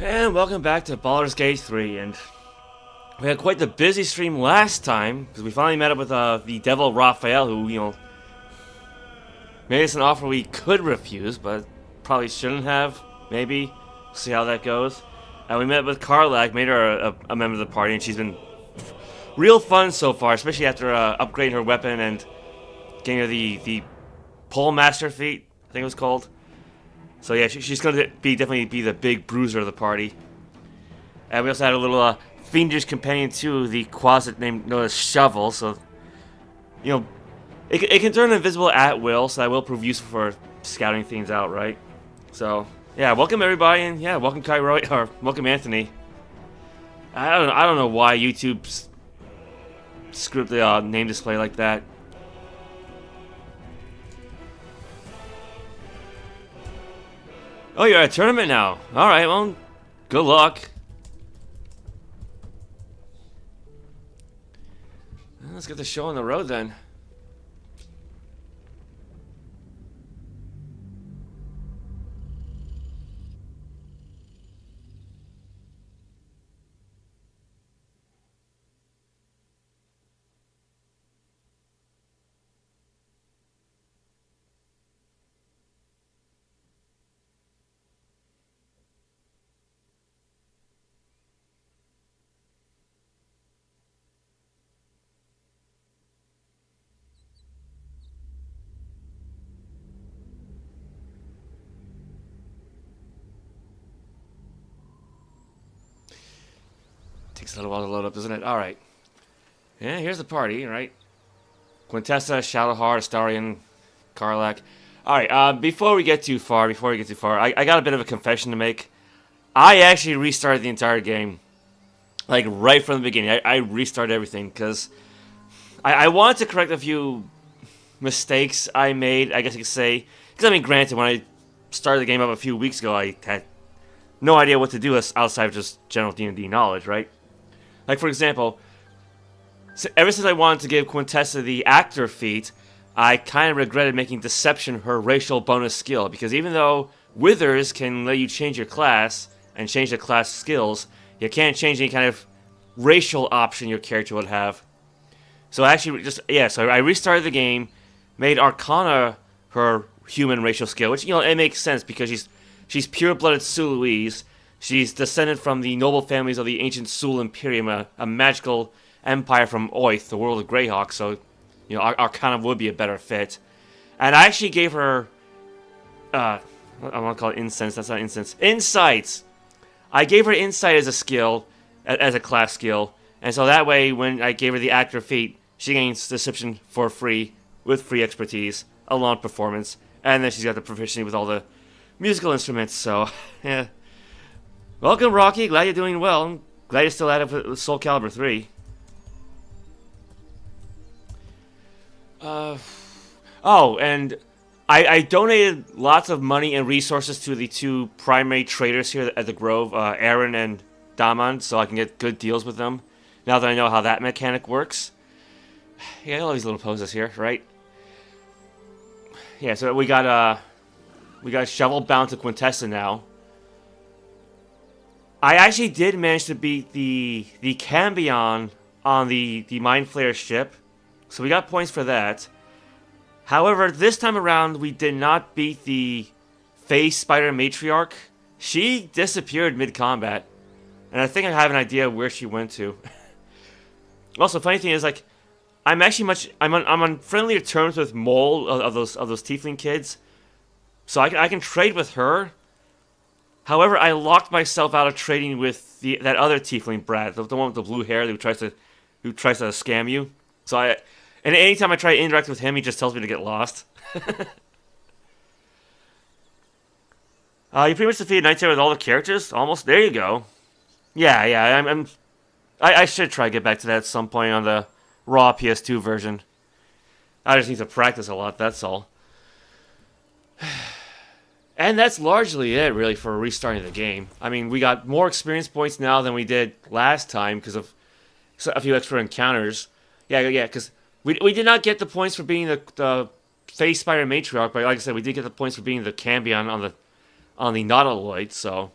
And welcome back to Baldur's Gate 3, and we had quite the busy stream last time, because we finally met up with the devil Raphael, who, made us an offer we could refuse, but probably shouldn't have, maybe. See how that goes. And we met with Karlach, made her a member of the party, and she's been real fun so far, especially after upgrading her weapon and getting her the Pole Master feat, I think it was called. So yeah, she's going to definitely be the big bruiser of the party. And we also had a little fiendish companion too, the Quasit named known as Shovel. So, it can turn invisible at will, so that will prove useful for scouting things out, right? So yeah, welcome everybody, and yeah, welcome Kyroy, or welcome Anthony. I don't know why YouTube screwed the name display like that. Oh, you're at a tournament now. Alright, well, good luck. Let's get the show on the road then. Takes a little while to load up, doesn't it? Alright. Yeah, here's the party, right? Quintessa, Shadowhearts, Astarion, Karlach. Alright, before we get too far, I got a bit of a confession to make. I actually restarted the entire game. Like, right from the beginning. I restarted everything, because I wanted to correct a few mistakes I made, I guess you could say. Because, I mean, granted, when I started the game up a few weeks ago, I had no idea what to do outside of just general D&D knowledge, right? Like, for example, ever since I wanted to give Quintessa the actor feat, I kind of regretted making Deception her racial bonus skill, because even though Withers can let you change your class and change the class skills, you can't change any kind of racial option your character would have. So actually, so I restarted the game, made Arcana her human racial skill, which, it makes sense because she's pure-blooded Selûne. She's descended from the noble families of the ancient Sul Imperium, a magical empire from Oath, the world of Greyhawk, so, Arcana would be a better fit. And I actually gave her, I want to call it Incense, that's not Incense, Insight! I gave her Insight as a skill, as a class skill, and so that way, when I gave her the actor feat, she gains Deception for free, with free expertise, along with performance, and then she's got the proficiency with all the musical instruments, so, yeah. Welcome, Rocky. Glad you're doing well. I'm glad you're still at it with Soul Calibur 3. Oh, and I donated lots of money and resources to the two primary traders here at the Grove, Aaron and Daman, so I can get good deals with them. Now that I know how that mechanic works. Yeah, I love these little poses here, right? Yeah, so we got Shovel bound to Quintessa now. I actually did manage to beat the Cambion on the Mind Flayer ship, so we got points for that. However, this time around, we did not beat the Face Spider Matriarch. She disappeared mid-combat, and I think I have an idea where she went to. Also, funny thing is, like, I'm on friendlier terms with Mole of those Tiefling kids, so I can trade with her. However, I locked myself out of trading with that other Tiefling brat, the one with the blue hair who tries to scam you. And anytime I try to interact with him, he just tells me to get lost. You pretty much defeated Nightsong with all the characters, almost. There you go. Yeah. I should try to get back to that at some point on the raw PS2 version. I just need to practice a lot. That's all. And that's largely it, really, for restarting the game. I mean, we got more experience points now than we did last time because of a few extra encounters. Yeah, because we did not get the points for being the Face Spider Matriarch, but like I said, we did get the points for being the Cambion on the Nautiloid, so...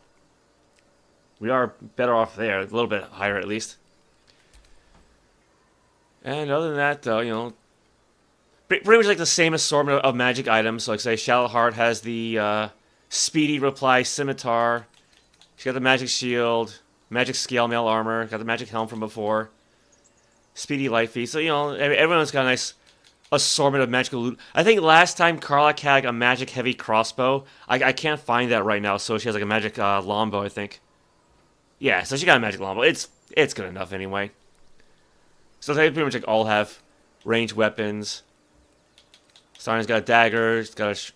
we are better off there. A little bit higher, at least. And other than that, though, you know, pretty much like the same assortment of magic items. So, like, say, Shadowheart has the speedy reply scimitar. She's got the magic shield, magic scale mail armor, got the magic helm from before. Speedy life feast. So, you know, everyone's got a nice assortment of magical loot. I think last time Karlach had a magic heavy crossbow. I can't find that right now, so she has like a magic longbow, I think. Yeah, so she got a magic longbow. It's good enough anyway. So they pretty much like all have ranged weapons. Starne's got a dagger. He's got a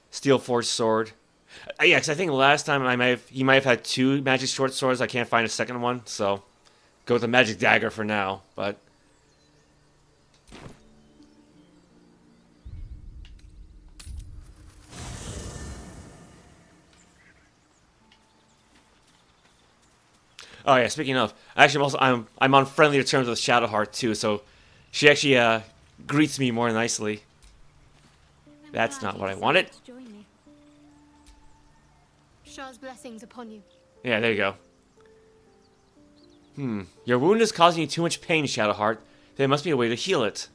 steel forged sword. Yeah, because I think last time he might have had 2 magic short swords. I can't find a second one, so go with the magic dagger for now. But oh yeah, speaking of, actually I'm on friendlier terms with Shadowheart too, so she actually greets me more nicely. That's not what I wanted. Shah's blessings upon you. Yeah, there you go. Your wound is causing you too much pain, Shadowheart. There must be a way to heal it.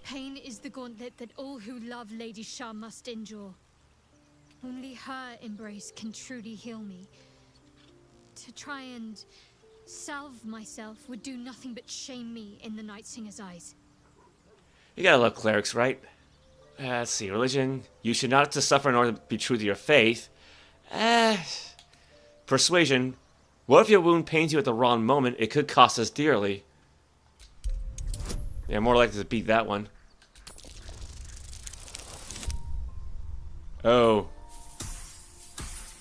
Pain is the gauntlet that all who love Lady Shah must endure. Only her embrace can truly heal me. To try and salve myself would do nothing but shame me in the Night Singer's eyes. You gotta love clerics, right? Let's see, religion. You should not to suffer in order to be true to your faith. Persuasion. What if your wound pains you at the wrong moment? It could cost us dearly. Yeah, more likely to beat that one. Oh.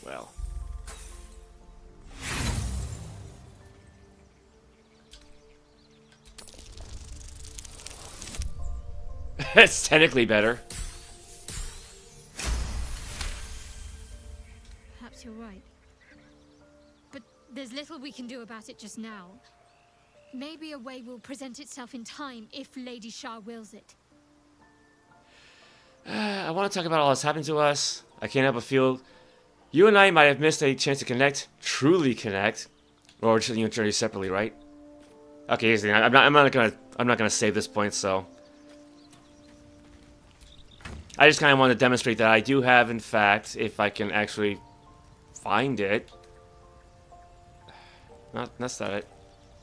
Well. It's technically better. Perhaps you're right. But there's little we can do about it just now. Maybe a way will present itself in time if Lady Shah wills it. I want to talk about all that's happened to us. I can't help but feel you and I might have missed a chance to connect, truly connect, or just, you know, journey separately, right? Okay, here's the thing. I'm not gonna save this point, so I just kind of want to demonstrate that I do have, in fact, if I can actually find it. That's not it.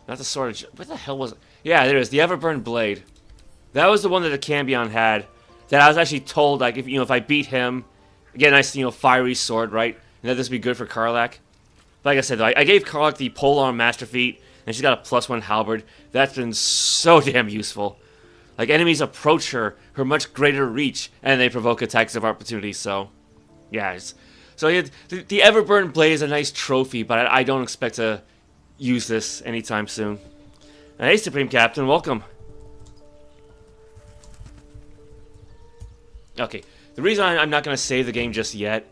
Not the sword of... What the hell was it? Yeah, there it is. The Everburn Blade. That was the one that the Cambion had. That I was actually told, like, if I beat him, get a nice, fiery sword, right? And that this would be good for Karlach. Like I said, though, I gave Karlach the polearm master feat, and she's got a +1 halberd. That's been so damn useful. Like, enemies approach her much greater reach, and they provoke attacks of opportunity, so... Yeah, so the Everburn Blade is a nice trophy, but I don't expect to use this anytime soon. Hey, Supreme Captain, welcome. Okay, the reason I'm not going to save the game just yet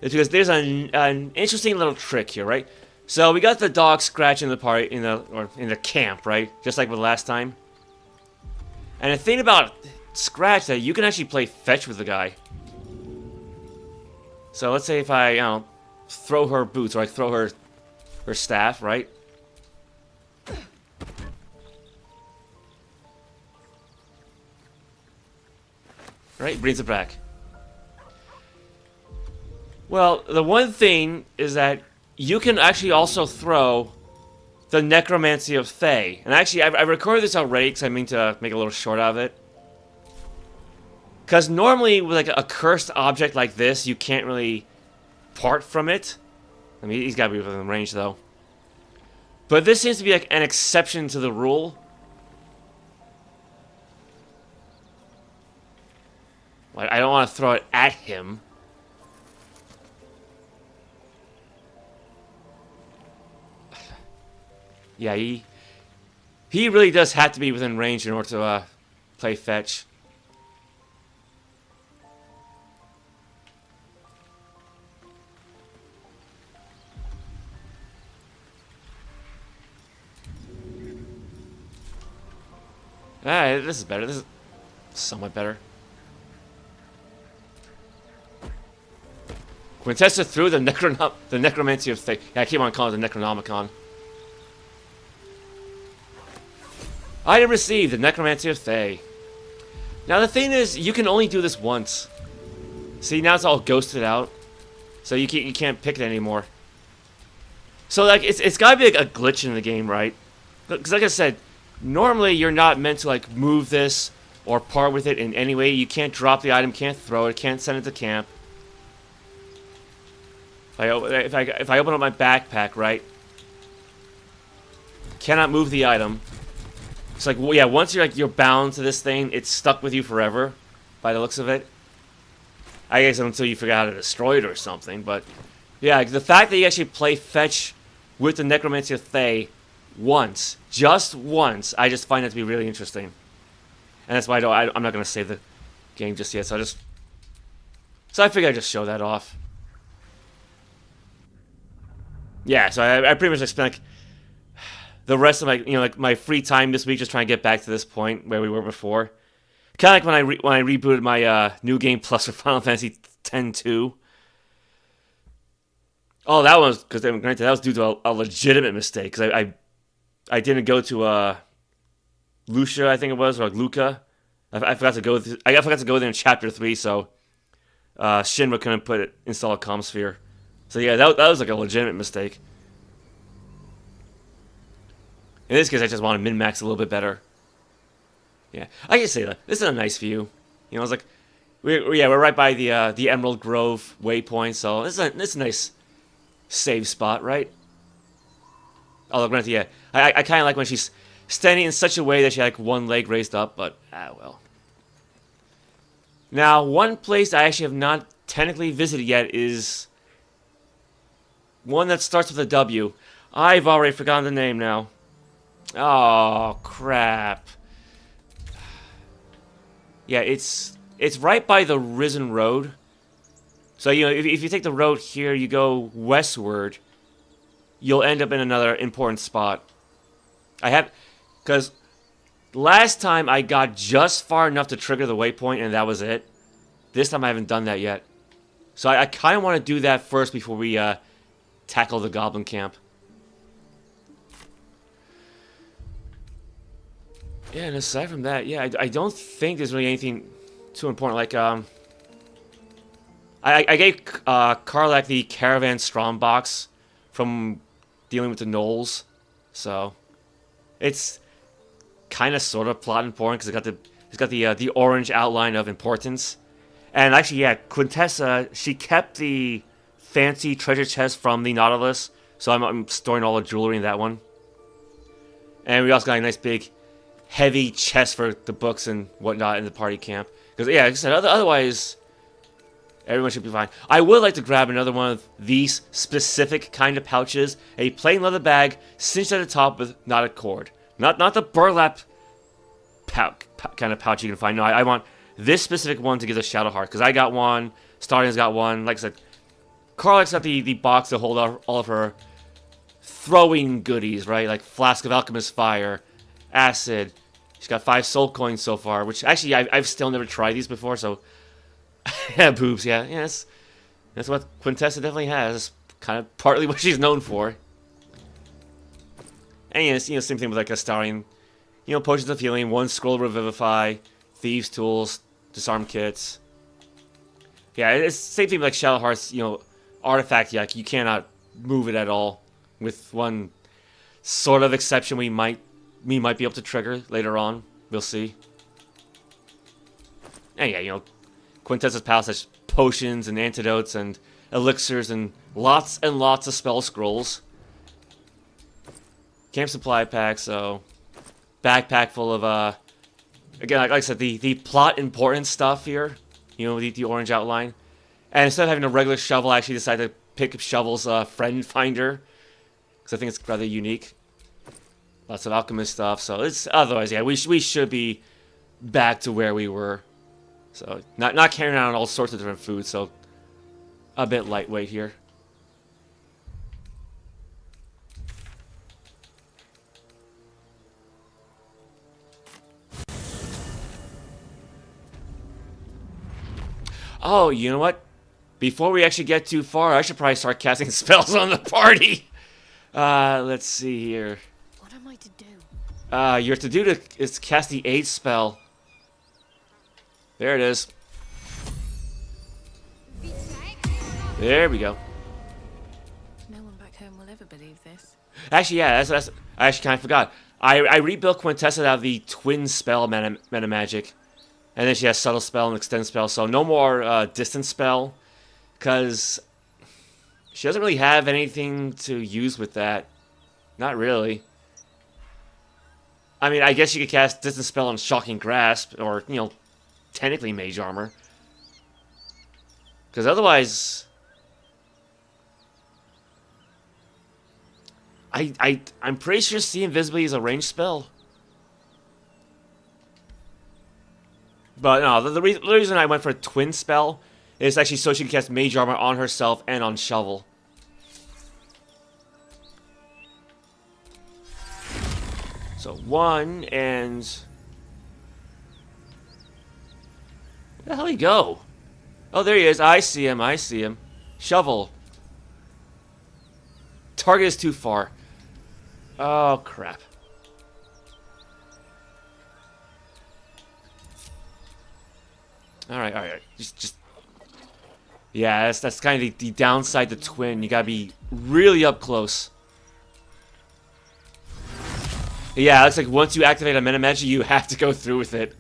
is because there's an interesting little trick here, right? So we got the dog scratching the party in the camp, right? Just like with last time. And the thing about Scratch that you can actually play fetch with the guy. So let's say if I throw her boots or I throw her staff, right? Right, brings it back. Well, the one thing is that you can actually also throw the Necromancy of Thay. And actually, I recorded this already because I mean to make a little short out of it. Because normally, with like a cursed object like this, you can't really part from it. I mean, he's got to be within range, though. But this seems to be like an exception to the rule. Like, I don't want to throw it at him. Yeah, he really does have to be within range in order to play fetch. Ah, this is better. This is somewhat better. Quintessa threw the necromancy of Thay. Yeah, I keep on calling it the Necronomicon. Item received, the necromancy of Thay. Now the thing is, you can only do this once. See, now it's all ghosted out, so you can't pick it anymore. So like it's gotta be like a glitch in the game, right? Because like I said, normally you're not meant to like move this or part with it in any way. You can't drop the item, can't throw it, can't send it to camp. If I open up my backpack, right? Cannot move the item. It's like, well, yeah, once you're bound to this thing, it's stuck with you forever, by the looks of it. I guess until you figure out how to destroy it or something, but yeah, the fact that you actually play fetch with the Necromancy of Thay once, just once, I just find that to be really interesting. And that's why I'm not going to save the game just yet, so I figured I'd just show that off. Yeah, so I pretty much spent like the rest of my my free time this week just trying to get back to this point where we were before. Kind of like when I rebooted my New Game Plus for Final Fantasy X-2. Oh, that was because granted that was due to a legitimate mistake because I didn't go to Lucia, I think it was, or Luca. I forgot to go. I forgot to go there in Chapter 3, so Shinra couldn't install a comm sphere. So yeah, that was like a legitimate mistake. In this case, I just want to min-max a little bit better. Yeah, I can say that. This is a nice view. You know, it's like we're right by the Emerald Grove waypoint, so this is a nice save spot, right? Although granted, yeah, I kind of like when she's standing in such a way that she had like one leg raised up, but well. Now, one place I actually have not technically visited yet is one that starts with a W. I've already forgotten the name now. Oh, crap. Yeah, it's right by the Risen Road. So, you know, if you take the road here, you go westward, you'll end up in another important spot. Because last time I got just far enough to trigger the waypoint, and that was it. This time I haven't done that yet. So I kind of want to do that first before we tackle the Goblin camp. Yeah, and aside from that, yeah, I don't think there's really anything too important. Like, I gave Karlach the Caravan Strong box from dealing with the gnolls, so it's kind of sort of plot important because it's got the orange outline of importance. And actually, yeah, Quintessa, she kept the fancy treasure chest from the Nautilus, so I'm storing all the jewelry in that one. And we also got a nice big heavy chest for the books and whatnot in the party camp. Because, yeah, like I said, otherwise, everyone should be fine. I would like to grab another one of these specific kind of pouches. A plain leather bag, cinched at the top with knotted cord. Not the burlap kind of pouch you can find. No, I want this specific one to give the Shadowheart. Because I got one, Starling's got one. Like I said, Karlach's got the box to hold all of her throwing goodies, right? Like Flask of Alchemist Fire, Acid. She's got 5 soul coins so far, which actually I've still never tried these before, so yeah, boobs, yeah, that's what Quintessa definitely has. It's kind of partly what she's known for. And you know, same thing with like Astarion. You know, potions of healing, 1 scroll of revivify, thieves' tools, disarm kits. Yeah, it's the same thing with like Shadowhearts. You know, artifact. Yeah, you cannot move it at all, with one sort of exception we might be able to trigger later on. We'll see. And yeah, you know, Quintessa's Palace has potions and antidotes and elixirs and lots of spell scrolls. Camp supply pack, so backpack full of again, like I said, the plot important stuff here. You know, the orange outline. And instead of having a regular shovel, I actually decided to pick up Shovel's friend finder, because I think it's rather unique. Lots of alchemist stuff, so it's otherwise, yeah, we should be back to where we were. So not carrying around all sorts of different foods, so a bit lightweight here. Oh, you know what? before we actually get too far, I should probably start casting spells on the party. Let's see here. What am I to do? You're to do is cast the aid spell. There it is. There we go. No one back home will ever believe this. Actually, yeah, that's I actually kind of forgot. I rebuilt Quintessa out of the twin spell meta magic. And then she has subtle spell and extend spell, so no more distance spell. Because she doesn't really have anything to use with that. Not really. I mean, I guess you could cast distance spell on Shocking Grasp, or, you know, technically Mage Armor. Because otherwise... I'm pretty sure See Invisibility is a ranged spell. But no, the reason I went for a twin spell is actually so she can cast Mage Armor on herself and on Shovel. So 1 and... Where the hell did he go? Oh, there he is. I see him. I see him. Shovel. Target is too far. Oh, crap. Alright, alright. Just... Yeah, that's kind of the downside to Twin. You gotta be really up close. Yeah, it looks like once you activate a meta magic, you have to go through with it.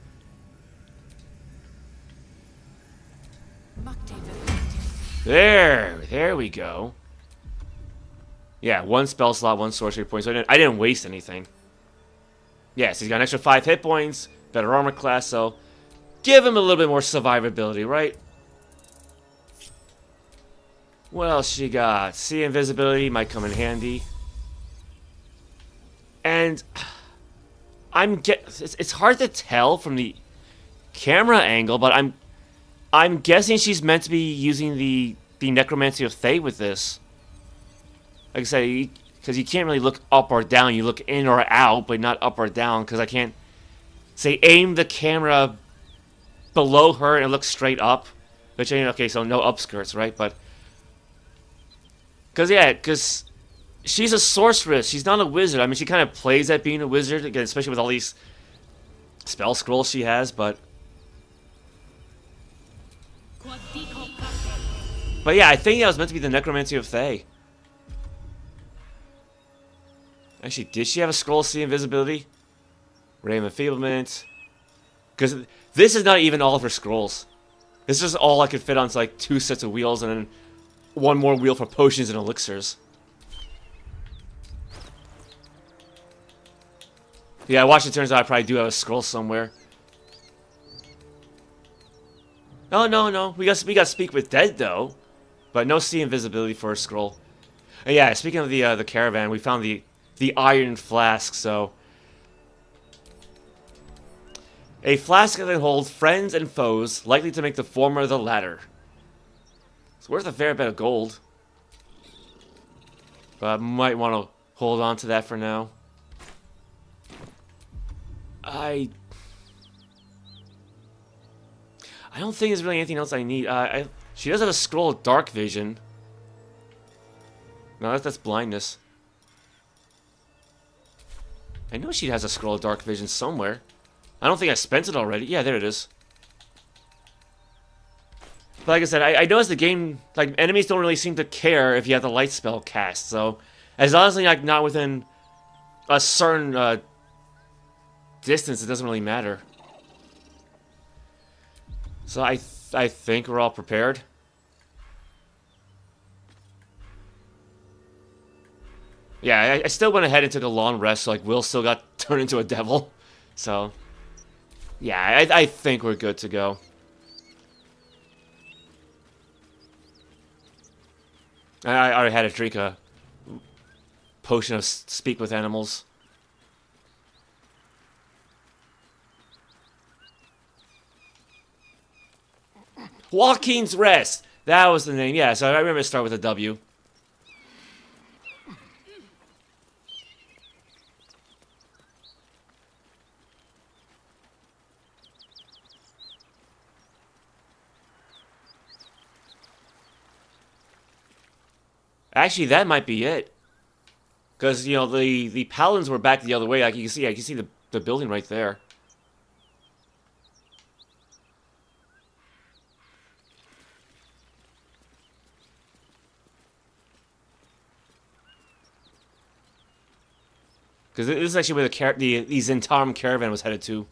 There we go. Yeah, 1 spell slot, 1 sorcery point, so I didn't waste anything. Yes, he's got an extra 5 hit points, better armor class, so give him a little bit more survivability, right? What else she got? See Invisibility might come in handy. And it's hard to tell from the camera angle, but I'm guessing she's meant to be using the Necromancy of Thay with this. Like I said, because you can't really look up or down. You look in or out, but not up or down, because I can't, say, aim the camera below her and look straight up. Which, okay, so no upskirts, right? But, because she's a sorceress. She's not a wizard. I mean, she kind of plays at being a wizard, again, especially with all these spell scrolls she has, but... But yeah, I think that was meant to be the Necromancy of Thay. Actually, did she have a scroll of See Invisibility? Ray of Enfeeblement. Because this is not even all of her scrolls. This is all I could fit on like 2 sets of wheels and then 1 more wheel for potions and elixirs. Yeah, I watched it. Turns out I probably do have a scroll somewhere. Oh, no. We got Speak with Dead, though. But no See Invisibility for a scroll. And yeah, speaking of the caravan, we found the iron flask, so... A flask that can hold friends and foes, likely to make the former the latter. It's worth a fair bit of gold. But I might want to hold on to that for now. I don't think there's really anything else I need. She does have a scroll of dark vision. No, that's blindness. I know she has a scroll of dark vision somewhere. I don't think I spent it already. Yeah, there it is. But like I said, I noticed the game, like, enemies don't really seem to care if you have the light spell cast. So, as long as like not within a certain distance, it doesn't really matter. So I think we're all prepared. Yeah, I still went ahead and took a long rest, so like Will still got turned into a devil. So, yeah, I think we're good to go. I already had to drink a potion of Speak with Animals. Waukeen's Rest! That was the name, yeah, so I remember to start with a W. Actually, that might be it. Because, you know, the paladins were back the other way. Like, you can see the building right there. Because this is actually where the Zhentarim caravan was headed to.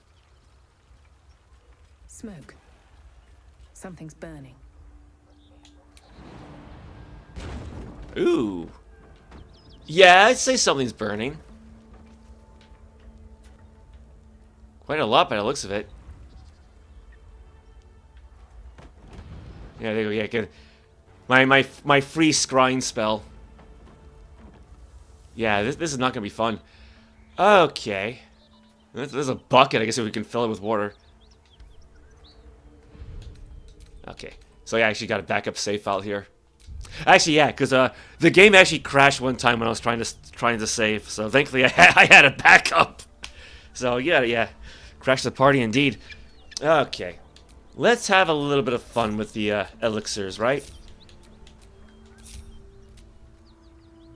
Smoke. Something's burning. Ooh. Yeah, I'd say something's burning. Quite a lot by the looks of it. Yeah, there you go. Yeah, good. My free scrying spell. Yeah, this is not gonna be fun. Okay. There's a bucket. I guess if we can fill it with water. Okay. So yeah, I actually got a backup save file here. Actually, yeah, because the game actually crashed one time when I was trying to save. So thankfully, I had a backup. So yeah, crashed the party indeed. Okay, let's have a little bit of fun with the elixirs, right?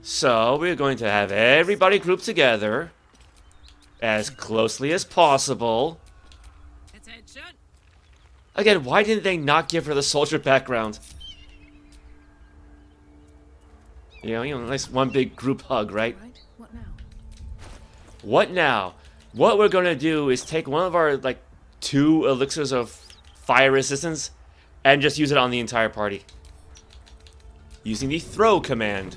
So we're going to have everybody grouped together as closely as possible. Attention. Again, why didn't they not give her the soldier background? You know, nice one big group hug, right? Right. What now? What now? What we're gonna do is take one of our, like, 2 elixirs of fire resistance and just use it on the entire party. Using the throw command.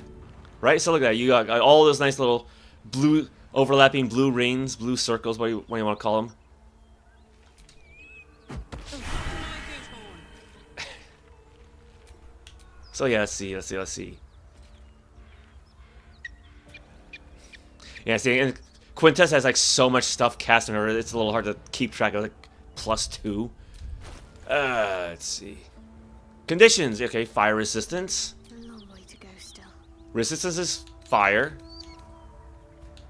Right? So look at that. You got all those nice little blue, overlapping blue rings, blue circles, what do you want to call them. So yeah, let's see. Yeah, see, and Quintessa has like so much stuff cast on her, it's a little hard to keep track of, like, +2. Let's see. Conditions, okay, fire resistance. A long way to go still. Resistance is fire.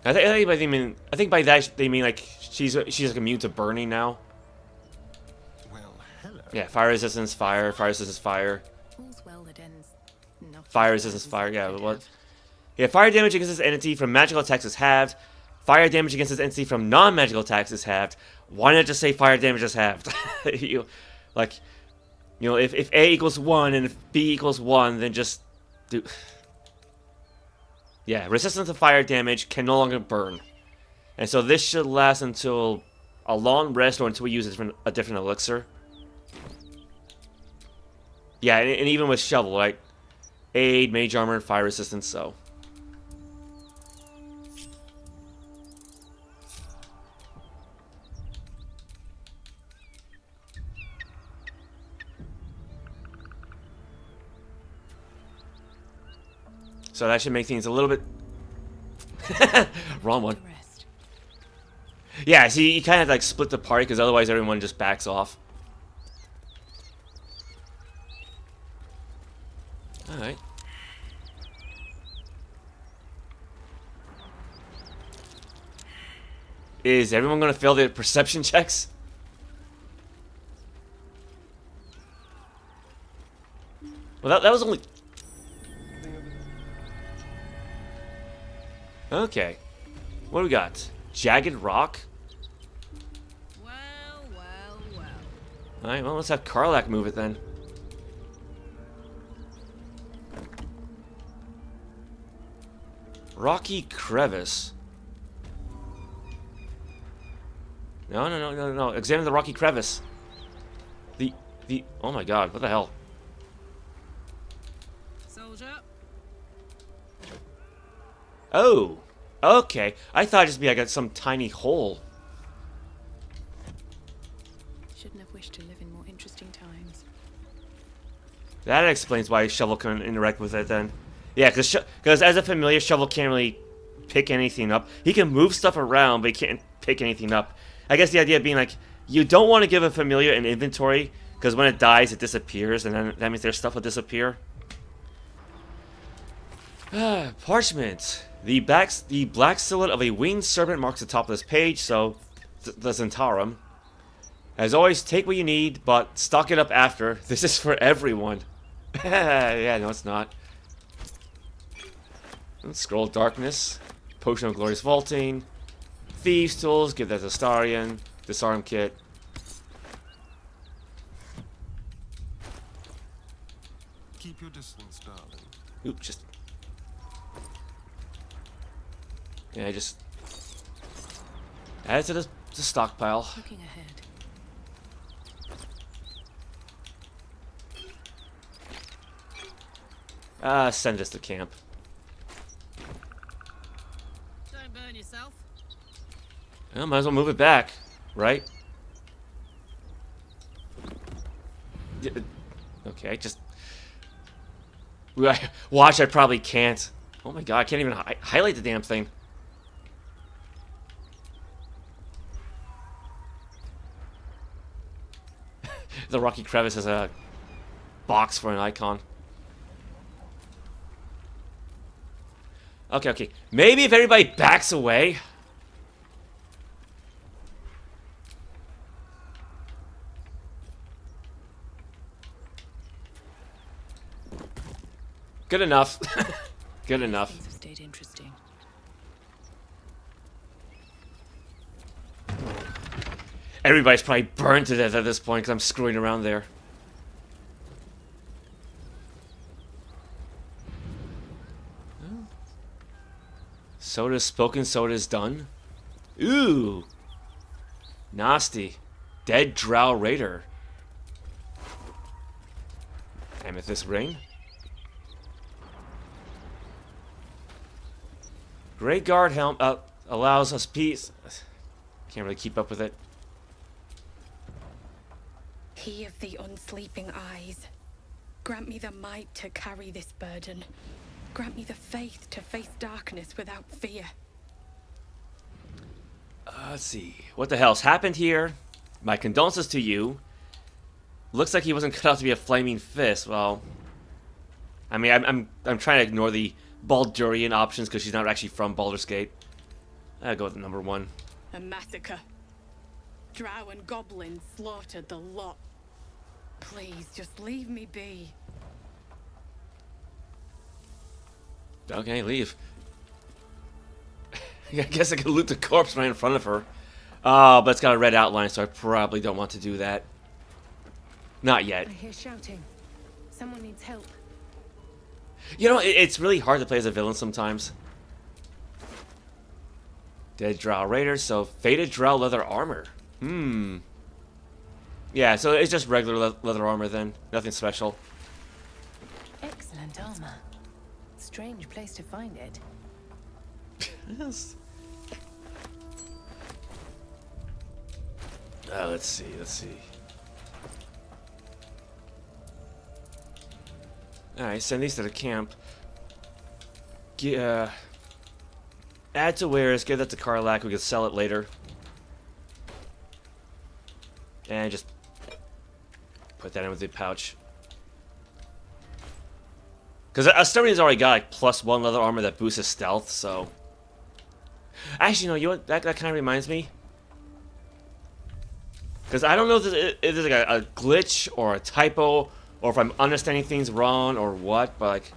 I think by that they mean like she's like immune to burning now. Well, hello. Yeah, fire resistance, fire resistance, fire. All's well that ends. Nothing Fire resistance, fire, yeah, what? Yeah, fire damage against this entity from magical attacks is halved. Fire damage against this entity from non-magical attacks is halved. Why not just say fire damage is halved? If A equals 1 and if B equals 1, then just do... Yeah, resistance to fire damage can no longer burn. And so this should last until a long rest or until we use a different elixir. Yeah, and even with shovel, right? Aid, mage armor, fire resistance, so... So that should make things a little bit... Wrong one. Rest. Yeah, see, you kind of have to like split the party because otherwise everyone just backs off. Alright. Is everyone going to fail their perception checks? Well, that was only... Okay. What do we got? Jagged rock? Well. Alright, well, let's have Karlach move it then. Rocky crevice. No. Examine the rocky crevice. Oh my god, what the hell? Soldier. Oh, okay. I thought it'd just be like some tiny hole. Shouldn't have wished to live in more interesting times. That explains why Shovel couldn't interact with it then. Yeah, because as a familiar, Shovel can't really pick anything up. He can move stuff around, but he can't pick anything up. I guess the idea being like, you don't want to give a familiar an inventory, because when it dies, it disappears, and then that means their stuff will disappear. Parchment. The black silhouette of a winged serpent marks the top of this page, so the Zhentarim. As always, take what you need, but stock it up after. This is for everyone. Yeah, no, it's not. Scroll of Darkness. Potion of Glorious Vaulting. Thieves' Tools. Give that to Astarion. Disarm Kit. Keep your distance, darling. Oop, just... Yeah, just... Add it to the stockpile. Looking ahead. Send this to camp. Don't burn yourself. Well, might as well move it back, right? Yeah, okay, just... Watch, I probably can't. Oh my god, I can't even highlight the damn thing. The rocky crevice has a box for an icon. Okay, okay. Maybe if everybody backs away. Good enough. Good enough. Things have stayed interesting. Everybody's probably burned to death at this point because I'm screwing around there. Soda's spoken, soda's done. Ooh. Nasty. Dead Drow Raider. Amethyst Ring. Grey Guard Helm allows us peace. Can't really keep up with it. He of the unsleeping eyes, grant me the might to carry this burden. Grant me the faith to face darkness without fear. Let's see. What the hell's happened here? My condolences to you. Looks like he wasn't cut out to be a flaming fist. Well, I mean, I'm trying to ignore the Baldurian options because she's not actually from Baldur's Gate. I'll go with number 1. A massacre. Drow and Goblins slaughtered the lot. Please, just leave me be. Okay, leave. I guess I could loot the corpse right in front of her. But it's got a red outline, so I probably don't want to do that. Not yet. I hear shouting. Someone needs help. You know, it's really hard to play as a villain sometimes. Dead Drow Raider, so Faded Drow Leather Armor. Yeah, so it's just regular leather armor then. Nothing special. Excellent armor. Strange place to find it. Yes. Let's see. Alright, send these to the camp. Add to wares, give that to Karlach, we can sell it later. And just put that in with the pouch. Because Astarion's already got like +1 leather armor that boosts his stealth, so... Actually, no, you know what? That kind of reminds me. Because I don't know if there's like a glitch or a typo, or if I'm understanding things wrong or what, but like...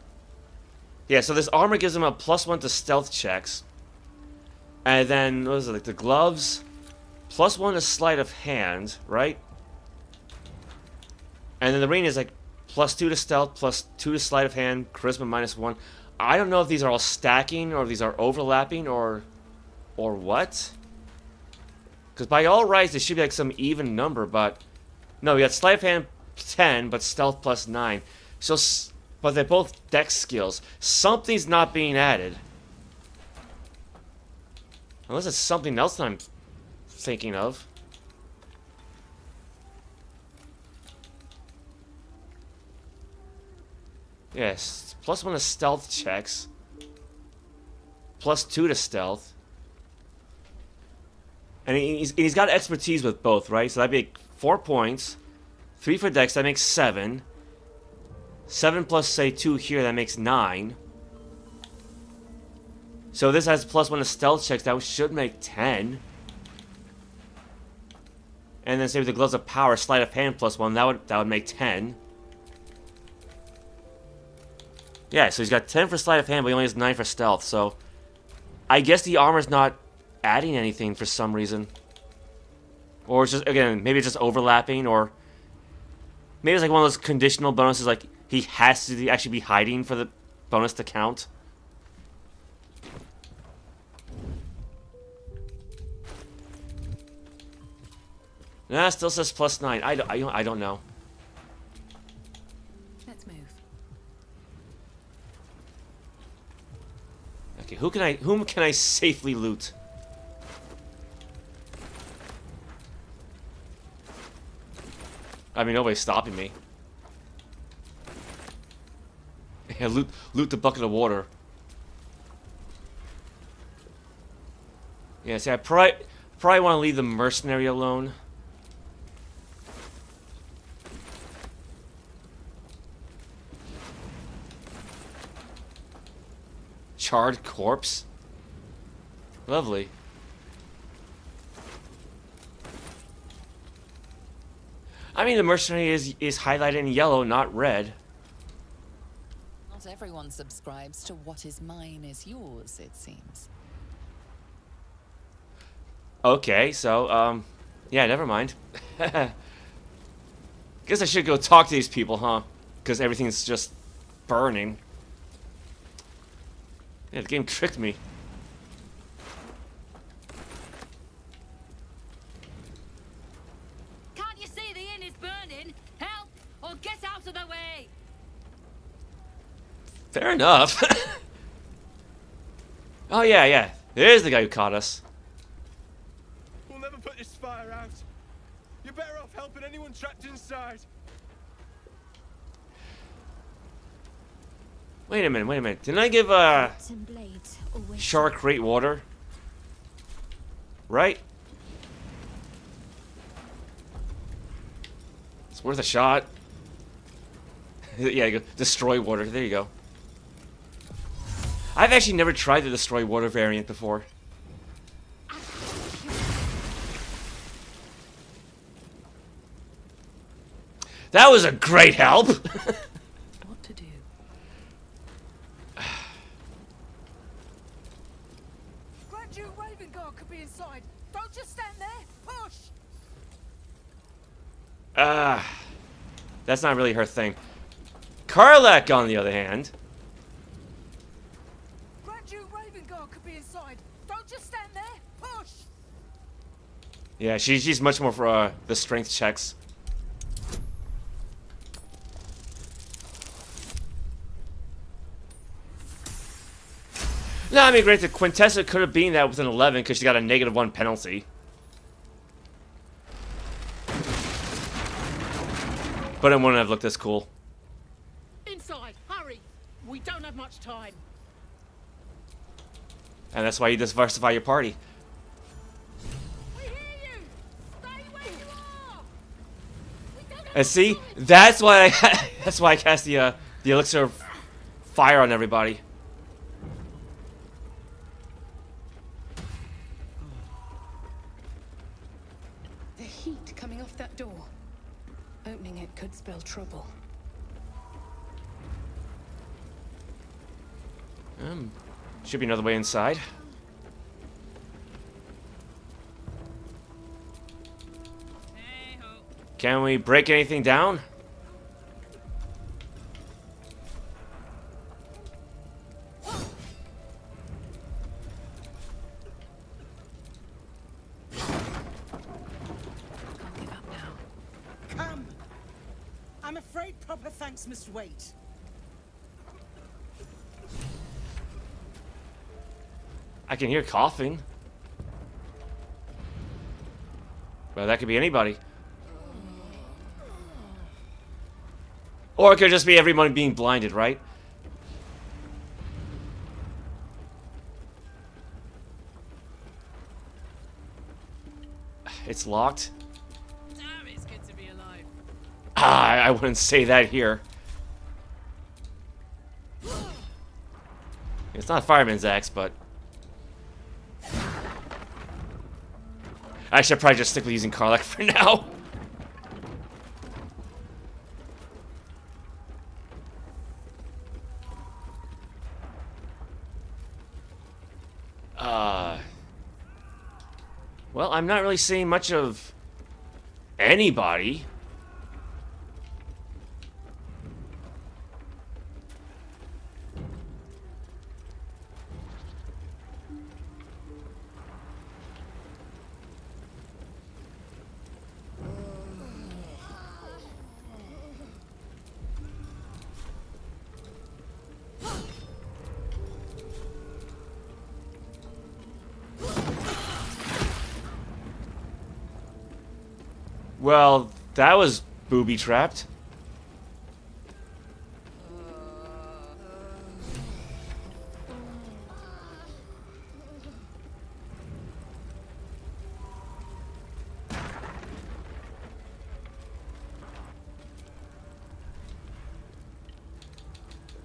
Yeah, so this armor gives him a +1 to stealth checks. And then, what is it, like the gloves? +1 to sleight of hand, right? And then the ring is like +2 to stealth, +2 to sleight of hand, charisma -1. I don't know if these are all stacking or if these are overlapping or what. Because by all rights, it should be like some even number, but no, we got sleight of hand 10, but stealth +9. So, but they're both dex skills. Something's not being added. Unless it's something else that I'm thinking of. Yes, +1 to stealth checks. +2 to stealth. And he's got expertise with both, right? So that'd be 4 points. 3 for dex, that makes 7. 7 plus, say, 2 here, that makes 9. So this has +1 to stealth checks, that should make 10. And then say with the gloves of power, sleight of hand +1, that would make 10. Yeah, so he's got 10 for sleight of hand, but he only has 9 for stealth, so... I guess the armor's not adding anything for some reason. Or it's just, again, maybe it's just overlapping, or... Maybe it's like one of those conditional bonuses, like, he has to actually be hiding for the bonus to count. Nah, still says +9. I don't know. Let's move. Okay, whom can I safely loot? I mean, nobody's stopping me. Yeah, loot the bucket of water. Yeah, see, I probably want to leave the mercenary alone. Charred corpse? Lovely. I mean, the mercenary is highlighted in yellow, not red. Not everyone subscribes to what is mine is yours, it seems. Okay, so, yeah, never mind. Guess I should go talk to these people, huh? Because everything's just burning. Yeah, the game tricked me. Can't you see the inn is burning? Help or get out of the way! Fair enough. Oh, yeah. There's the guy who caught us. We'll never put this fire out. You're better off helping anyone trapped inside. Wait a minute. Didn't I give Swords and blades always Shark great water? Right? It's worth a shot. Yeah, you go. Destroy water. There you go. I've actually never tried the destroy water variant before. That was a great help. What to do? Grand Duke Ravengard could be inside. Don't just stand there. Push! That's not really her thing. Karlach, on the other hand. Grand Duke Ravengard could be inside. Don't just stand there. Push! Yeah, she's much more for the strength checks. No, I mean, granted, Quintessa could have been that with an 11 because she got a -1 penalty. But it wouldn't have looked as cool. Inside, hurry! We don't have much time. And that's why you diversify your party. We hear you! Stay where you are! We don't have And see, that's why I cast the elixir of fire on everybody. The heat coming off that door. Opening it could spell trouble. Should be another way inside. Hey-ho. Can we break anything down? Can't give up now. Come. I'm afraid proper thanks must wait. I can hear coughing. Well, that could be anybody. Or it could just be everyone being blinded, right? It's locked. Damn, it's good to be alive. I wouldn't say that here. It's not a fireman's axe, but... I should probably just stick with using Karlach for now. I'm not really seeing much of anybody. Well, that was booby-trapped.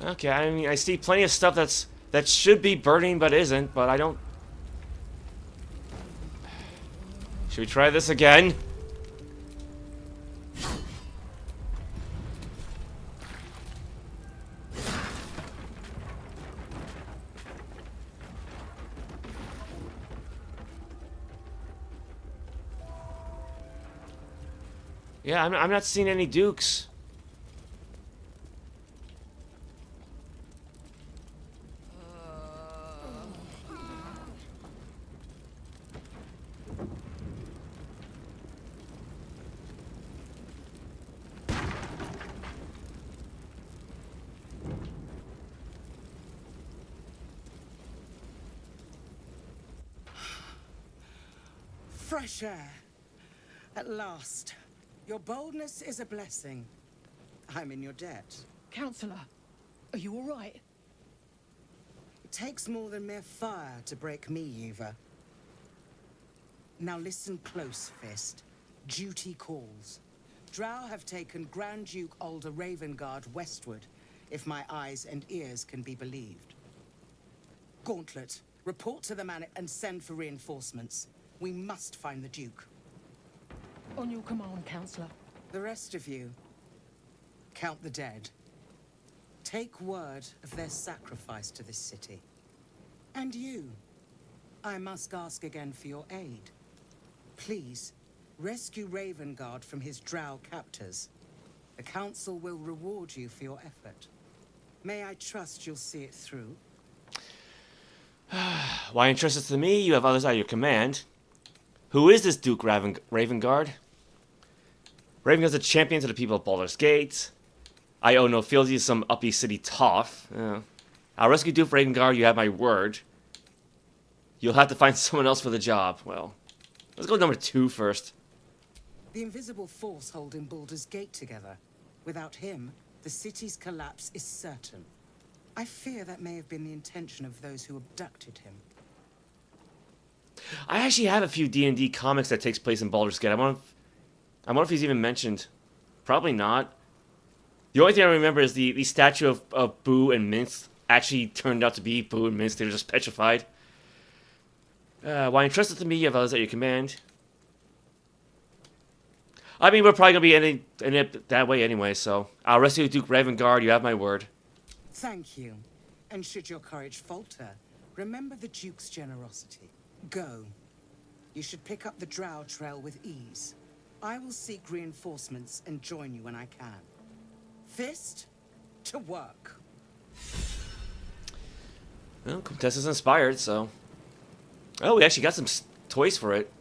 Okay, I mean, I see plenty of stuff that should be burning but isn't, but I don't... Should we try this again? Yeah, I'm not seeing any dukes. Fresh air. At last. Your boldness is a blessing. I'm in your debt. Counselor, are you all right? It takes more than mere fire to break me, Yuva. Now listen close, Fist. Duty calls. Drow have taken Grand Duke Alder Ravengard westward, if my eyes and ears can be believed. Gauntlet, report to the man and send for reinforcements. We must find the Duke. On your command, Counselor. The rest of you, count the dead. Take word of their sacrifice to this city. And you, I must ask again for your aid. Please, rescue Ravengard from his drow captors. The council will reward you for your effort. May I trust you'll see it through? Why entrust it to me? You have others at your command. Who is this Duke Ravengard? Ravengard's a champion to the people of Baldur's Gate. I owe no fealty to some uppy city toff. I'll rescue Duke Ravengard, you have my word. You'll have to find someone else for the job. Well, let's go with number 2 first. The invisible force holding Baldur's Gate together. Without him, the city's collapse is certain. I fear that may have been the intention of those who abducted him. I actually have a few D&D comics that takes place in Baldur's Gate. I wonder if he's even mentioned. Probably not. The only thing I remember is the statue of Boo and Mince actually turned out to be Boo and Mince. They were just petrified. Why entrust it to me, you have others at your command. I mean, we're probably going to be in it that way anyway, so I'll rescue Duke Ravengard, you have my word. Thank you. And should your courage falter, remember the Duke's generosity. Go. You should pick up the Drow trail with ease. I will seek reinforcements and join you when I can. Fist, to work. Well, Quintessa's inspired, so... Oh, we actually got some toys for it.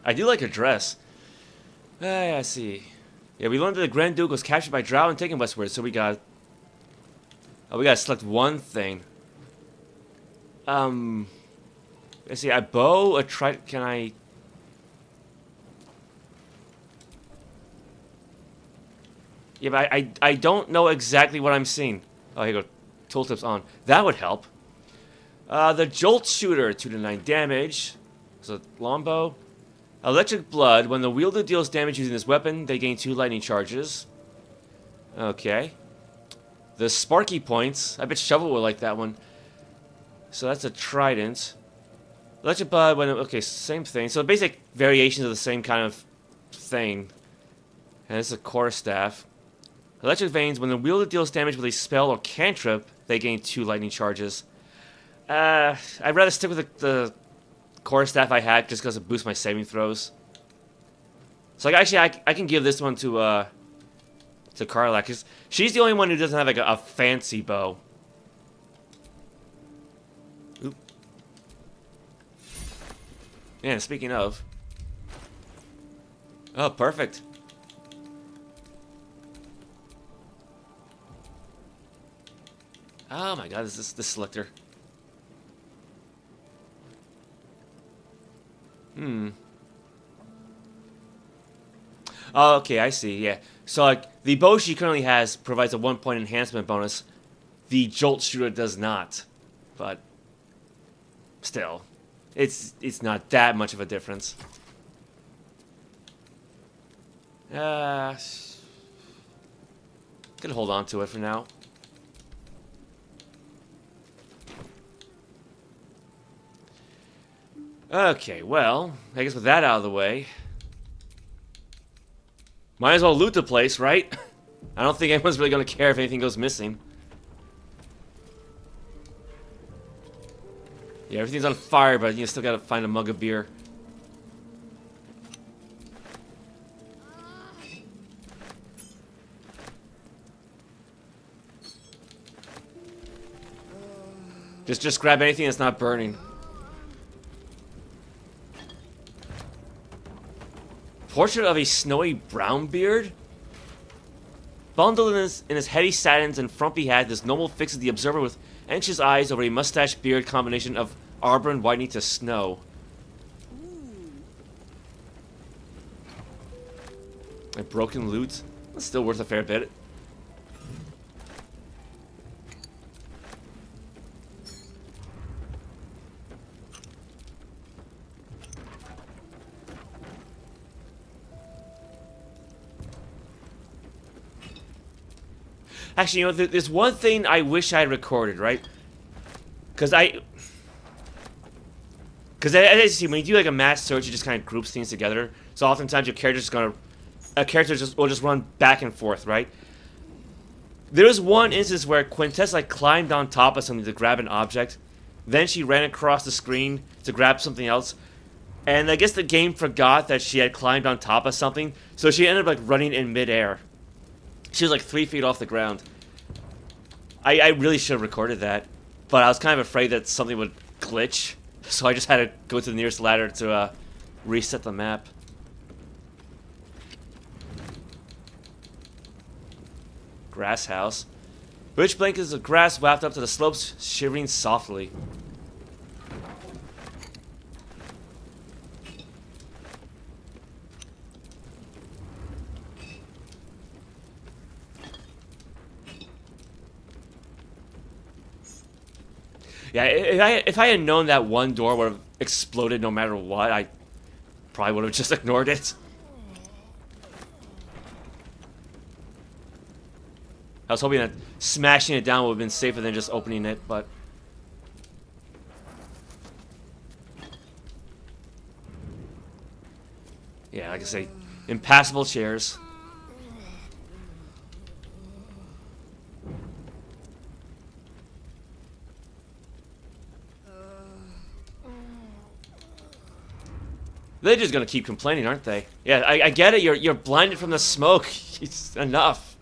I do like her dress. I see. Yeah, we learned that the Grand Duke was captured by Drow and taken westward, so we got... Oh, we gotta select one thing. Let's see, a bow, a trident, can I... Yeah, but I don't know exactly what I'm seeing. Oh, here you go. Tooltips on. That would help. The Jolt Shooter, 2 to 9 damage. So, longbow. Electric Blood. When the wielder deals damage using this weapon, they gain 2 lightning charges. Okay. The Sparky Points. I bet Shovel will like that one. So that's a trident. Electric Blood, when... Okay, same thing. So basic variations of the same kind of thing. And this is a quarterstaff. Electric Veins, when the wielder deals damage with a spell or cantrip, they gain 2 lightning charges. I'd rather stick with the quarterstaff I had just because it boosts my saving throws. So like actually I can give this one to Karlach, because she's the only one who doesn't have like a fancy bow. Oop. Yeah, speaking of. Oh, perfect. Oh my god, this is the selector. Oh, okay, I see, yeah. So, like, the bow she currently has provides a 1-point enhancement bonus. The Jolt Shooter does not. But, still, it's not that much of a difference. Gonna hold on to it for now. Okay, well, I guess with that out of the way, might as well loot the place, right? I don't think anyone's really gonna care if anything goes missing. Yeah, everything's on fire, but you still gotta find a mug of beer. Just grab anything that's not burning. Portrait of a snowy brown beard? Bundled in his heady satins and frumpy hat, this noble fixes the observer with anxious eyes over a mustache-beard combination of arbor and whitening to snow. A broken loot? That's still worth a fair bit. Actually, you know, there's one thing I wish I had recorded, right? Because as you see, when you do like a mass search, it just kind of groups things together. So oftentimes your character's will just run back and forth, right? There was one instance where Quintessa like climbed on top of something to grab an object, then she ran across the screen to grab something else, and I guess the game forgot that she had climbed on top of something, so she ended up like running in midair. She was like 3 feet off the ground. I really should have recorded that, but I was kind of afraid that something would glitch, so I just had to go to the nearest ladder to reset the map. Grass house. Rich blankets of grass wafted up to the slopes, shivering softly. Yeah, if I had known that one door would have exploded no matter what, I probably would have just ignored it. I was hoping that smashing it down would have been safer than just opening it, but... yeah, like I say, impassable chairs. They're just gonna keep complaining, aren't they? Yeah, I get it. You're blinded from the smoke. It's enough.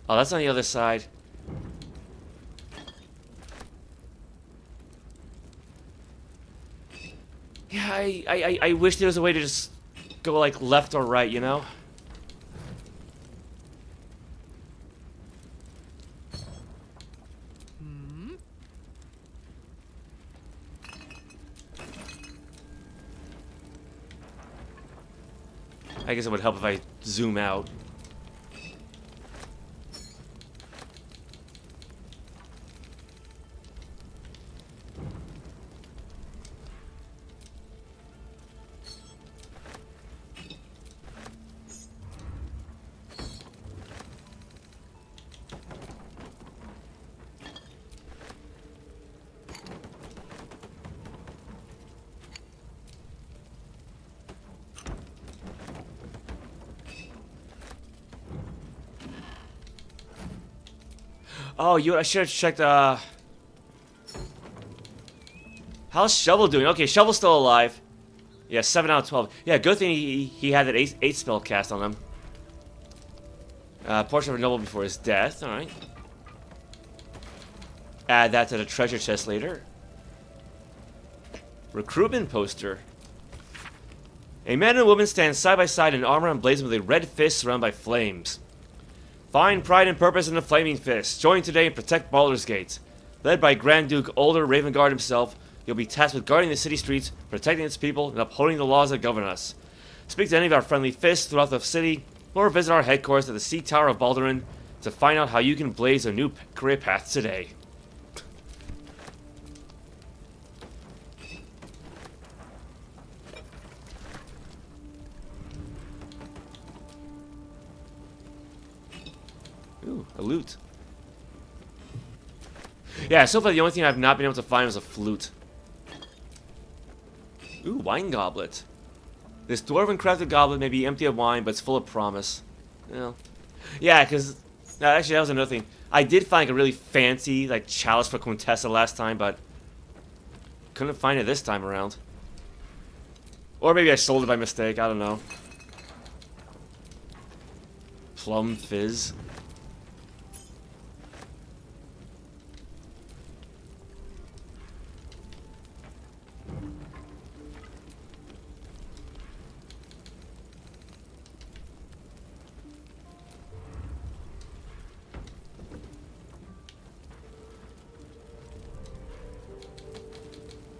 Oh, that's on the other side. Yeah, I wish there was a way to just go like left or right, you know? I guess it would help if I zoom out. Oh, I should have checked, how's Shovel doing? Okay, Shovel's still alive. Yeah, 7 out of 12. Yeah, good thing he had that 8 spell cast on him. Portrait of a noble before his death. Alright. Add that to the treasure chest later. Recruitment poster. A man and a woman stand side by side in armor emblazoned with a red fist surrounded by flames. Find pride and purpose in the flaming fist. Join today and protect Baldur's Gate. Led by Grand Duke Older Ravengard himself, you'll be tasked with guarding the city streets, protecting its people, and upholding the laws that govern us. Speak to any of our friendly fists throughout the city, or visit our headquarters at the Sea Tower of Baldurin to find out how you can blaze a new career path today. Ooh, a lute. Yeah, so far the only thing I've not been able to find was a flute. Ooh, wine goblet. This dwarven crafted goblet may be empty of wine, but it's full of promise. Well, yeah, because... actually, that was another thing. I did find like, a really fancy like chalice for Quintessa last time, but... couldn't find it this time around. Or maybe I sold it by mistake, I don't know. Plum fizz.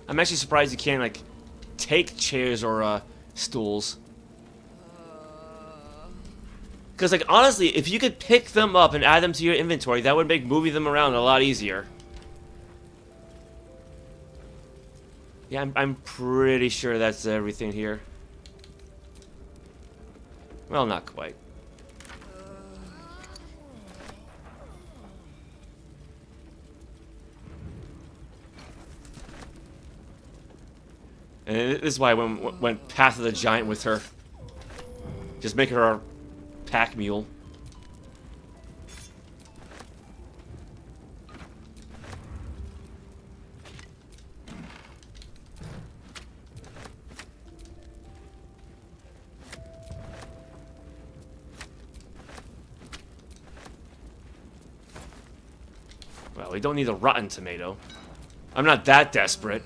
I'm actually surprised you can't, like, take chairs or, stools. Because, like, honestly, if you could pick them up and add them to your inventory, that would make moving them around a lot easier. Yeah, I'm pretty sure that's everything here. Well, not quite. And this is why I went Path of the Giant with her. Just make her our pack mule. Well, we don't need a rotten tomato. I'm not that desperate.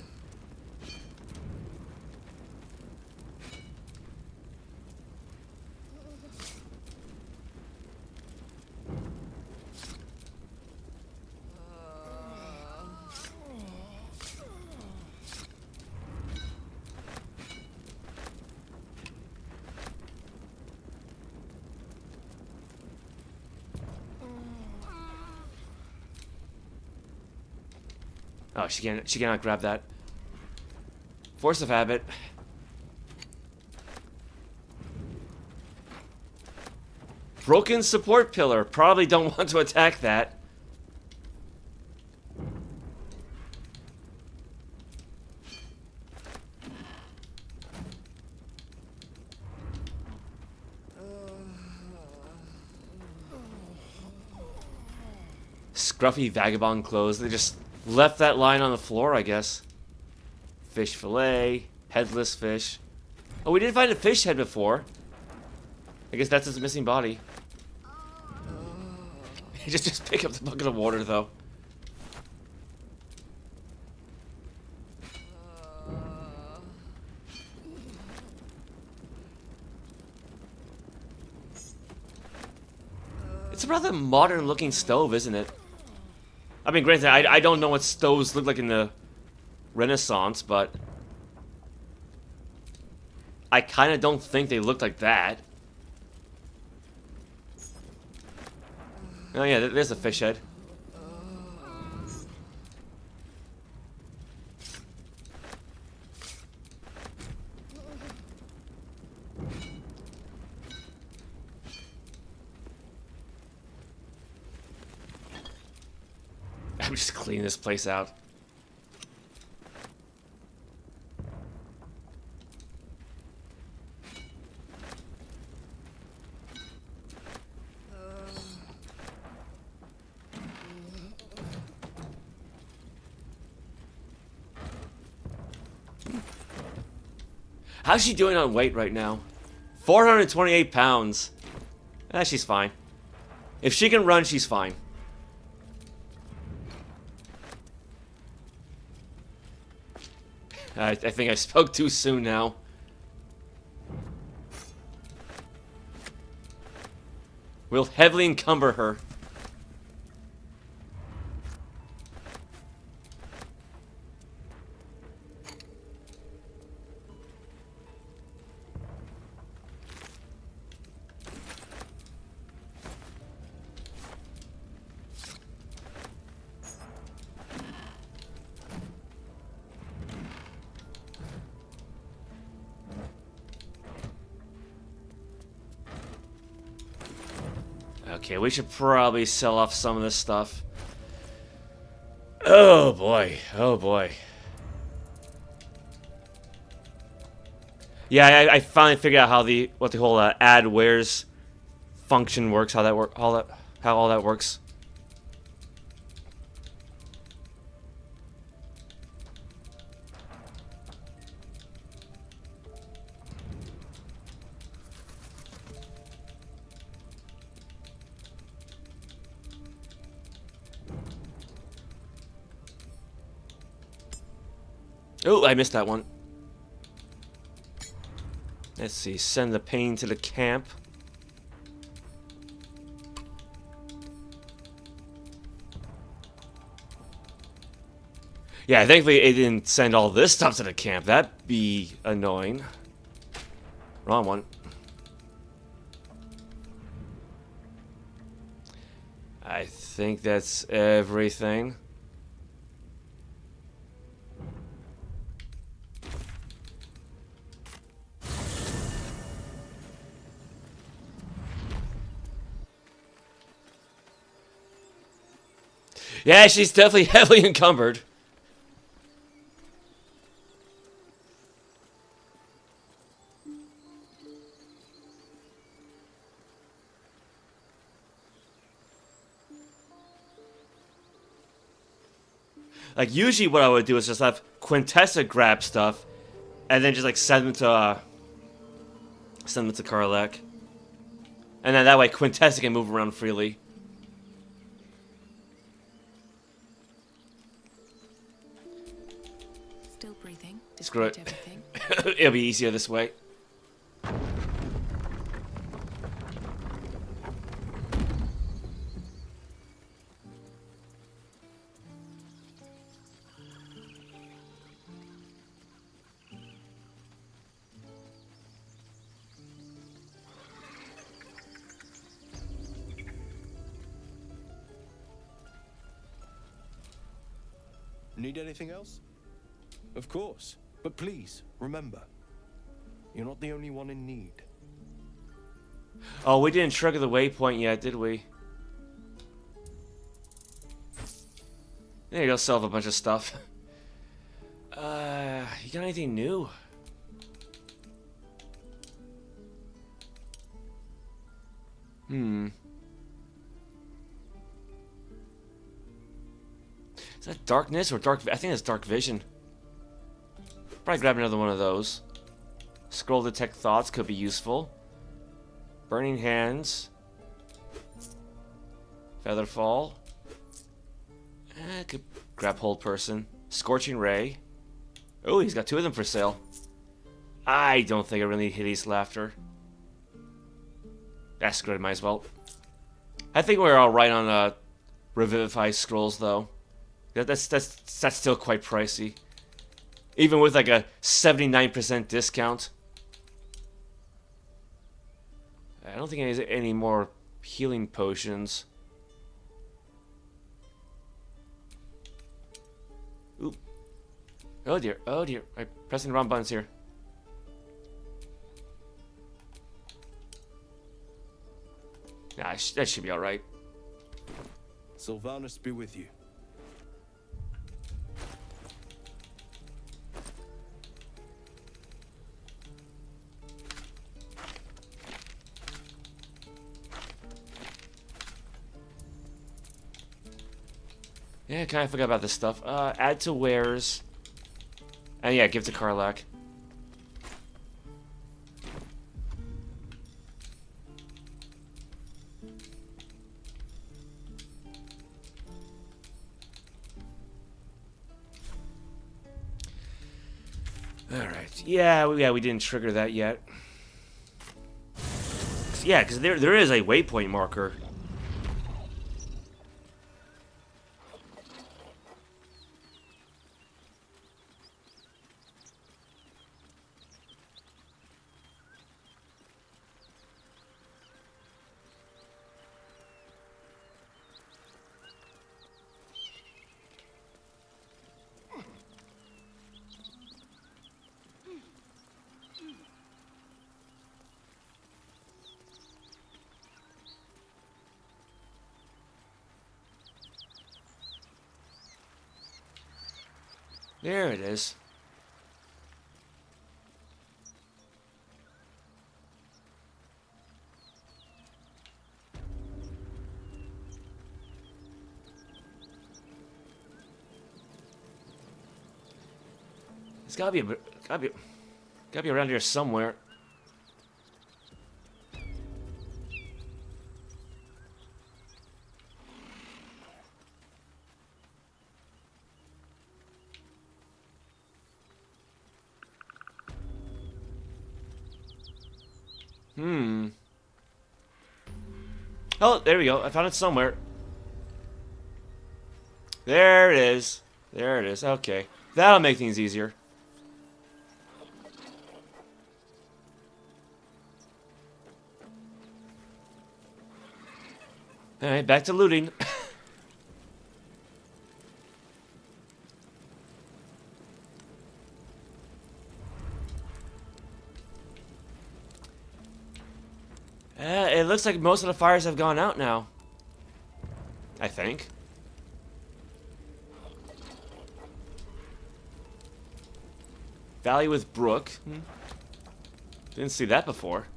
Oh, she cannot grab that. Force of habit. Broken support pillar. Probably don't want to attack that. Scruffy vagabond clothes. They just left that line on the floor, I guess. Fish fillet. Headless fish. Oh, we did find a fish head before. I guess that's his missing body. just pick up the bucket of water, though. It's a rather modern-looking stove, isn't it? I mean, granted, I don't know what stoves look like in the Renaissance, but I kind of don't think they look like that. Oh yeah, there's a fish head. I'm just cleaning this place out. How's she doing on weight right now? 428 pounds. She's fine. If she can run, she's fine. I think I spoke too soon now. We'll heavily encumber her. Okay, we should probably sell off some of this stuff. Oh boy, oh boy. Yeah, I finally figured out how what the whole add wares function works, how all that works. Oh, I missed that one. Let's see. Send the pain to the camp. Yeah, thankfully it didn't send all this stuff to the camp. That'd be annoying. Wrong one. I think that's everything. Yeah, she's definitely heavily encumbered. Like, usually what I would do is just have Quintessa grab stuff, and then just, like, send them to Karlach. And then that way Quintessa can move around freely. Still breathing. Screw it. Everything. It'll be easier this way. Need anything else? Of course. But please, remember, you're not the only one in need. Oh, we didn't trigger the waypoint yet, did we? There you go, sell a bunch of stuff. You got anything new? Is that darkness or dark? I think it's dark vision. Probably grab another one of those. Scroll detect thoughts could be useful. Burning hands. Featherfall. Could grab hold person. Scorching ray. Oh, he's got two of them for sale. I don't think I really need hideous laughter. That's good. Might as well. I think we're all right on revivify scrolls though. That's still quite pricey. Even with like a 79% discount. I don't think there's any more healing potions. Oop. Oh dear, oh dear. I'm pressing the wrong buttons here. Nah, that should be alright. Sylvanas be with you. Yeah, I kind of forgot about this stuff. Add to wares. And yeah, give it to Karlach. Alright. Yeah, we didn't trigger that yet. Yeah, because there is a waypoint marker. There it is. It's gotta be around here somewhere. Oh, there we go. I found it somewhere. There it is. There it is. Okay. That'll make things easier. Alright, back to looting. It looks like most of the fires have gone out now. I think. Valley with brook. Didn't see that before.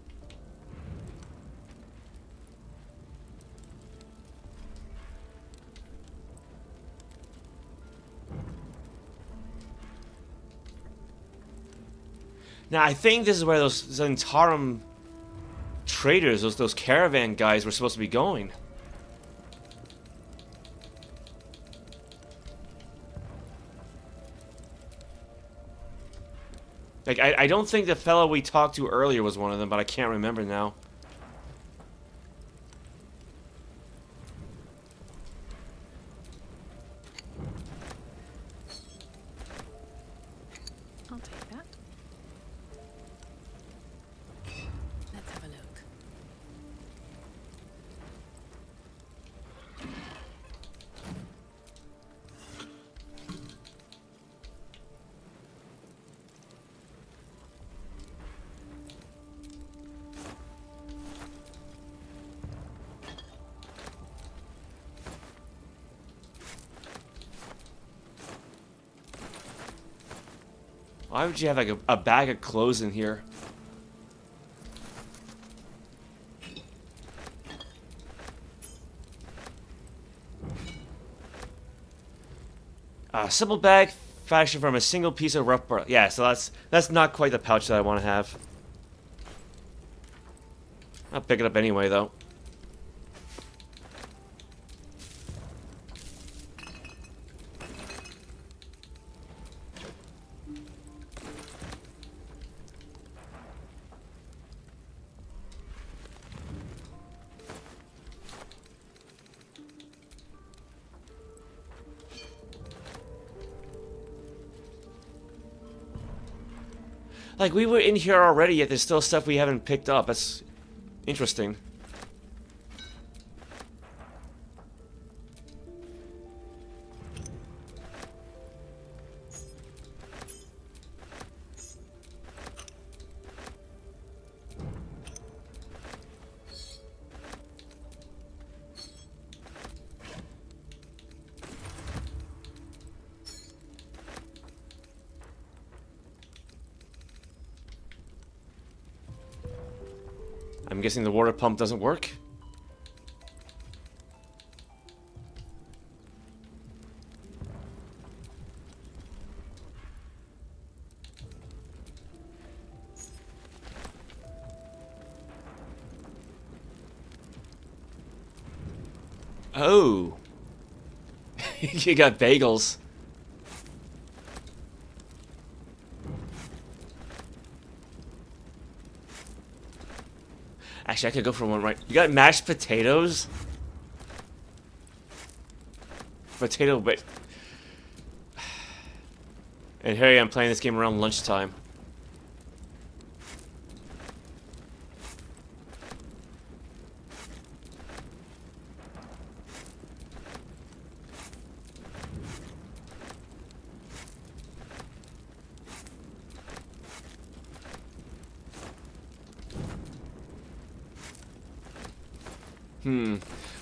Now I think this is where those Zhentarim traders, those caravan guys, were supposed to be going. Like, I don't think the fellow we talked to earlier was one of them, but I can't remember now. I'll take that. Let's have a look. Why would you have like a bag of clothes in here? A simple bag fashioned from a single piece of rough bark. Yeah, so that's not quite the pouch that I want to have. I'll pick it up anyway, though. Like, we were in here already, yet there's still stuff we haven't picked up. That's interesting. I'm guessing the water pump doesn't work. Oh. You got bagels. Actually, I could go for one right. You got mashed potatoes? Potato bit. And here I am playing this game around lunchtime.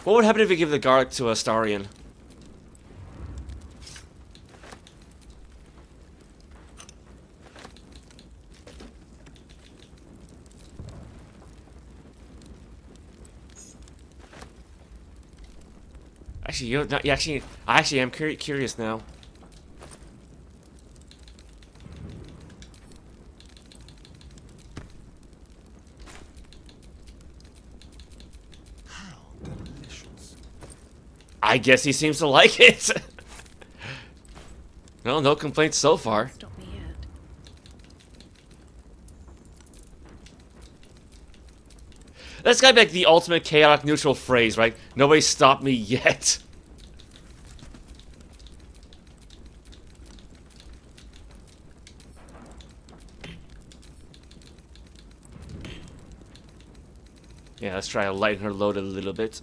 What would happen if you give the garlic to Astarion? Actually, you know, I actually am curious now. How delicious. I guess he seems to like it. Well, no complaints so far. Stop me yet. That's gotta be like the ultimate chaotic neutral phrase, right? Nobody stopped me yet. Yeah, let's try to lighten her load a little bit.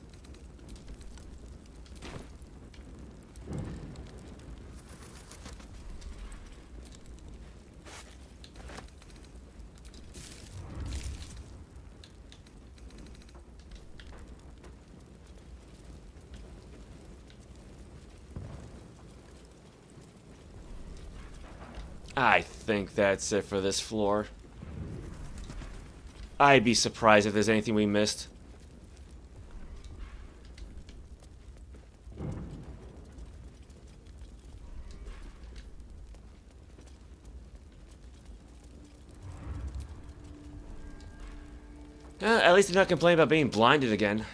I think that's it for this floor. I'd be surprised if there's anything we missed. At least they're not complaining about being blinded again.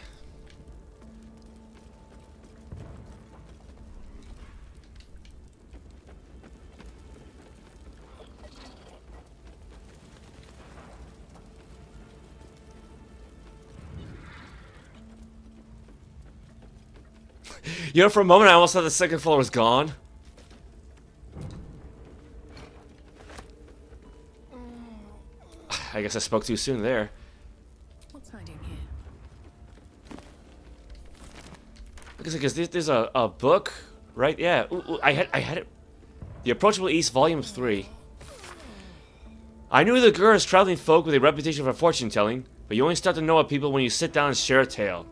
You know, for a moment I almost thought the second floor was gone. I guess I spoke too soon there. What's hiding here? Because there's a book, right? Yeah, ooh, I had it. The Approachable East, Volume 3. I knew the Gur is traveling folk with a reputation for fortune-telling, but you only start to know of people when you sit down and share a tale.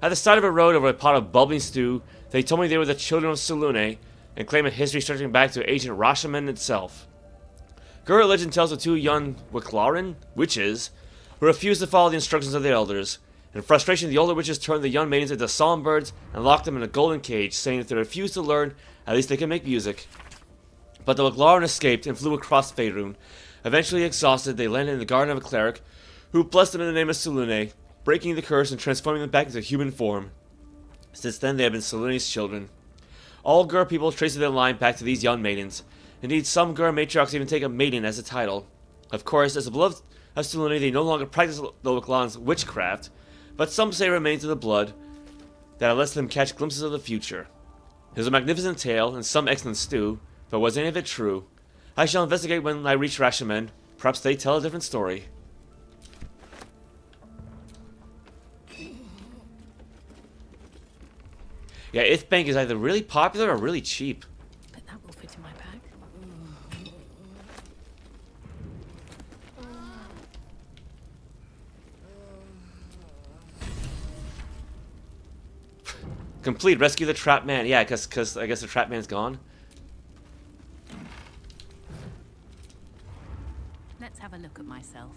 At the side of a road over a pot of bubbling stew, they told me they were the children of Selûne, and claim a history stretching back to ancient Rashomon itself. Gur legend tells of two young Waukeen witches who refused to follow the instructions of the elders. In frustration, the older witches turned the young maidens into songbirds and locked them in a golden cage, saying if they refused to learn, at least they could make music. But the Waukeen escaped and flew across Faerûn. Eventually exhausted, they landed in the garden of a cleric, who blessed them in the name of Selûne, breaking the curse and transforming them back into human form. Since then, they have been Selûne's children. All Gur people trace their line back to these young maidens. Indeed, some Gur matriarchs even take a maiden as a title. Of course, as the beloved of Selûne, they no longer practice the Waukeen's witchcraft, but some say it remains in the blood that lets them catch glimpses of the future. It is a magnificent tale and some excellent stew, but was any of it true? I shall investigate when I reach Rashomon. Perhaps they tell a different story. Yeah, Ithbank is either really popular or really cheap. But that will fit in my bag. Complete. Rescue the trap man. Yeah, because I guess the trap man's gone. Let's have a look at myself.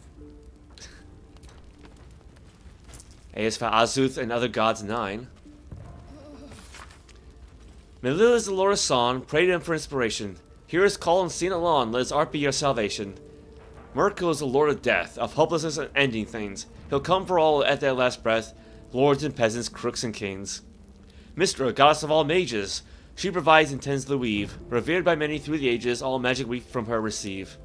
A is for Azuth and other gods 9. Melil is the Lord of Song. Pray to him for inspiration. Hear his call and sing along. Let his art be your salvation. Mirko is the Lord of Death, of hopelessness and ending things. He'll come for all at their last breath, lords and peasants, crooks and kings. Mystra, goddess of all mages. She provides and tends the weave. Revered by many through the ages, all magic we from her receive.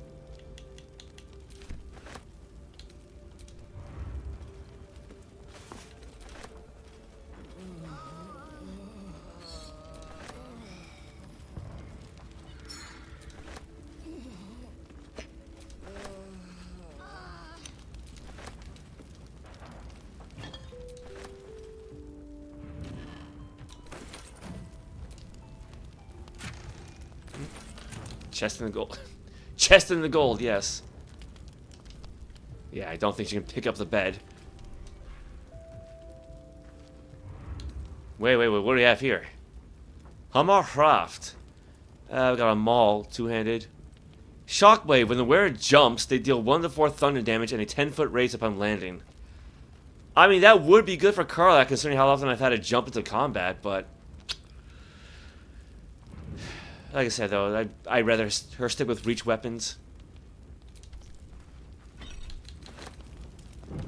Chest in the gold. Chest in the gold, yes. Yeah, I don't think she can pick up the bed. Wait, what do we have here? Hammercraft. We got a maul, two-handed. Shockwave. When the wearer jumps, they deal 1 to 4 thunder damage and a 10-foot raise upon landing. I mean, that would be good for Karlach, considering how often I've had to jump into combat, but... Like I said, though, I'd rather her stick with reach weapons.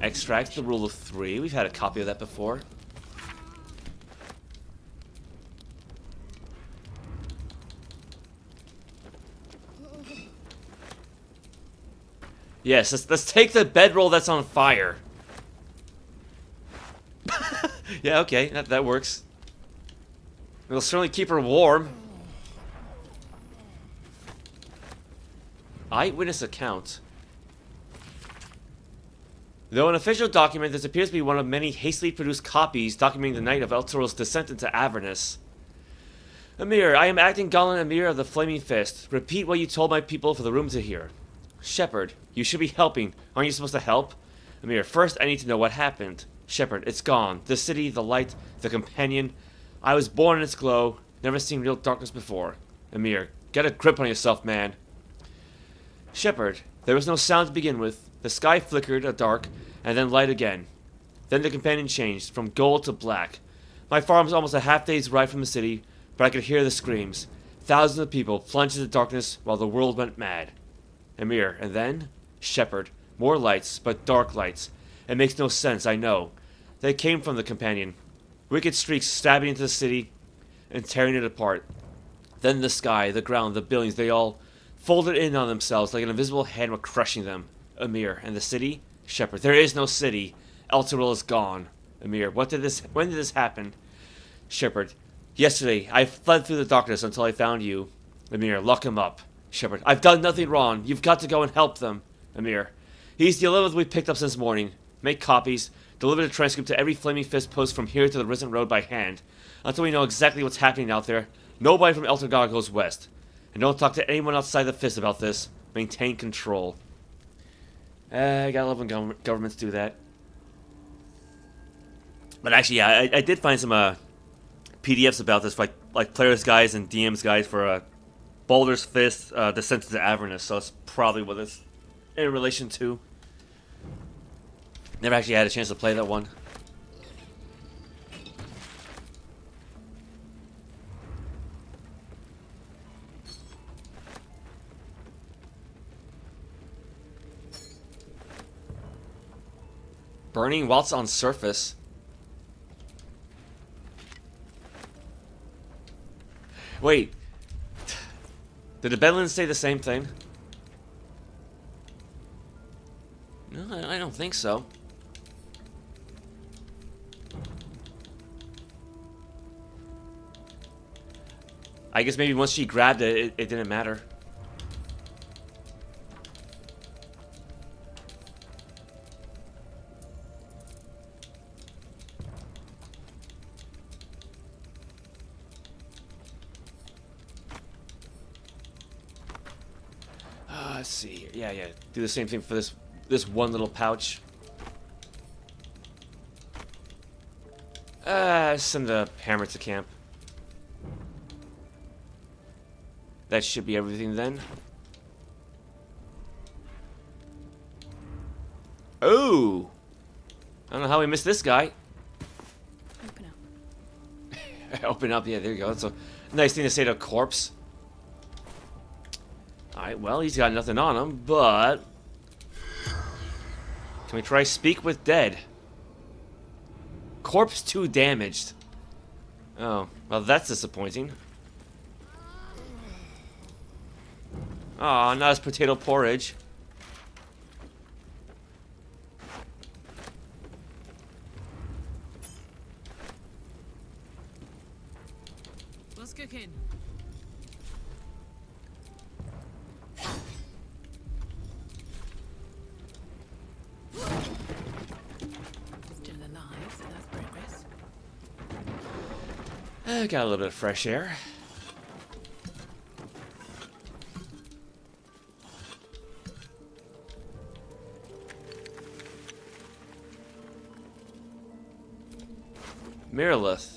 Extract the rule of 3. We've had a copy of that before. Yes, let's take the bedroll that's on fire. Yeah, okay, that works. It'll certainly keep her warm. Eyewitness account. Though an official document, this appears to be one of many hastily produced copies documenting the night of Elturel's descent into Avernus. Emir, I am acting Goblin Emir of the Flaming Fist. Repeat what you told my people for the room to hear. Shepherd, you should be helping. Aren't you supposed to help? Emir, first I need to know what happened. Shepherd, it's gone. The city, the light, the companion. I was born in its glow. Never seen real darkness before. Emir, get a grip on yourself, man. Shepherd, there was no sound to begin with. The sky flickered a dark, and then light again. Then the companion changed, from gold to black. My farm was almost a half-day's ride from the city, but I could hear the screams. Thousands of people plunged into darkness while the world went mad. Emir, and then? Shepherd, more lights, but dark lights. It makes no sense, I know. They came from the companion. Wicked streaks stabbing into the city and tearing it apart. Then the sky, the ground, the buildings, they all... folded in on themselves like an invisible hand were crushing them. Emir, and the city? Shepherd, there is no city. Elturel is gone. Emir, when did this happen? Shepherd, yesterday, I fled through the darkness until I found you. Emir, lock him up. Shepherd, I've done nothing wrong. You've got to go and help them. Emir, he's the 11th we picked up since morning. Make copies. Deliver the transcript to every Flaming Fist post from here to the Risen Road by hand. Until we know exactly what's happening out there, nobody from Elturel goes west. And don't talk to anyone outside the Fist about this. Maintain control. I gotta love when governments do that. But actually, yeah, I did find some PDFs about this, like players' guides and DM's guides for Baldur's Fist, Descent into Avernus. So that's probably what it's in relation to. Never actually had a chance to play that one. Burning whilst on surface. Wait. Did the Bedouins say the same thing? No, I don't think so. I guess maybe once she grabbed it, it didn't matter. Let's see. Yeah. Do the same thing for this one little pouch. Send the hammer to camp. That should be everything then. Oh! I don't know how we missed this guy. Open up. Open up, yeah, there you go. That's a nice thing to say to a corpse. Alright, well, he's got nothing on him, but... Can we try speak with dead? Corpse 2 damaged. Oh, well, that's disappointing. Aw, not as potato porridge. What's cooking? Still alive, so that's progress. Got a little bit of fresh air. Miralith.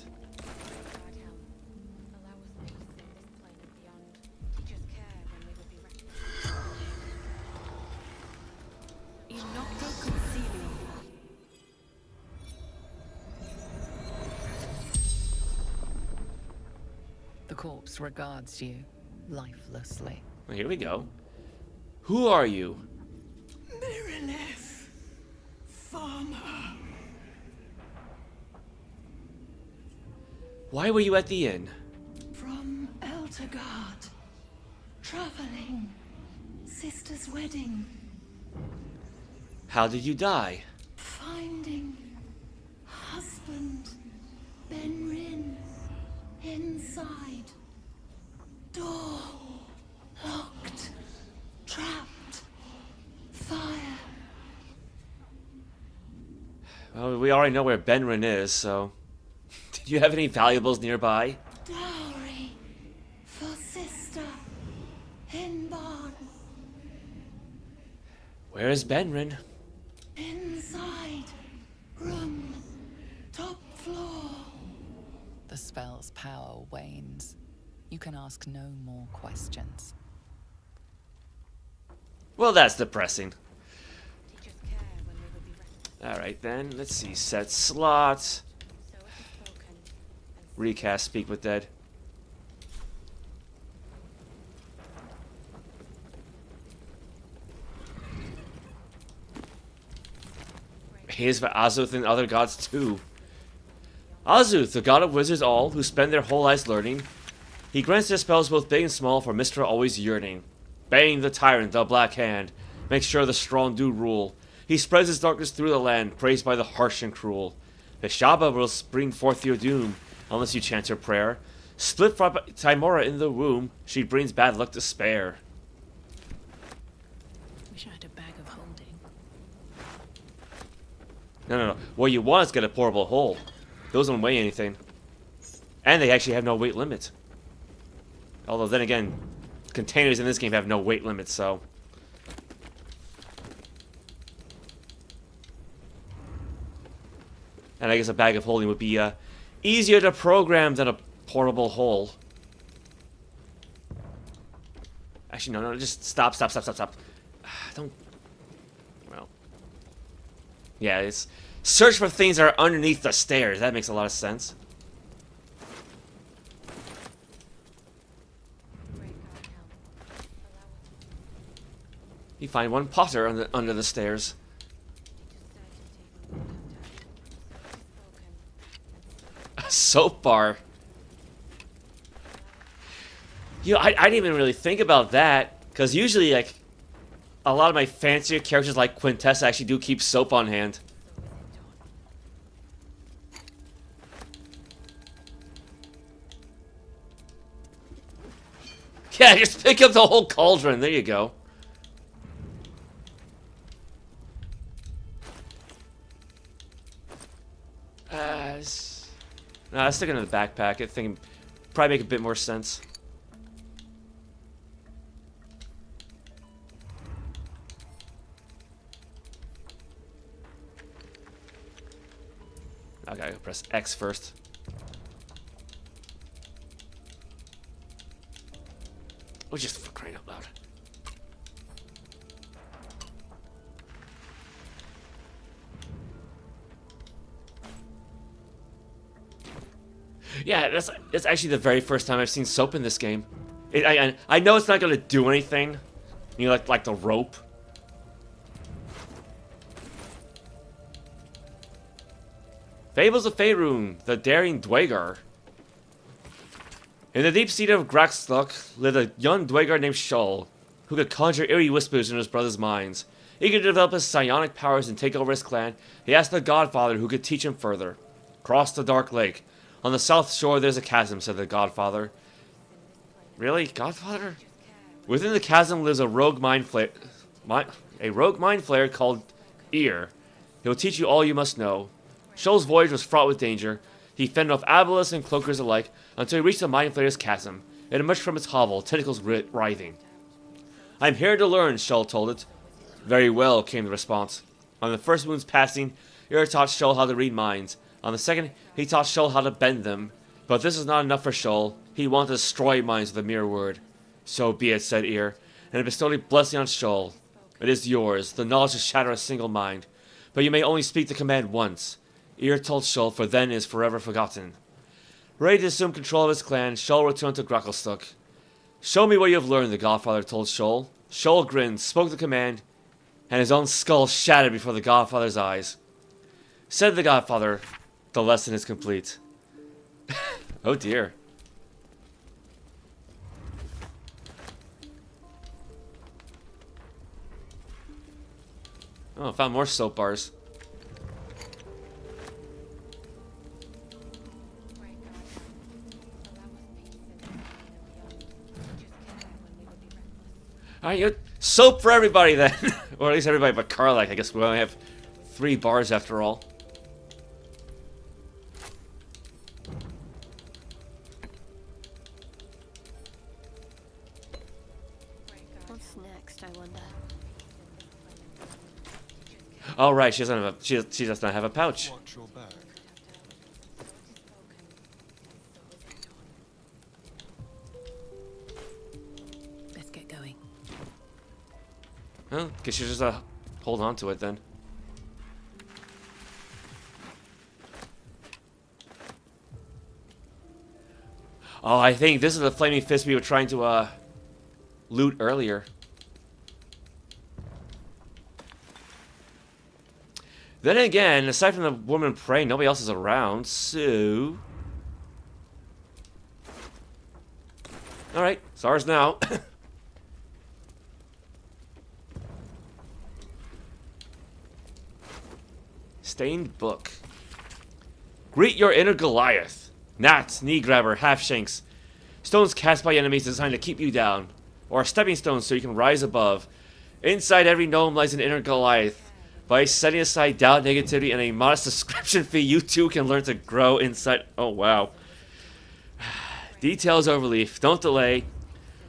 The corpse regards you lifelessly. Well, here we go. Who are you? Miralith, farmer. Why were you at the inn? From Eltergard. Traveling. Sister's wedding. How did you die? Finding husband Benrin inside. Door locked. Trapped. Fire. Well, we already know where Benrin is, so... Did you have any valuables nearby? Dowry for sister in barn. Where is Benrin? Inside room. Top floor. The spell's power wanes. You can ask no more questions. Well, that's depressing. Alright then, let's see. Set slots. Recast Speak with Dead. He is for Azuth and other gods too. Azuth, the god of wizards all, who spend their whole lives learning. He grants their spells both big and small for Mistra always yearning. Bane the tyrant, the black hand, makes sure the strong do rule. He spreads his darkness through the land, praised by the harsh and cruel. The Shaba will bring forth your doom, unless you chant your prayer. Split from Timora in the womb, she brings bad luck to spare. Wish I had a bag of holding. No. What you want is get a portable hole. Those don't weigh anything. And they actually have no weight limit. Although then again, containers in this game have no weight limit, so... And I guess a bag of holding would be easier to program than a portable hole. Actually, no, just stop. Don't... Well... Yeah, it's... Search for things that are underneath the stairs. That makes a lot of sense. You find one potter under the stairs. A soap bar. You know, I didn't even really think about that, because usually, like, a lot of my fancier characters like Quintessa actually do keep soap on hand. Yeah, just pick up the whole cauldron. There you go. Nah, stick it in the backpack. I think it'd probably make a bit more sense. I gotta press X first. Oh, just for crying out loud. Yeah, that's actually the very first time I've seen soap in this game. I know it's not gonna do anything. You know, like the rope. Fables of Faerun, the Daring Dwegar. In the deep sea of Graxlock lived a young dwegar named Shoal, who could conjure eerie whispers in his brother's minds. Eager to develop his psionic powers and take over his clan, he asked the Godfather who could teach him further. Cross the dark lake. On the south shore there's a chasm, said the Godfather. Really? Godfather? Within the chasm lives a rogue mind flayer called Ear. He will teach you all you must know. Shoal's voyage was fraught with danger. He fended off abelisks and cloakers alike until he reached the Mind Flayer's chasm. It emerged from its hovel, tentacles writhing. "I'm here to learn," Shoal told it. "Very well," came the response. On the first moon's passing, Ear taught Shoal how to read minds. On the second, he taught Shoal how to bend them. But this is not enough for Shoal. He wanted to destroy minds with a mere word. "So be it," said Ear, and it bestowed a blessing on Shoal. "It is yours, the knowledge to shatter a single mind. But you may only speak the command once." Ear told Shoal, for then it is forever forgotten. Ready to assume control of his clan, Shoal returned to Gracklstock. "Show me what you have learned," the Godfather told Shoal. Shoal grinned, spoke the command, and his own skull shattered before the Godfather's eyes. Said the Godfather, "The lesson is complete." Oh dear. Oh, I found more soap bars. Alright, soap for everybody then. Or at least everybody but Karlach. I guess we only have 3 bars after all. What's next, I wonder? Oh right, she doesn't have a she does not have a pouch. Watch your back. Let's get going. Well, guess you just hold on to it then. Oh, I think this is the flaming fist we were trying to loot earlier. Then again, aside from the woman praying, nobody else is around, so... Alright, it's ours now. Stained book. Greet your inner Goliath. Gnats, knee grabber, half shanks. Stones cast by enemies designed to keep you down. Or stepping stones so you can rise above. Inside every gnome lies an inner Goliath. By setting aside doubt, negativity, and a modest subscription fee, you too can learn to grow inside. Oh, wow. Details overleaf. Don't delay.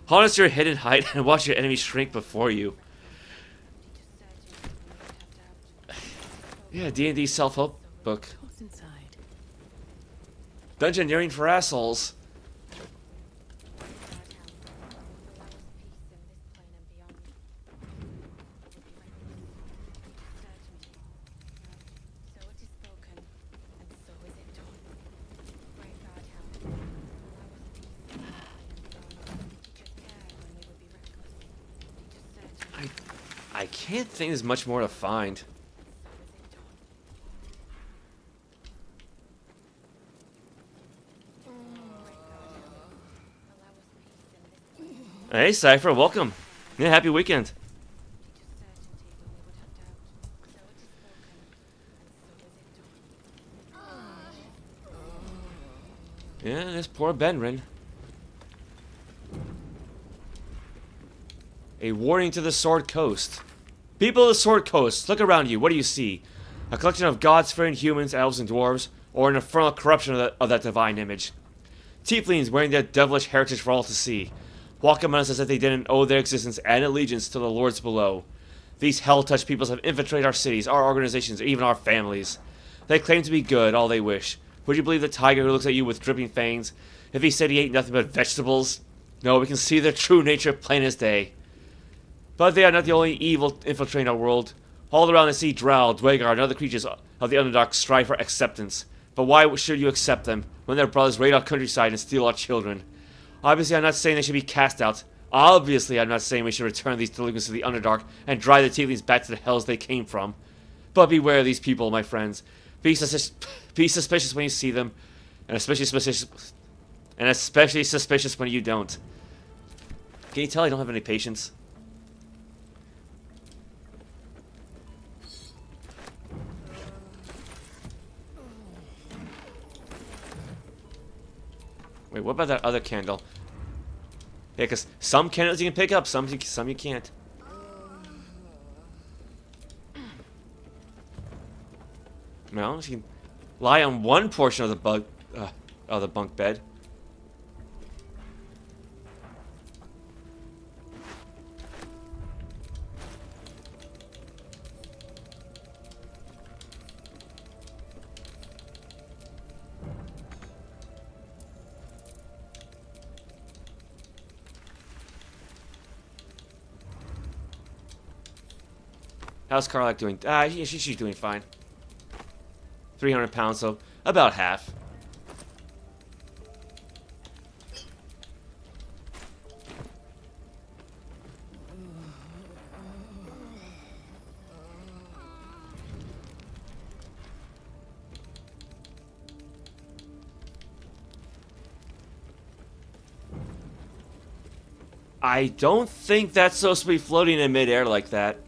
Harness your hidden height and watch your enemies shrink before you. Yeah, D&D self-help book. What's inside? Dungeoneering for assholes. I can't think there's much more to find. Hey, Cypher, welcome. Yeah, happy weekend. Yeah, this poor Benrin. A warning to the Sword Coast. People of the Sword Coast, look around you. What do you see? A collection of gods-fearing humans, elves, and dwarves, or an infernal corruption of that divine image? Tieflings wearing their devilish heritage for all to see. Walk among us as if they didn't owe their existence and allegiance to the lords below. These hell-touched peoples have infiltrated our cities, our organizations, even our families. They claim to be good, all they wish. Would you believe the tiger who looks at you with dripping fangs if he said he ate nothing but vegetables? No, we can see their true nature plain as day. But they are not the only evil infiltrating our world. All around the sea, Drow, Dwegar, and other creatures of the Underdark strive for acceptance. But why should you accept them when their brothers raid our countryside and steal our children? Obviously, I'm not saying they should be cast out. Obviously, I'm not saying we should return these delinquents to the Underdark and drive the Tieflings back to the hells they came from. But beware of these people, my friends. Be suspicious when you see them, and especially And especially suspicious when you don't. Can you tell I don't have any patience? Wait, what about that other candle? Yeah, because some candles you can pick up, some you can't. Well, she can lie on one portion of the bunk bed. How's Karlak doing? She's doing fine. 300 pounds, so about half. I don't think that's supposed to be floating in midair like that.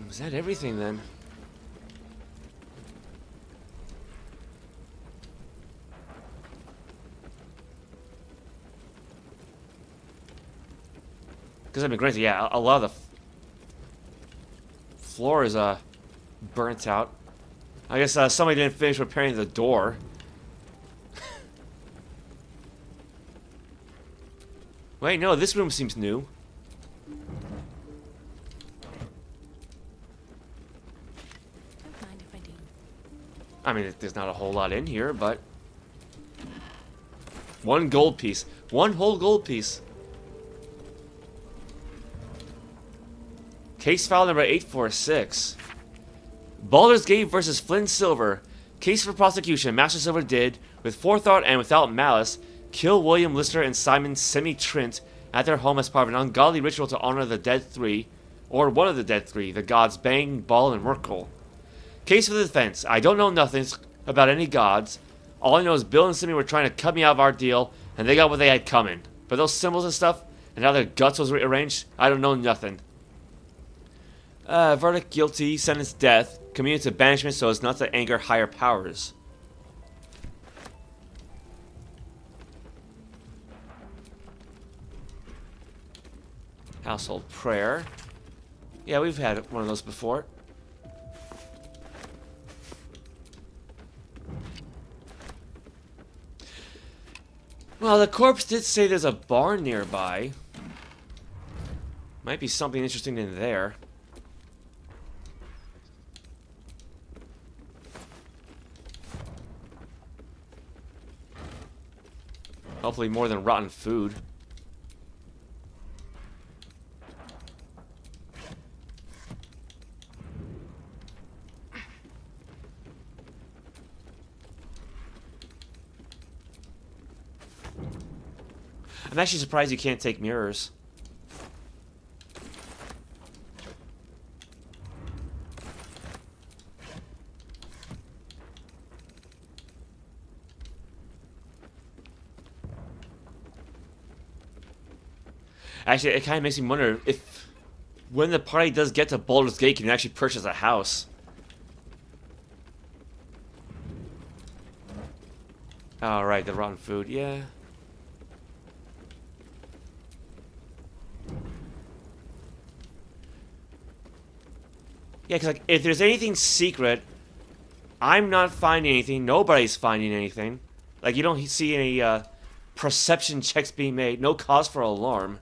Is that everything then? Because I mean, granted, yeah, a lot of the floor is burnt out. I guess somebody didn't finish repairing the door. Wait, no, this room seems new. I mean, there's not a whole lot in here, but... one gold piece. One whole gold piece. Case file number 846. Baldur's Gate versus Flint Silver. Case for prosecution. Master Silver did, with forethought and without malice, kill William Lister and Simon Semi-Trent at their home as part of an ungodly ritual to honor the dead three, or one of the dead three, the gods Bang, Ball, and Myrkul. Case for the defense. I don't know nothing about any gods. All I know is Bill and Simi were trying to cut me out of our deal, and they got what they had coming. But those symbols and stuff, and how their guts was rearranged, I don't know nothing. Verdict guilty, sentence death, commuted to banishment so as not to anger higher powers. Household prayer. Yeah, we've had one of those before. Well, the corpse did say there's a barn nearby. Might be something interesting in there. Hopefully more than rotten food. I'm actually surprised you can't take mirrors. Actually, it kind of makes me wonder if when the party does get to Baldur's Gate, can you actually purchase a house? Oh, right, the rotten food, yeah. Yeah, because like, if there's anything secret, I'm not finding anything. Nobody's finding anything. Like, you don't see any perception checks being made. No cause for alarm.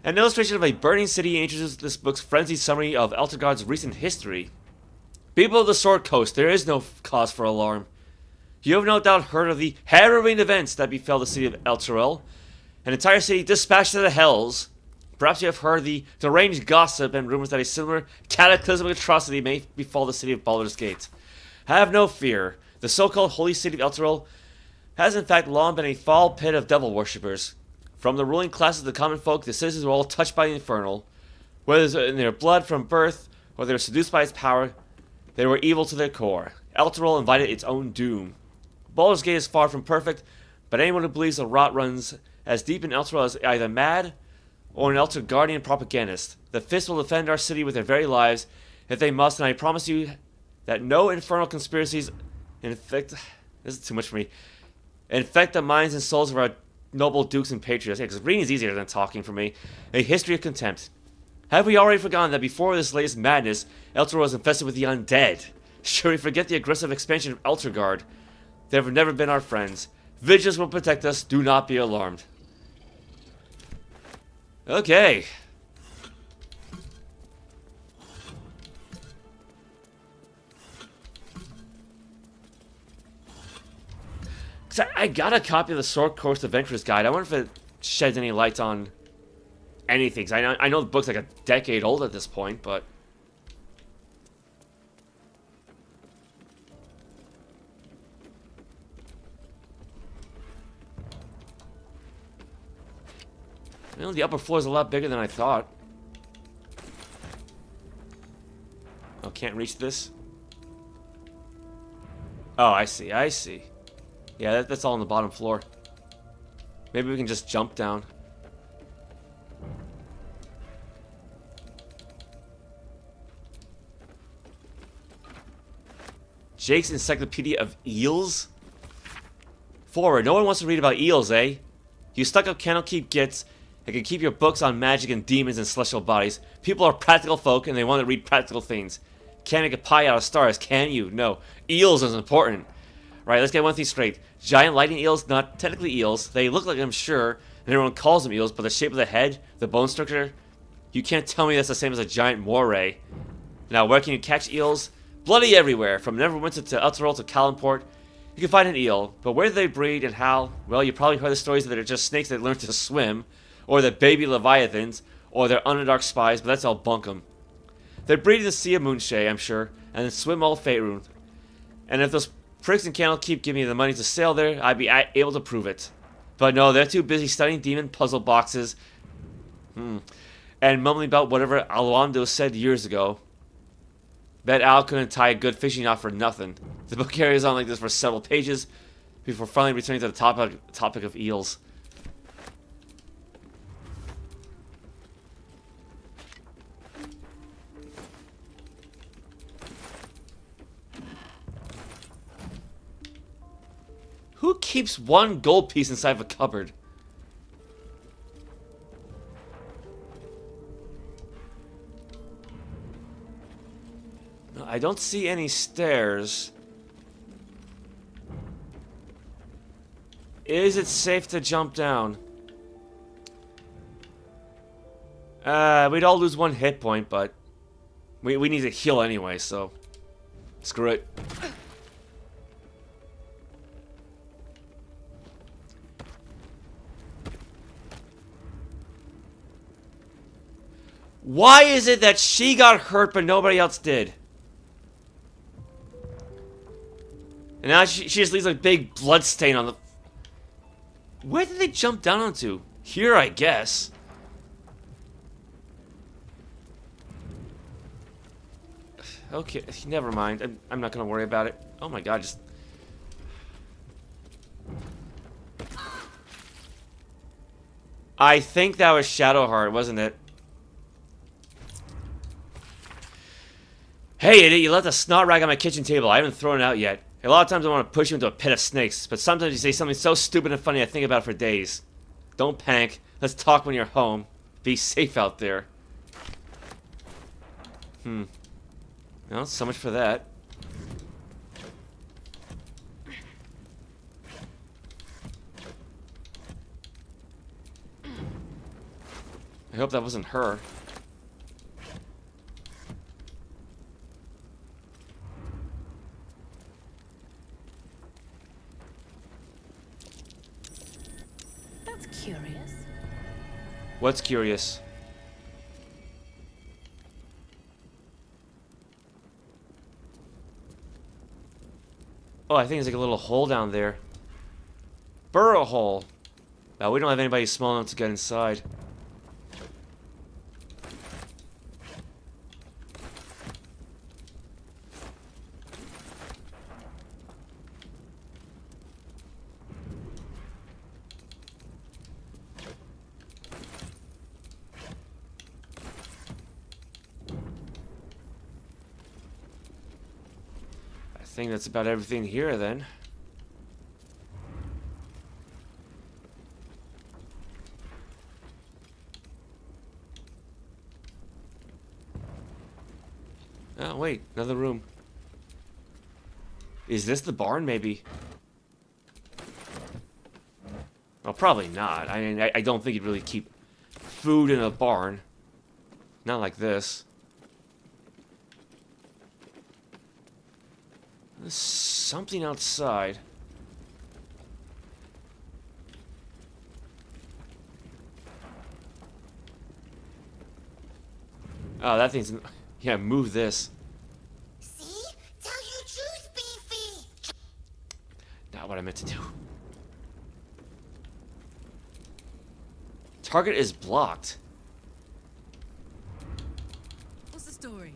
An illustration of a burning city introduces this book's frenzied summary of Eltergard's recent history. People of the Sword Coast, there is no cause for alarm. You have no doubt heard of the harrowing events that befell the city of Elturel. An entire city dispatched to the Hells. Perhaps you have heard the deranged gossip and rumors that a similar cataclysmic atrocity may befall the city of Baldur's Gate. Have no fear. The so-called holy city of Elturel has in fact long been a foul pit of devil worshippers. From the ruling classes to the common folk, the citizens were all touched by the infernal. Whether it's in their blood from birth, or they were seduced by its power, they were evil to their core. Elturel invited its own doom. Baldur's Gate is far from perfect, but anyone who believes the rot runs as deep in Elturel is either mad or an Elder Guardian propagandist. The Fist will defend our city with their very lives if they must, and I promise you that no infernal conspiracies infect... This is too much for me. Infect the minds and souls of our noble dukes and patriots. Yeah, because reading is easier than talking for me. A history of contempt. Have we already forgotten that before this latest madness, Elturel was infested with the undead? Should we forget the aggressive expansion of Elturgard? They have never been our friends. Vigilance will protect us. Do not be alarmed. Okay. I got a copy of the Sword Coast Adventurer's Guide. I wonder if it sheds any light on anything. 'Cause I know the book's like a decade old at this point, but... You know, the upper floor is a lot bigger than I thought. Oh, can't reach this? Oh, I see, I see. Yeah, that's all on the bottom floor. Maybe we can just jump down. Jake's Encyclopedia of Eels? Forward, no one wants to read about eels, eh? You stuck-up Candlekeep gits and can keep your books on magic and demons and celestial bodies. People are practical folk and they want to read practical things. Can't make a pie out of stars, can you? No. Eels is important. Right, let's get one thing straight. Giant lightning eels, not technically eels. They look like them, sure, and everyone calls them eels, but the shape of the head, the bone structure, you can't tell me that's the same as a giant moray. Now, where can you catch eels? Bloody everywhere, from Neverwinter to Elturel to Calimport. You can find an eel, but where do they breed and how? Well, you probably heard the stories that they're just snakes that learn to swim, or they're baby leviathans, or they're Underdark spies, but that's all bunkum. They breed in the Sea of Moonshae, I'm sure, and then swim all Faerun. And if those pricks in Candlekeep give me the money to sail there, I'd be able to prove it. But no, they're too busy studying demon puzzle boxes. And mumbling about whatever Alwando said years ago. Bet Al couldn't tie a good fishing knot for nothing. The book carries on like this for several pages before finally returning to the topic of eels. Who keeps one gold piece inside of a cupboard? No, I don't see any stairs. Is it safe to jump down? We'd all lose one hit point, but we need to heal anyway, so screw it. Why is it that she got hurt but nobody else did? And now she just leaves a big blood stain on the... Where did they jump down onto? Here, I guess. Okay, never mind. I'm not gonna worry about it. Oh my god, just... I think that was Shadowheart, wasn't it? Hey, idiot, you left a snot rag on my kitchen table. I haven't thrown it out yet. A lot of times I want to push you into a pit of snakes, but sometimes you say something so stupid and funny I think about it for days. Don't panic. Let's talk when you're home. Be safe out there. Well, so much for that. I hope that wasn't her. Curious. What's curious? Oh, I think there's like a little hole down there. Burrow hole. We don't have anybody small enough to get inside. I think that's about everything here then. Oh, wait, another room. Is this the barn, maybe? Well, probably not. I mean, I don't think you'd really keep food in a barn. Not like this. There's something outside. Oh, that thing's... Yeah, move this. See? Tell you truth, Beefy! Not what I meant to do. Target is blocked. What's the story?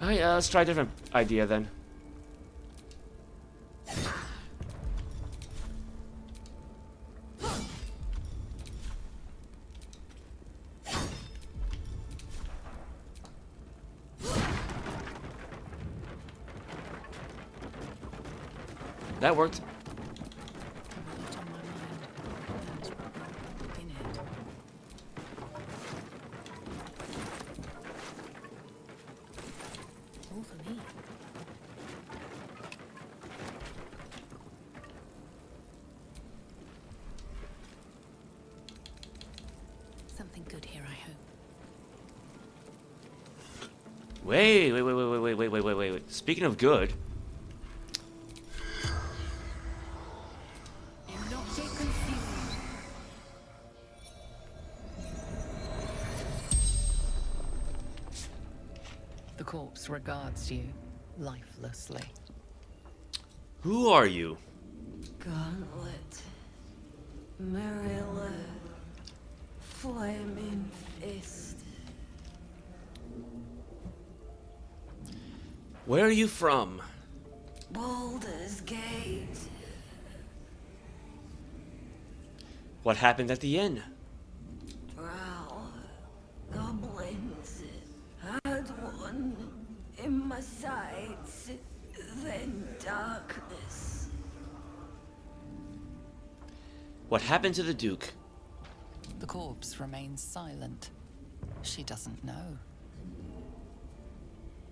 Oh yeah, let's try a different idea then. That worked. All for me. Something good here, I hope. Wait. Speaking of good. The corpse regards you lifelessly. Who are you? Gauntlet. Marilla. Flaming fist. Where are you from? Baldur's Gate. What happened at the inn? Drow. Goblins. Had one in my sights. Then darkness. What happened to the Duke? The corpse remains silent. She doesn't know.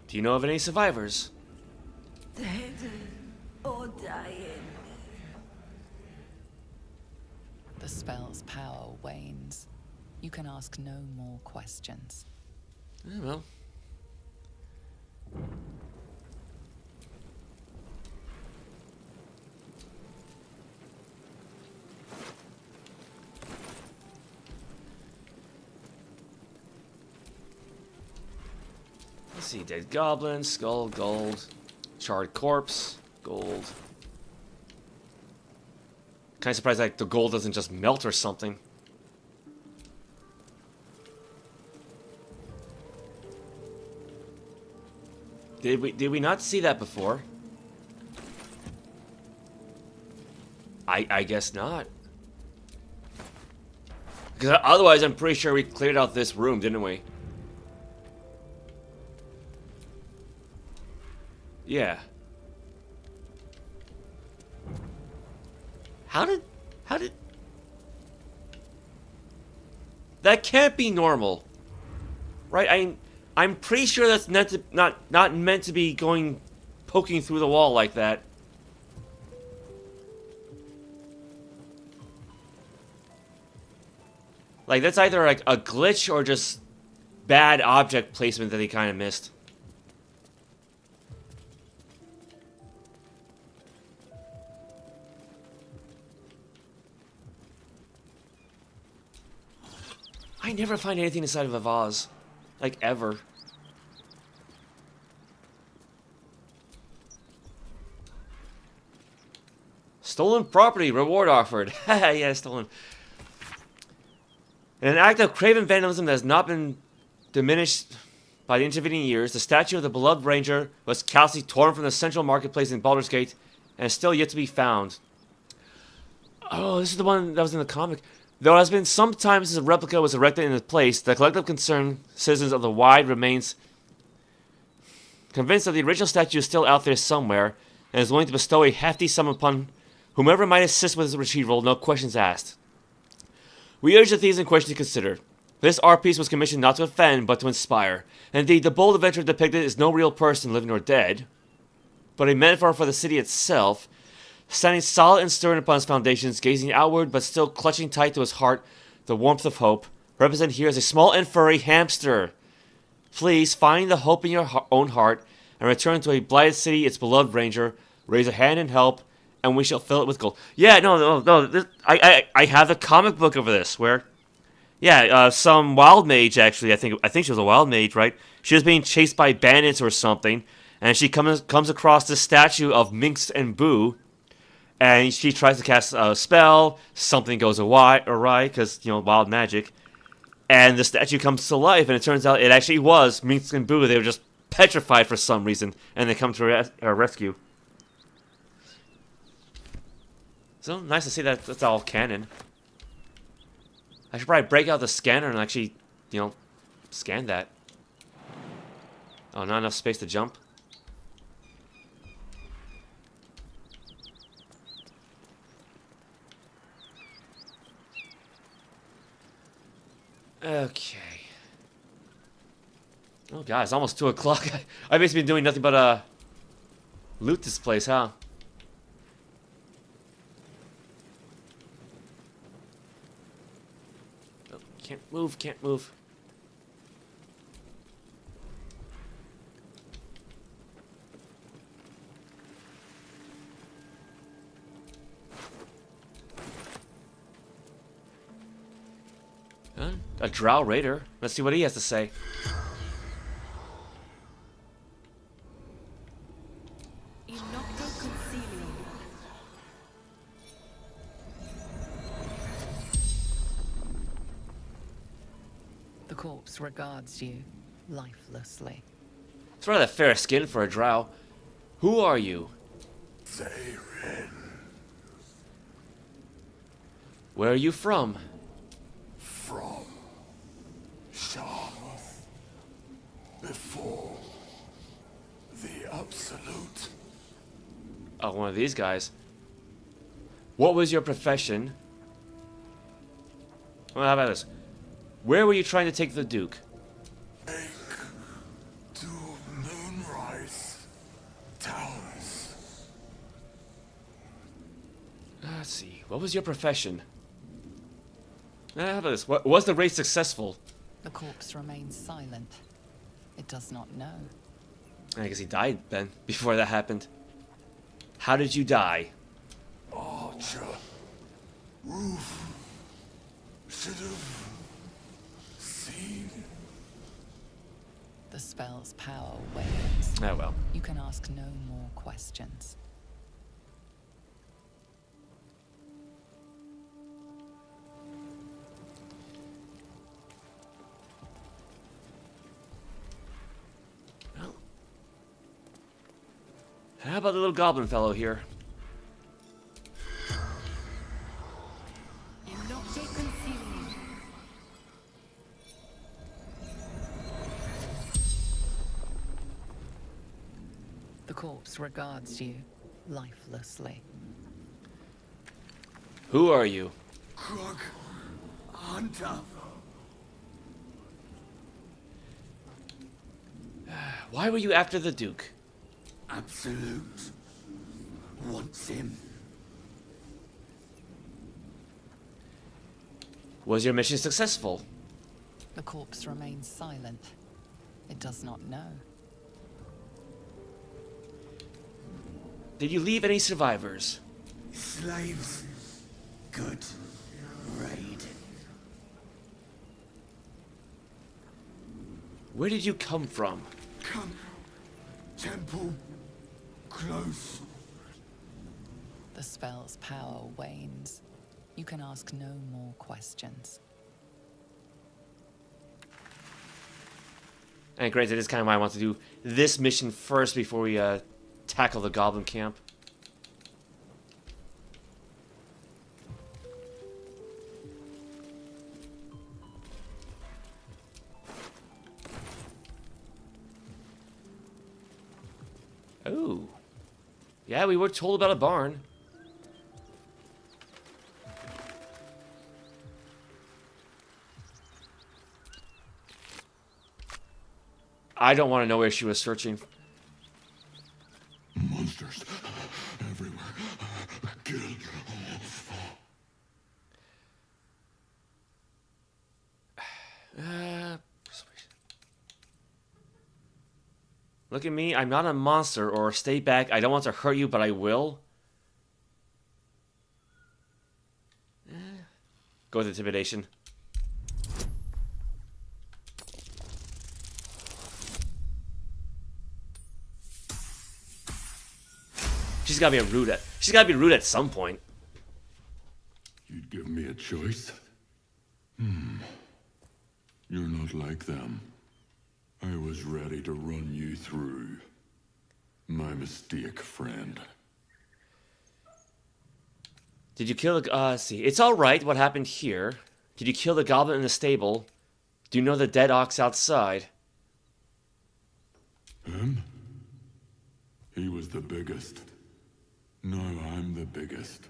Do you know of any survivors? Dead or dying. The spell's power wanes. You can ask no more questions. Well. Let's see, dead goblin, skull, gold, charred corpse, gold. Kind of surprised like the gold doesn't just melt or something. Did we not see that before? I guess not. Because otherwise I'm pretty sure we cleared out this room, didn't we? Yeah. How did that can't be normal, right? I'm pretty sure that's not meant to be poking through the wall like that. Like that's either like a glitch or just bad object placement that they kind of missed. I never find anything inside of a vase. Like, ever. Stolen property, reward offered. Yeah, stolen. In an act of craven vandalism that has not been diminished by the intervening years, the statue of the beloved ranger was callously torn from the central marketplace in Baldur's Gate and is still yet to be found. Oh, this is the one that was in the comic. Though it has been some time since a replica was erected in its place, the collective concerned citizens of the Wide remains convinced that the original statue is still out there somewhere and is willing to bestow a hefty sum upon whomever might assist with its retrieval, no questions asked. We urge the thieves in question to consider. This art piece was commissioned not to offend, but to inspire. Indeed, the bold adventurer depicted is no real person, living or dead, but a metaphor for the city itself, standing solid and stern upon its foundations, gazing outward but still clutching tight to his heart the warmth of hope. Represented here as a small and furry hamster. Please find the hope in your own heart and return to a blighted city, its beloved ranger. Raise a hand in help, and we shall fill it with gold. Yeah, no. I have the comic book over this where, yeah, some wild mage actually. I think she was a wild mage, right? She was being chased by bandits or something, and she comes across this statue of Mᴏᴅ, and she tries to cast a spell. Something goes awry because wild magic, and the statue comes to life, and it turns out it actually was Mᴏᴅ. They were just petrified for some reason, and they come to her rescue. So nice to see that that's all canon. I should probably break out the scanner and actually, scan that. Oh, not enough space to jump. Okay. Oh god, it's almost 2 o'clock. I've basically been doing nothing but loot this place, huh? Oh, can't move. Huh? A drow raider. Let's see what he has to say. The corpse regards you lifelessly. It's rather fair skin for a drow. Who are you? Zhentarim. Where are you from? From Sharth. Before the Absolute. Oh, one of these guys. What was your profession? Well, how about this? Where were you trying to take the Duke? To Moonrise Towers. Let's see. What was your profession? How about this? Was the race successful? The corpse remains silent. It does not know. I guess he died then, before that happened. How did you die? Archer. Roof. Should have seen. The spell's power wanes. Oh well. You can ask no more questions. Well, how about the little goblin fellow here? The corpse regards you lifelessly. Who are you? Krug. Hunter. Why were you after the Duke? Absolute. Wants him. Was your mission successful? The corpse remains silent. It does not know. Did you leave any survivors? Slaves. Good. Raid. Where did you come from? Come. Temple. Close. the spell's power wanes, you can ask no more questions. And granted, this is kind of why I want to do this mission first before we tackle the Goblin camp. Oh. Yeah, we were told about a barn. I don't want to know where she was searching. Monsters everywhere. Killed. Look at me. I'm not a monster, or stay back. I don't want to hurt you, but I will. Go with intimidation. She's gotta be rude at. She's gotta be rude at some point. You'd give me a choice? You're not like them. I was ready to run you through. My mistake, friend. Did you kill the... let's see. It's alright what happened here. Did you kill the goblin in the stable? Do you know the dead ox outside? Him? He was the biggest. Now I'm the biggest.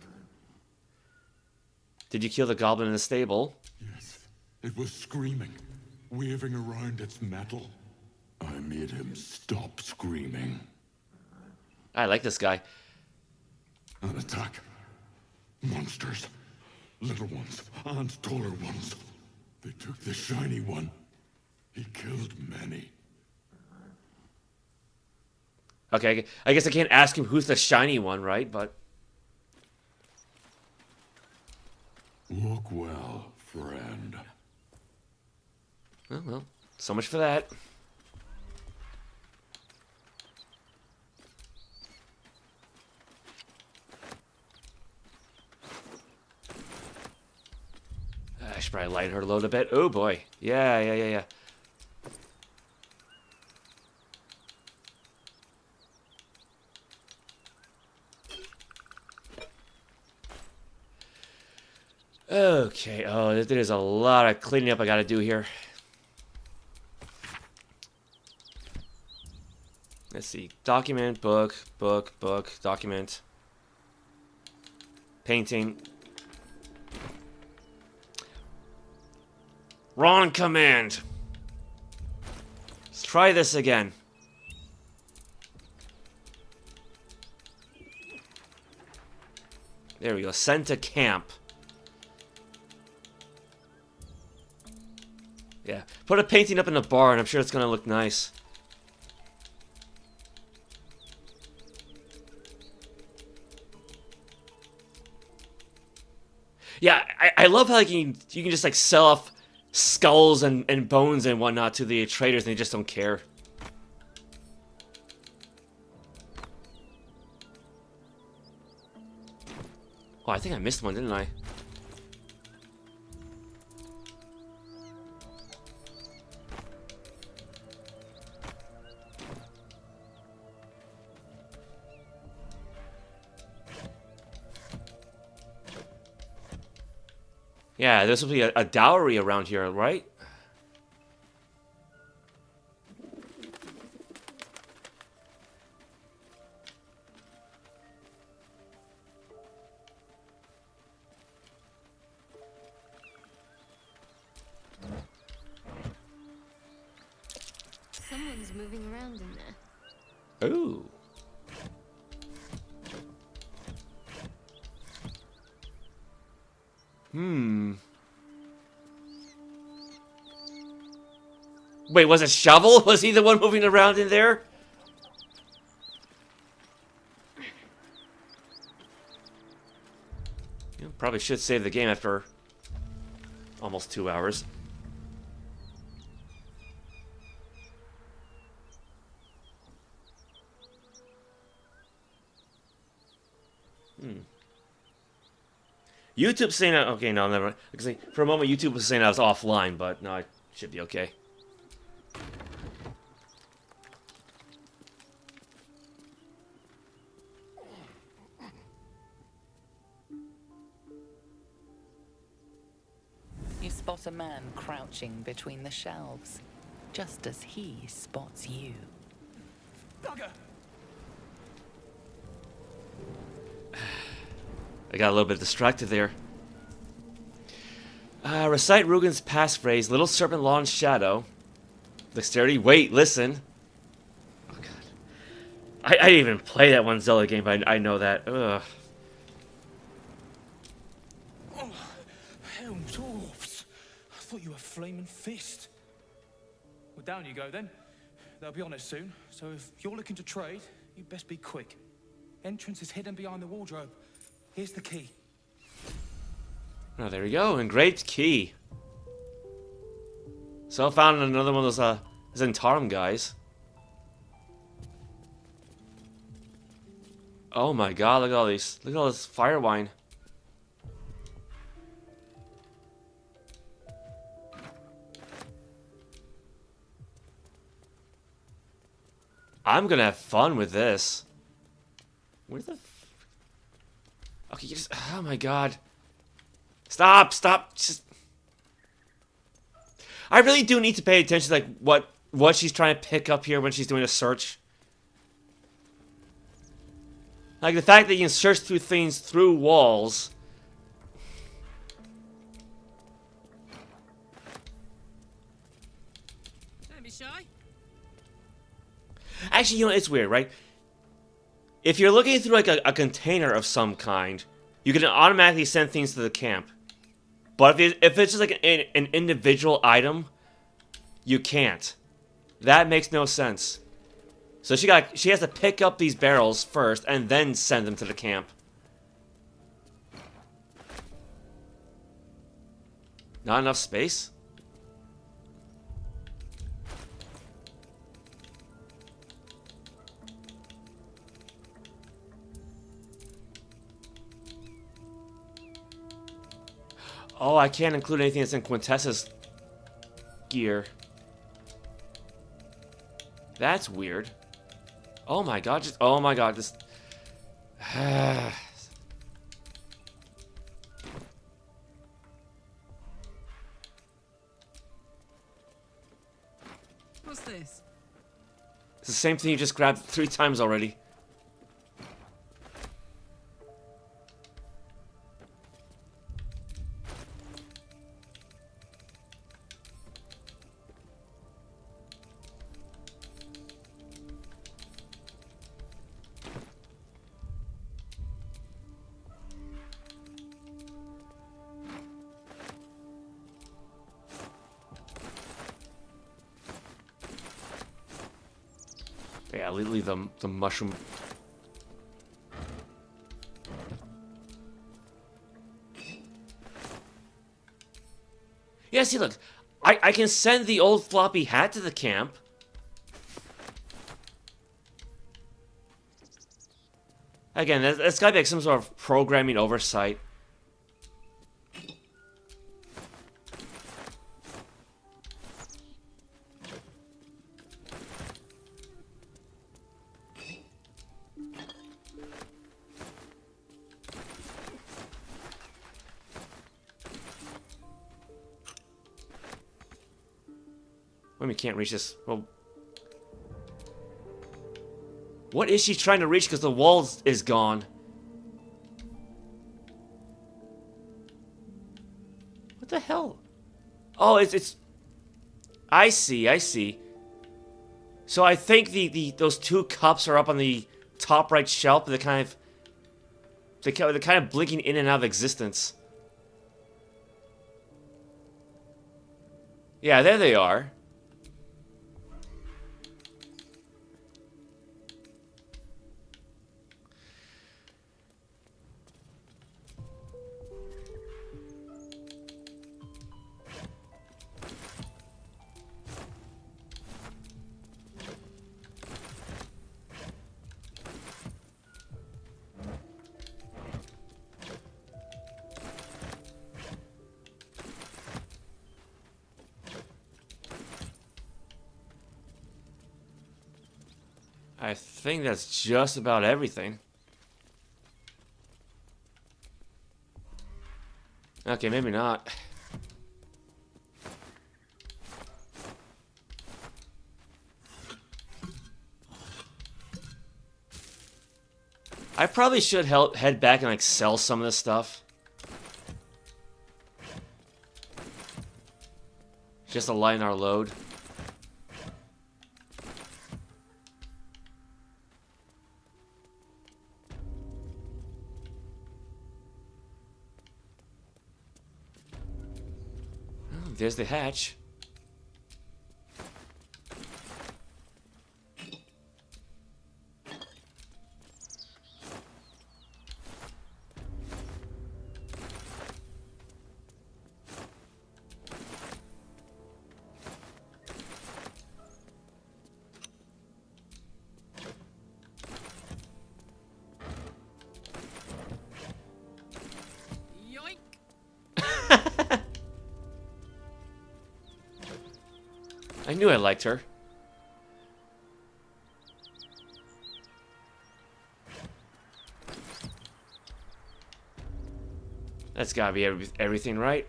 Did you kill the goblin in the stable? Yes. It was screaming, waving around its metal. I made him stop screaming. I like this guy. An attack. Monsters. Little ones and taller ones. They took the shiny one. He killed many. Okay, I guess I can't ask him who's the shiny one, right? But... Walk well, friend. Oh, well, so much for that. I should probably lighten her load a bit. Oh boy. Yeah. Okay, oh, there's a lot of cleaning up I gotta do here. Let's see. Document, book, document. Painting. Wrong command. Let's try this again. There we go. Send to camp. Yeah. Put a painting up in the barn. I'm sure it's going to look nice. Yeah, I love how you can just like sell off skulls and bones and whatnot to the traders and they just don't care. Oh, I think I missed one, didn't I? Yeah, there's supposed to be a dowry around here, right? Someone's moving around in there. Ooh. Wait, was it Shovel? Was he the one moving around in there? You probably should save the game after almost 2 hours. YouTube saying that. Okay, no, never. Because for a moment, YouTube was saying I was offline, but no, I should be okay. You spot a man crouching between the shelves, just as he spots you. Bugger! I got a little bit distracted there. Recite Rugen's passphrase, Little Serpent Law and Shadow. Dexterity, wait, listen. Oh, God. I didn't even play that one Zelda game, but I know that. Ugh. Oh, hell, dwarfs. I thought you were Flaming Fist. Well, down you go then. They'll be on it soon, so if you're looking to trade, you best be quick. Entrance is hidden behind the wardrobe. Here's the key. Oh, there we go. Engraved key. So I found another one of those Zhentarim guys. Oh my god, look at all these. Look at all this fire wine. I'm gonna have fun with this. Where the okay, you just, oh my god. Stop, just... I really do need to pay attention to, like, what she's trying to pick up here when she's doing a search. Like, the fact that you can search through things through walls. Don't be shy. Actually, you know, it's weird, right? If you're looking through, like, a container of some kind, you can automatically send things to the camp. But if it's just like an individual item, you can't. That makes no sense. So she has to pick up these barrels first and then send them to the camp. Not enough space? Oh, I can't include anything that's in Quintessa's gear. That's weird. Oh my god, oh my god, this... What's this? It's the same thing you just grabbed 3 times already. Yeah, leave the mushroom. Yeah, see, look. I can send the old floppy hat to the camp. Again, that's gotta be like some sort of programming oversight. We can't reach this. Well, what is she trying to reach? Because the wall is gone. What the hell? Oh, it's. I see. So I think those 2 cups are up on the top right shelf. They're kind of blinking in and out of existence. Yeah, there they are. I think that's just about everything. Okay, maybe not. I probably should head back and like sell some of this stuff. Just to lighten our load. Oh, there's the hatch. I knew I liked her. That's gotta be everything, right?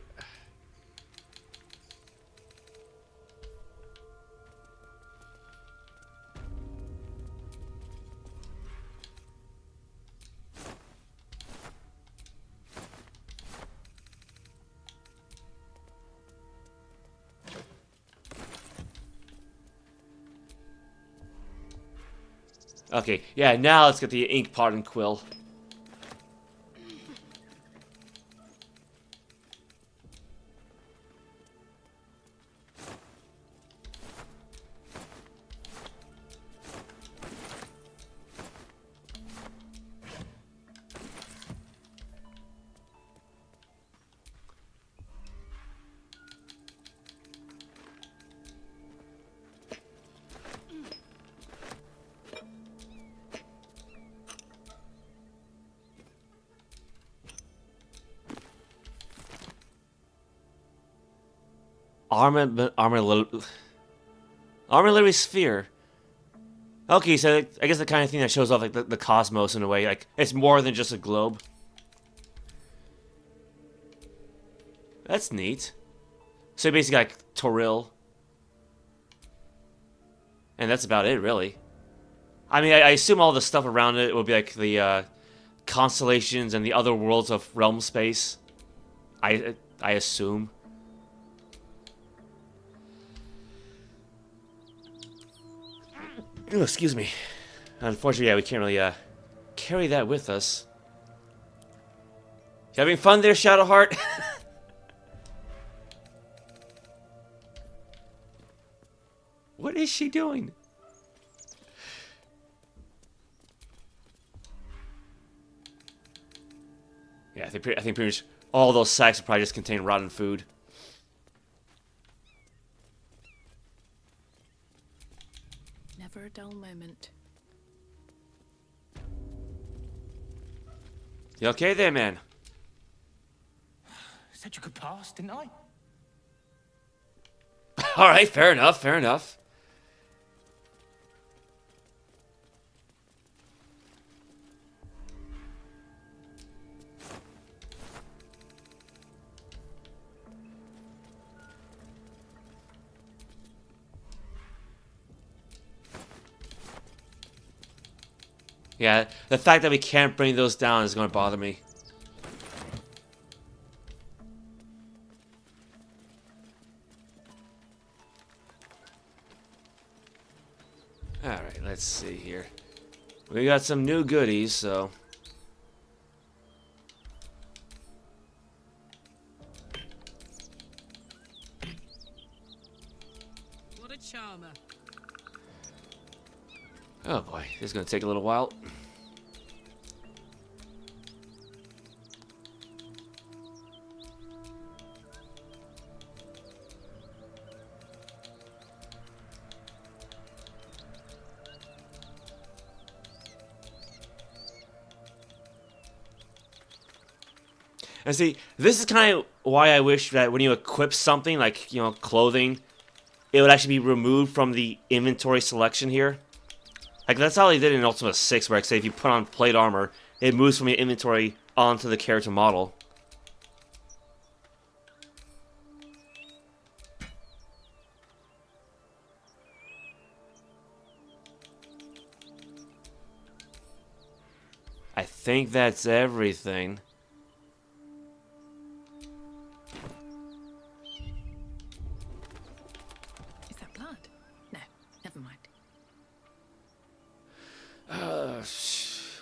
Okay, yeah, now let's get the ink pot and quill. Armillary sphere. Okay, so I guess the kind of thing that shows off like the cosmos in a way. Like it's more than just a globe. That's neat. So basically like Toril. And that's about it, really. I mean, I assume all the stuff around it will be like the constellations and the other worlds of realm space. I assume. Oh, excuse me. Unfortunately, yeah, we can't really carry that with us. You having fun there, Shadowheart? What is she doing? Yeah, I think pretty much all those sacks will probably just contain rotten food. Never a dull moment. You okay there, man? Said you could pass, didn't I? Alright, fair enough, fair enough. Yeah, the fact that we can't bring those down is going to bother me. Alright, let's see here. We got some new goodies, so... What a charmer. Oh boy, this is going to take a little while. And see, this is kind of why I wish that when you equip something, like, you know, clothing, it would actually be removed from the inventory selection here. Like, that's how they did it in Ultima 6, where, like, say, if you put on plate armor, it moves from your inventory onto the character model. I think that's everything. Is that blood? No, never mind.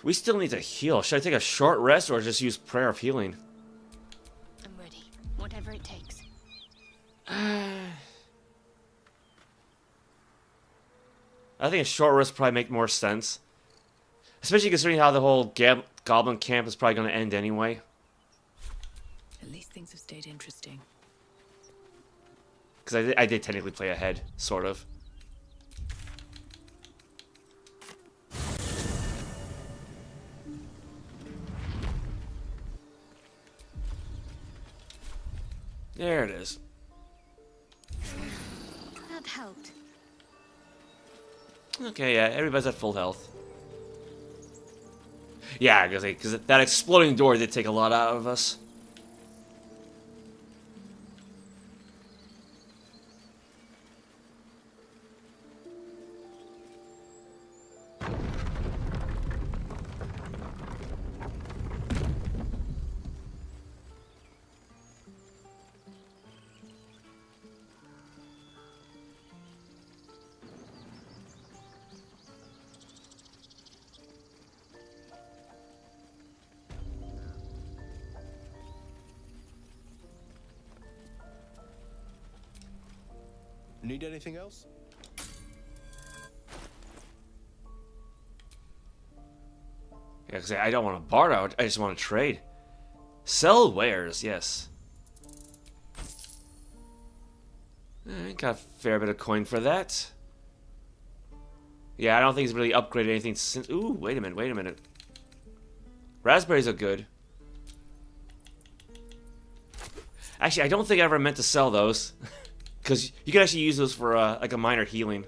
We still need to heal. Should I take a short rest or just use Prayer of Healing? I'm ready. Whatever it takes. I think a short rest would probably make more sense. Especially considering how the whole Goblin camp is probably going to end anyway. At least things have stayed interesting. Because I did technically play ahead, sort of. There it is. That helped. Okay, yeah, everybody's at full health. Yeah, because that exploding door did take a lot out of us. Need anything else? Yeah, because I don't want to barter, I just want to trade. Sell wares, yes. Got a fair bit of coin for that. Yeah, I don't think he's really upgraded anything since... Ooh, wait a minute. Raspberries are good. Actually, I don't think I ever meant to sell those. Because you can actually use those for, like, a minor healing.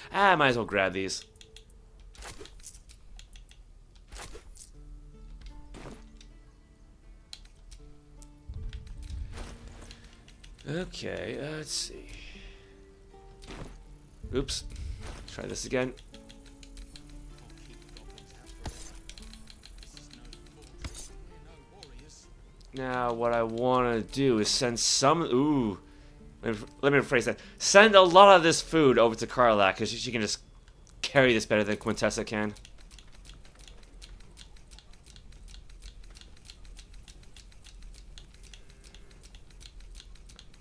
I might as well grab these. Okay, let's see. Oops. Try this again. Now, what I want to do is send some... Ooh. Let me rephrase that. Send a lot of this food over to Karlach, because she can just carry this better than Quintessa can.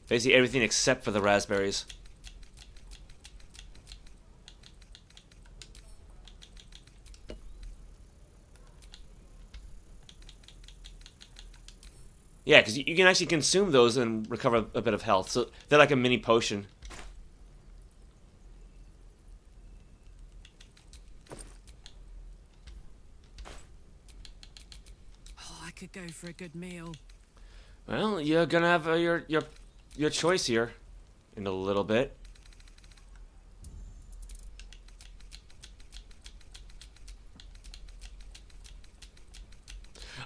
Basically everything except for the raspberries. Yeah, because you can actually consume those and recover a bit of health. So they're like a mini potion. Oh, I could go for a good meal. Well, you're gonna have your choice here in a little bit.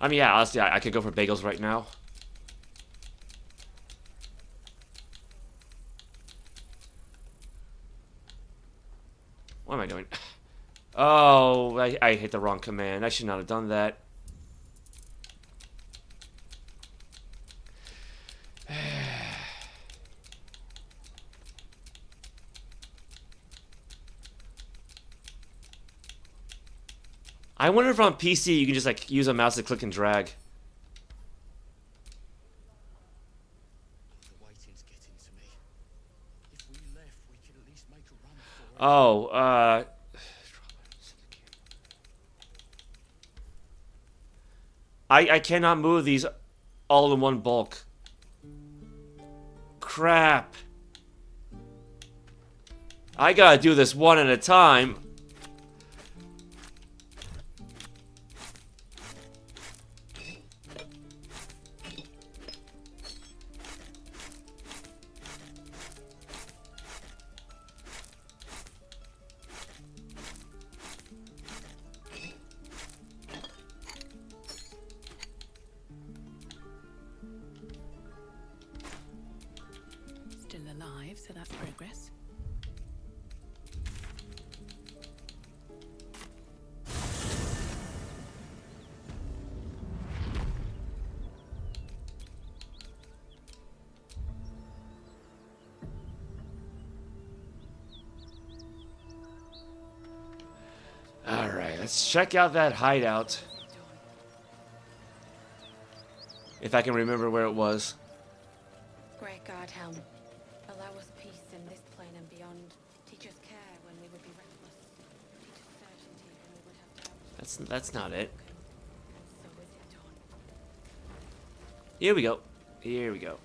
I mean, yeah, honestly, I could go for bagels right now. What am I doing? Oh, I hit the wrong command. I should not have done that. I wonder if on PC you can just like use a mouse to click and drag. Oh, I cannot move these all in one bulk. Crap. I gotta do this one at a time. Let's check out that hideout. If I can remember where it was. Great God, Helm. Allow us peace in this plane and beyond. Teach us care when we would be reckless. Teach us certainty when we would have doubt. That's not it. And so is it done. Here we go. Here we go.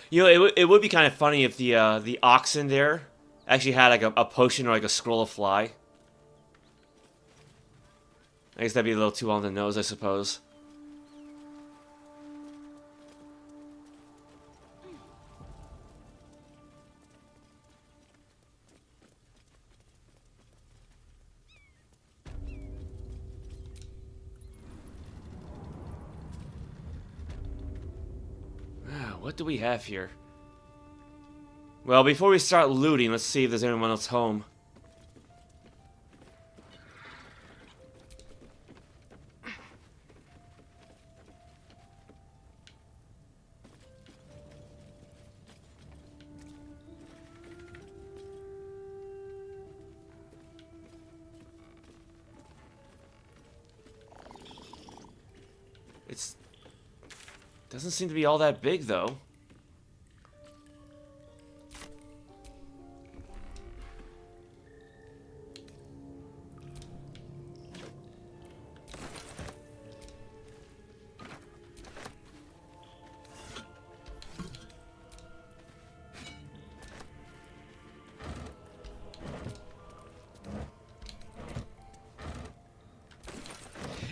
You know, it would be kind of funny if the oxen there actually had like a potion or like a scroll of fly. I guess that'd be a little too on the nose, I suppose. What do we have here? Well, before we start looting, let's see if there's anyone else home. Doesn't seem to be all that big, though.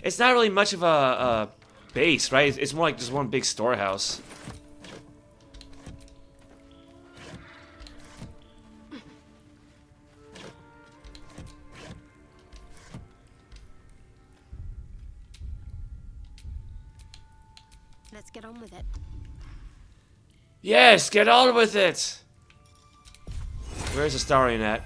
It's not really much of a base, right? It's more like just one big storehouse. Let's get on with it. Yes, get on with it! Where's Astarion at?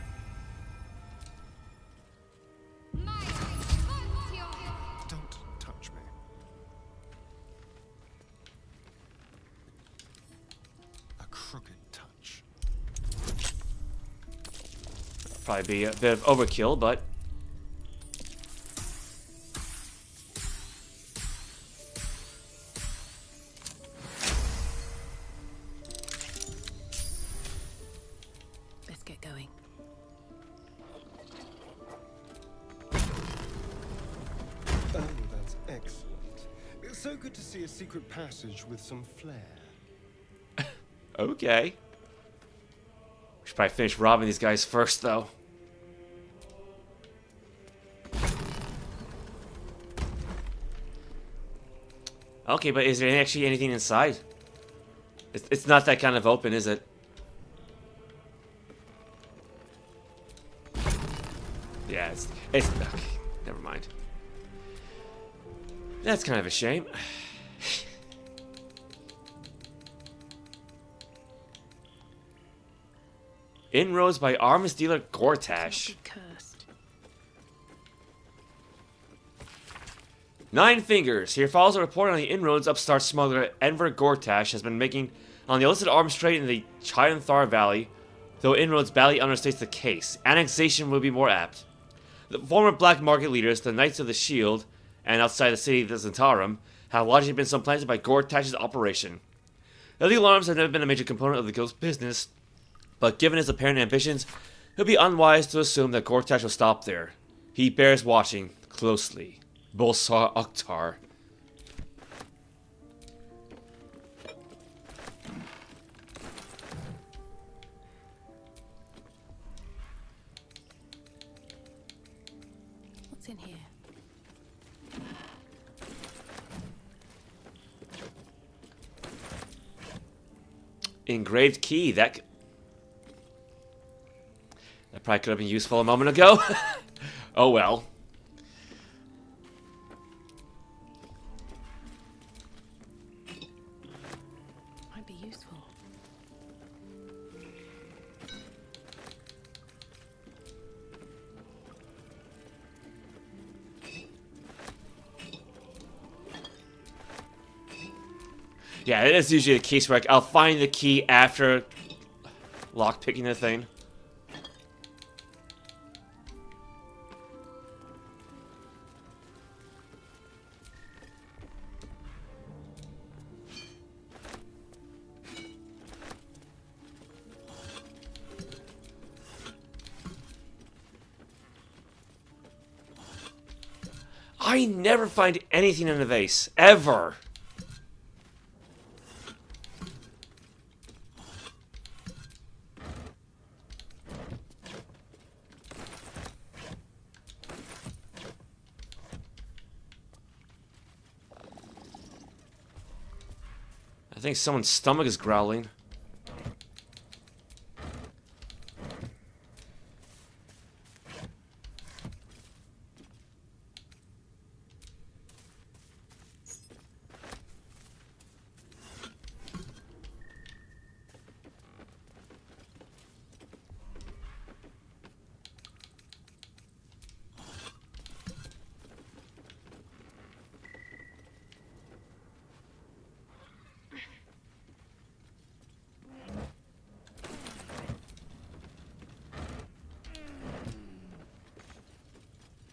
Probably be a bit of overkill, but let's get going. Oh, that's excellent. It's so good to see a secret passage with some flair. okay. We should probably finish robbing these guys first, though. Okay, but is there actually anything inside? It's not that kind of open, is it? Yeah, it's okay. Never mind. That's kind of a shame. Inroads by arms dealer Gortash. 9 fingers. Here follows a report on the inroads upstart smuggler Enver Gortash has been making on the illicit arms trade in the Chyanthar Valley, though inroads badly understates the case. Annexation would be more apt. The former black market leaders, the Knights of the Shield, and outside the city of Zhentarim, have largely been supplanted by Gortash's operation. The alarms have never been a major component of the guild's business, but given his apparent ambitions, it would be unwise to assume that Gortash will stop there. He bears watching closely. Bolsar Oktar. What's in here? Engraved key. That probably could have been useful a moment ago. Oh well. Might be useful. Yeah, it is usually the case where I'll find the key after lockpicking the thing. I never find anything in the vase, ever. I think someone's stomach is growling.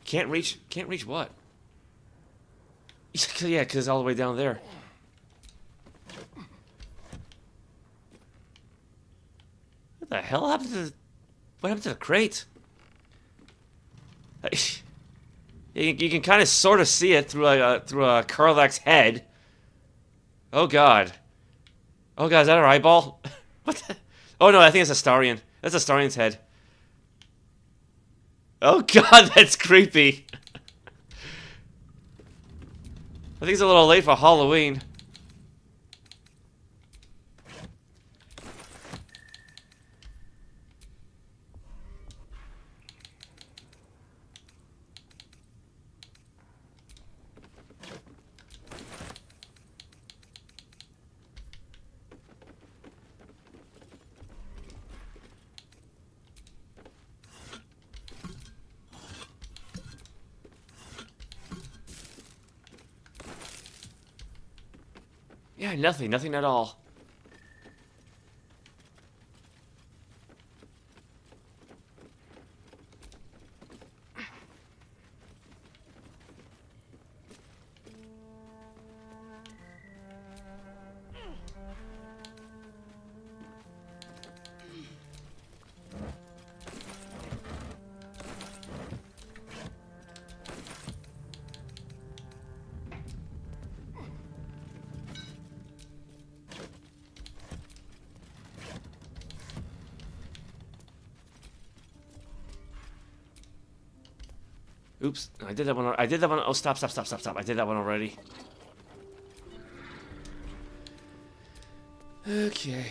Can't reach what? Yeah, because it's all the way down there. What the hell happened to what happened to the crate? You can kind of sort of see it through a Karlach's head. Oh god. Oh god, is that her eyeball? What the? Oh no, I think it's Astarion. That's Astarion's head. Oh god, that's creepy. I think it's a little late for Halloween. Yeah, nothing at all. Oops, I did that one. I did that one. Oh, stop. I did that one already. Okay.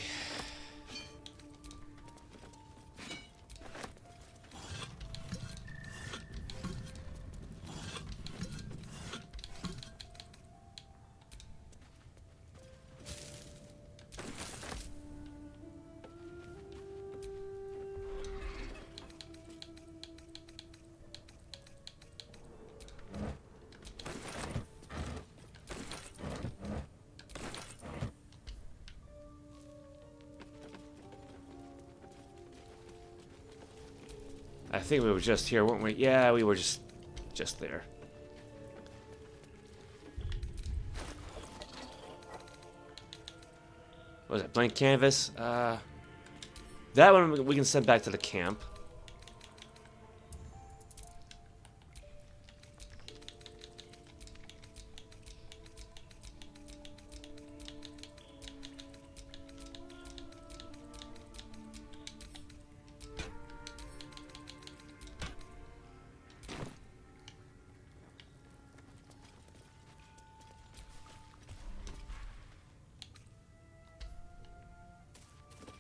I think we were just here, weren't we? Yeah, we were just there. What was it? Blank canvas? That one we can send back to the camp.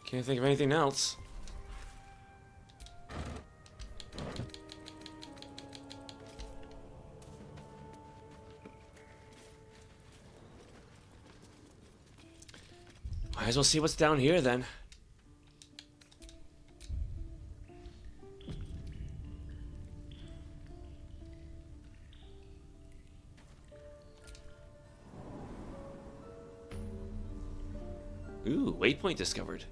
Can't think of anything else. Might as well see what's down here then. Ooh, waypoint discovered.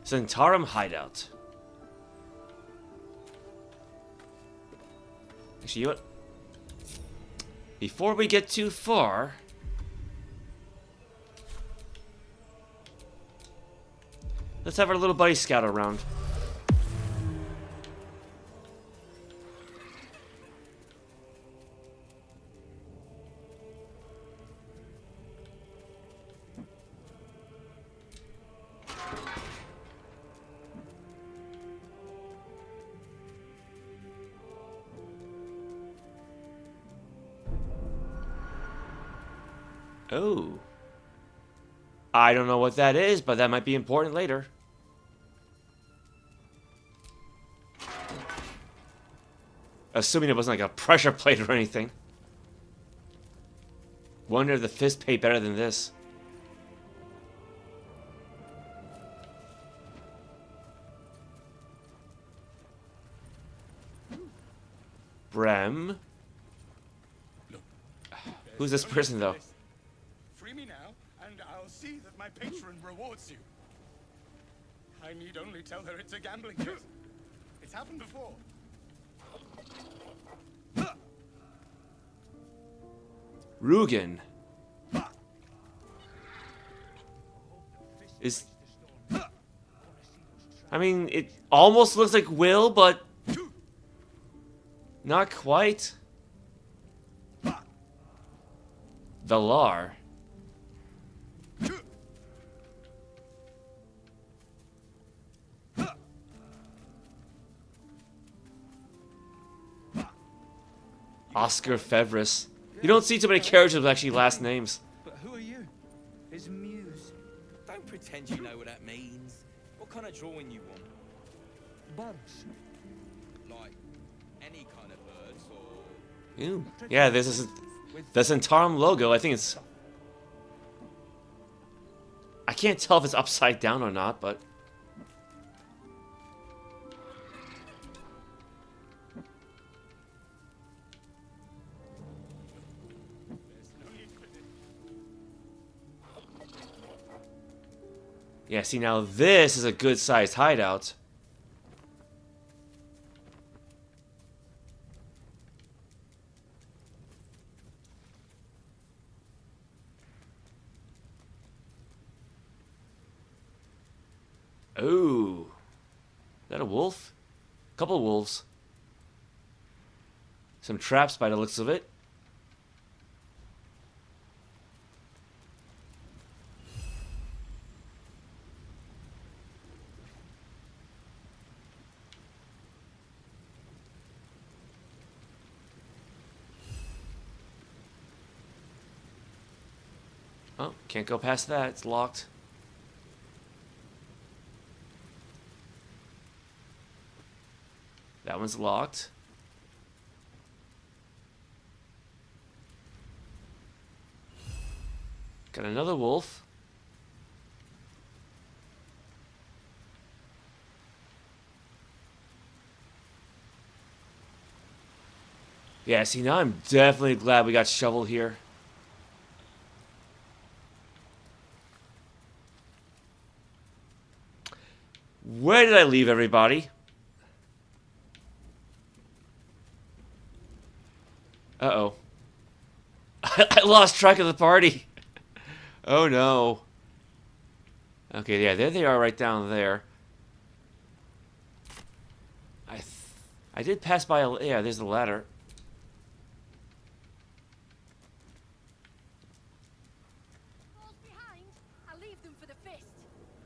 Zhentarim Hideout. Actually, you know what? Before we get too far, let's have our little buddy scout around. Oh. I don't know what that is, but that might be important later. Assuming it wasn't like a pressure plate or anything. Wonder if the fist pay better than this. Brem. Who's this person, though? Free me now, and I'll see that my patron rewards you. I need only tell her it's a gambling pit. It's happened before. Rugen. Is... I mean, it almost looks like Will, but... not quite. Valar. Oscar Fevris. You don't see too many characters with actually last names. But who are you? His muse. Don't pretend you know what that means. What kind of drawing you want? Birds. Like any kind of birds or... Ew. Yeah, this is the Zhentarim logo. I think it's... I can't tell if it's upside down or not, but... yeah, see, now this is a good-sized hideout. Ooh. Is that a wolf? A couple of wolves. Some traps by the looks of it. Oh, can't go past that. It's locked. That one's locked. Got another wolf. Yeah, see, now I'm definitely glad we got Shovel here. Where did I leave everybody? Uh-oh. I lost track of the party. Oh, no. Okay, yeah, there they are right down there. I did pass by a... yeah, there's the ladder. Falls behind, I leave them for the fist,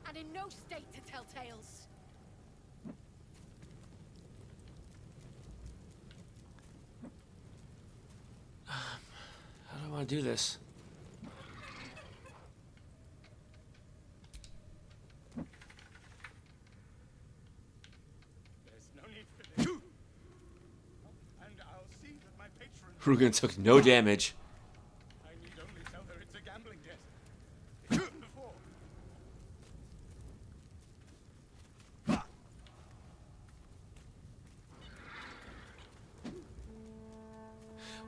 and in no state to tell tales. How do I want to do this? There's no need for this. And I'll see that my patron... Rugen took no damage. I need only tell her it's a gambling debt. It's happened before.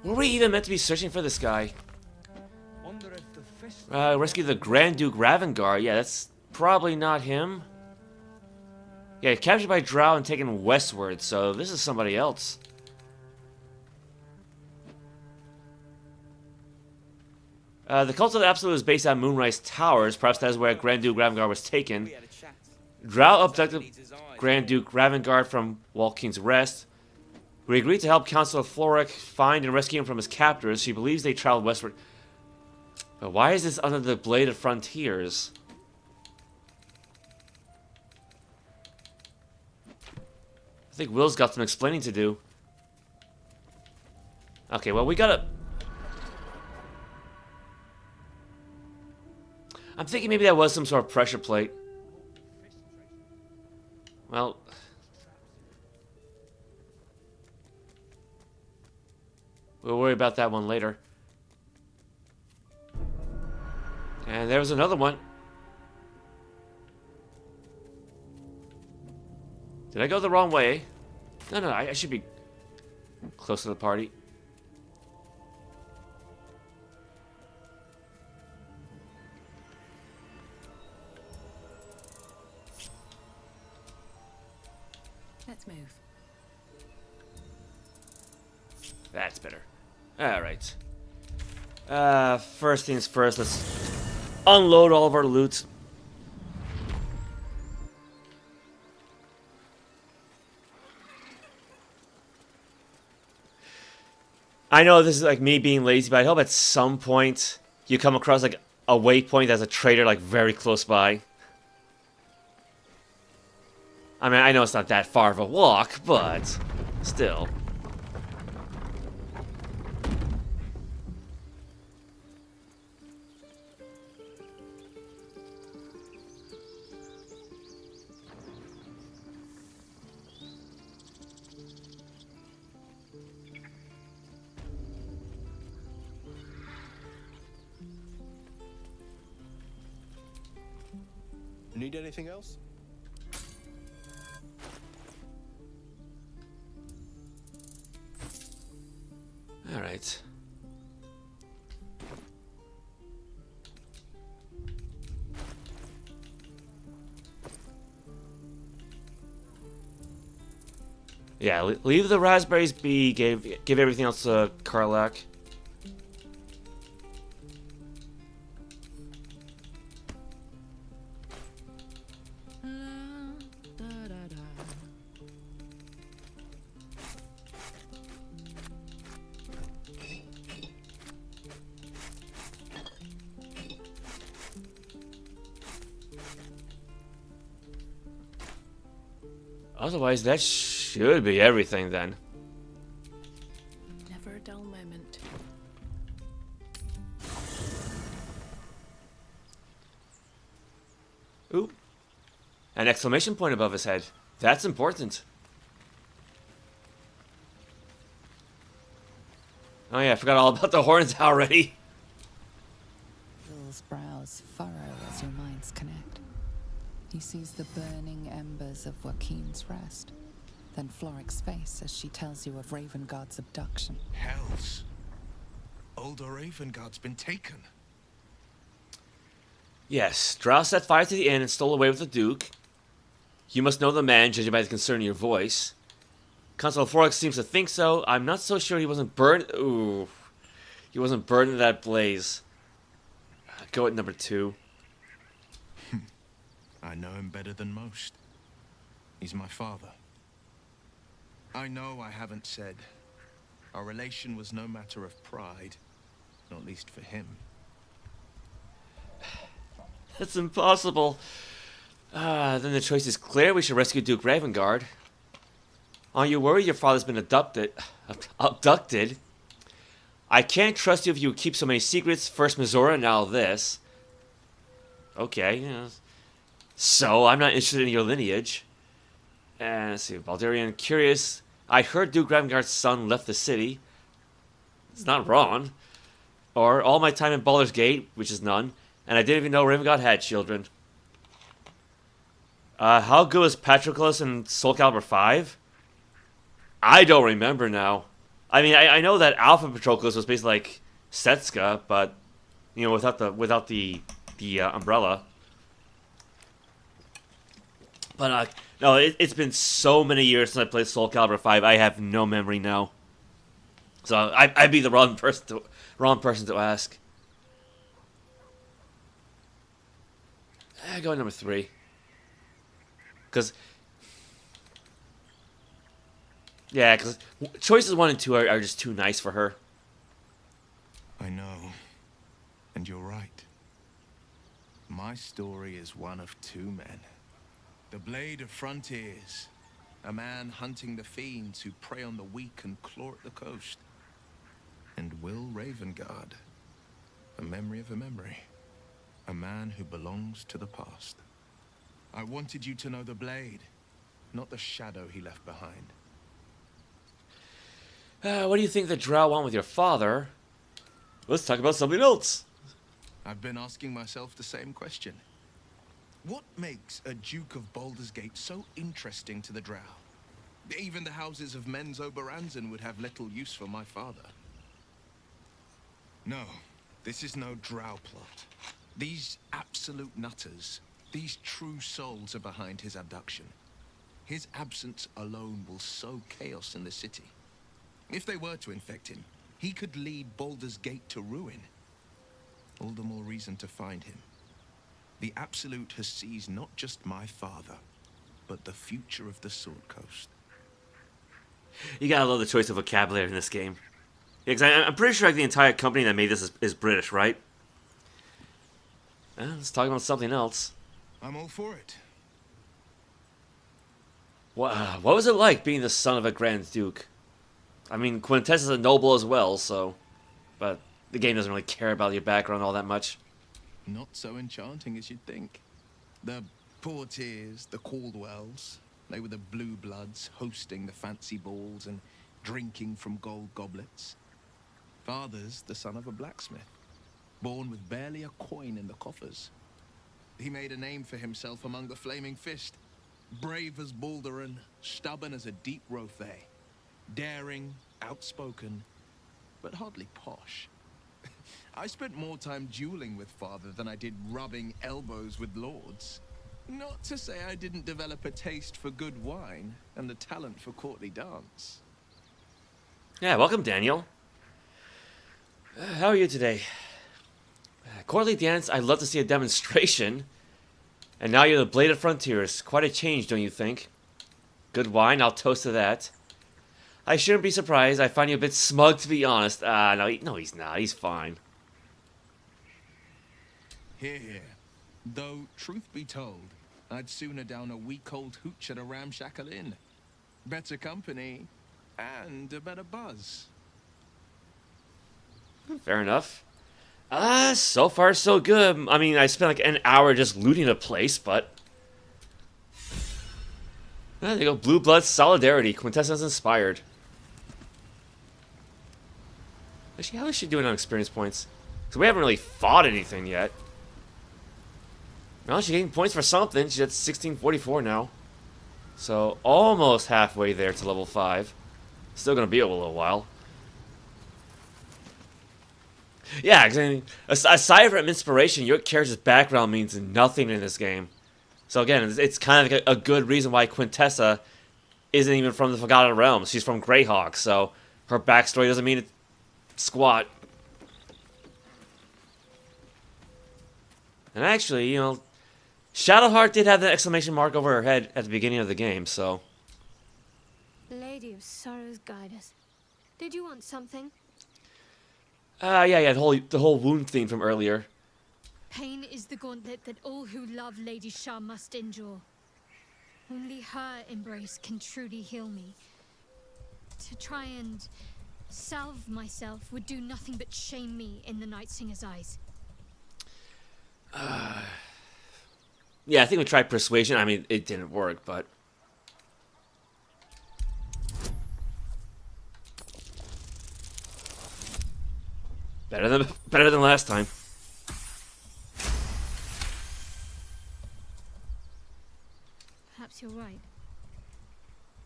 Were we even meant to be searching for this guy? Wonder if the Rescue the Grand Duke Ravengard. Yeah, that's probably not him. Yeah, captured by Drow and taken westward, so this is somebody else. The Cult of the Absolute is based on Moonrise Towers. Perhaps that is where Grand Duke Ravengard was taken. Drow abducted Grand Duke Ravengard from Waukeen's Rest. We agreed to help Council of Floric find and rescue him from his captors. She believes they traveled westward. But why is this under the Bladed Frontiers? I think Will's got some explaining to do. Okay, well, we gotta... I'm thinking maybe that was some sort of pressure plate. Well... we'll worry about that one later. And there was another one. Did I go the wrong way? No, I should be close to the party. Let's move. That's better. Alright. First things first, let's unload all of our loot. I know this is like me being lazy, but I hope at some point you come across like a waypoint as a trader like very close by. I mean, I know it's not that far of a walk, but still. Need anything else? All right. Yeah, leave the raspberries be. Give everything else to Karlach. Otherwise, that should be everything then. Never a dull moment. Ooh. An exclamation point above his head. That's important. Oh yeah, I forgot all about the horns already. Will's brows furrow as your minds connect. He sees the burning embers of Waukeen's Rest, then Floric's face as she tells you of Ravengard's abduction. Hells. Older Ravengard's been taken. Yes, Drow set fire to the inn and stole away with the Duke. You must know the man, judging by the concern in your voice. Consul Floric seems to think so. I'm not so sure he wasn't burned. Ooh. He wasn't burned in that blaze. Go at number 2. I know him better than most. He's my father. I know I haven't said. Our relation was no matter of pride, not least for him. That's impossible. Then the choice is clear. We should rescue Duke Ravengard. Are you worried your father's been abducted? Abducted? I can't trust you if you keep so many secrets. First Mᴏᴅ, now this. Okay, yeah. So, I'm not interested in your lineage. And let's see, Baldurian, curious. I heard Duke Ravengard's son left the city. It's not wrong. Or, all my time in Baldur's Gate, which is none. And I didn't even know Ravengard had children. How good was Patroclus in Soul Calibur 5? I don't remember now. I mean, I know that Alpha Patroclus was basically like Setsuka, but You know, without the umbrella. But no, it's been so many years since I played Soul Calibur 5. I have no memory now. So I'd be the wrong person to ask. I go number 3. Because choices 1 and 2 are just too nice for her. I know, and you're right. My story is one of 2 men. The Blade of Frontiers, a man hunting the fiends who prey on the weak and claw at the coast. And Will Ravengard, a memory of a memory. A man who belongs to the past. I wanted you to know the Blade, not the shadow he left behind. What do you think the drow want with your father? Let's talk about something else. I've been asking myself the same question. What makes a Duke of Baldur's Gate so interesting to the drow? Even the houses of Mᴏᴅ would have little use for my father. No, this is no drow plot. These absolute nutters, these true souls are behind his abduction. His absence alone will sow chaos in the city. If they were to infect him, he could lead Baldur's Gate to ruin. All the more reason to find him. The Absolute has seized not just my father, but the future of the Sword Coast. You gotta love the choice of vocabulary in this game. Yeah, 'cause I'm pretty sure the entire company that made this is British, right? Let's talk about something else. I'm all for it. What was it like being the son of a Grand Duke? I mean, Quintessa's a noble as well, so... But the game doesn't really care about your background all that much. Not so enchanting as you'd think. The Portiers, the Caldwells, they were the blue bloods hosting the fancy balls and drinking from gold goblets. Father's the son of a blacksmith, born with barely a coin in the coffers. He made a name for himself among the Flaming Fist. Brave as Baldur, stubborn as a deep Rothay. Daring, outspoken, but hardly posh. I spent more time dueling with father than I did rubbing elbows with lords. Not to say I didn't develop a taste for good wine and the talent for courtly dance. Yeah, welcome, Daniel. How are you today? Courtly dance, I'd love to see a demonstration. And now you're the Blade of Frontiers. Quite a change, don't you think? Good wine, I'll toast to that. I shouldn't be surprised. I find you a bit smug, to be honest. No, he's not. He's fine. Here. Though, truth be told, I'd sooner down a week-old hooch at a ramshackle inn. Better company, and a better buzz. Fair enough. So far so good. I mean, I spent like an hour just looting the place, but... There you go. Blue Blood Solidarity. Quintessa's inspired. Actually, how is she doing on experience points? Because we haven't really fought anything yet. Well, she's getting points for something. She's at 1644 now. So, almost halfway there to level 5. Still going to be a little while. Yeah, I mean, aside from inspiration, your character's background means nothing in this game. So again, it's kind of like a good reason why Quintessa isn't even from the Forgotten Realms. She's from Greyhawk, so her backstory doesn't mean squat. And actually, you know, Shadowheart did have the exclamation mark over her head at the beginning of the game, so... Lady of Sorrows, guide us. Did you want something? Yeah, the whole wound thing from earlier. Pain is the gauntlet that all who love Lady Shah must endure. Only her embrace can truly heal me. To try and salve myself would do nothing but shame me in the Night Singer's eyes. Yeah, I think we tried persuasion. I mean, it didn't work, but... Better than last time. Perhaps you're right.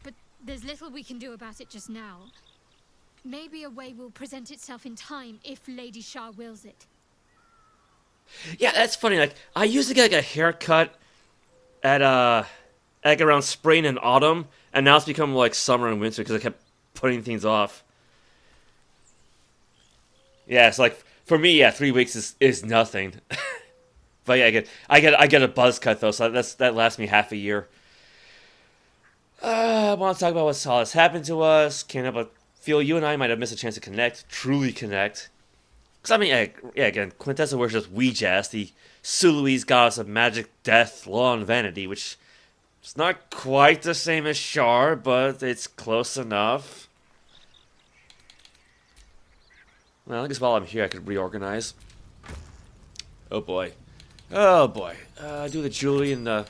But there's little we can do about it just now. Maybe a way will present itself in time if Lady Shah wills it. Yeah, that's funny. Like, I used to get like a haircut at like around spring and autumn, and now it's become like summer and winter because I kept putting things off. Yeah, it's like for me, yeah, 3 weeks is nothing. But yeah, I get a buzz cut though, so that lasts me half a year. I want to talk about what all has happened to us. Can't help but feel you and I might have missed a chance to connect, truly connect. Because, I mean, yeah, again, Quintessa worships Ouijas, the Selûne's goddess of magic, death, law, and vanity, which is not quite the same as Shar, but it's close enough. Well, I guess while I'm here, I could reorganize. Oh, boy. Oh, boy. Do the jewelry and the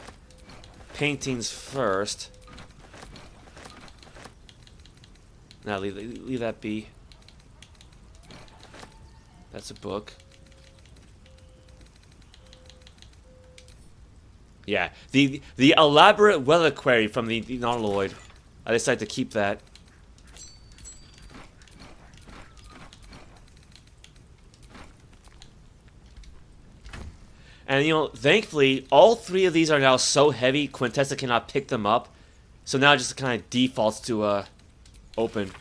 paintings first. Now, leave that be. That's a book. Yeah, the elaborate reliquary from the non-Lloyd. I decided to keep that. And, you know, thankfully, all 3 of these are now so heavy, Quintessa cannot pick them up. So now it just kind of defaults to, open.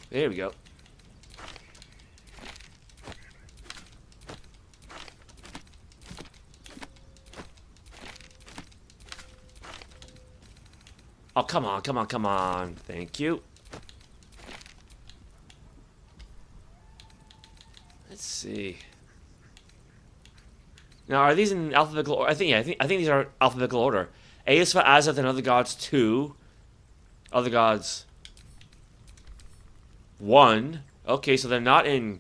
There we go. Oh, come on, come on, come on. Thank you. Let's see. Now, are these in alphabetical order? I think these are alphabetical order. A is for Azoth and other gods 2. Other gods 1. Okay, so they're not in...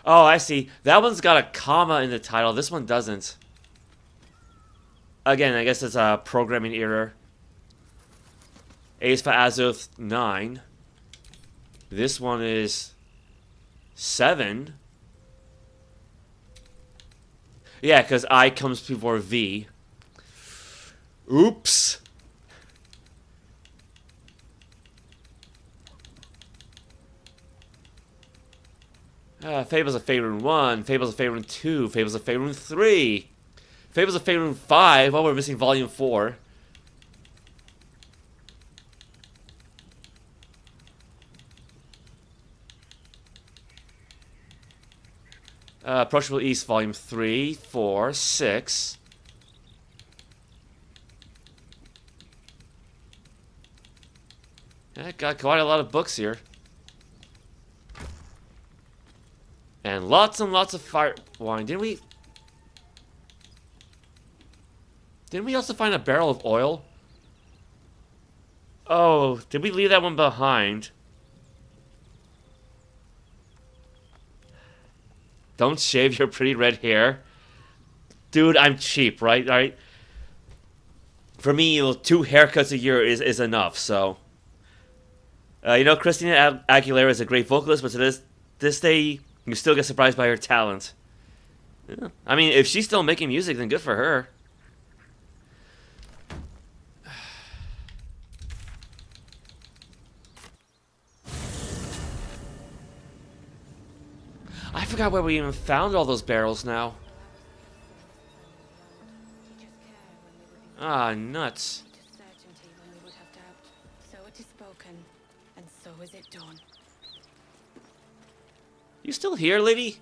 Oh, I see. That one's got a comma in the title. This one doesn't. Again, I guess it's a programming error. A is for Azoth 9. This one is 7. Yeah, because I comes before V. Oops. Fables of Faerun 1, Fables of Faerun 2, Fables of Faerun 3, Fables of Faerun 5. Oh, we're missing Volume 4. Approachable East, Volume 3, 4, 6. Yeah, got quite a lot of books here. And lots of fire wine. Didn't we also find a barrel of oil? Oh, did we leave that one behind? Don't shave your pretty red hair. Dude, I'm cheap, right? Alright. For me, 2 haircuts a year is enough, so. You know, Christina Aguilera is a great vocalist, but to this day, you still get surprised by her talent. Yeah. I mean, if she's still making music, then good for her. I forgot where we even found all those barrels now. Ah, nuts. So it is spoken, and so is it done. You still here, lady?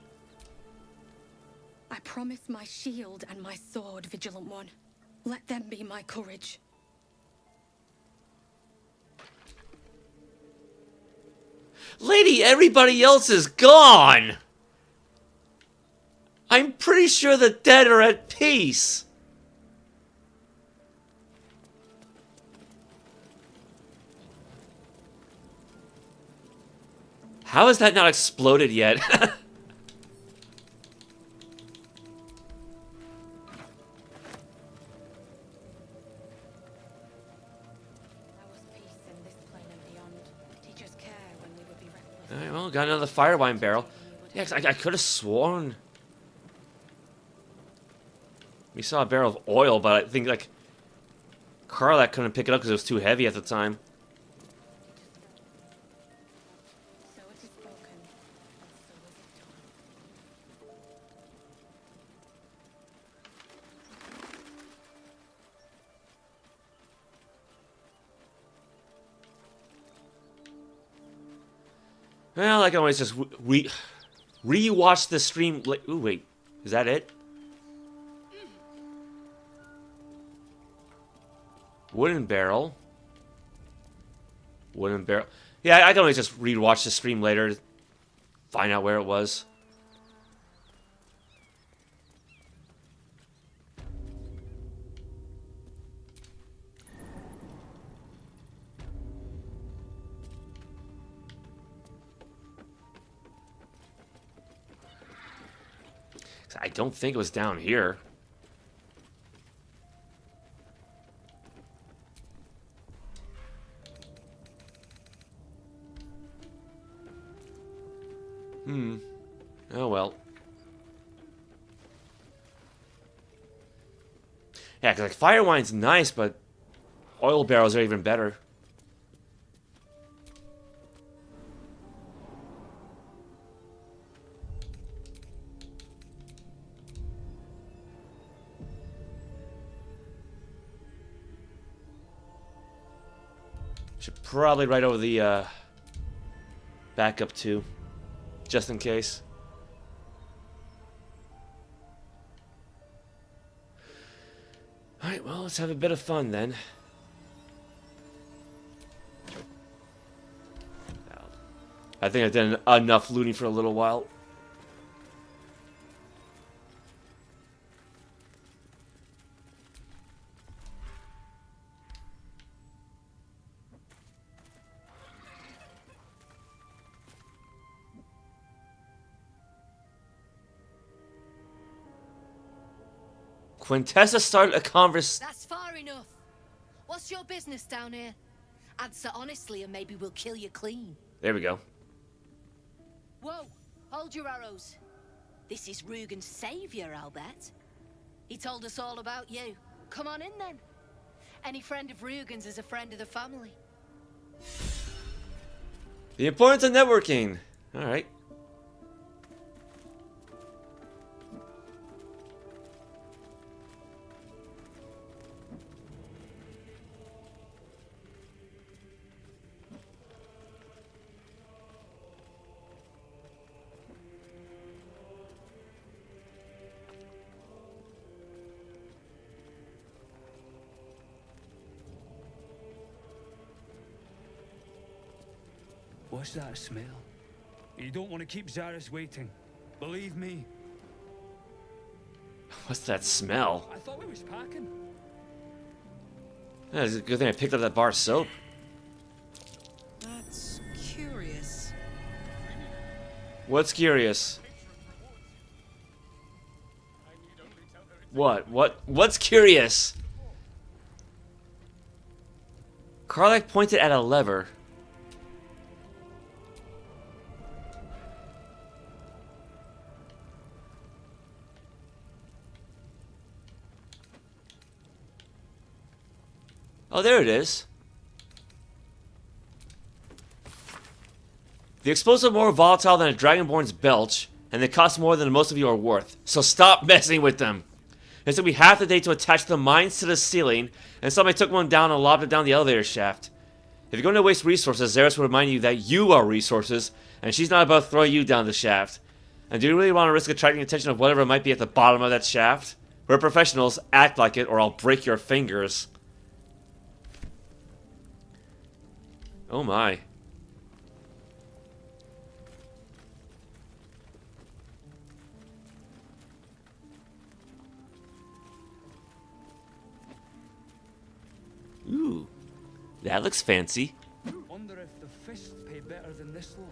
I promise my shield and my sword, Vigilant One. Let them be my courage. Lady, everybody else is gone! I'm pretty sure the dead are at peace. How has that not exploded yet? Alright, well, got another fire wine barrel. Yeah, 'cause I could have sworn we saw a barrel of oil, but I think, like, Karlach couldn't pick it up because it was too heavy at the time. So it is spoken, and so is it done. Well, I can always just re-watch the stream. Ooh, wait. Is that it? Wooden barrel. Wooden barrel. Yeah, I can always just re-watch the stream later. Find out where it was. I don't think it was down here. Oh well. Yeah, because like fire wine's nice, but oil barrels are even better. Should probably write over the backup too, just in case. Alright, well, let's have a bit of fun then. I think I've done enough looting for a little while. Quintessa started a conversation. That's far enough. What's your business down here? Answer honestly and maybe we'll kill you clean. There we go. Whoa, hold your arrows. This is Rugen's savior, I'll bet. He told us all about you. Come on in then. Any friend of Rugen's is a friend of the family. The importance of networking. Alright. What's that smell? You don't want to keep Zarys waiting. Believe me. What's that smell? I thought we was packing. Yeah, it's a good thing I picked up that bar of soap. That's curious. What's curious? What's curious? Karlach pointed at a lever. Oh, there it is. The explosives are more volatile than a Dragonborn's belch, and they cost more than most of you are worth. So stop messing with them. It took me half the day to attach the mines to the ceiling, and somebody took one down and lobbed it down the elevator shaft. If you're going to waste resources, Zarys will remind you that you are resources, and she's not about to throw you down the shaft. And do you really want to risk attracting attention of whatever might be at the bottom of that shaft? We're professionals, act like it, or I'll break your fingers. Oh my. Ooh, that looks fancy. Wonder if the fists pay better than this lot.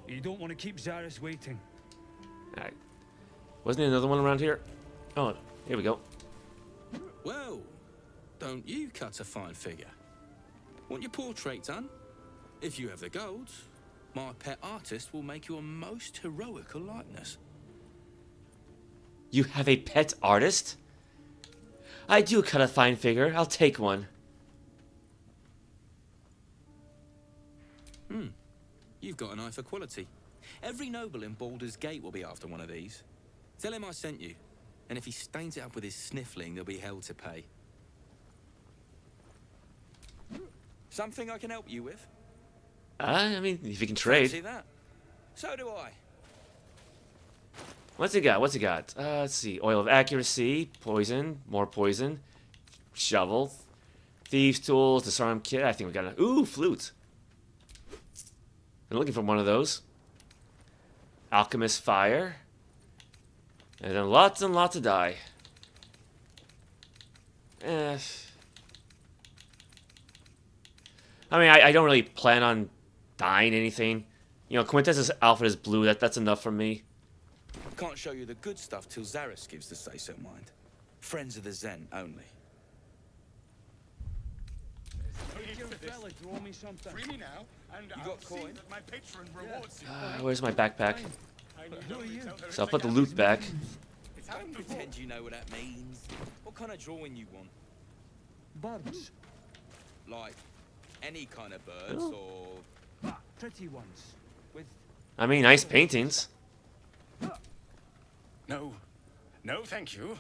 You don't want to keep Zarys waiting. Alright. Wasn't there another one around here? Oh, here we go. Whoa! don't you cut a fine figure? Want your portrait done? If you have the gold, my pet artist will make you a most heroical likeness. You have a pet artist? I do cut a fine figure. I'll take one. You've got an eye for quality. Every noble in Baldur's Gate will be after one of these. Tell him I sent you. And if he stains it up with his sniffling, there'll be hell to pay. Something I can help you with? I mean, if you can trade. See that? So do I. What's he got? What's he got? Let's see. Oil of accuracy, poison, more poison, shovel, thieves' tools, disarm kit. I think we got a flute. I'm looking for one of those. Alchemist fire, and then lots and lots of dye. I mean, I don't really plan on dyeing anything. You know, Quintessa's outfit is blue. That's enough for me. Can't show you the good stuff till Zaris gives the say-so, mind. Friends of the Zen only. You got coin? Where's my backpack? So I'll put the loot back. Don't pretend you know what that means. What kind of drawing you want? Birds. Like any kind of birds, or Pretty ones. With I mean, nice paintings. No. No, thank you.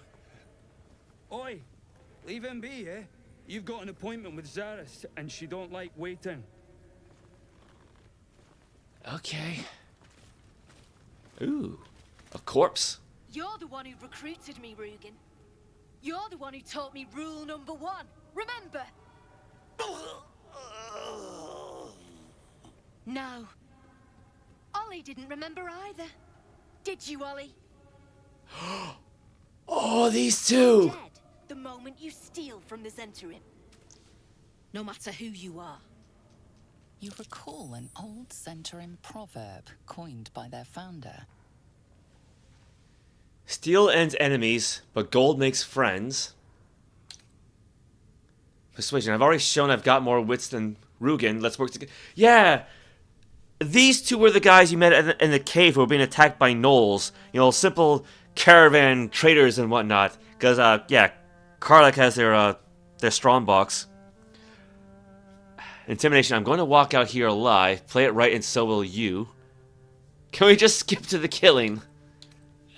Oi, leave him be, eh? You've got an appointment with Zaris, and she don't like waiting. Okay. Ooh, a corpse. You're the one who recruited me, Rugen. You're the one who taught me rule number 1. Remember? No. Ollie didn't remember either. Did you, Ollie? Oh, these two! Dead the moment you steal from the Zhentarim. No matter who you are. You recall an old Zhentarim proverb coined by their founder. Steel ends enemies, but gold makes friends. Persuasion. I've already shown I've got more wits than Rugen. Let's work together. Yeah! These two were the guys you met in the cave who were being attacked by gnolls. You know, simple caravan traders and whatnot. Because, yeah, Karlach has their strong box. Intimidation. I'm going to walk out here alive. Play it right and so will you. Can we just skip to the killing?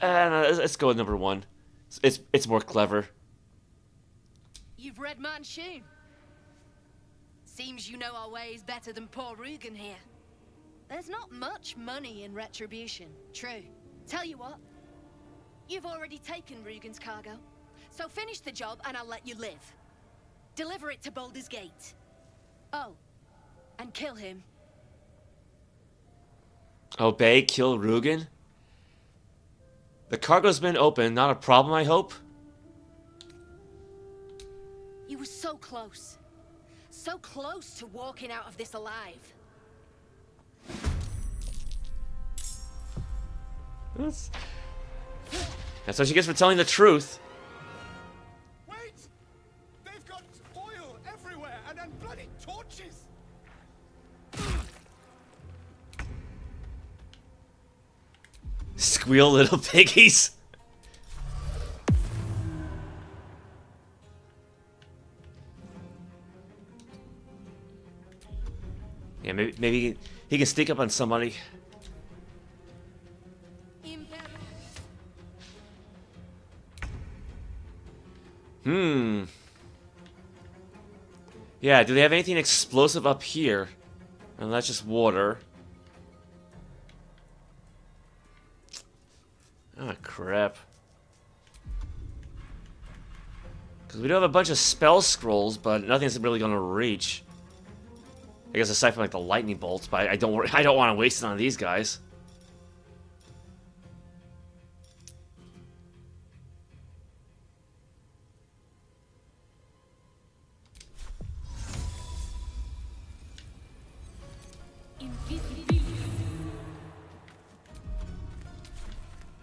No, let's go with number 1. It's more clever. You've read Manchun. Seems you know our ways better than poor Rugen here. There's not much money in retribution, true. Tell you what, you've already taken Rugen's cargo, so finish the job and I'll let you live. Deliver it to Baldur's Gate. Oh, and kill him. Obey, kill Rugen? The cargo's been opened, not a problem, I hope? You were so close. So close to walking out of this alive. That's what she gets for telling the truth. Wait! They've got oil everywhere and then bloody torches! Squeal, little piggies. Yeah, maybe he can sneak up on somebody. Yeah, do they have anything explosive up here? And that's just water. Ah, crap. Because we do have a bunch of spell scrolls, but nothing's really going to reach. I guess aside from like the lightning bolts, but I don't want to waste it on these guys.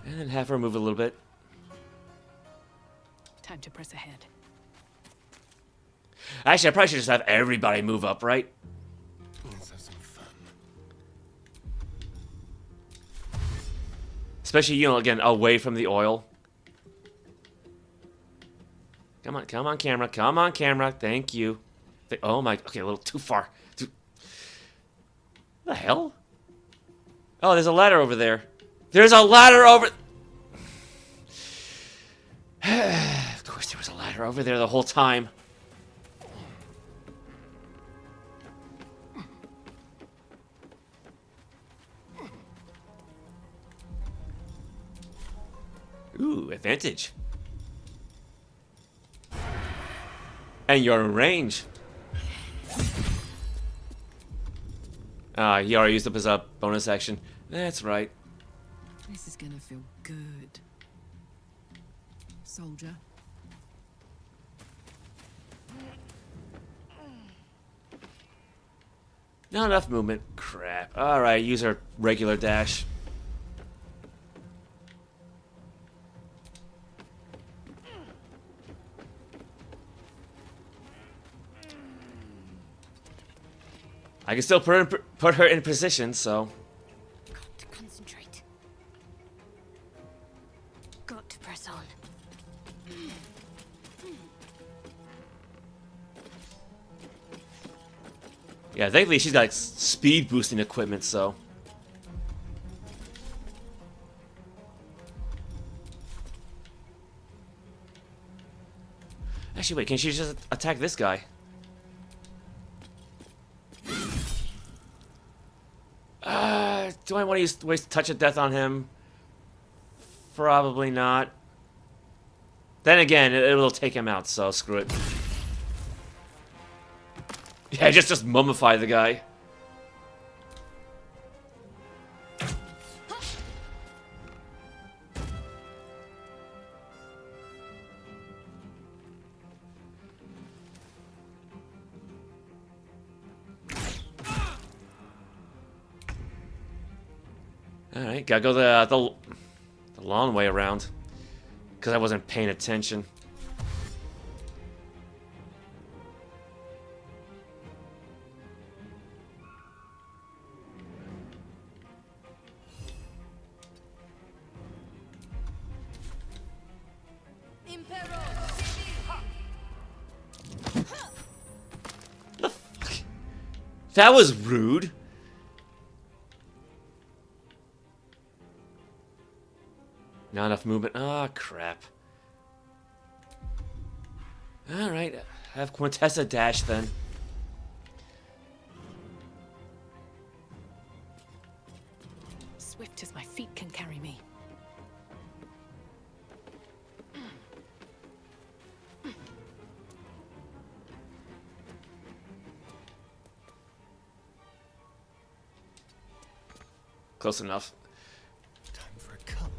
And then have her move a little bit. Time to press ahead. Actually, I probably should just have everybody move up, right? Let's have some fun. Especially, you know, again, away from the oil. Come on, camera. Come on, camera. Thank you. Oh my, okay, a little too far. What the hell? Oh, there's a ladder over there. There's a ladder over... Of course there was a ladder over there the whole time. Ooh, advantage. And you're in range. He already used up his bonus action. That's right. This is gonna feel good. Soldier. Not enough movement. Crap. Alright, use our regular dash. I can still put her in position, so... Got to concentrate. Got to press on. Yeah, thankfully she's got like, speed boosting equipment, so... Actually, wait, can she just attack this guy? Do I want to waste Touch of Death on him? Probably not. Then again, it will take him out, so screw it. Yeah, just mummify the guy. Alright, gotta go the long way around. Because I wasn't paying attention. The fuck? That was rude. Not enough movement. Ah, crap. Alright, have Quintessa dash then. Swift as my feet can carry me. Close enough. Time for a cuddle.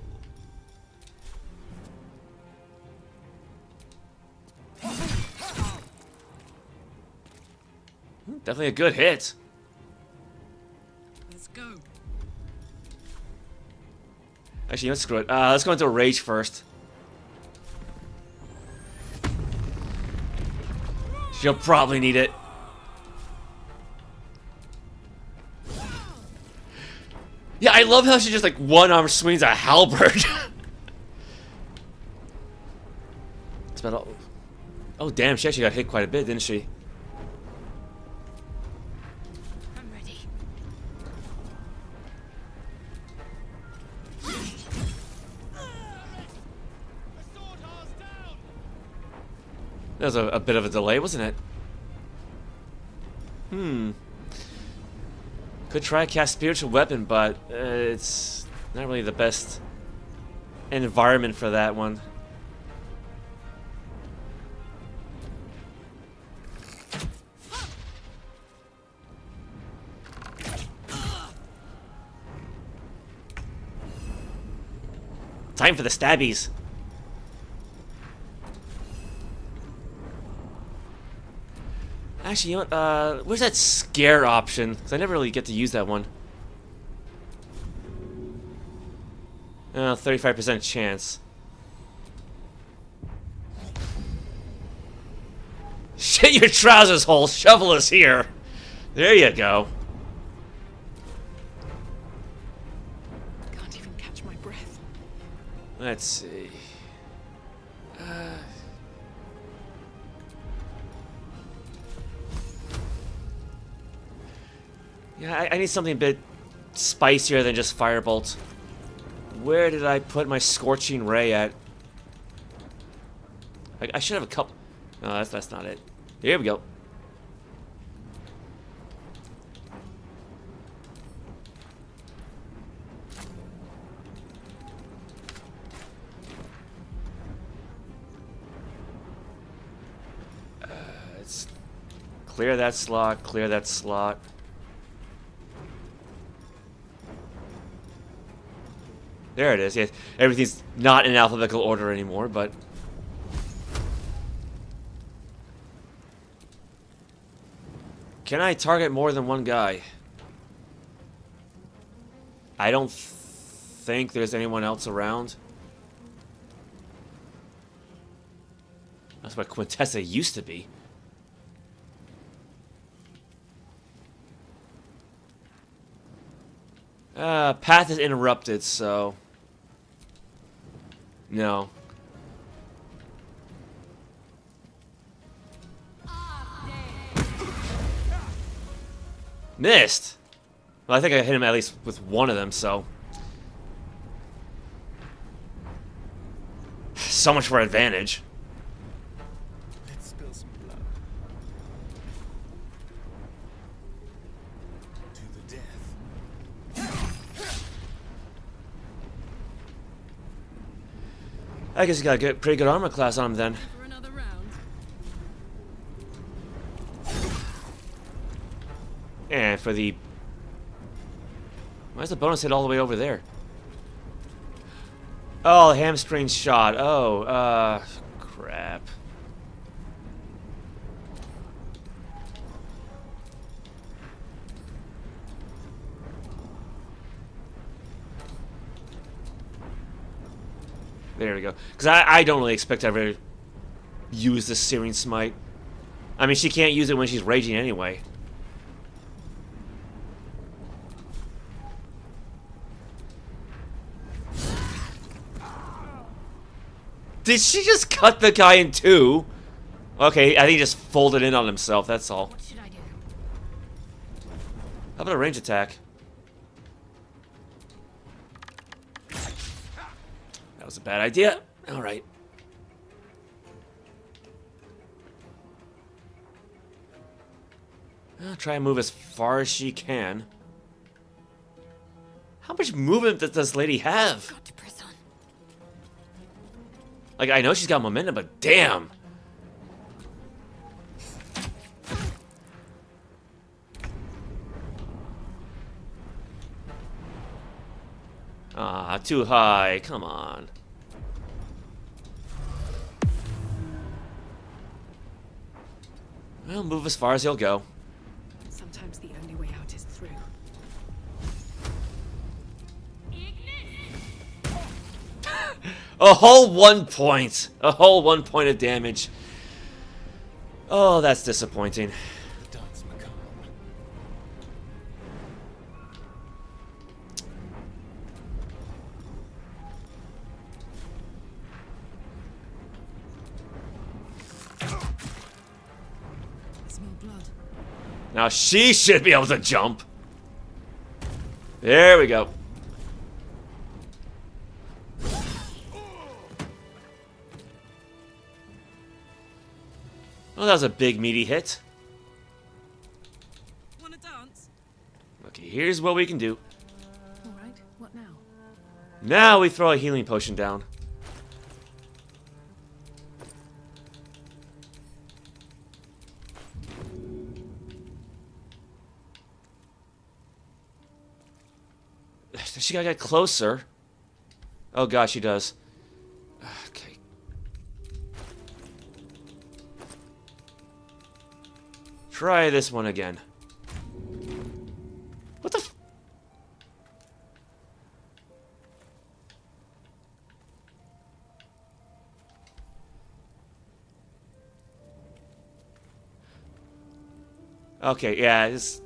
Definitely a good hit. Let's go. Actually, let's screw it. Let's go into Rage first. She'll probably need it. Yeah, I love how she just like one-arm swings a halberd. It's about all... Oh damn, she actually got hit quite a bit, didn't she? I'm ready. That was a bit of a delay, wasn't it? Could try to cast Spiritual Weapon, but it's not really the best environment for that one. Time for the stabbies. Actually, you know what? Where's that scare option? Because I never really get to use that one. 35% chance. Shit your trousers hole. Shovel is here. There you go. Can't even catch my breath. Let's see. Yeah, I need something a bit spicier than just Firebolt. Where did I put my Scorching Ray at? I should have a couple. No, that's not it. Here we go. Let's clear that slot, clear that slot. There it is. Yeah, everything's not in alphabetical order anymore, but can I target more than one guy? I don't think there's anyone else around. That's what Quintessa used to be. Path is interrupted, so no. Missed. Well, I think I hit him at least with one of them, so so much for advantage. Let's spill some blood. To the death. I guess he got a pretty good armor class on him then. For another round. And for the... Why's the bonus hit all the way over there? Oh, hamstring shot. Oh, crap. There we go. Because I don't really expect to ever use the Searing Smite. I mean, she can't use it when she's raging anyway. Did she just cut the guy in two? Okay, I think he just folded in on himself, that's all. What should I do? How about a range attack? That was a bad idea. Alright. I'll try and move as far as she can. How much movement does this lady have? Got to press on. Like, I know she's got momentum, but damn! Ah, too high. Come on. Well, move as far as he'll go. Sometimes the only way out is through. A whole 1 point. A whole 1 point of damage. Oh, that's disappointing. Dance macabre. Smell blood. Now she should be able to jump. There we go. Well, that was a big meaty hit. Wanna dance? Okay, here's what we can do. Alright, what now? Now we throw a healing potion down. She gotta get closer. Oh gosh, she does. Okay. Try this one again. What the f- Okay, yeah, it's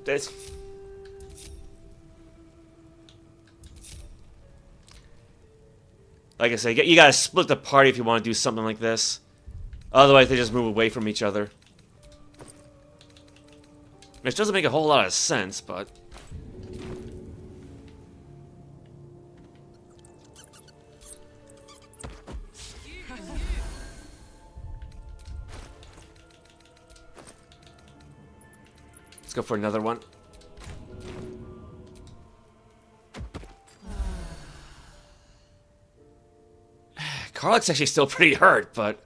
like I said, you gotta split the party if you want to do something like this. Otherwise, they just move away from each other. Which doesn't make a whole lot of sense, but... Let's go for another one. Karlach's actually still pretty hurt, but...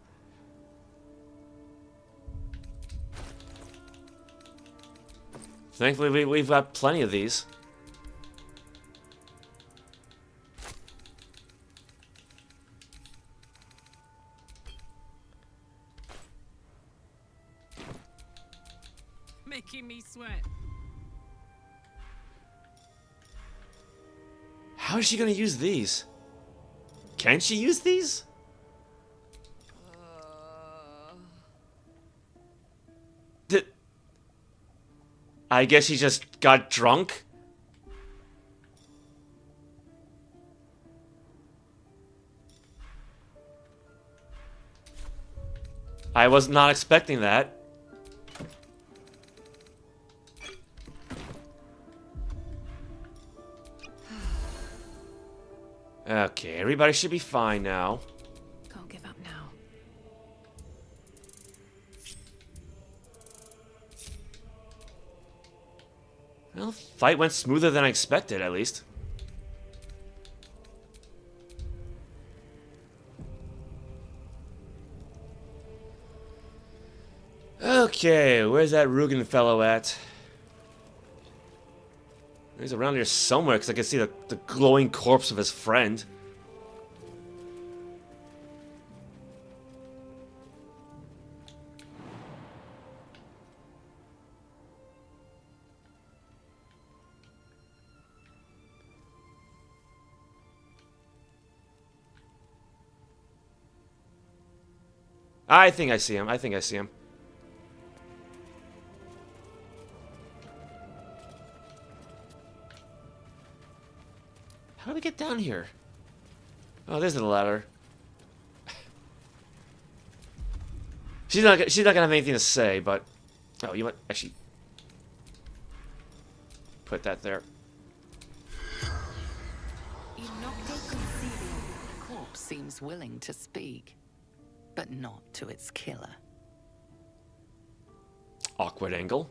Thankfully, we've got plenty of these. Making me sweat. How is she gonna use these? Can she use these? I guess she just got drunk? I was not expecting that. Okay, everybody should be fine now. Can't give up now. Well, fight went smoother than I expected, at least. Okay, where's that Rugen fellow at? He's around here somewhere, because I can see the glowing corpse of his friend. I think I see him. I think I see him. How do we get down here? Oh, there's the ladder. She's not gonna have anything to say, but oh, you might actually put that there. The corpse seems willing to speak, but not to its killer. Awkward angle.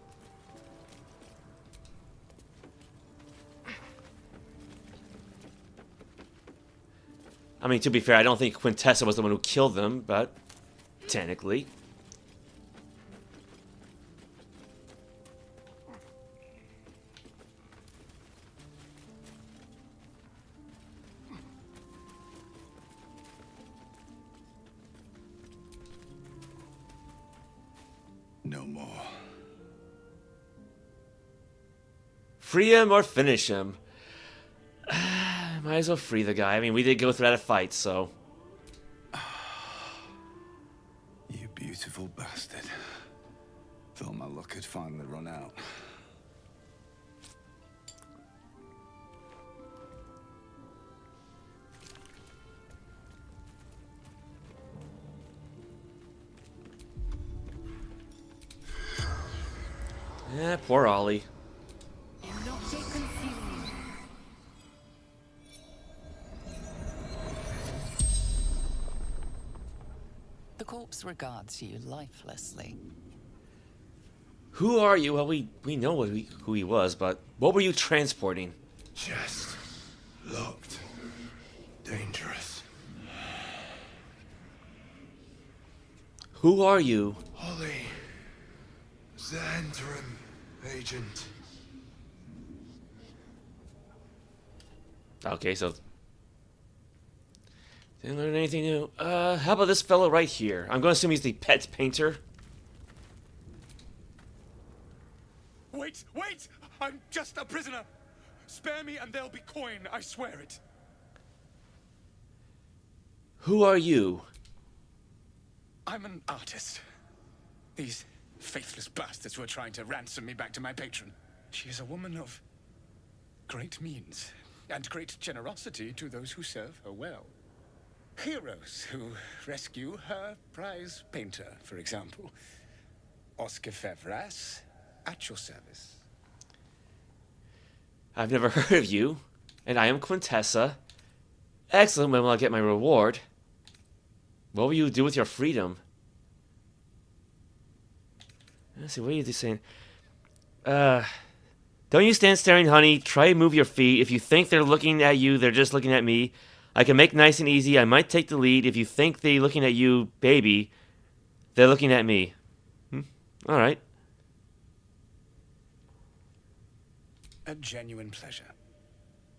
I mean, to be fair, I don't think Quintessa was the one who killed them, but technically. No more. Free him or finish him. Might as well free the guy. I mean, we did go through that fight, so... You beautiful bastard. Thought my luck had finally run out. Yeah, poor Ollie. The corpse regards you lifelessly. Who are you? Well, we know who he was, but what were you transporting? Just looked dangerous. Who are you? Holly. Zhentarim agent. Okay, so... Didn't learn anything new. How about this fellow right here? I'm going to assume he's the pet painter. Wait, wait! I'm just a prisoner. Spare me and there'll be coin, I swear it. Who are you? I'm an artist. These faithless bastards who are trying to ransom me back to my patron. She is a woman of great means and great generosity to those who serve her well. Heroes who rescue her prize painter, for example. Oscar Fevras, at your service. I've never heard of you, and I am Quintessa. Excellent, when will I get my reward? What will you do with your freedom? Let's see, what are you saying? Don't you stand staring, honey. Try to move your feet. If you think they're looking at you, they're just looking at me. I can make nice and easy. I might take the lead. If you think they're looking at you, baby, they're looking at me. Alright. A genuine pleasure.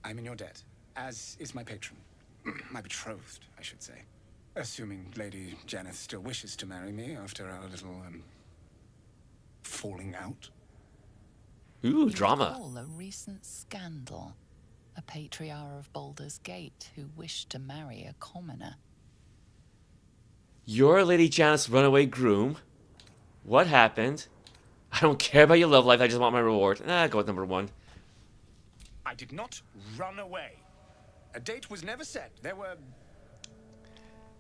I'm in your debt, as is my patron. My betrothed, I should say. Assuming Lady Janeth still wishes to marry me after our little, falling out. Ooh, drama. Recall a recent scandal. A patriarch of Baldur's Gate who wished to marry a commoner. You're Lady Janeth's runaway groom. What happened? I don't care about your love life, I just want my reward. Go with number 1. I did not run away. A date was never set. There were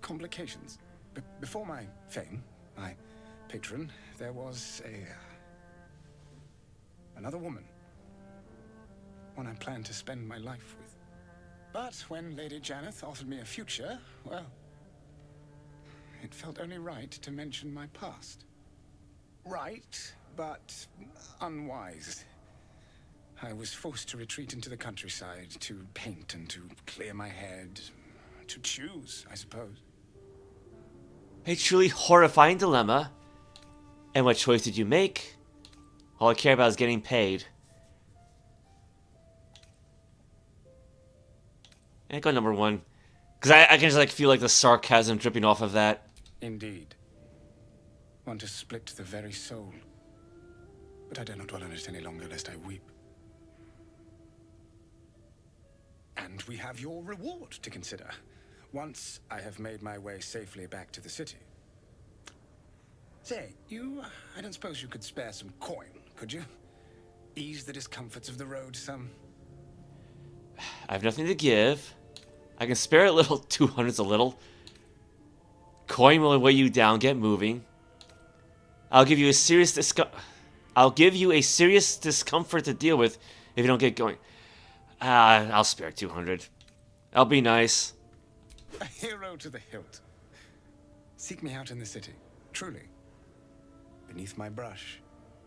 complications. Before my fame, my patron, there was another woman. One I planned to spend my life with. But when Lady Janeth offered me a future, well, it felt only right to mention my past. Right, but unwise. I was forced to retreat into the countryside, to paint and to clear my head. To choose, I suppose. A truly horrifying dilemma. And what choice did you make? All I care about is getting paid. And go number 1. Because I can just feel like the sarcasm dripping off of that. Indeed. Want to split the very soul. But I dare not dwell on it any longer, lest I weep. And we have your reward to consider, once I have made my way safely back to the city. Say, I don't suppose you could spare some coin, could you? Ease the discomforts of the road some. I have nothing to give. I can spare a little, 200's a little. Coin will weigh you down, get moving. I'll give you a serious discomfort to deal with if you don't get going. I'll spare 200. I'll be nice. A hero to the hilt. Seek me out in the city, truly. Beneath my brush,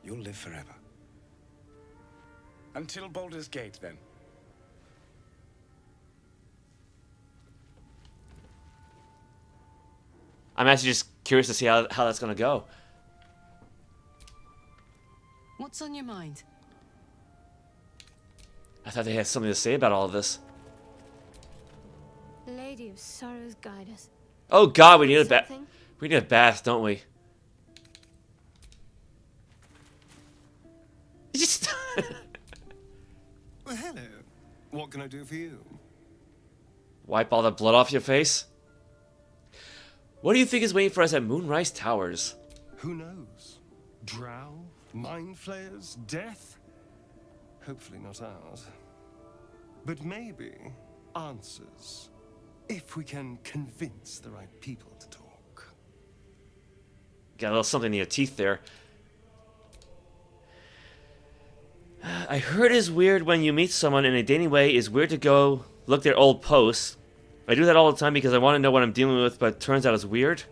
you'll live forever. Until Baldur's Gate, then. I'm actually just curious to see how that's gonna go. What's on your mind? I thought they had something to say about all of this. Lady of Sorrows, guide us. Oh God, we need a bath. We need a bath, don't we? Just Well, hello. What can I do for you? wipe all the blood off your face. What do you think is waiting for us at Moonrise Towers? Who knows? Drow? Mind Flayers? Death? Hopefully not ours. But maybe answers. If we can convince the right people to talk. Got a little something in your teeth there. I heard it's weird when you meet someone in a dating way. It's weird to go look their old posts. I do that all the time because I want to know what I'm dealing with, but it turns out it's weird.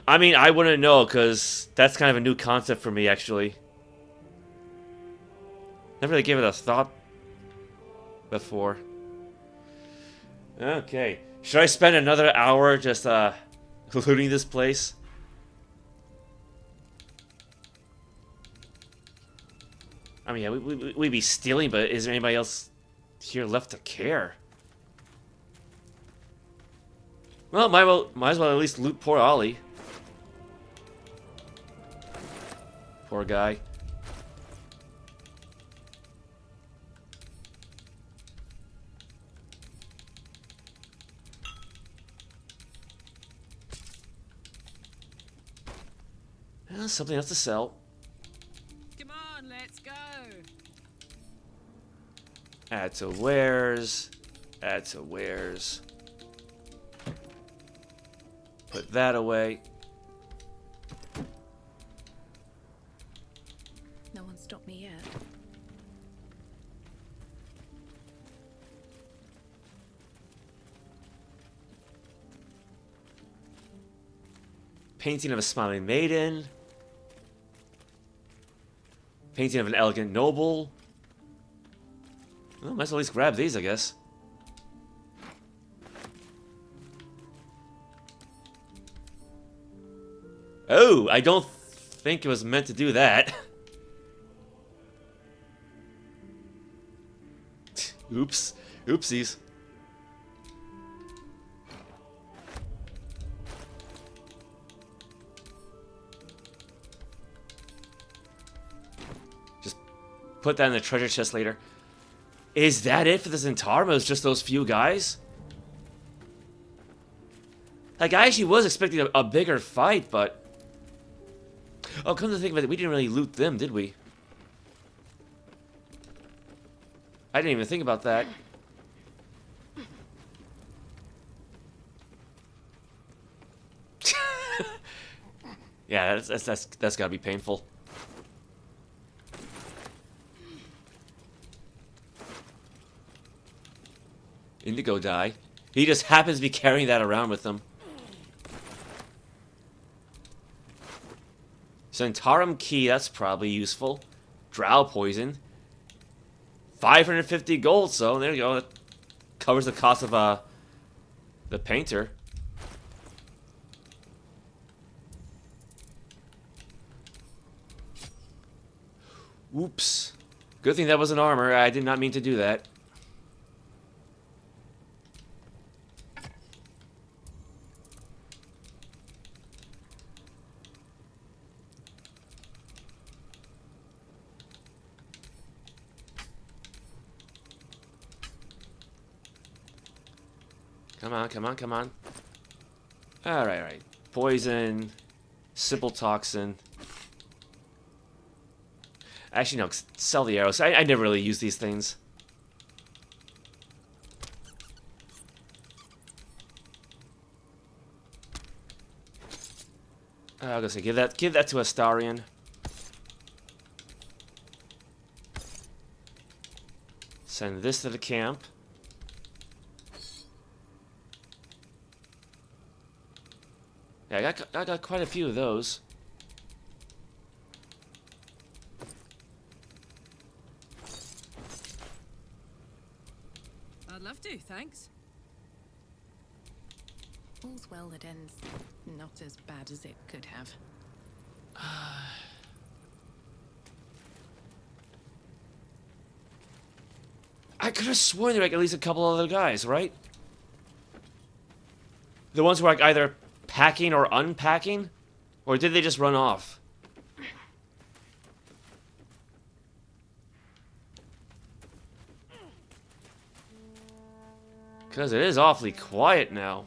I mean, I wouldn't know because that's kind of a new concept for me, actually. Never really gave it a thought before. Okay. Should I spend another hour just looting this place? I mean, yeah, we'd be stealing, but is there anybody else here left to care? Well, might as well at least loot poor Ollie. Poor guy. Something else to sell. Come on, let's go. Add to wares. Add to wares. Put that away. No one stopped me yet. Painting of a smiling maiden. Painting of an elegant noble. Well, might as well at least grab these, I guess. Oh, I don't think it was meant to do that. Oops. Oopsies. Just put that in the treasure chest later. Is that it for the Zhentarim? It was just those few guys? Like, I actually was expecting a bigger fight, but... Oh, come to think of it, we didn't really loot them, did we? I didn't even think about that. Yeah, that's gotta be painful. Indigo die. He just happens to be carrying that around with him. Zhentarim key, that's probably useful. Drow poison. 550 gold, so there you go. That covers the cost of the painter. Oops. Good thing that wasn't armor. I did not mean to do that. Come on, come on, come on. Alright, alright. Poison. Simple toxin. Actually, no, sell the arrows. I never really use these things. I was gonna say, give that to Astarion. Send this to the camp. Yeah, I got quite a few of those. I'd love to, thanks. All's well that ends not as bad as it could have. I could have sworn there were like at least a couple other guys, right? The ones who were like either packing or unpacking? Or did they just run off? Because it is awfully quiet now.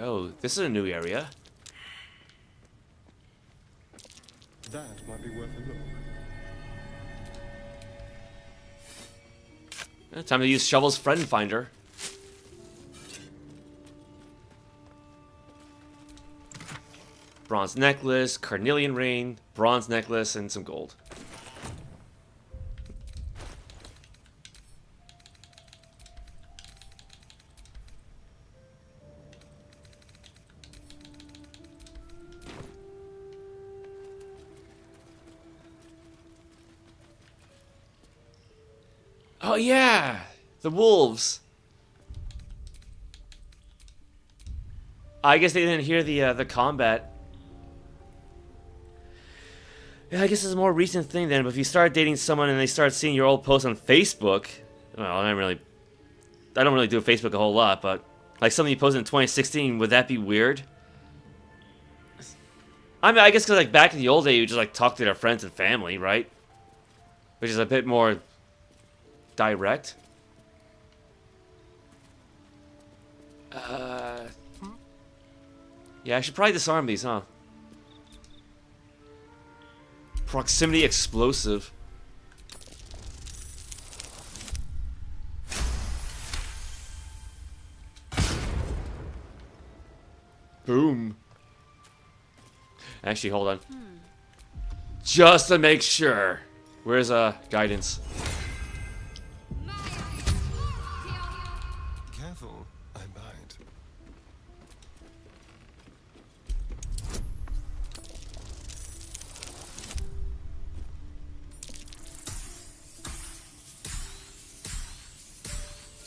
Oh, this is a new area. That might be worth a look. Time to use Shovel's Friend Finder. Bronze necklace, carnelian ring, bronze necklace, and some gold. Oh yeah, the wolves. I guess they didn't hear the combat. Yeah, I guess it's a more recent thing then. But if you start dating someone and they start seeing your old posts on Facebook, well, I don't really do Facebook a whole lot, but like something you posted in 2016, would that be weird? I mean, I guess because like back in the old days, you just like talk to their friends and family, right? Which is a bit more direct. Yeah, I should probably disarm these, huh? Proximity explosive. Boom. Actually, hold on. Just to make sure. Where's guidance? Careful, I bite.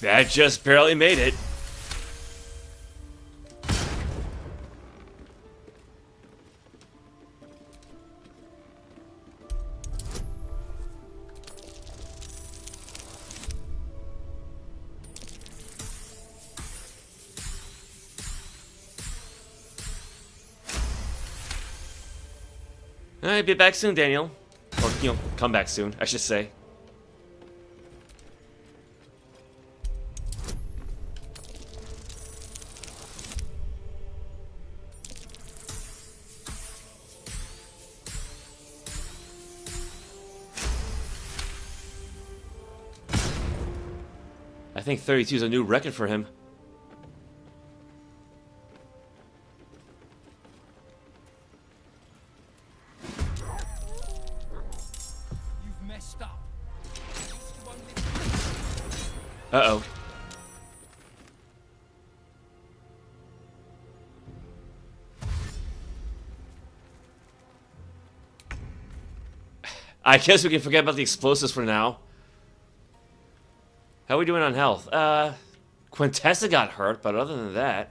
That just barely made it. Alright, be back soon, Daniel. Or, you know, come back soon, I should say. I think 32 is a new record for him. You've messed up. Uh-oh. I guess we can forget about the explosives for now. How are we doing on health? Quintessa got hurt, but other than that...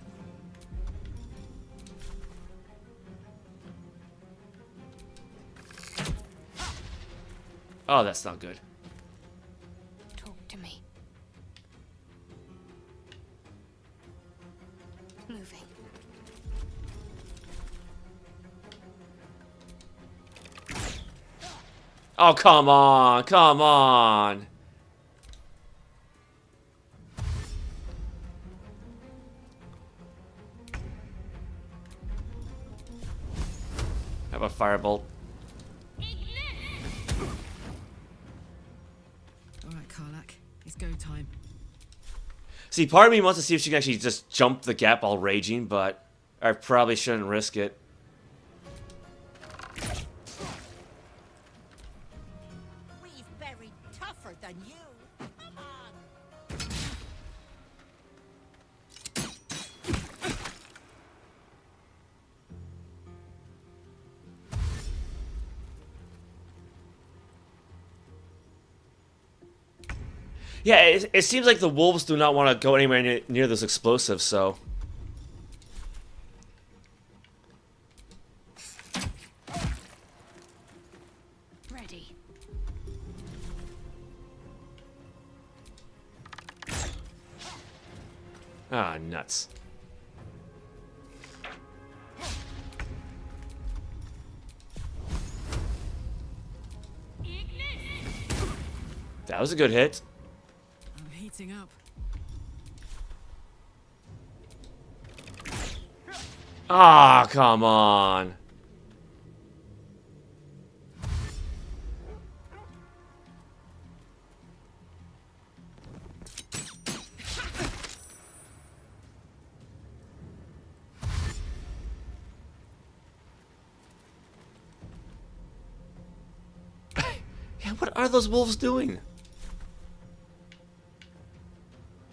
Oh, that's not good. Talk to me. Moving. Oh, come on, come on. How about Firebolt? Alright, Karlak. It's go time. See, part of me wants to see if she can actually just jump the gap while raging, but I probably shouldn't risk it. We've buried tougher than you. Come on. Yeah, it seems like the wolves do not want to go anywhere near those explosives, so... Ready. Ah, nuts. That was a good hit. I'm heating up. Ah, come on. Yeah, what are those wolves doing?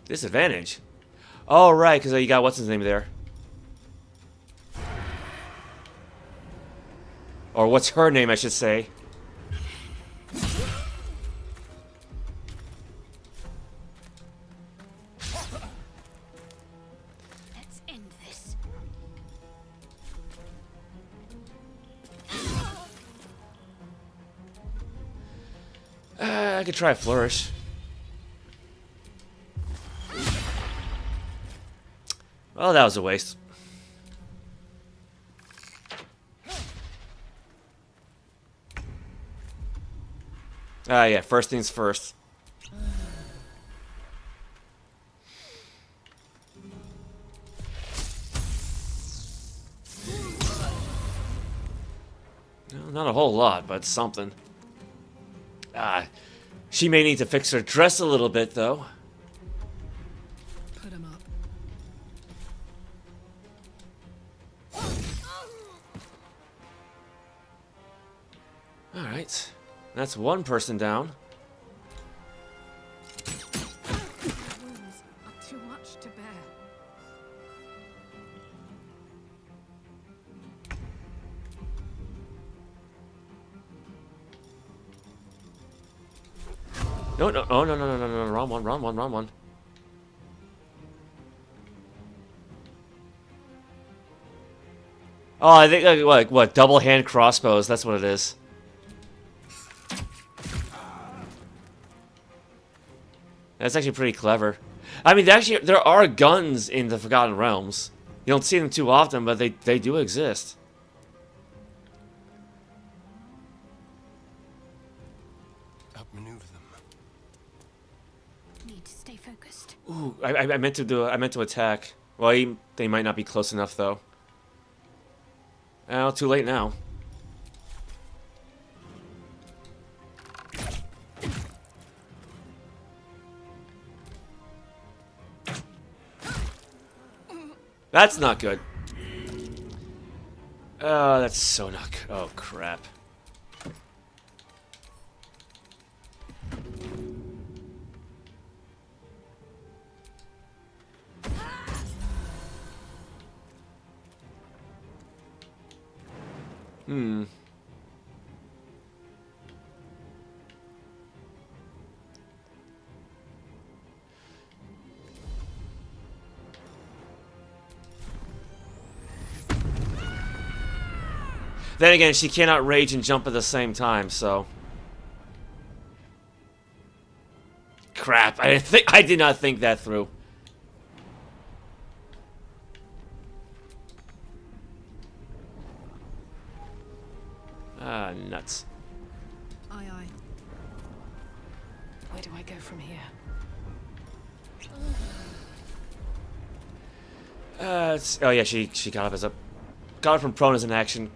Disadvantage? Oh, right, because you got what's his name there. Or what's her name, I should say. Let's end this. I could try a flourish. Well, that was a waste. Yeah, first things first. No, not a whole lot, but something. She may need to fix her dress a little bit, though. Put him up. Alright. That's one person down. Wounds are too much to bear. No, no, oh, no, wrong one. Oh, I think, what, double hand crossbows, that's what it is. That's actually pretty clever. I mean, there are guns in the Forgotten Realms. You don't see them too often, but they do exist. Outmaneuver them. Need to stay focused. Ooh, I meant to attack. Well, they might not be close enough though. Oh, too late now. That's not good. Oh, that's so not good. Oh, crap. Then again, she cannot rage and jump at the same time, so... Crap, I did not think that through. Ah, nuts. Aye, aye. Where do I go from here? Oh yeah, she got up as a... Got up from prone as an action.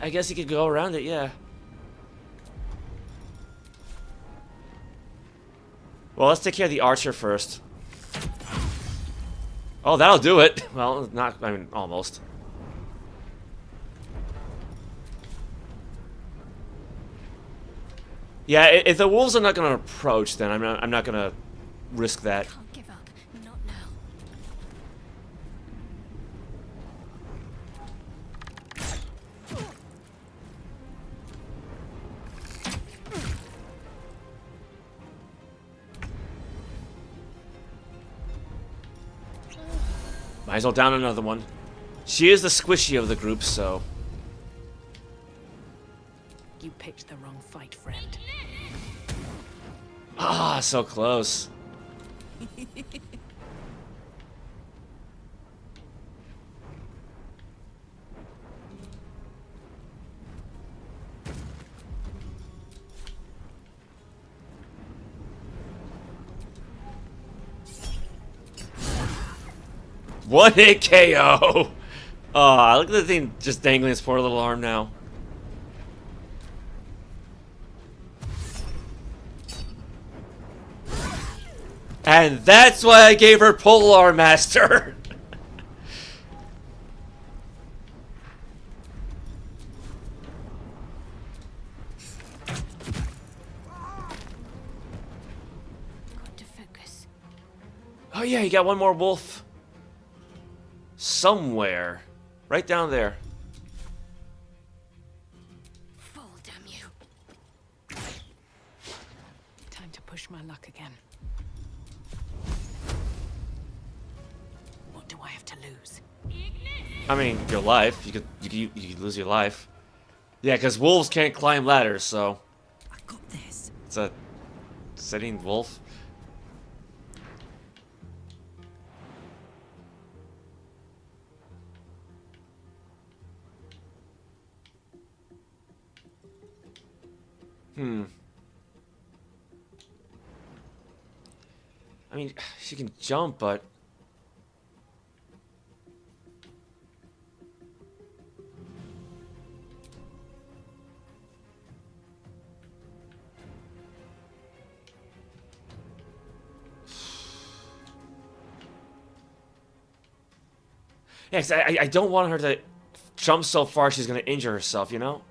I guess he could go around it, yeah. Well, let's take care of the archer first. Oh, that'll do it. Well, not, I mean, almost. Yeah, if the wolves are not going to approach, then I'm not going to risk that. Can't give up. Not now. Might as well down another one. She is the squishy of the group, so... You picked the wrong fight, friend. Ah, so close. One hit KO! Oh, look at the thing just dangling its poor little arm now. And that's why I gave her Polearm Master! Got to focus. Oh yeah, you got one more wolf. Somewhere. Right down there. Fall, damn you. Time to push my luck again. What do I have to lose? I mean, your life. You could lose your life. Yeah, because wolves can't climb ladders, so... I got this. Setting wolf. I mean, she can jump, but... Yeah, 'cause I don't want her to jump so far she's gonna injure herself, you know?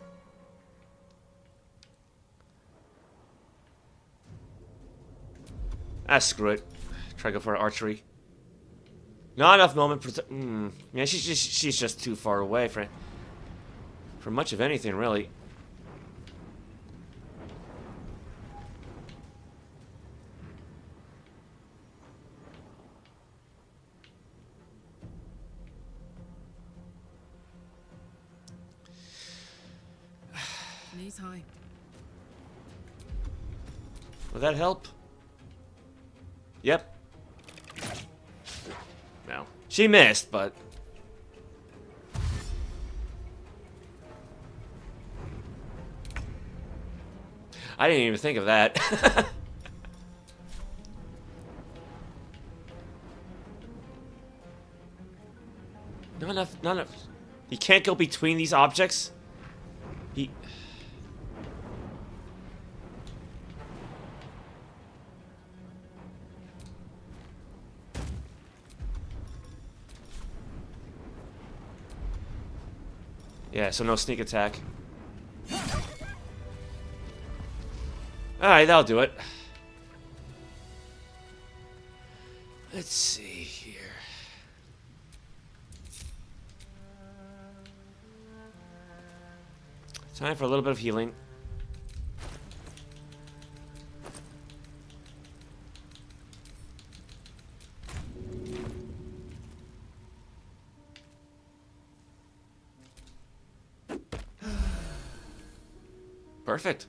Ah, screw it. Try to go for archery. Not enough moment. Yeah, she's just too far away for much of anything, really. Knees high. Will that help? Yep. No. She missed, but... I didn't even think of that. Not enough. He can't go between these objects? He... Yeah, so no sneak attack. Alright, that'll do it. Let's see here. Time for a little bit of healing. Perfect.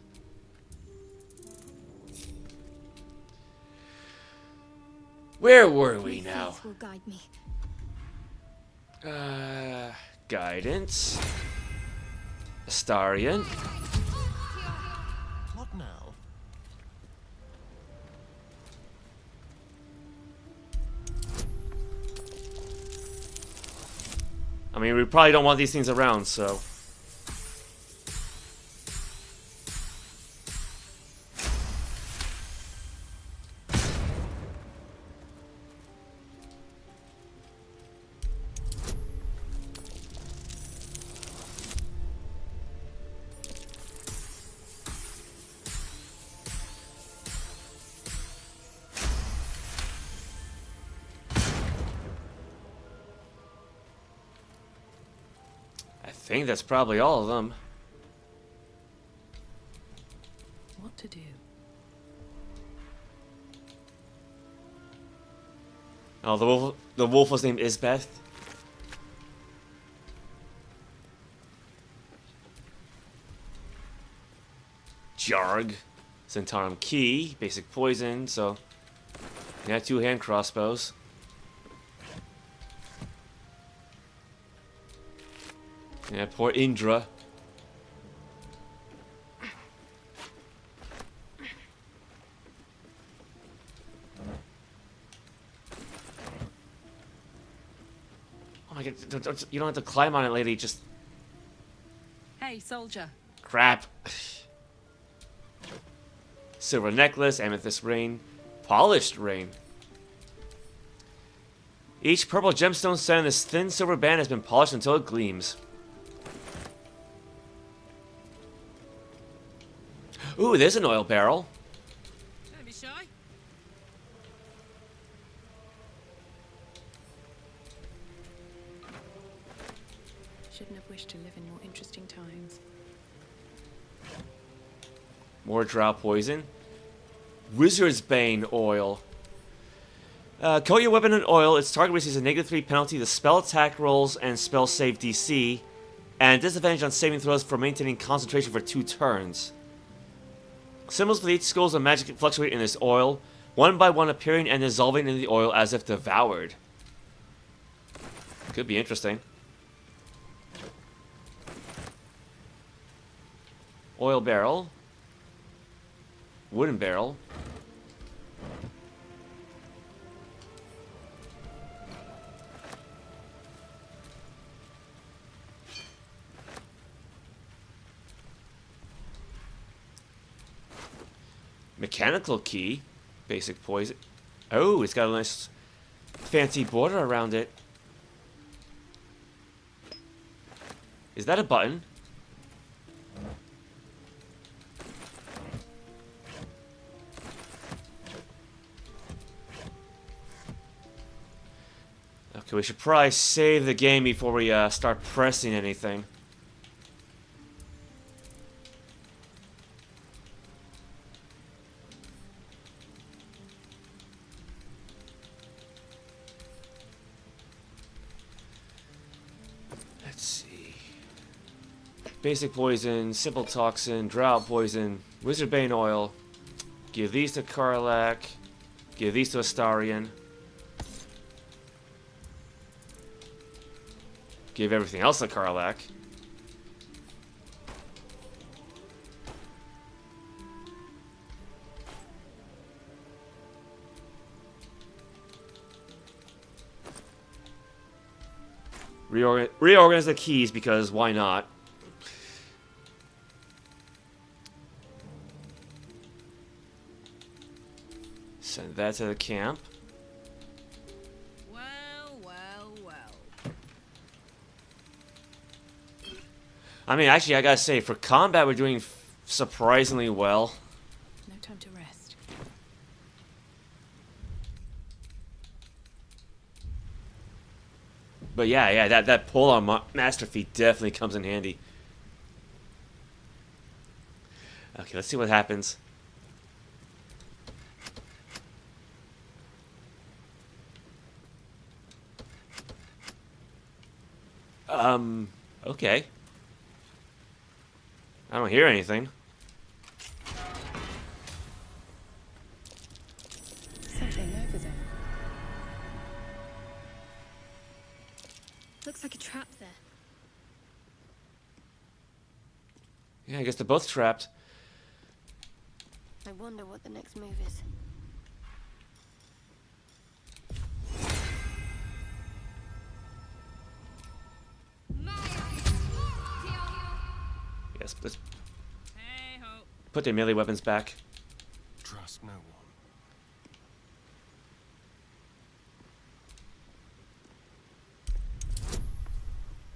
Where were we now? Will guide me. Guidance. Astarion. What now? I mean, we probably don't want these things around, so... I think that's probably all of them. What to do? Oh, the wolf was named Isbeth. Jarg. Zhentarim key, basic poison, so yeah, 2 hand crossbows. Yeah, poor Indra. Oh my god, you don't have to climb on it, lady, just... Hey, soldier. Crap. Silver necklace, amethyst ring, polished ring. Each purple gemstone set in this thin silver band has been polished until it gleams. Ooh, there's an oil barrel. Don't be shy. Shouldn't have wished to live in more interesting times. More drow poison. Wizard's Bane oil. Coat your weapon in oil. Its target receives a -3 penalty to spell attack rolls and spell save DC, and disadvantage on saving throws for maintaining concentration for 2 turns. Symbols for each schools of magic fluctuate in this oil, one by one appearing and dissolving in the oil as if devoured. Could be interesting. Oil barrel. Wooden barrel. Mechanical key. Basic poison. Oh, it's got a nice fancy border around it. Is that a button? Okay, we should probably save the game before we start pressing anything. Let's see. Basic poison, simple toxin, drought poison, wizard bane oil. Give these to Karlach. Give these to Astarion. Give everything else to Karlach. Reorganize the keys because why not? Send that to the camp. I mean, actually, I gotta say, for combat, we're doing surprisingly well. No time to rest. But yeah, that pull on Master Feet definitely comes in handy. Okay, let's see what happens. Okay. I don't hear anything. Something over there. Looks like a trap there. Yeah, I guess they're both trapped. I wonder what the next move is. Yes, let's put their melee weapons back. Trust no one.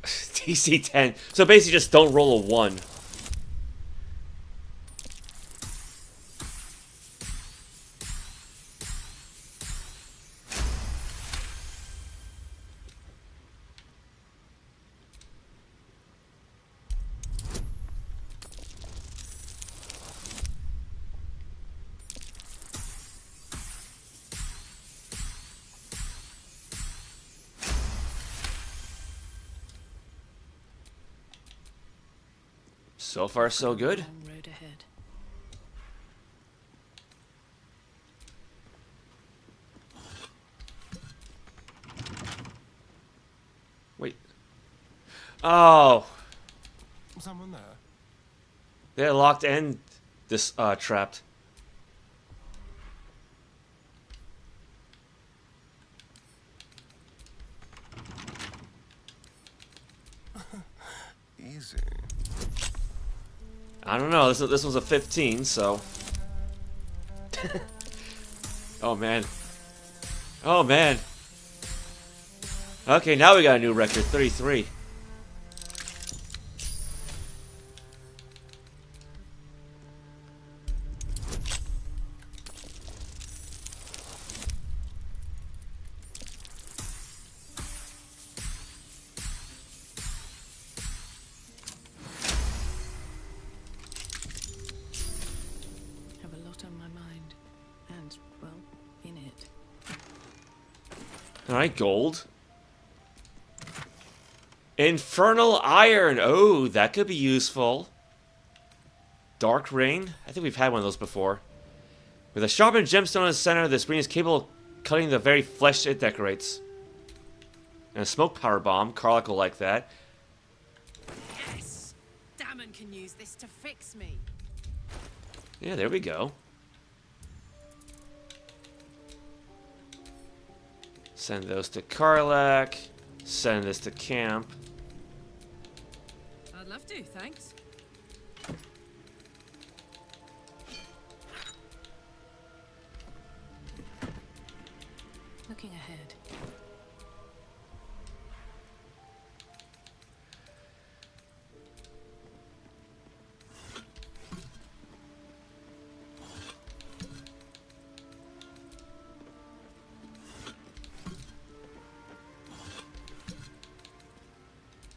DC 10. So basically just don't roll a 1. So far, so good. Long road ahead. Wait. Oh. Someone there? They're locked and trapped. Easy. I don't know. This was a 15, so. Oh man. Oh man. Okay, now we got a new record, 33. Alright, gold. Infernal Iron. Oh, that could be useful. Dark Rain? I think we've had one of those before. With a sharpened gemstone in the center, this ring is capable of cutting the very flesh it decorates. And a smoke power bomb. Karlach will like that. Yes! Damon can use this to fix me. Yeah, there we go. Send those to Karlach. Send this to camp. I'd love to, thanks. Looking ahead.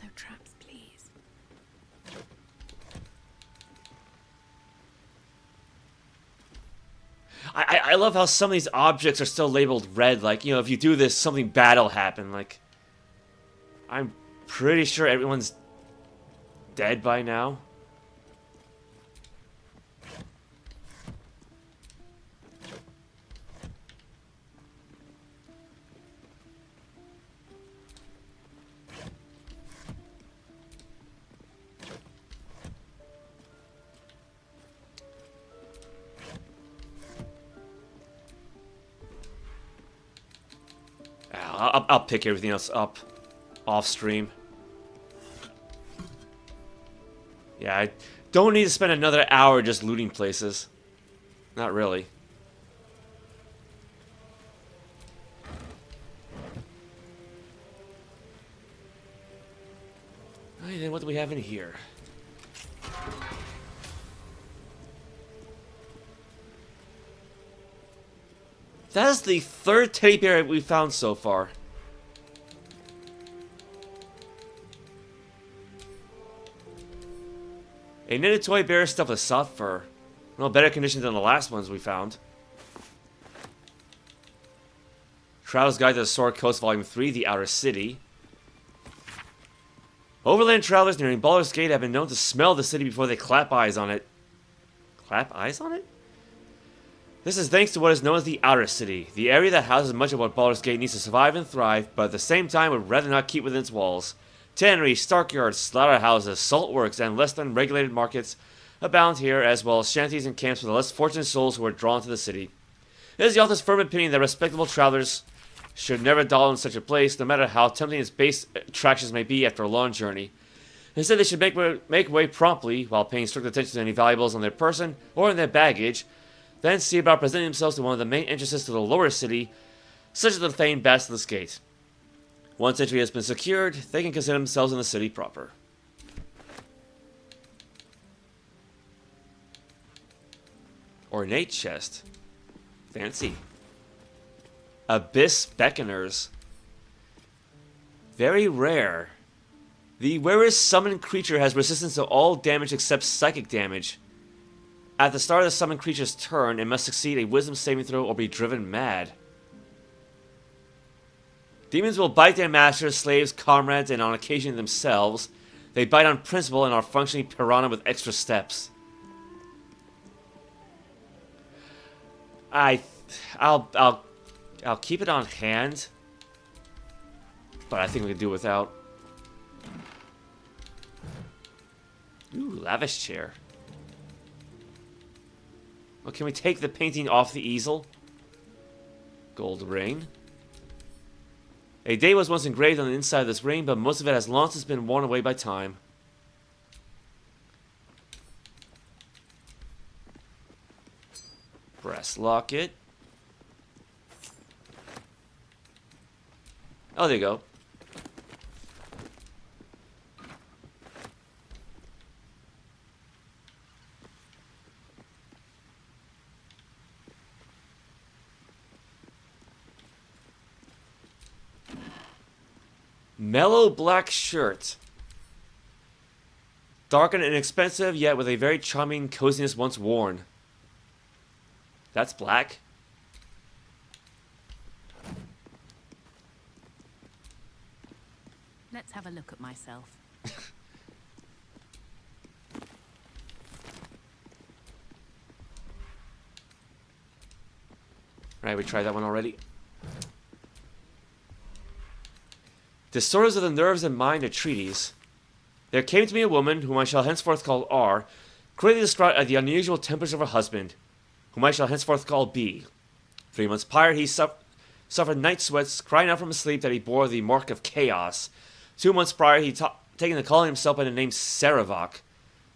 No traps, please. I love how some of these objects are still labeled red. Like, you know, if you do this, something bad will happen. Like, I'm pretty sure everyone's dead by now. I'll pick everything else up off stream. Yeah, I don't need to spend another hour just looting places. Not really. Alright, then what do we have in here? That is the third teddy bear we found so far. A knitted toy bear stuffed with soft fur. No better condition than the last ones we found. Traveler's Guide to the Sword Coast Volume 3, The Outer City. Overland travelers nearing Baldur's Gate have been known to smell the city before they clap eyes on it. Clap eyes on it? This is thanks to what is known as the Outer City, the area that houses much of what Baldur's Gate needs to survive and thrive, but at the same time would rather not keep within its walls. Tanneries, stockyards, slaughterhouses, salt works, and less than regulated markets abound here, as well as shanties and camps for the less fortunate souls who are drawn to the city. It is the author's firm opinion that respectable travelers should never dawdle in such a place, no matter how tempting its base attractions may be after a long journey. Instead, they should make way promptly, while paying strict attention to any valuables on their person or in their baggage, then see about presenting themselves to one of the main entrances to the lower city, such as the famed Basilisk Gate. Once entry has been secured, they can consider themselves in the city proper. Ornate chest. Fancy. Abyss Beckoners. Very rare. The rarest summoned creature has resistance to all damage except psychic damage. At the start of the summoned creature's turn, it must succeed a wisdom saving throw or be driven mad. Demons will bite their masters, slaves, comrades, and on occasion themselves. They bite on principle and are functionally piranha with extra steps. I'll keep it on hand, but I think we can do without. Ooh, lavish chair. Well, can we take the painting off the easel? Gold ring. A date was once engraved on the inside of this ring, but most of it has long since been worn away by time. Brass locket. Oh, there you go. Mellow black shirt. Dark and inexpensive, yet with a very charming coziness once worn. That's black. Let's have a look at myself. Right, we tried that one already. Disorders of the nerves and mind a treatise. There came to me a woman, whom I shall henceforth call R, greatly distraught at the unusual tempers of her husband, whom I shall henceforth call B. 3 months prior, he suffered night sweats, crying out from his sleep that he bore the mark of chaos. 2 months prior, he taken to calling himself by the name Sarevok.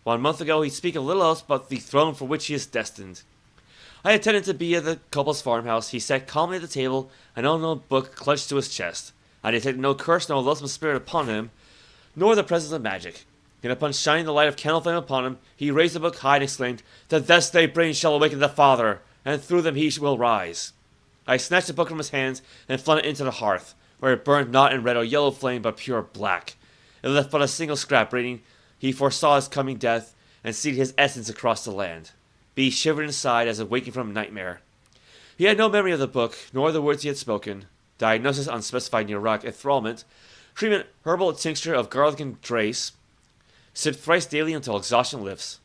1 month ago, he speak of little else but the throne for which he is destined. I attended to be at the couple's farmhouse. He sat calmly at the table, an unknown book clutched to his chest. I detected no curse, no loathsome spirit upon him, nor the presence of magic. And upon shining the light of candle flame upon him, he raised the book high and exclaimed, "The death's day brain shall awaken the Father, and through them he will rise." I snatched the book from his hands and flung it into the hearth, where it burned not in red or yellow flame, but pure black. It left but a single scrap, reading, "He foresaw his coming death, and seeded his essence across the land." B shivered inside as if waking from a nightmare. He had no memory of the book, nor the words he had spoken. Diagnosis unspecified neurotic enthrallment. Treatment herbal tincture of garlic and trace. Sip thrice daily until exhaustion lifts.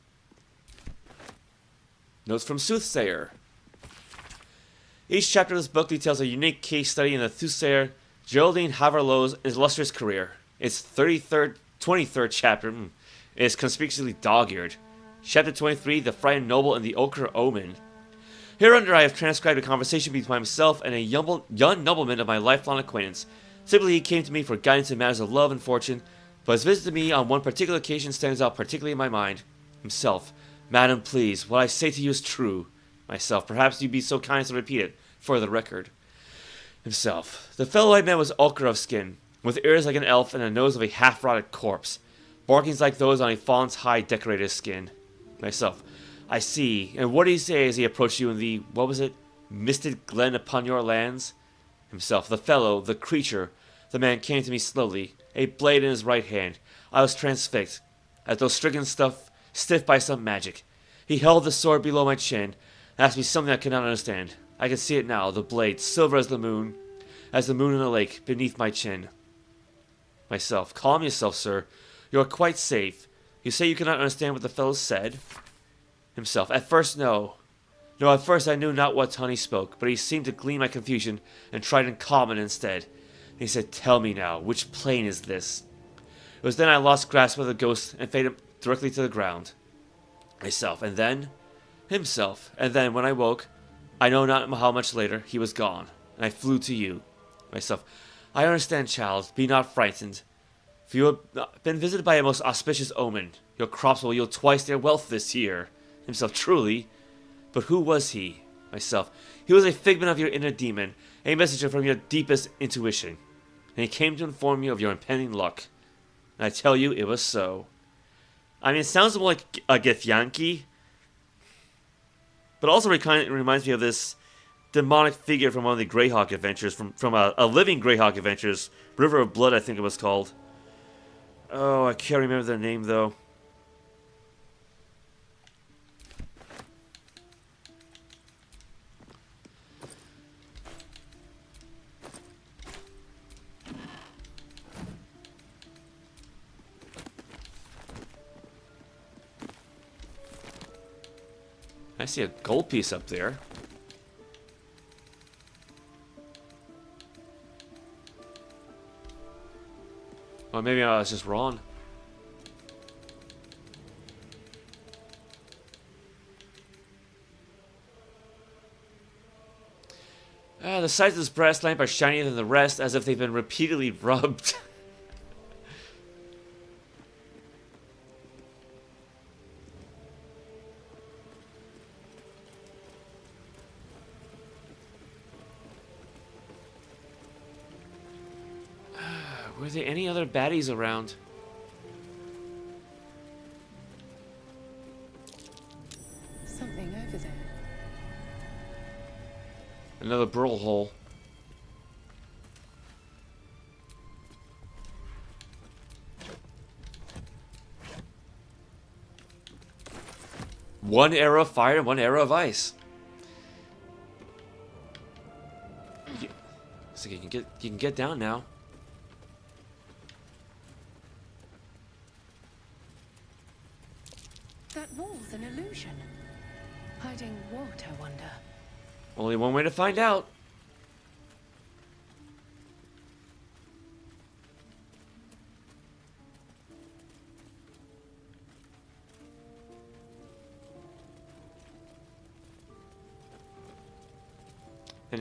Notes from Soothsayer. Each chapter of this book details a unique case study in the soothsayer Geraldine Haverlow's illustrious career. Its 23rd chapter is conspicuously dog-eared. Chapter 23, The Frightened Noble and the Ochre Omen. Hereunder I have transcribed a conversation between myself and a young nobleman of my lifelong acquaintance. Simply he came to me for guidance in matters of love and fortune, but his visit to me on one particular occasion stands out particularly in my mind. Himself. "Madam, please, what I say to you is true." Myself. "Perhaps you'd be so kind as to repeat it, for the record." Himself. "The fellow I met was ochre of skin, with ears like an elf and a nose of a half-rotted corpse. Barkings like those on a fawn's hide decorated his skin." Myself. "I see. And what did he say as he approached you in the, what was it, misted glen upon your lands?" Himself. "The fellow, the creature, the man came to me slowly, a blade in his right hand. I was transfixed, as though stricken stiff by some magic. He held the sword below my chin, and asked me something I could not understand. I can see it now, the blade, silver as the moon in a lake, beneath my chin." Myself. "Calm yourself, sir. You are quite safe. You say you cannot understand what the fellow said?" Himself. "At first, no. No, at first I knew not what tongue he spoke, but he seemed to glean my confusion and tried to calm it instead. And he said, 'Tell me now, which plane is this?' It was then I lost grasp of the ghost and faded directly to the ground." Myself. "And then?" Himself. "And then, when I woke, I know not how much later, he was gone, and I flew to you." Myself. "I understand, child. Be not frightened. For you have been visited by a most auspicious omen. Your crops will yield twice their wealth this year." Himself. "Truly? But who was he?" Myself. "He was a figment of your inner demon, a messenger from your deepest intuition. And he came to inform you of your impending luck. And I tell you, it was so." I mean, it sounds more like a Githyanki, but also it reminds me of this demonic figure from one of the Greyhawk adventures, from a living Greyhawk adventures, River of Blood, I think it was called. Oh, I can't remember their name, though. I see a gold piece up there. Or maybe I was just wrong. The sides of this brass lamp are shinier than the rest, as if they've been repeatedly rubbed. Were there any other baddies around? Something over there. Another burl hole. One arrow of fire and one arrow of ice. So you can get down now. That wall's an illusion. Hiding what, I wonder? Well, Only one way to find out.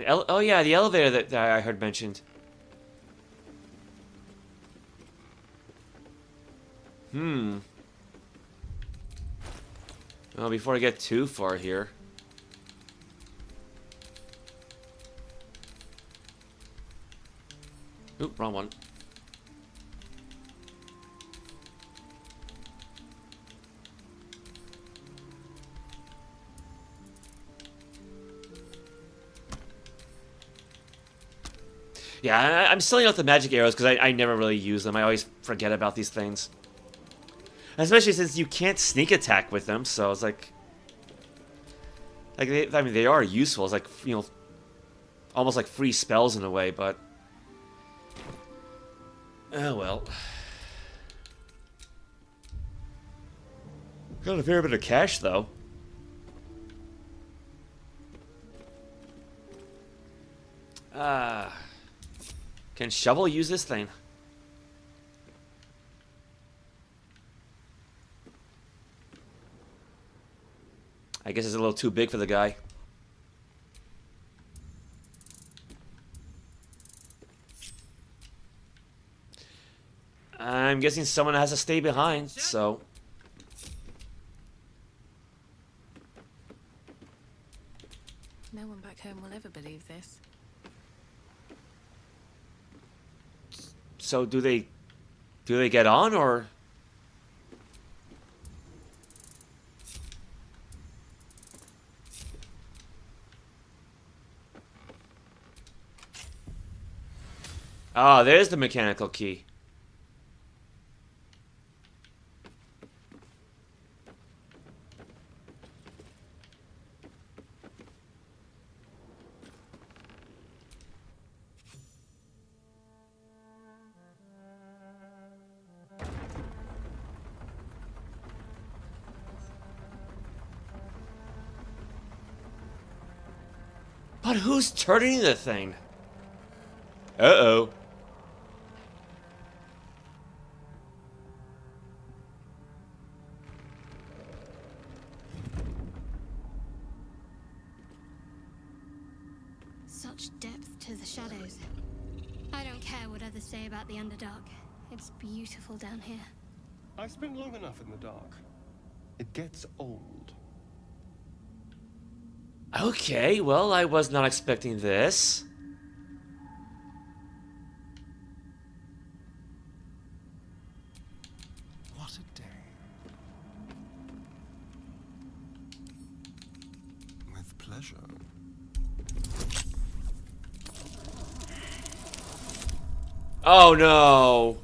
Oh yeah, the elevator that I heard mentioned. Well, before I get too far here. Oop, wrong one. Yeah, I'm selling out the magic arrows because I never really use them. I always forget about these things. Especially since you can't sneak attack with them, so it's like... I mean, they are useful. It's like, you know, almost like free spells in a way, but... Oh, well. Got a fair bit of cash, though. Can Shovel use this thing? I guess it's a little too big for the guy. I'm guessing someone has to stay behind, so... No one back home will ever believe this. So do they get on, or? Ah, there's the mechanical key. But who's turning the thing? Uh-oh. Such depth to the shadows. I don't care what others say about the Underdark. It's beautiful down here. I've spent long enough in the dark. It gets old. Okay, well, I was not expecting this. What a day. With pleasure. Oh no.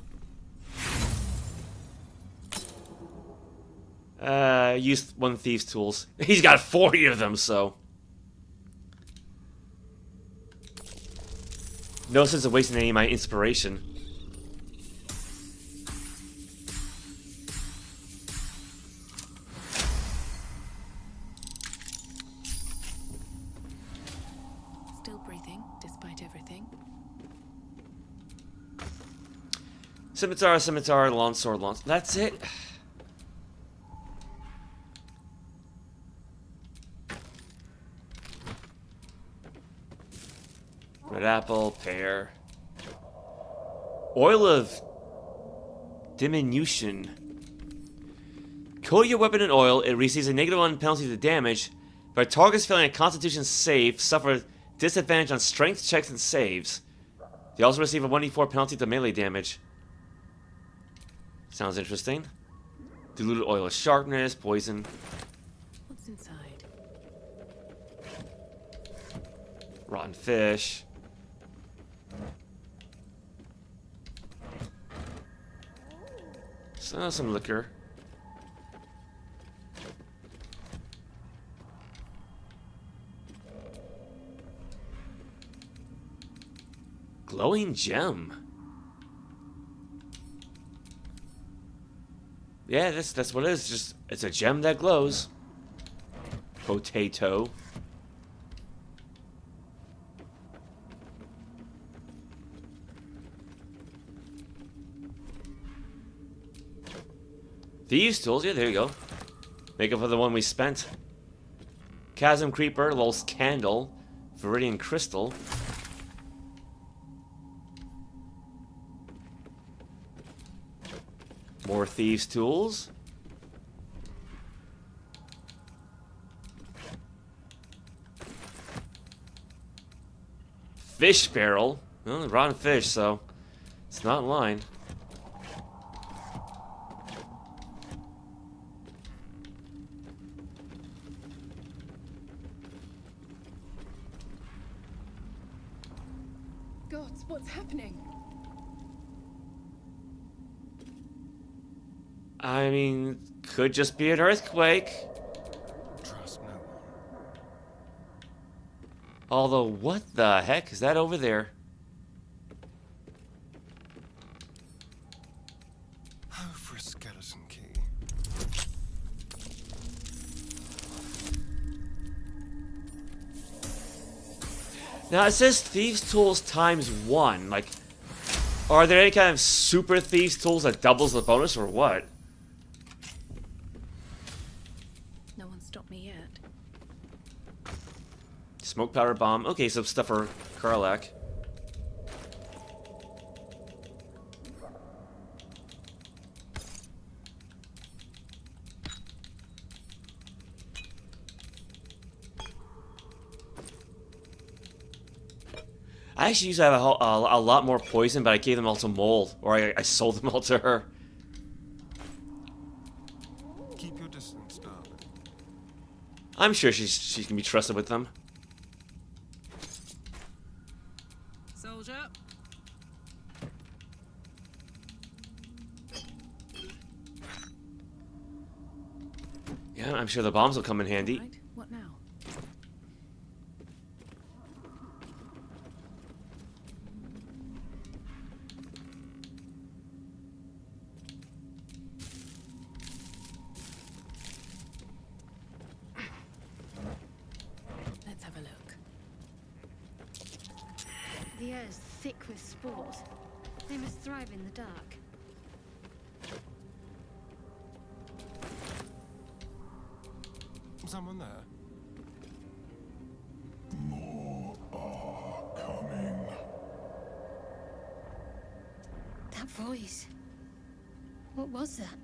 Used one thief's tools. He's got 40 of them, so. No sense of wasting any of my inspiration. Still breathing, despite everything. Scimitar, scimitar, longsword, longsword. That's it. Red apple, pear. Oil of diminution. Coat your weapon in oil, it receives a -1 penalty to damage, but targets failing a constitution save suffer disadvantage on strength checks and saves. They also receive a 1d4 penalty to melee damage. Sounds interesting. Diluted oil of sharpness, poison. What's inside? Rotten fish. So, some liquor. Glowing gem. Yeah, that's what it is. Just it's a gem that glows. Potato. Thieves' tools, yeah, there you go. Make up for the one we spent. Chasm Creeper, Lul's Candle, Viridian Crystal. More Thieves' tools. Fish barrel. Well, rotten fish, so it's not in line. Gods, what's happening? I mean, could just be an earthquake. Trust no one. Although, what the heck is that over there? Oh, for a skeleton key. Now it says Thieves' Tools ×1. Like, are there any kind of super Thieves' Tools that doubles the bonus or what? No one stopped me yet. Smoke powder bomb. Okay, some stuff for Karlach. I actually used to have a lot more poison, but I gave them all to Mold, or I sold them all to her. Keep your distance, darling. I'm sure she can be trusted with them. Soldier. Yeah, I'm sure the bombs will come in handy. Right, what now? Let's have a look. The air is thick with spores. They must thrive in the dark. Someone there? More are coming. That voice. What was that?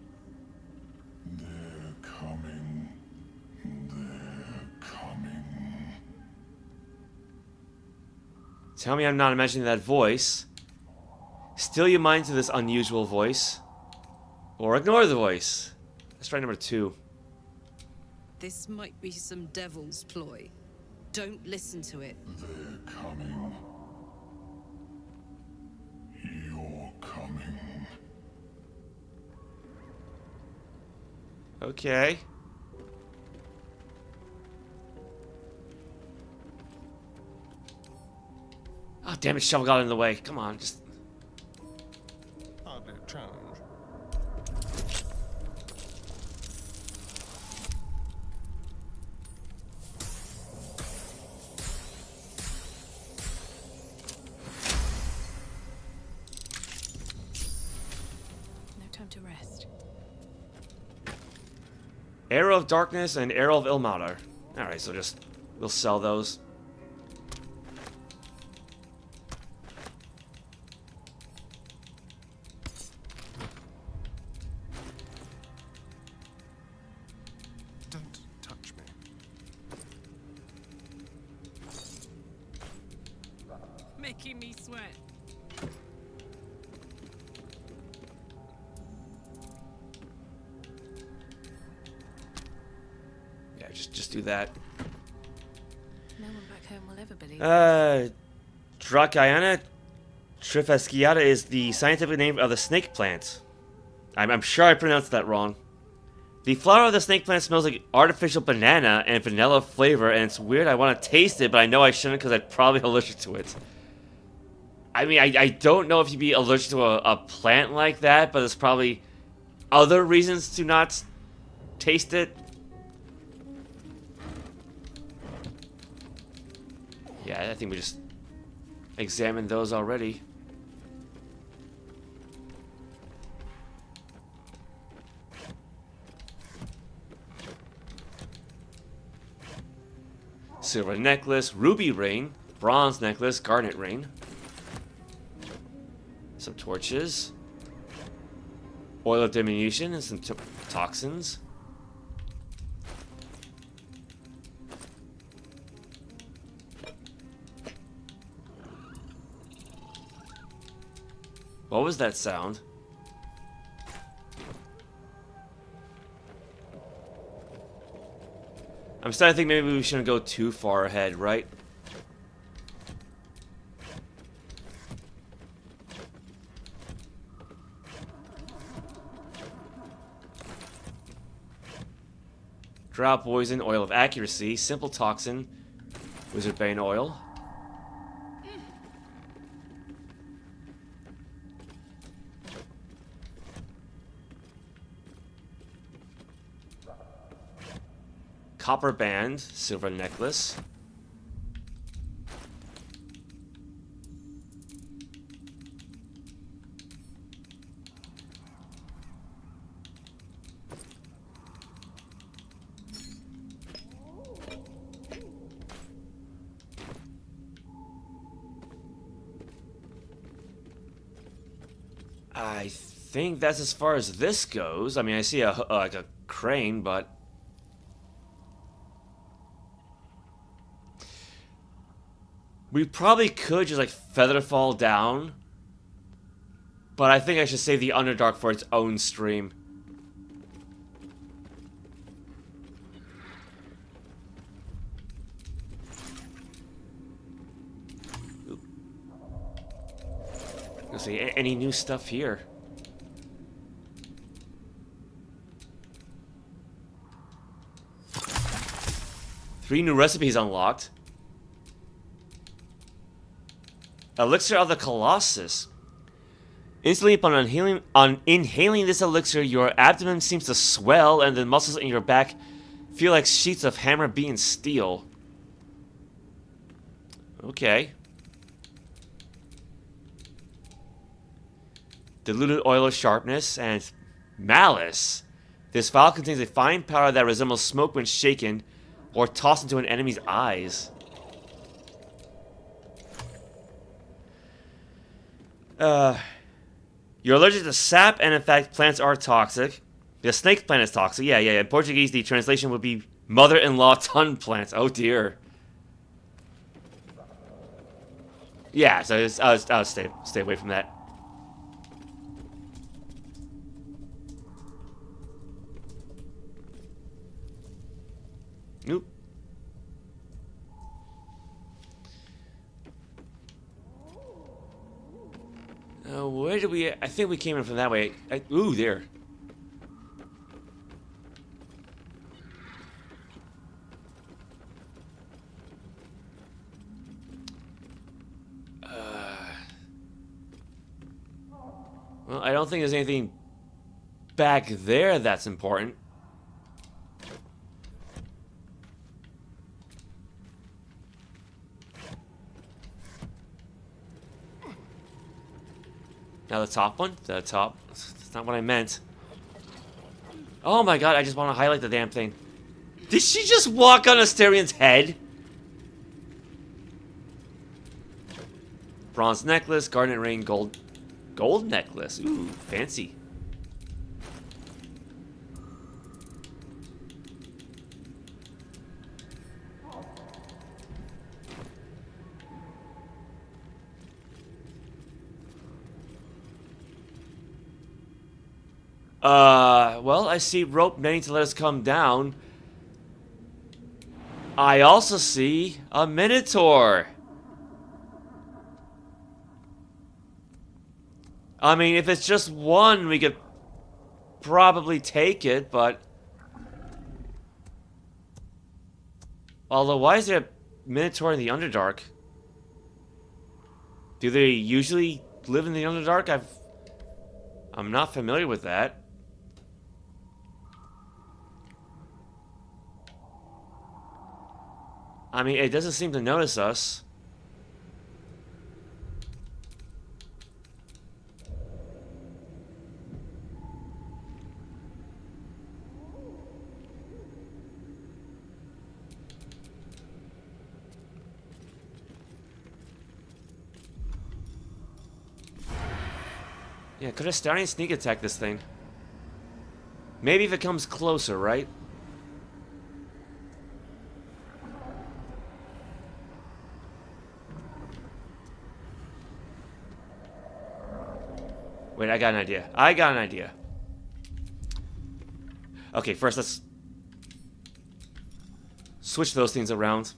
They're coming. They're coming. Tell me I'm not imagining that voice. Still your mind to this unusual voice. Or ignore the voice. Let's try number 2. This might be some devil's ploy. Don't listen to it. They're coming. You're coming. Okay. Oh, damn it, shovel got in the way. Come on, just... Hardly a challenge. No time to rest. Arrow of Darkness and Arrow of Ilmater. Alright, so just... we'll sell those. Don't touch me. Making me sweat. Yeah, just do that. No one back home will ever believe. Dracaena trifasciata is the scientific name of the snake plant. I'm sure I pronounced that wrong. The flower of the snake plant smells like artificial banana and vanilla flavor, and it's weird. I want to taste it, but I know I shouldn't because I'm probably allergic to it. I mean, I don't know if you'd be allergic to a plant like that, but there's probably other reasons to not taste it. Yeah, I think we just examined those already. silver necklace, ruby ring, bronze necklace, garnet ring. Some torches. Oil of diminution and some toxins. What was that sound? I'm starting to think maybe we shouldn't go too far ahead, right? Drow poison, oil of accuracy, simple toxin, wizard bane oil. Copper band, silver necklace. I think that's as far as this goes. I mean, I see like a crane, but we probably could just like feather fall down, but I think I should save the Underdark for its own stream. Let's see, any new stuff here? Three new recipes unlocked. Elixir of the Colossus. Instantly upon inhaling this elixir, your abdomen seems to swell and the muscles in your back feel like sheets of hammer-beaten steel. Okay. Diluted oil of sharpness and malice. This vial contains a fine powder that resembles smoke when shaken or tossed into an enemy's eyes. You're allergic to sap, and in fact, plants are toxic. The snake plant is toxic. Yeah. In Portuguese, the translation would be mother-in-law ton plants. Oh dear. Yeah, so I'll stay away from that. Nope. Where did we... I think we came in from that way. Ooh, there. Well, I don't think there's anything back there that's important. Now the top one? The top. That's not what I meant. Oh my god, I just want to highlight the damn thing. Did she just walk on Astarion's head? Bronze necklace, garnet ring, gold necklace. Ooh, fancy. Well, I see rope netting to let us come down. I also see a Minotaur. I mean, if it's just one, we could probably take it, but... Although, why is there a Minotaur in the Underdark? Do they usually live in the Underdark? I'm not familiar with that. I mean, it doesn't seem to notice us. Yeah, could Astarion sneak attack this thing? Maybe if it comes closer, right? Wait, I got an idea. I got an idea. Okay, first let's switch those things around.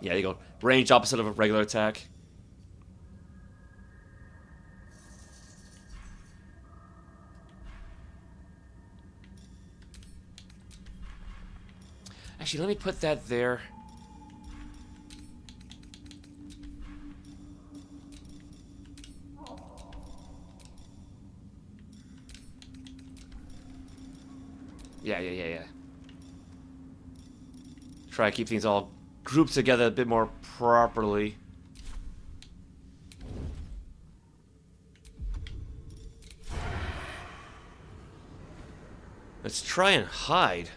Yeah, there you go. Range opposite of a regular attack. Actually, let me put that there. Yeah. Try to keep things all grouped together a bit more properly. Let's try and hide.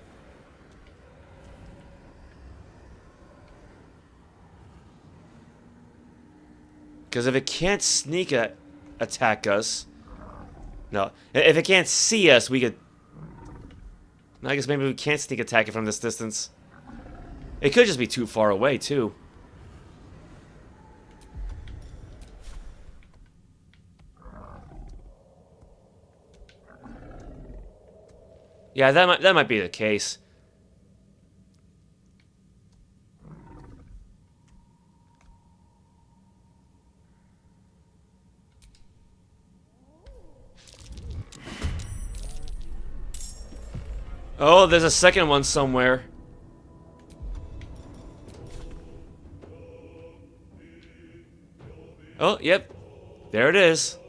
Because if it can't sneak attack us... No. If it can't see us, we could... I guess maybe we can't sneak attack it from this distance. It could just be too far away, too. Yeah, that might be the case. Oh, there's a second one somewhere. Oh, yep. There it is.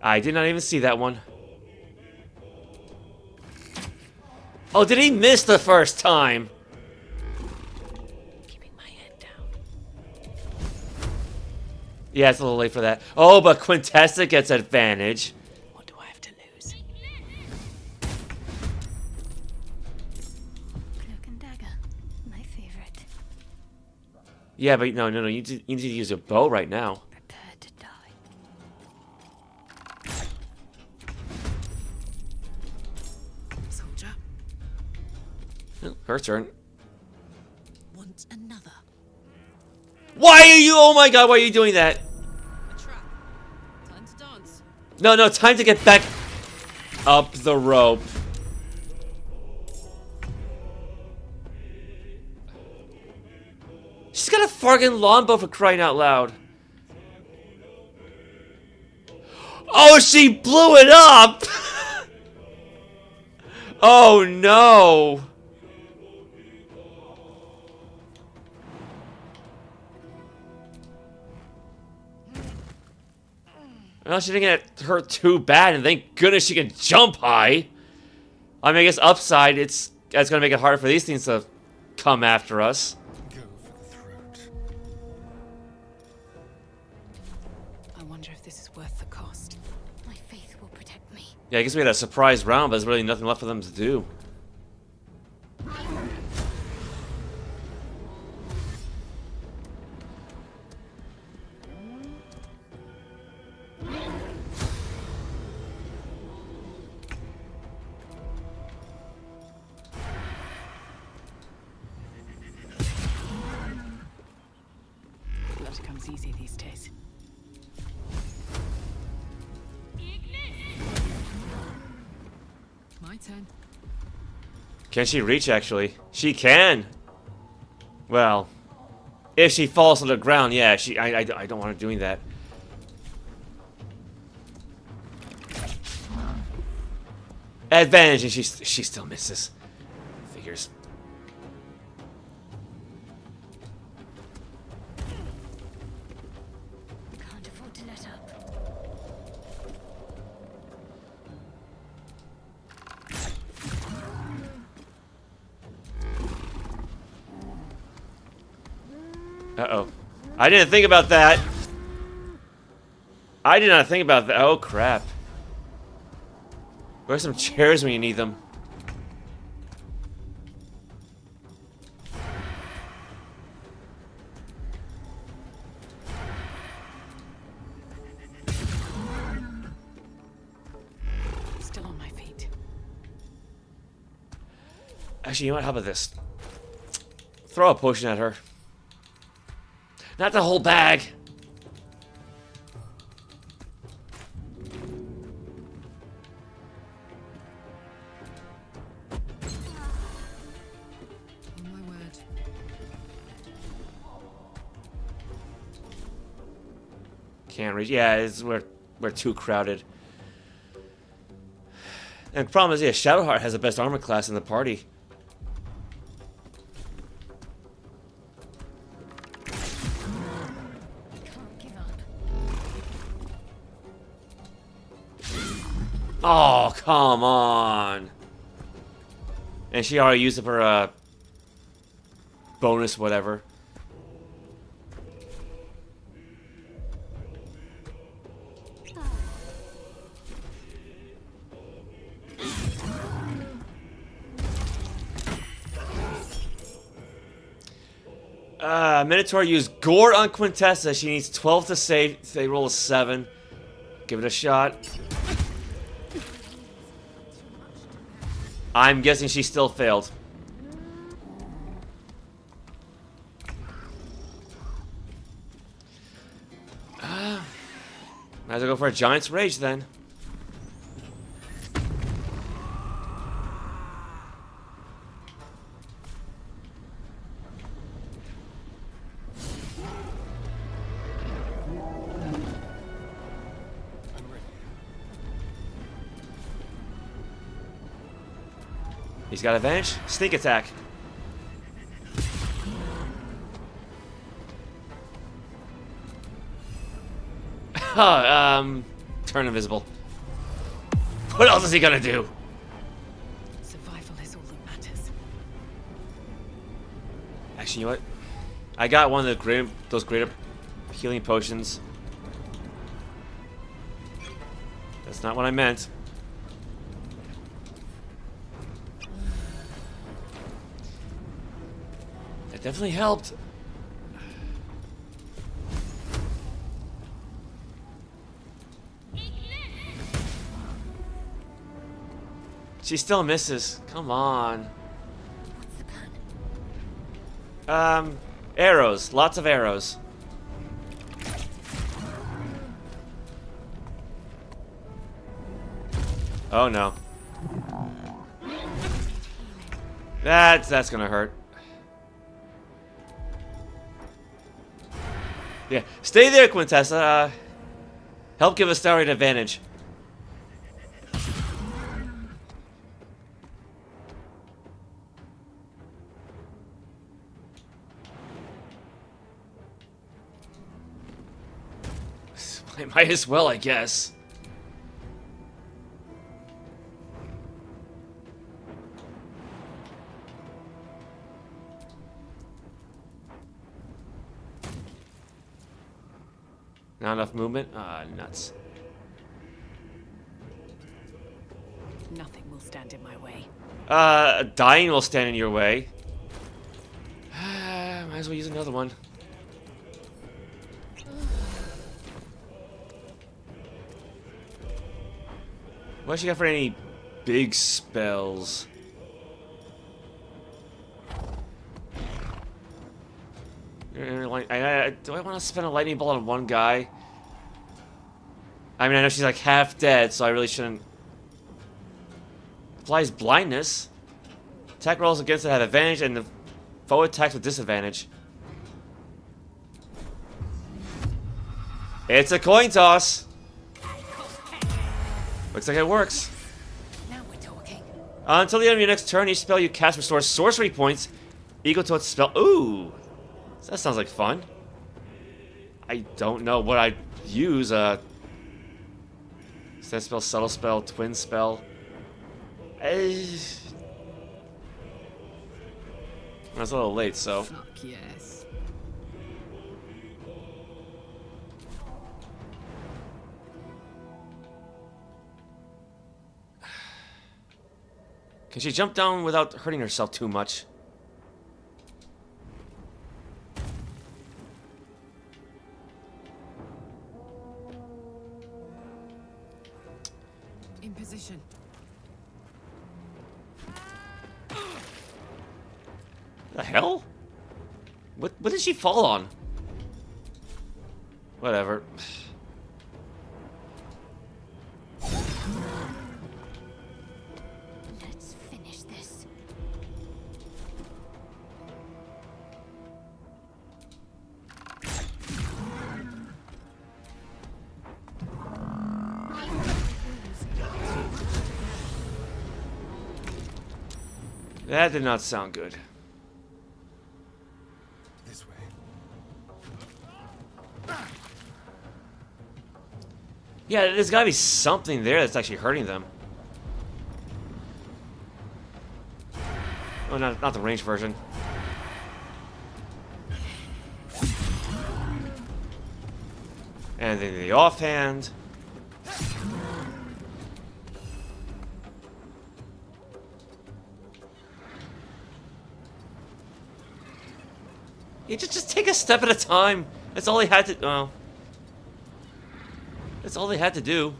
I did not even see that one. Oh, did he miss the first time? Keeping my head down. Yeah, it's a little late for that. Oh, but Quintessa gets advantage. What do I have to lose? Cloak and dagger. My favorite. Yeah, but no. You need to use your bow right now. Prepare to die. Soldier. Oh, her turn. Want another? Why are you? Oh my God! Why are you doing that? A trap. Time to dance. No, time to get back up the rope. She's got a fucking longbow for crying out loud. Oh, she blew it up! Oh no! Well, she didn't get hurt too bad, and thank goodness she can jump high. I mean, I guess upside, that's gonna make it harder for these things to come after us. Go for the throat. I wonder if this is worth the cost. My faith will protect me. Yeah, I guess we had a surprise round, but there's really nothing left for them to do. Blood comes easy these days. My turn. Can she reach, actually? She can! Well, if she falls to the ground, yeah, I don't want her doing that. Advantage, and she still misses. Figures. Can't afford to let up. Uh-oh. I didn't think about that. I did not think about that. Oh, crap. Where's some chairs when you need them? Actually, you know what? How about this? Throw a potion at her. Not the whole bag. Oh my word. Can't reach. Yeah, we're too crowded. And the problem is, yeah, Shadowheart has the best armor class in the party. Oh, come on. And she already used it for bonus whatever. Minotaur used Gore on Quintessa. She needs 12 to save. They roll a 7. Give it a shot. I'm guessing she still failed. Might as well go for a Giant's Rage then. He's got advantage. Sneak attack. Turn invisible. What else is he gonna do? Survival is all that matters. Actually, you know what? I got one of those greater healing potions. That's not what I meant. That definitely helped. She still misses. Come on. Arrows. Lots of arrows. Oh no. That's gonna hurt. Yeah, stay there, Quintessa. Help give Astarion advantage. I might as well, I guess. Not enough movement? Ah, nuts. Nothing will stand in my way. Dying will stand in your way. Might as well use another one. What she got for any big spells? Do I want to spend a lightning bolt on one guy? I mean, I know she's like half dead, so I really shouldn't. Applies blindness. Attack rolls against it have advantage, and the foe attacks with disadvantage. It's a coin toss. Looks like it works. Now we're talking. Until the end of your next turn, each spell you cast restores sorcery points equal to its spell. Ooh, that sounds like fun. I don't know what I'd use. Stand spell, subtle spell, twin spell. It's a little late, so. Fuck yes. Can she jump down without hurting herself too much? In position. The hell? What did she fall on? Whatever. Let's finish this. That did not sound good. This way. Yeah, there's gotta be something there that's actually hurting them. Oh, not the ranged version. And then the offhand. You just take a step at a time. That's all he had to. Well, that's all they had to do.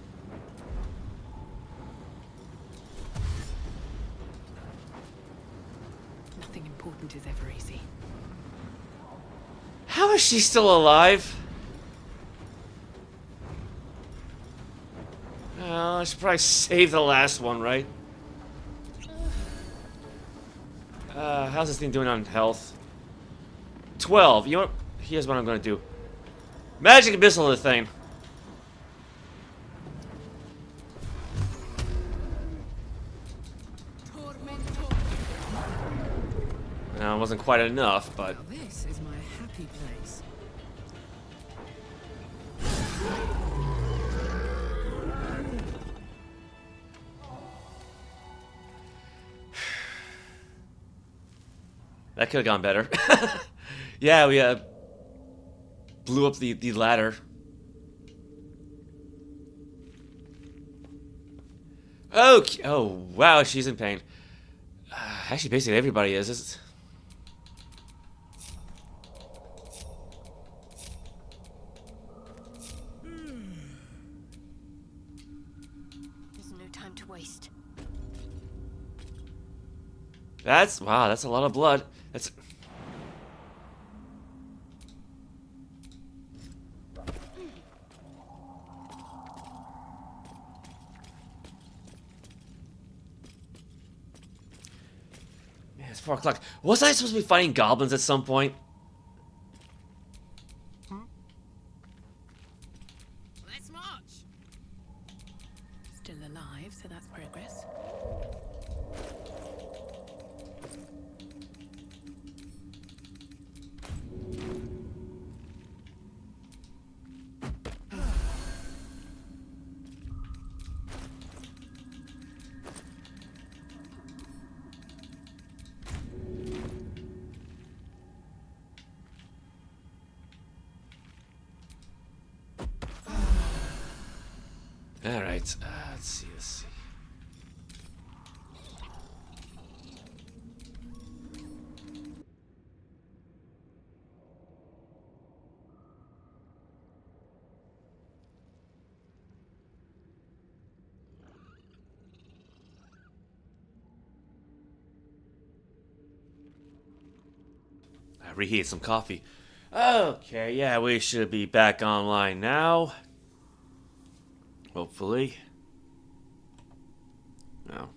Nothing important is ever easy. How is she still alive? I should probably save the last one, right? How's this thing doing on health? 12. You know what? Here's what I'm gonna do. Magic missile the thing. Now, it wasn't quite enough, but This is my happy place. that could have gone better. Yeah, we blew up the ladder. Okay. Oh, wow, she's in pain. Actually, basically everybody is. There's no time to waste. Wow, that's a lot of blood. That's... Man, it's 4 o'clock. Was I supposed to be fighting goblins at some point? Let's march. Still alive, so that's progress. All right. Let's see. I reheated some coffee. Okay, yeah, we should be back online now. Hopefully. No.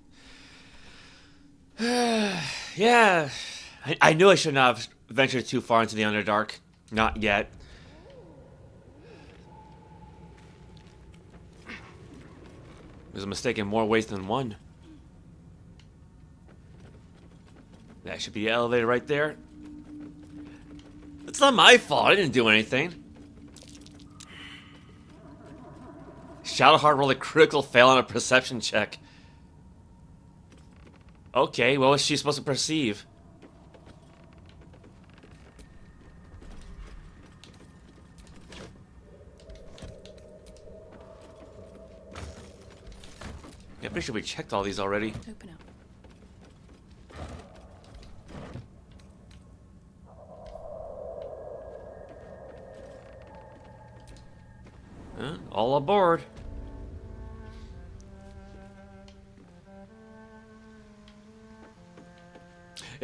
Yeah. I knew I should not have ventured too far into the Underdark. Not yet. There's a mistake in more ways than one. That should be the elevator right there. It's not my fault. I didn't do anything. Shadowheart rolled a critical fail on a perception check. Okay, what was she supposed to perceive? Yeah, pretty sure we checked all these already. Open up. All aboard.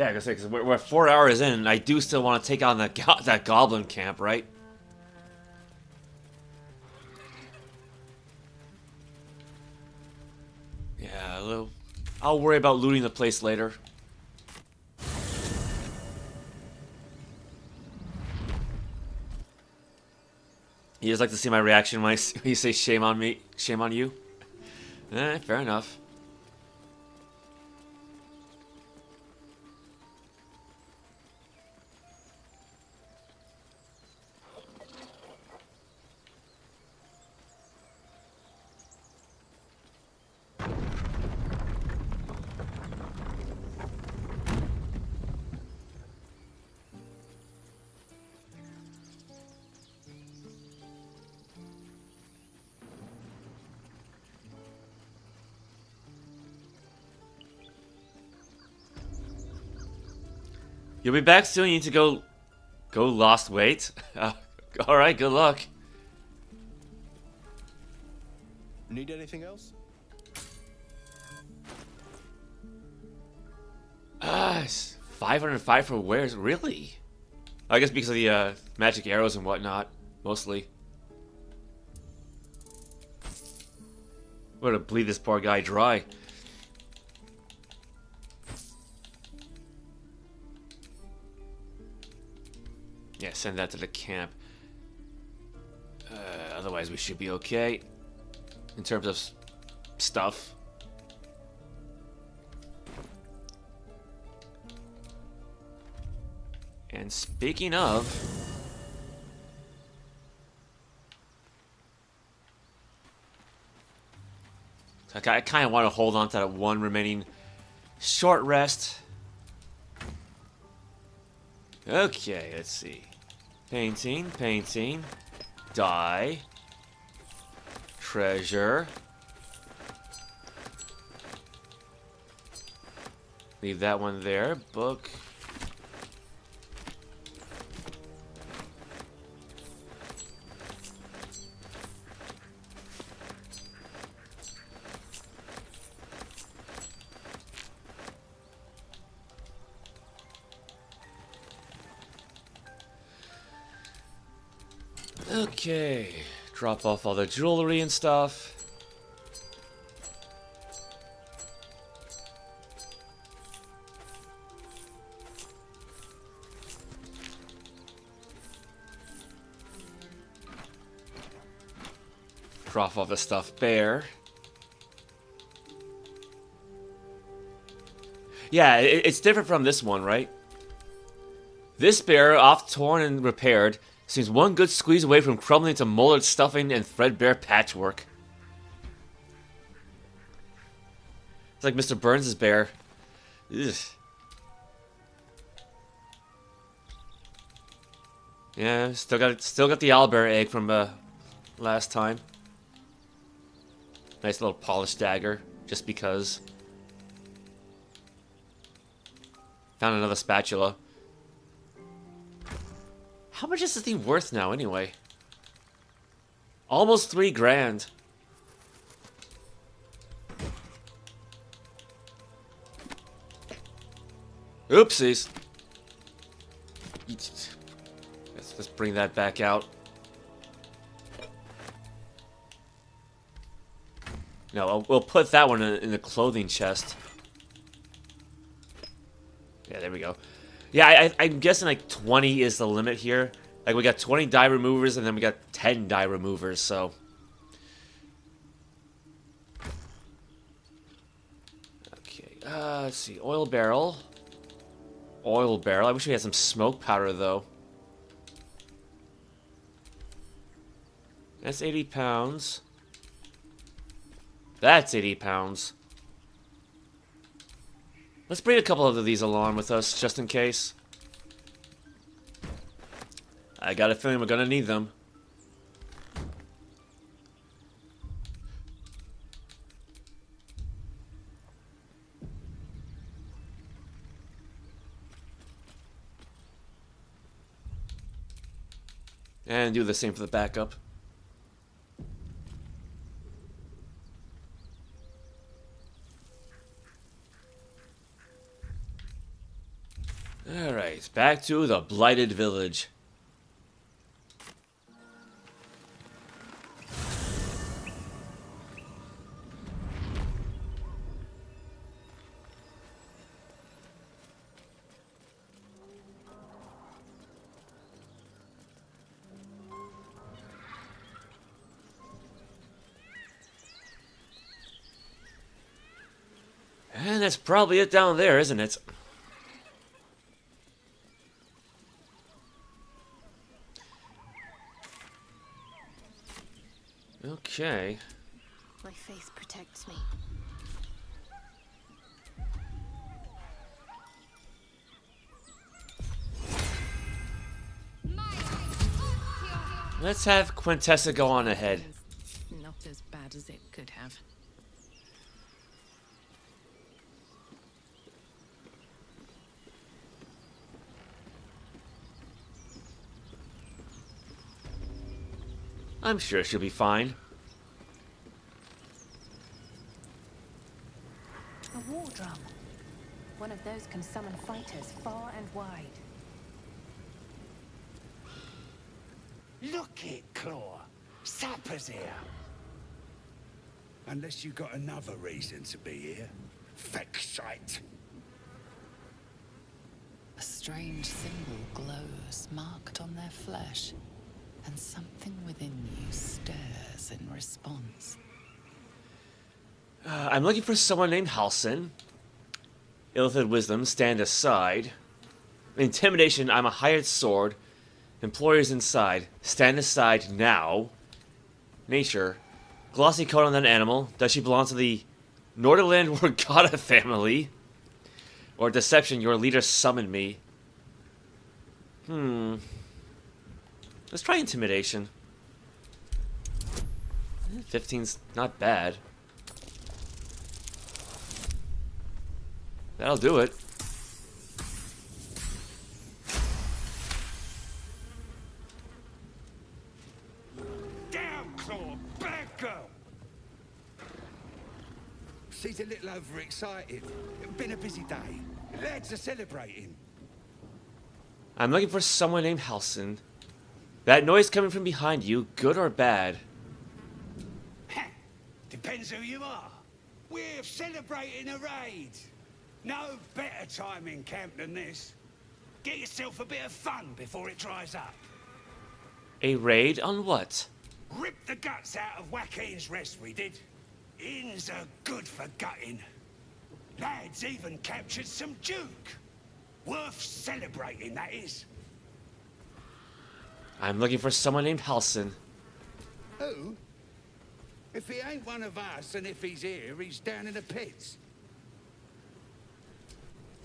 Yeah, because we're 4 hours in, and I do still want to take on that goblin camp, right? Yeah, I'll worry about looting the place later. You just like to see my reaction when you say shame on me, shame on you? Fair enough. You'll be back soon. You need to go lost weight. All right, good luck. Need anything else? 505 for wares, really? I guess because of the magic arrows and whatnot, mostly. I'm gonna bleed this poor guy dry. Yeah, send that to the camp. Otherwise, we should be okay in terms of stuff. And speaking of, I kind of want to hold on to that one remaining short rest. Okay, let's see. Painting, die, treasure. Leave that one there. Book. Okay, drop off all the jewelry and stuff. Drop off the stuffed bear. Yeah, it's different from this one, right? This bear, oft torn and repaired, seems one good squeeze away from crumbling into molded stuffing and threadbare patchwork. It's like Mr. Burns' bear. Ugh. Yeah, still got the owlbear egg from last time. Nice little polished dagger, just because. Found another spatula. How much is this thing worth now, anyway? Almost $3 grand. Oopsies. Let's bring that back out. No, we'll put that one in the clothing chest. Yeah, there we go. Yeah, I'm guessing like 20 is the limit here. Like we got 20 die removers and then we got 10 die removers, so. Okay, let's see. Oil barrel. Oil barrel. I wish we had some smoke powder though. That's 80 pounds. That's 80 pounds. Let's bring a couple of these along with us, just in case. I got a feeling we're gonna need them. And do the same for the backup. Alright, back to the Blighted Village. And that's probably it down there, isn't it? Okay. My faith protects me. Let's have Quintessa go on ahead. Not as bad as it could have. I'm sure she'll be fine. A war drum. One of those can summon fighters far and wide. Look it, Claw. Sapper's here. Unless you got another reason to be here. Fexite. A strange symbol glows, marked on their flesh, and something within you stirs in response. I'm looking for someone named Halsin. Illithid Wisdom, stand aside. Intimidation, I'm a hired sword. Employers inside, stand aside now. Nature, glossy coat on that animal. Does she belong to the Norderland Wargata family? Or deception, your leader summoned me. Let's try intimidation. 15's not bad. That'll do it. Down, Claw! Bad girl! She's a little overexcited. Been a busy day. Lads are celebrating. I'm looking for someone named Halsin. That noise coming from behind you, good or bad? Depends who you are. We're celebrating a raid. No better time in camp than this. Get yourself a bit of fun before it dries up. A raid on what? Rip the guts out of Waukeen's rest, we did. Inns are good for gutting. Lads even captured some Duke. Worth celebrating, that is. I'm looking for someone named Halsin. Who? If he ain't one of us, and if he's here, he's down in the pits.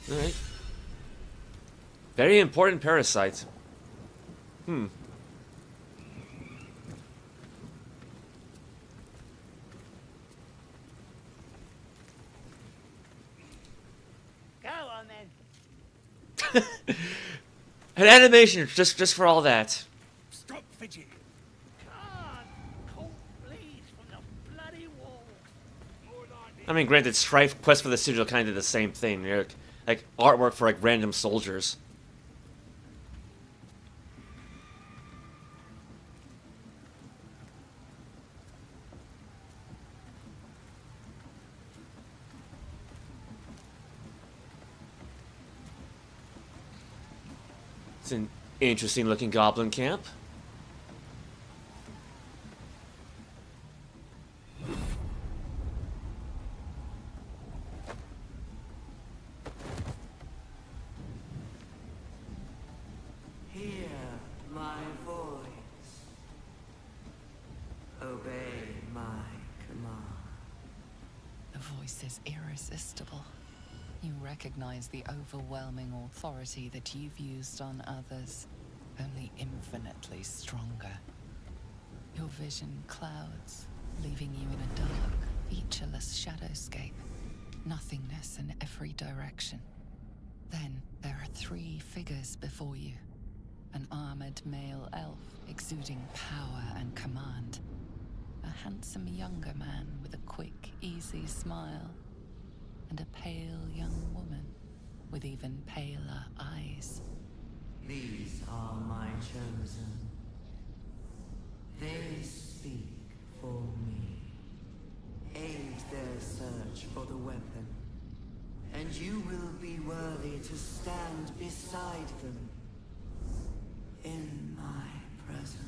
Alright. Very important parasite. Go on then. An animation just for all that. Stop fidgeting. I mean, granted, Strife Quest for the Sigil kind of did the same thing. They're like artwork for like random soldiers. It's an interesting looking goblin camp. Hear my voice. Obey my command. The voice is irresistible. You recognize the overwhelming authority that you've used on others, only infinitely stronger. Your vision clouds, leaving you in a dark, featureless shadowscape, nothingness in every direction. Then there are three figures before you. An armored male elf exuding power and command. A handsome younger man with a quick, easy smile. And a pale young woman, with even paler eyes. These are my chosen. They speak for me. Aid their search for the weapon, and you will be worthy to stand beside them in my presence.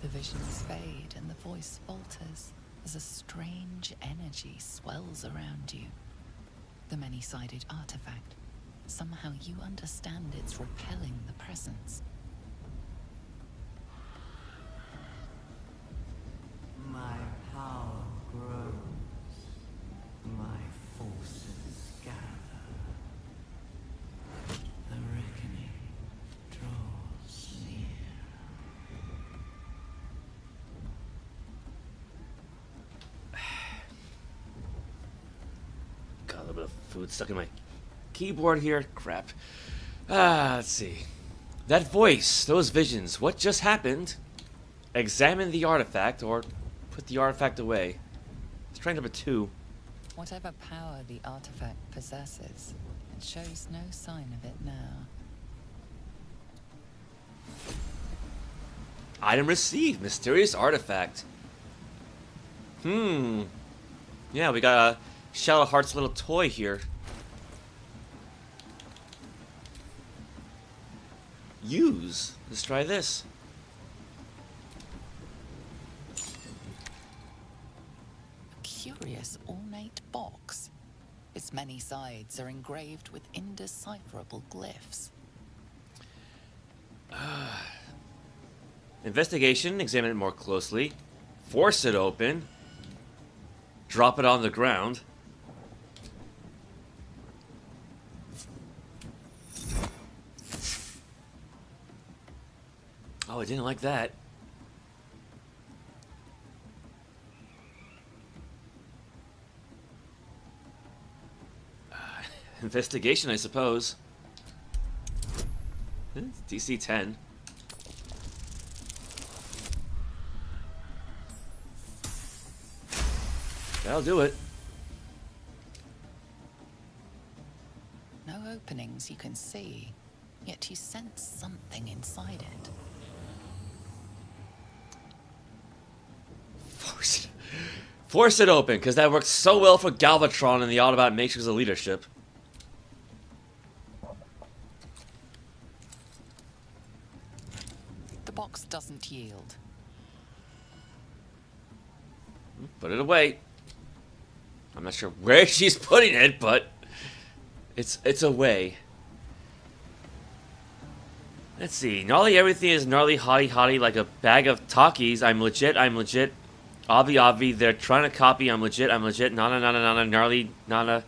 The visions fade and the voice falters as a strange energy swells around you. The many-sided artifact. Somehow you understand it's repelling the presence. My power grows. My forces gather. The reckoning draws near. Got a little bit of food stuck in my keyboard here. Crap. Let's see. That voice, those visions, what just happened? Examine the artifact or put the artifact away. Let's try number 2. Whatever power the artifact possesses, it shows no sign of it now. Item received. Mysterious artifact. Yeah, we got a Shadowhearts little toy here. Use. Let's try this. A curious ornate box. Its many sides are engraved with indecipherable glyphs. Investigation. Examine it more closely. Force it open. Drop it on the ground. Oh, I didn't like that. Investigation, I suppose. It's DC 10. That'll do it. No openings you can see, yet you sense something inside it. Force it open, because that works so well for Galvatron in the all about Matrix of Leadership. The box doesn't yield. Put it away. I'm not sure where she's putting it, but it's away. Let's see. Gnarly everything is gnarly hotty like a bag of Takis. I'm legit. Obvi, they're trying to copy. I'm legit. Nana, gnarly, nana,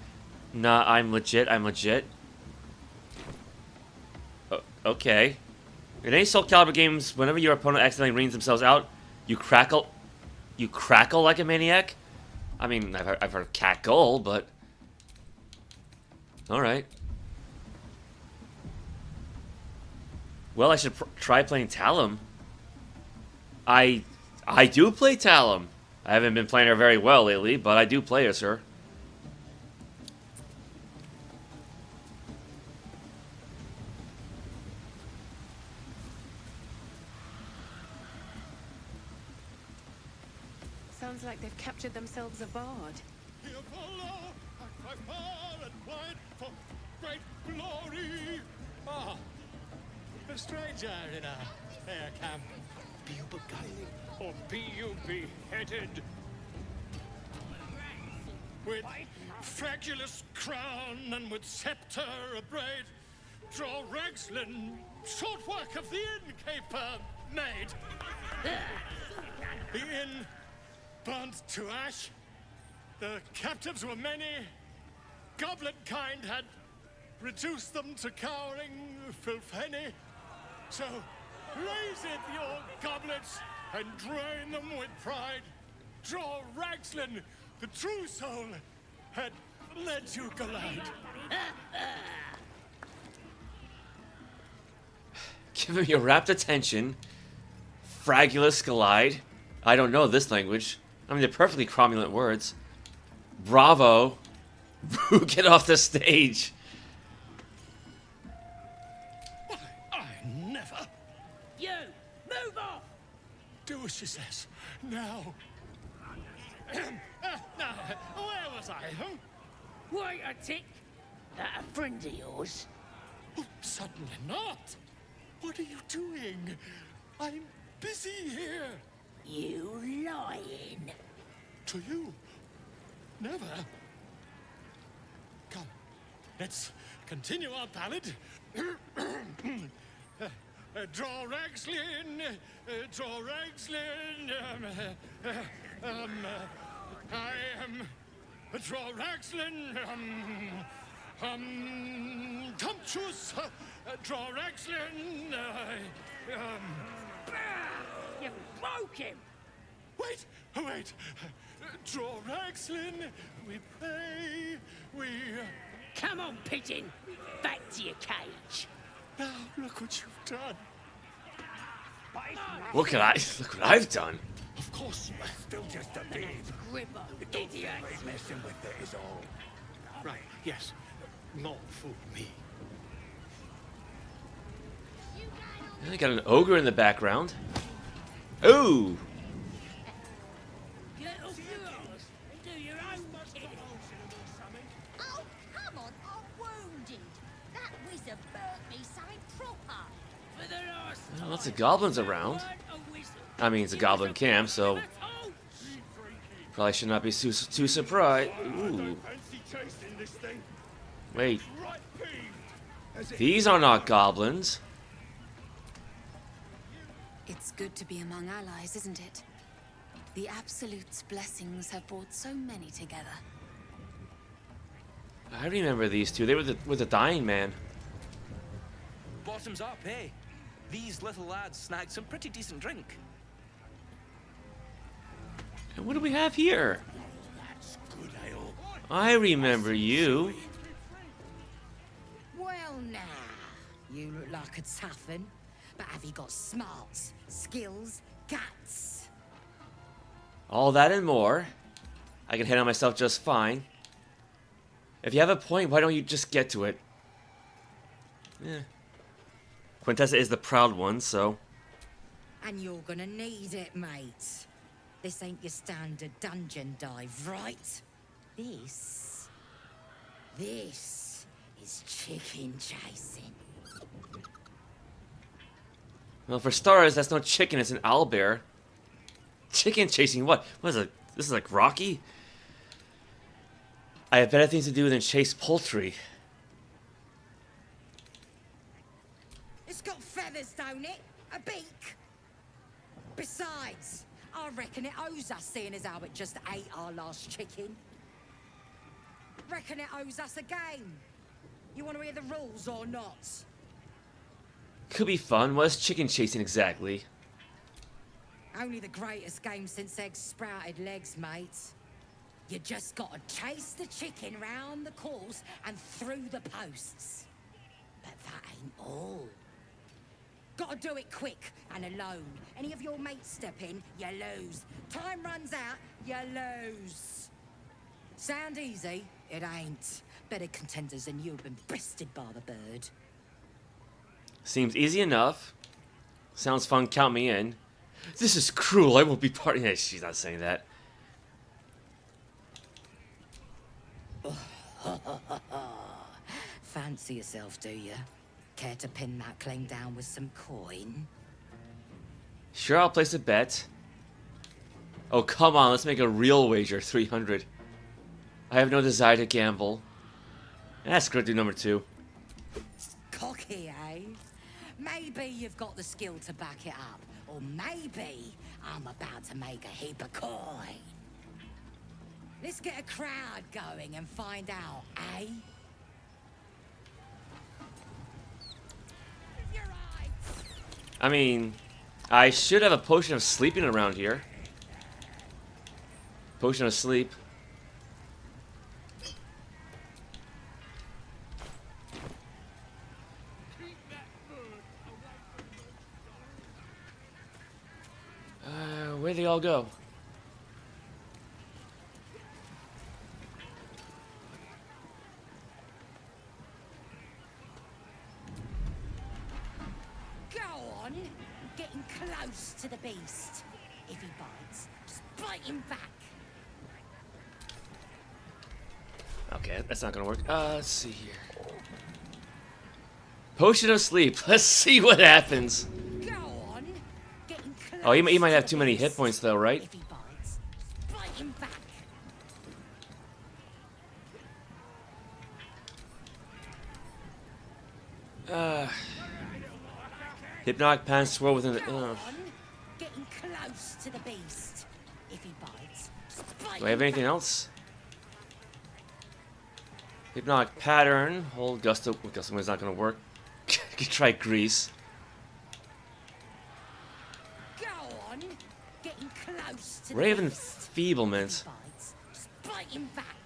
nah, I'm legit. Okay. In any Soul Calibur games, whenever your opponent accidentally reams themselves out, you crackle like a maniac? I mean, I've heard of cackle, but... Alright. Well, I should try playing Talum. I do play Talum. I haven't been playing her very well lately, but I do play her, sir. Sounds like they've captured themselves a bard. Here follow, I cry far and wide for great glory. Ah, a stranger in a fair camp. Be you beguiling, or be you beheaded? With fragulous crown and with scepter abraid, draw Ragslin, short work of the innkeeper made. The inn burnt to ash. The captives were many. Goblin kind had reduced them to cowering filfenny. So raise it, your goblets, and drain them with pride. Draw Ragslin, the true soul, had led you glide. Give him your rapt attention. Fragulous Glide. I don't know this language. I mean, they're perfectly cromulent words. Bravo. Get off the stage. I never. You! Move off! Do as she says. Now. Now, where was I? Huh? Wait a tick. That a friend of yours? Oh, certainly not. What are you doing? I'm busy here. You lying. To you? Never. Come, let's continue our ballad. Draw Ragslin, draw Ragslin. I am draw Ragslin. Tumptuous. Draw Ragslin. You broke him. Wait, wait. Draw Ragslin. We pray. We. Come on, pigeon. Back to your cage. Now look what you've done. Look what I've done. Of course, you're still just a babe. Gribber, Don't idiot. be messing with it is all. Right, yes. Not fool me. I got an ogre in the background. Ooh. Little girls, do your own kidding. Oh, come on, I'm wounded. That wizard burnt me something proper. For the last Well, lots of goblins around. I mean, it's a goblin camp, so probably should not be too surprised. Ooh. Wait. These are not goblins. It's good to be among allies, isn't it? The Absolute's blessings have brought so many together. I remember these two. They were with the dying man. Bottoms up, hey. These little lads snagged some pretty decent drink. And what do we have here? I remember you. Well, now, you look like a tough un, but have you got smarts, skills, guts? All that and more. I can handle myself just fine. If you have a point, why don't you just get to it? Yeah. Quintessa is the proud one, so... And you're gonna need it, mate. This ain't your standard dungeon dive, right? This is chicken chasing. Well, for starters, that's no chicken, it's an owlbear. Chicken chasing what? What is it? This is like Rocky? I have better things to do than chase poultry. It's got feathers, don't it? A beak. Besides, I reckon it owes us, seeing as how it just ate our last chicken. Reckon it owes us a game. You want to hear the rules or not? Could be fun. What's chicken chasing exactly? Only the greatest game since eggs sprouted legs, mate. You just gotta chase the chicken round the course and through the posts. But that ain't all. Gotta do it quick and alone. Any of your mates step in, you lose. Time runs out, you lose. Sound easy? It ain't. Better contenders than you have been bested by the bird. Seems easy enough. Sounds fun, count me in. This is cruel, I won't be part of it. She's not saying that. Fancy yourself, do you? Care to pin that claim down with some coin? Sure, I'll place a bet. Oh, come on, let's make a real wager, 300. I have no desire to gamble. That's good, do number 2. Cocky, eh? Maybe you've got the skill to back it up. Or maybe I'm about to make a heap of coin. Let's get a crowd going and find out, eh? I mean, I should have a potion of sleeping around here. Potion of sleep. Where'd they all go? If he bites, just bite him back. Okay, that's not gonna work. Let's see here. Potion of sleep. Let's see what happens. Go on. Getting close. Oh, he might have too many hit points though, right? If he bites, bite him back. Hypnotic pan swirl within the. Go on. Getting close to the beast. If he bites, just bite Do I have him anything back. else? Hypnotic pattern. Hold gusto. Well, gusto is not gonna work. Could try grease. Go on. Getting close to Ray of the beast. enfeeblement. Bites, just bite him back.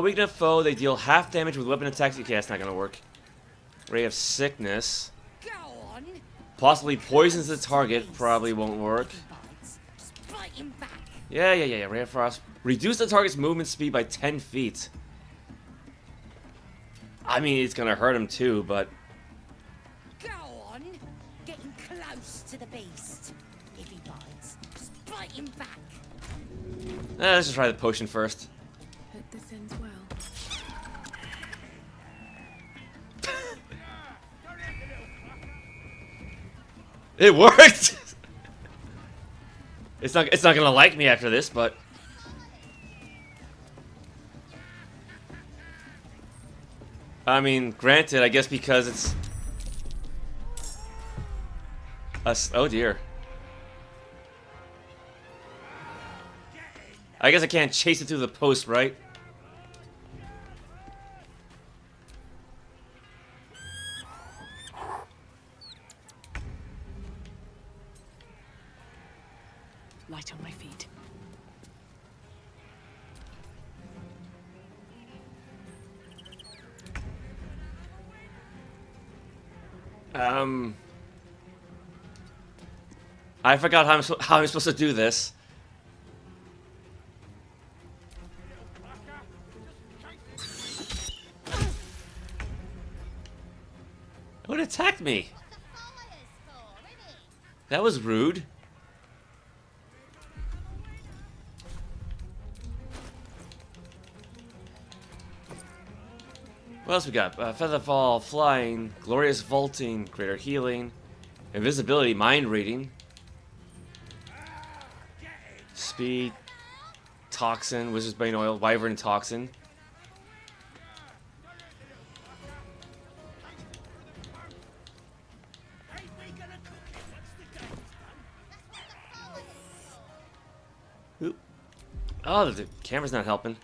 Weaken a foe. They deal half damage with weapon attacks. Okay, that's not gonna work. Ray of sickness. Go on. Possibly poisons the target. Probably won't work. Bites, just bite him back. Yeah. Ray of frost. Reduce the target's movement speed by 10 feet. I mean, it's gonna hurt him too, but. Go on. Getting close to the beast. If he bites, just bite him back. Let's just try the potion first. Hope this ends well. It worked. It's not gonna like me after this, but. I mean, granted, I guess because it's. Oh dear. I guess I can't chase it through the post, right? Light on my feet. I forgot how I'm supposed to do this. Oh, it attacked me. That was rude. What else we got? Featherfall, flying, glorious vaulting, greater healing, invisibility, mind reading, speed, toxin, wizard's bane oil, wyvern toxin. Oop. Oh, the camera's not helping.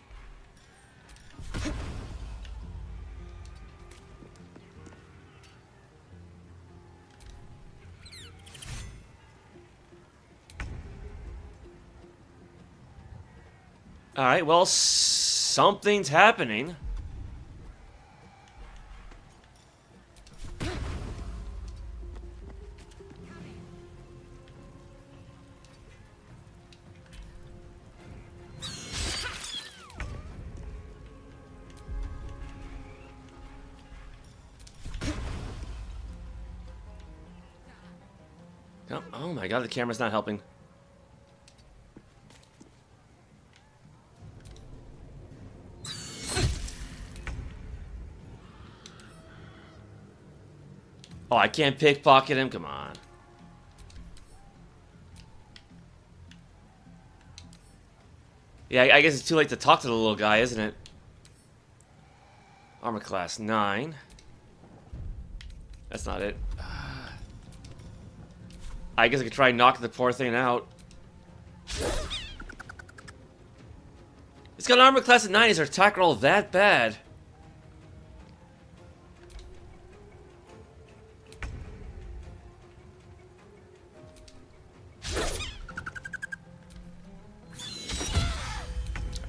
Alright, well, something's happening. Oh my god, the camera's not helping. Oh, I can't pickpocket him? Come on. Yeah, I guess it's too late to talk to the little guy, isn't it? Armor class 9. That's not it. I guess I could try knocking the poor thing out. It's got an armor class of 9. Is her attack roll that bad?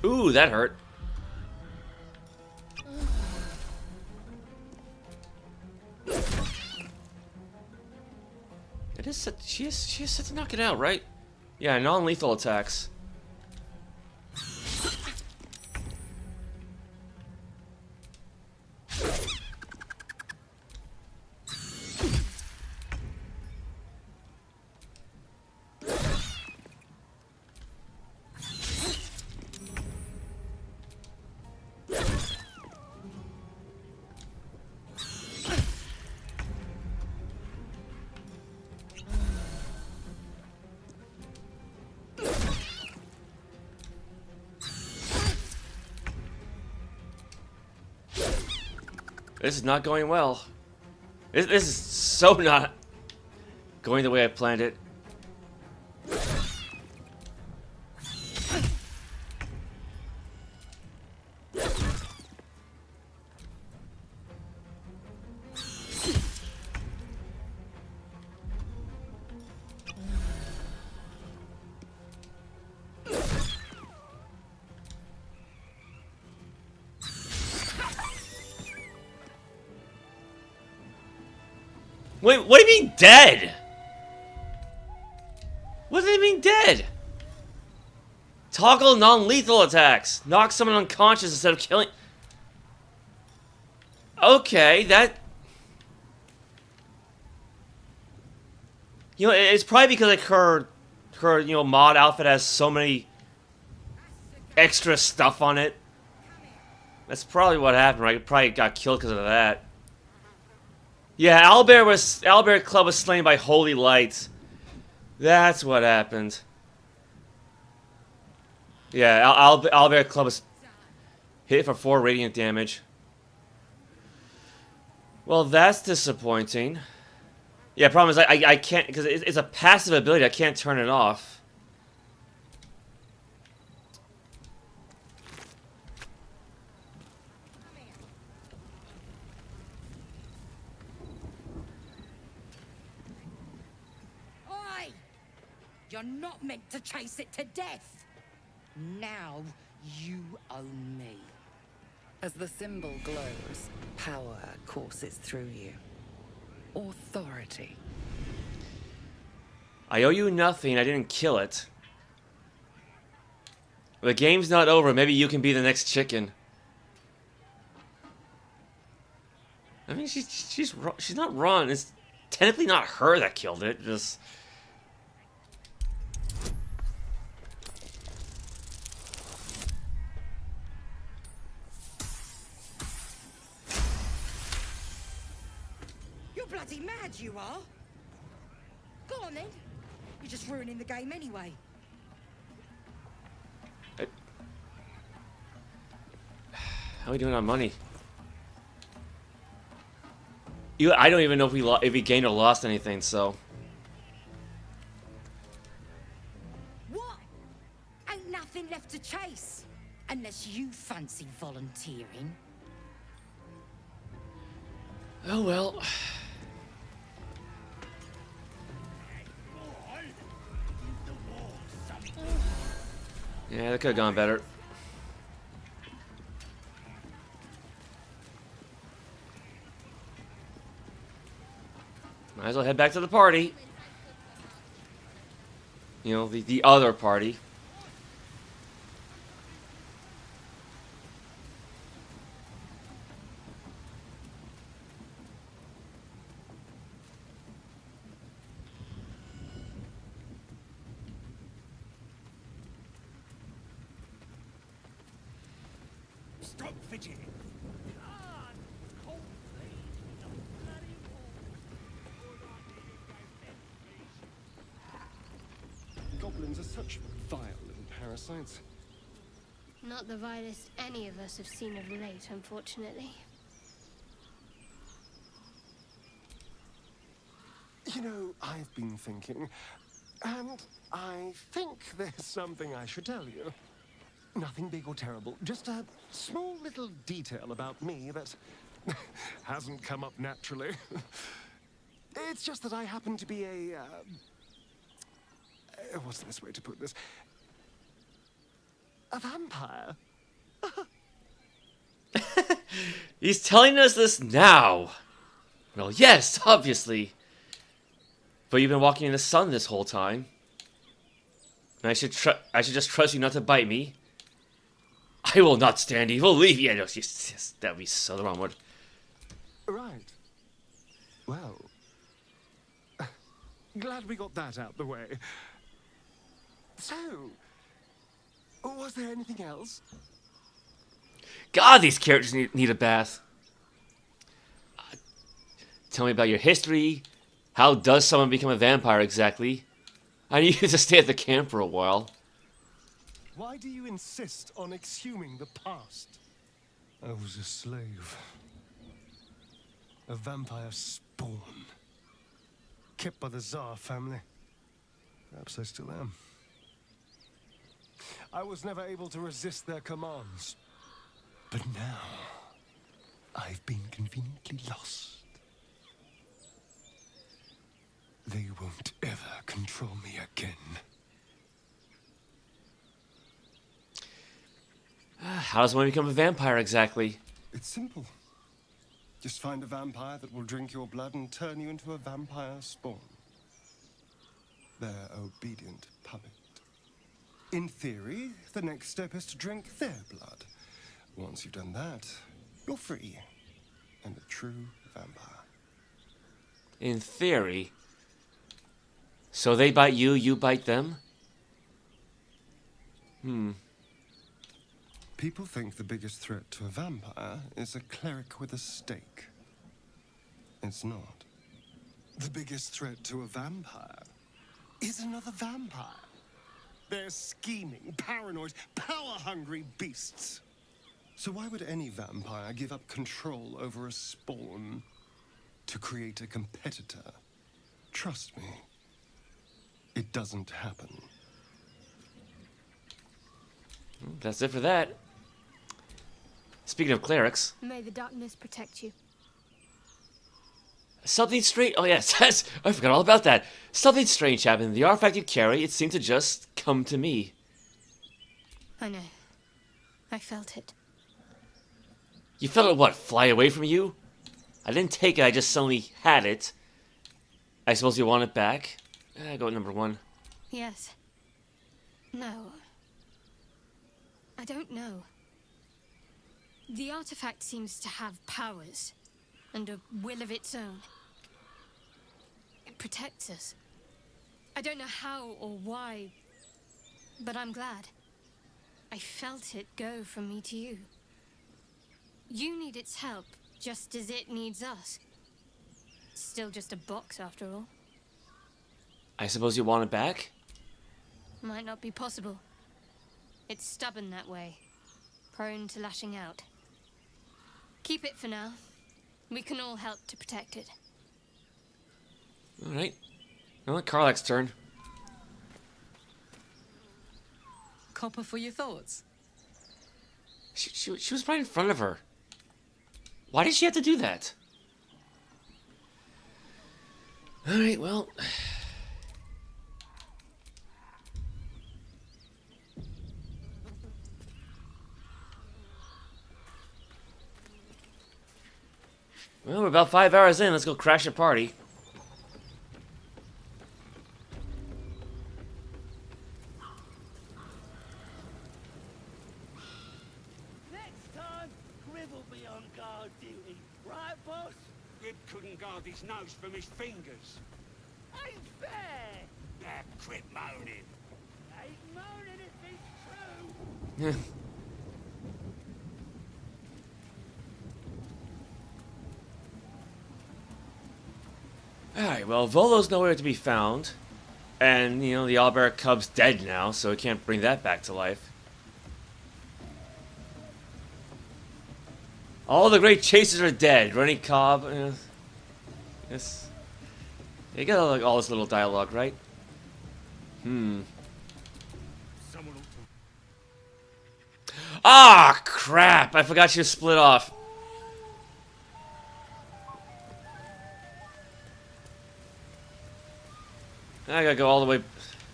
Ooh, that hurt. It is set, she is set to knock it out, right? Yeah, non-lethal attacks. This is not going well. This is so not going the way I planned it. Wait, what do you mean dead? What does it mean dead? Toggle non-lethal attacks. Knock someone unconscious instead of killing. Okay, that... You know, it's probably because like her mod outfit has so many extra stuff on it. That's probably what happened, right? It probably got killed because of that. Yeah, Owlbear Club was slain by holy lights. That's what happened. Yeah, Owlbear Club was hit for 4 radiant damage. Well, that's disappointing. Yeah, problem is I can't, because it's a passive ability. I can't turn it off. You're not meant to chase it to death. Now you own me. As the symbol glows, power courses through you. Authority. I owe you nothing. I didn't kill it. The game's not over. Maybe you can be the next chicken. I mean, she's not wrong. It's technically not her that killed it. Just... Bloody mad you are. Go on then. You're just ruining the game anyway. How are we doing on money? I don't even know if we gained or lost anything, so... What? Ain't nothing left to chase. Unless you fancy volunteering. Oh well... Yeah, that could have gone better. Might as well head back to the party. You know, the other party. Stop fidgeting. Goblins are such vile little parasites. Not the vilest any of us have seen of late, unfortunately. You know, I've been thinking, and I think there's something I should tell you. Nothing big or terrible, just a small little detail about me that hasn't come up naturally. It's just that I happen to be a... what's the best way to put this? A vampire. He's telling us this now. Well, yes, obviously. But you've been walking in the sun this whole time. And I should just trust you not to bite me. I will not stand evil. Leave. Yeah, no, yes, that would be so the wrong word. Right. Well, glad we got that out the way. So, was there anything else? God, these characters need a bath. Tell me about your history. How does someone become a vampire exactly? I need you to stay at the camp for a while. Why do you insist on exhuming the past? I was a slave. A vampire spawn. Kept by the Tsar family. Perhaps I still am. I was never able to resist their commands. But now, I've been conveniently lost. They won't ever control me again. How does one become a vampire exactly? It's simple. Just find a vampire that will drink your blood and turn you into a vampire spawn. Their obedient puppet. In theory, the next step is to drink their blood. Once you've done that, you're free. And a true vampire. In theory? So they bite you, you bite them? People think the biggest threat to a vampire is a cleric with a stake. It's not. The biggest threat to a vampire is another vampire. They're scheming, paranoid, power-hungry beasts. So why would any vampire give up control over a spawn to create a competitor? Trust me, it doesn't happen. That's it for that. Speaking of clerics. May the darkness protect you. Something strange. Oh, yes. I forgot all about that. Something strange happened. The artifact you carry, it seemed to just come to me. I know. I felt it. You felt it, what, fly away from you? I didn't take it, I just suddenly had it. I suppose you want it back? Go with number 1. Yes. No. I don't know. The artifact seems to have powers and a will of its own. It protects us. I don't know how or why, but I'm glad. I felt it go from me to you. You need its help, just as it needs us. It's still just a box, after all. I suppose you want it back? Might not be possible. It's stubborn that way, prone to lashing out. Keep it for now. We can all help to protect it. Alright. Well, it's Karlach's turn. Copper for your thoughts? She was right in front of her. Why did she have to do that? Alright, well... Well, we're about 5 hours in. Let's go crash a party. Next time, Griv will be on guard duty. Right, boss? Griv couldn't guard his nose from his fingers. Ain't fair! Now quit moaning. Ain't moaning if it's true. Alright, well, Volo's nowhere to be found. And, you know, the Owlbear cub's dead now, so we can't bring that back to life. All the great chasers are dead. Running Cobb. Yes. You got like, all this little dialogue, right? Ah, crap! I forgot she was split off. I gotta go all the way...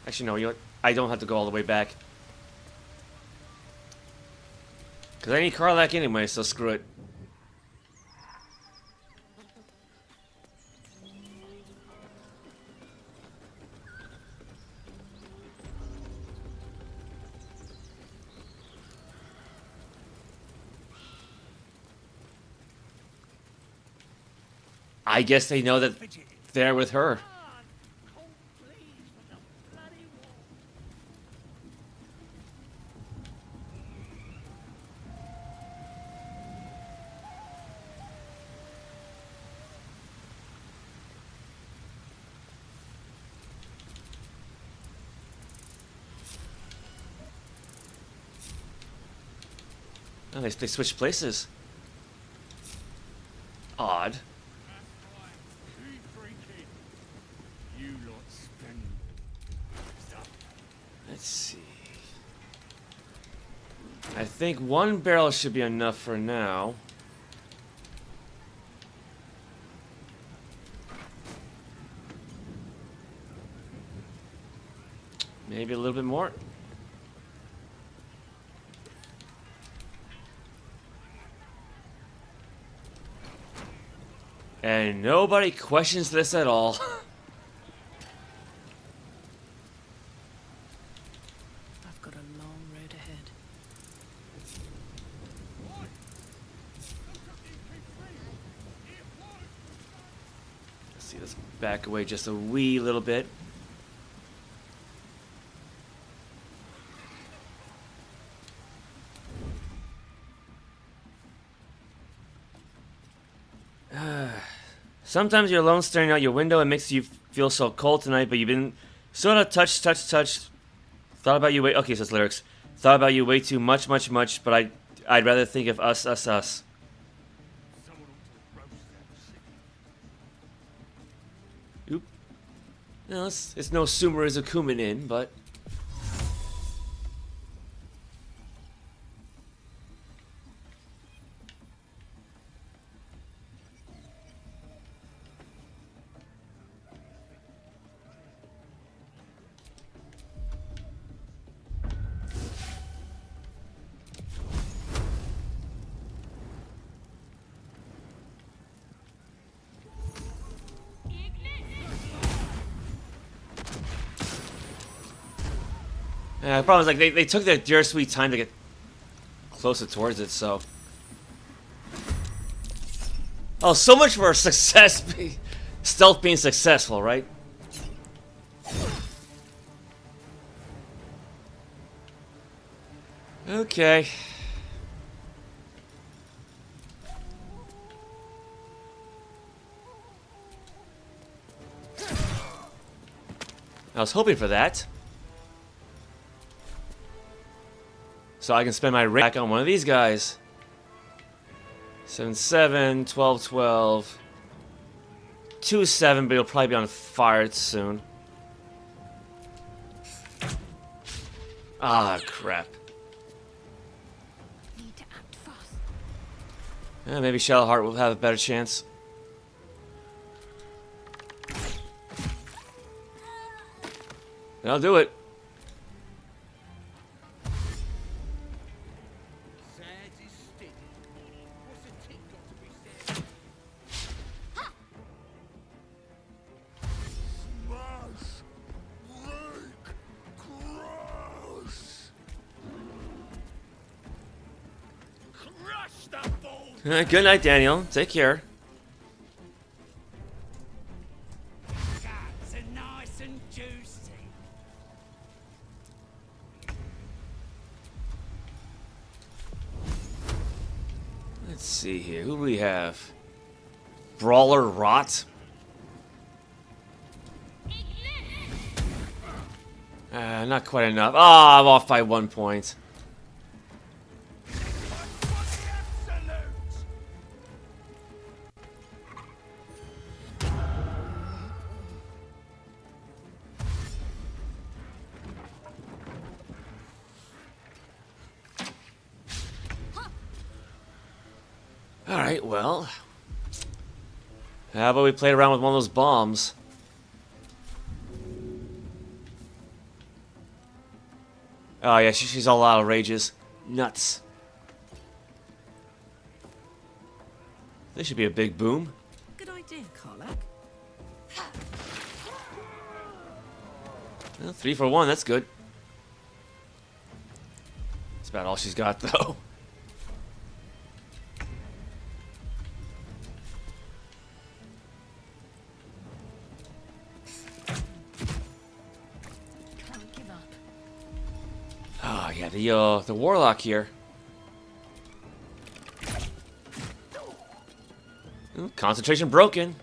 Actually, no, you know what? I don't have to go all the way back. Because I need Karlach anyway, so screw it. I guess they know that they're with her. Oh, they switched places. Odd. Let's see. I think one barrel should be enough for now. Maybe a little bit more. And nobody questions this at all. I've got a long road ahead. Let's see, let's back away just a wee little bit. Sometimes you're alone staring out your window. It makes you feel so cold tonight, but you've been sort of touched. Thought about you way. Okay, so it's lyrics. Thought about you way too much, but I'd rather think of us. Oop. No, it's no Sumeru Kuminin, but. The problem is, like, they took their dear sweet time to get closer towards it, so... Oh, so much for success stealth being successful, right? Okay. I was hoping for that. So I can spend my rate back on one of these guys. 7-7, 12-12. 2-7, but he'll probably be on fire soon. Ah, crap. Need to act fast. Yeah, maybe Shadowheart will have a better chance. I'll do it. Good night, Daniel. Take care. Guts are nice and juicy. Let's see here. Who do we have? Brawler Rot. Not quite enough. Ah, I'm off by 1 point. Alright, well. How about we play around with one of those bombs? Oh yeah, she's all out of rages. Nuts. This should be a big boom. Good idea, Karlach. Well, 3 for 1, that's good. That's about all she's got, though. Oh yeah, the warlock here. Ooh, concentration broken.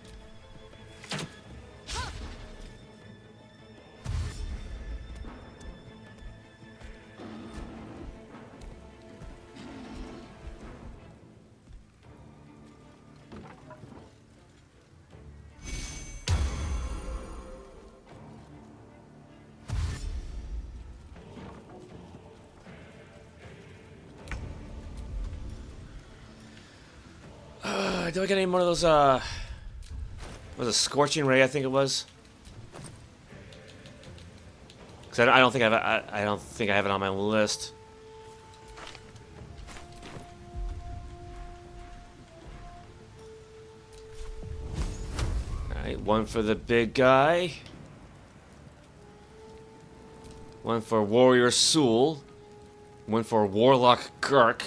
Do I get any more of those, was it Scorching Ray, I think it was? Because I don't think I don't think I have it on my list. Alright, one for the big guy. One for Warrior Soul. One for Warlock Gurk.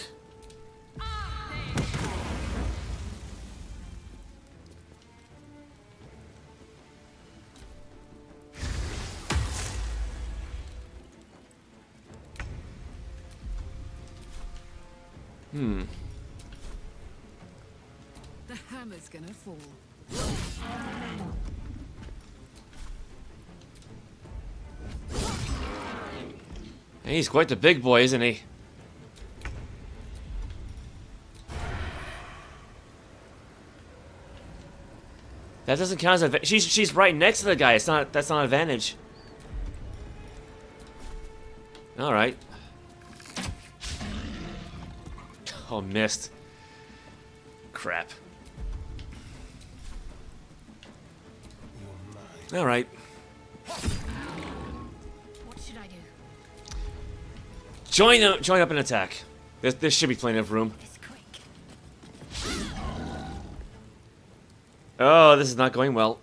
The hammer's gonna fall. He's quite the big boy, isn't he? That doesn't count as advantage. She's right next to the guy. It's not. That's not advantage. All right. Oh, missed. Crap. All right. What should I do? Join up and attack. There should be plenty of room. Oh, this is not going well.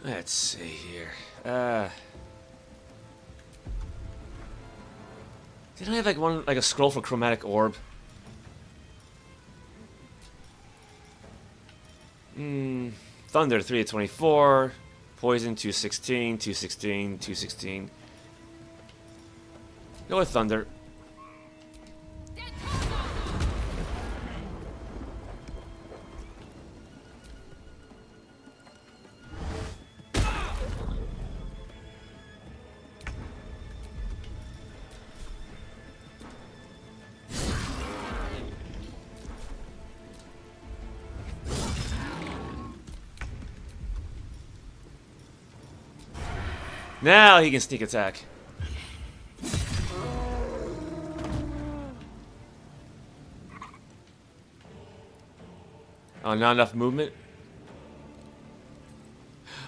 Let's see here. Didn't I have like a scroll for chromatic orb? Thunder 3 to 24, poison 216, 216, 216. Go with thunder. Now he can sneak attack. Oh, not enough movement?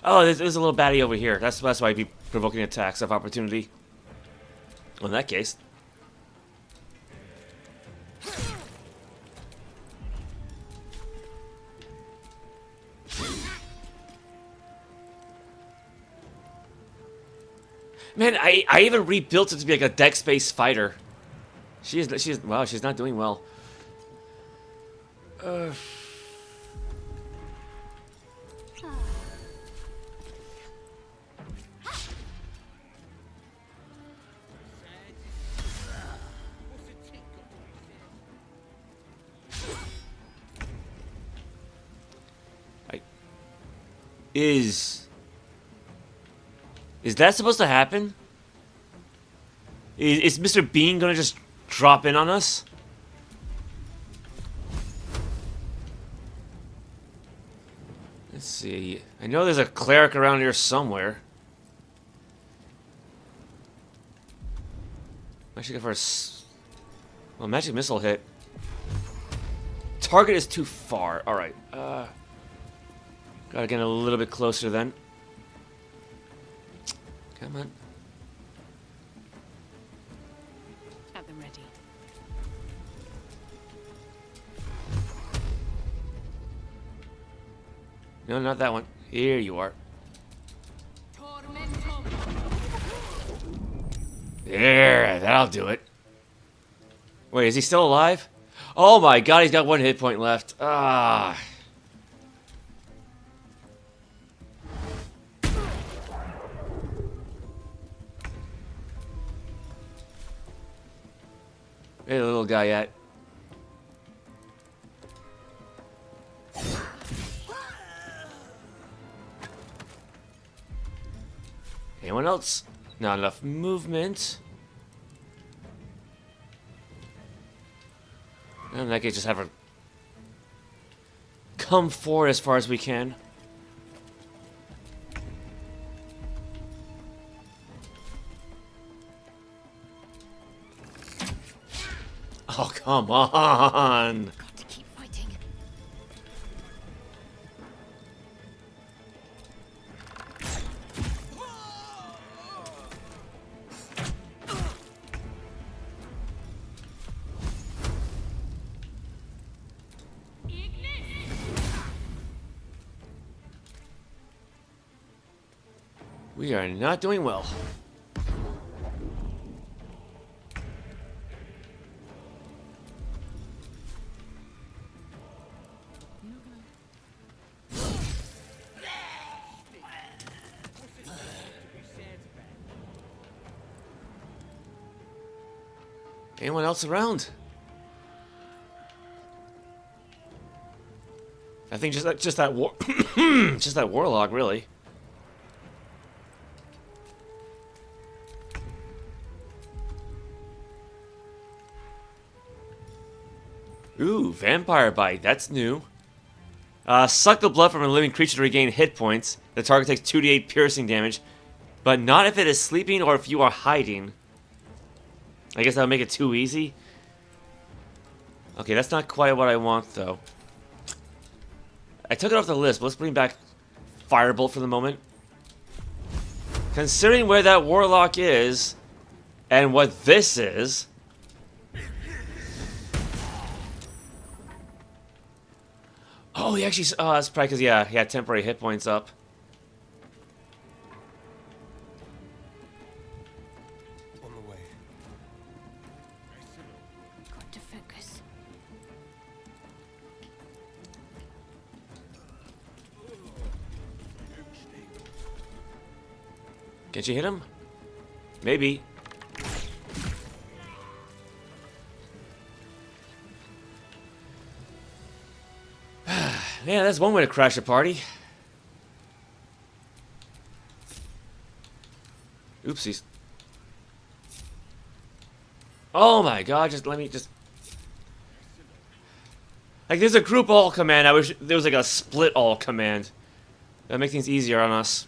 Oh, there's a little baddie over here. That's why he'd be provoking attacks of opportunity. Well, in that case. Man, I even rebuilt it to be like a dex-based fighter. She's wow, she's not doing well. Is that supposed to happen? Is Mr. Bean gonna just drop in on us? Let's see. I know there's a cleric around here somewhere. Actually, go for a well, magic missile hit. Target is too far. All right. Gotta get a little bit closer then. Come on. Have them ready. No, not that one. Here you are. There, that'll do it. Wait, is he still alive? Oh my god, he's got one hit point left. Ah. Where's the little guy at? Anyone else? Not enough movement. In that case, just have her come forward as far as we can. Oh, come on! Got to keep fighting. We are not doing well. Anyone else around? I think just that war just that warlock, really. Ooh, vampire bite. That's new. Suck the blood from a living creature to regain hit points. The target takes 2d8 piercing damage, but not if it is sleeping or if you are hiding. I guess that would make it too easy. Okay, that's not quite what I want, though. I took it off the list, but let's bring back Firebolt for the moment. Considering where that warlock is, and what this is... Oh, he actually... Oh, that's probably because, yeah, he had temporary hit points up. On the way. Got to focus. Can't you hit him? Maybe. Yeah, that's one way to crash a party. Oopsies. Oh my god, just let me just... Like, there's a group all command. I wish there was like a split all command. That'd make things easier on us.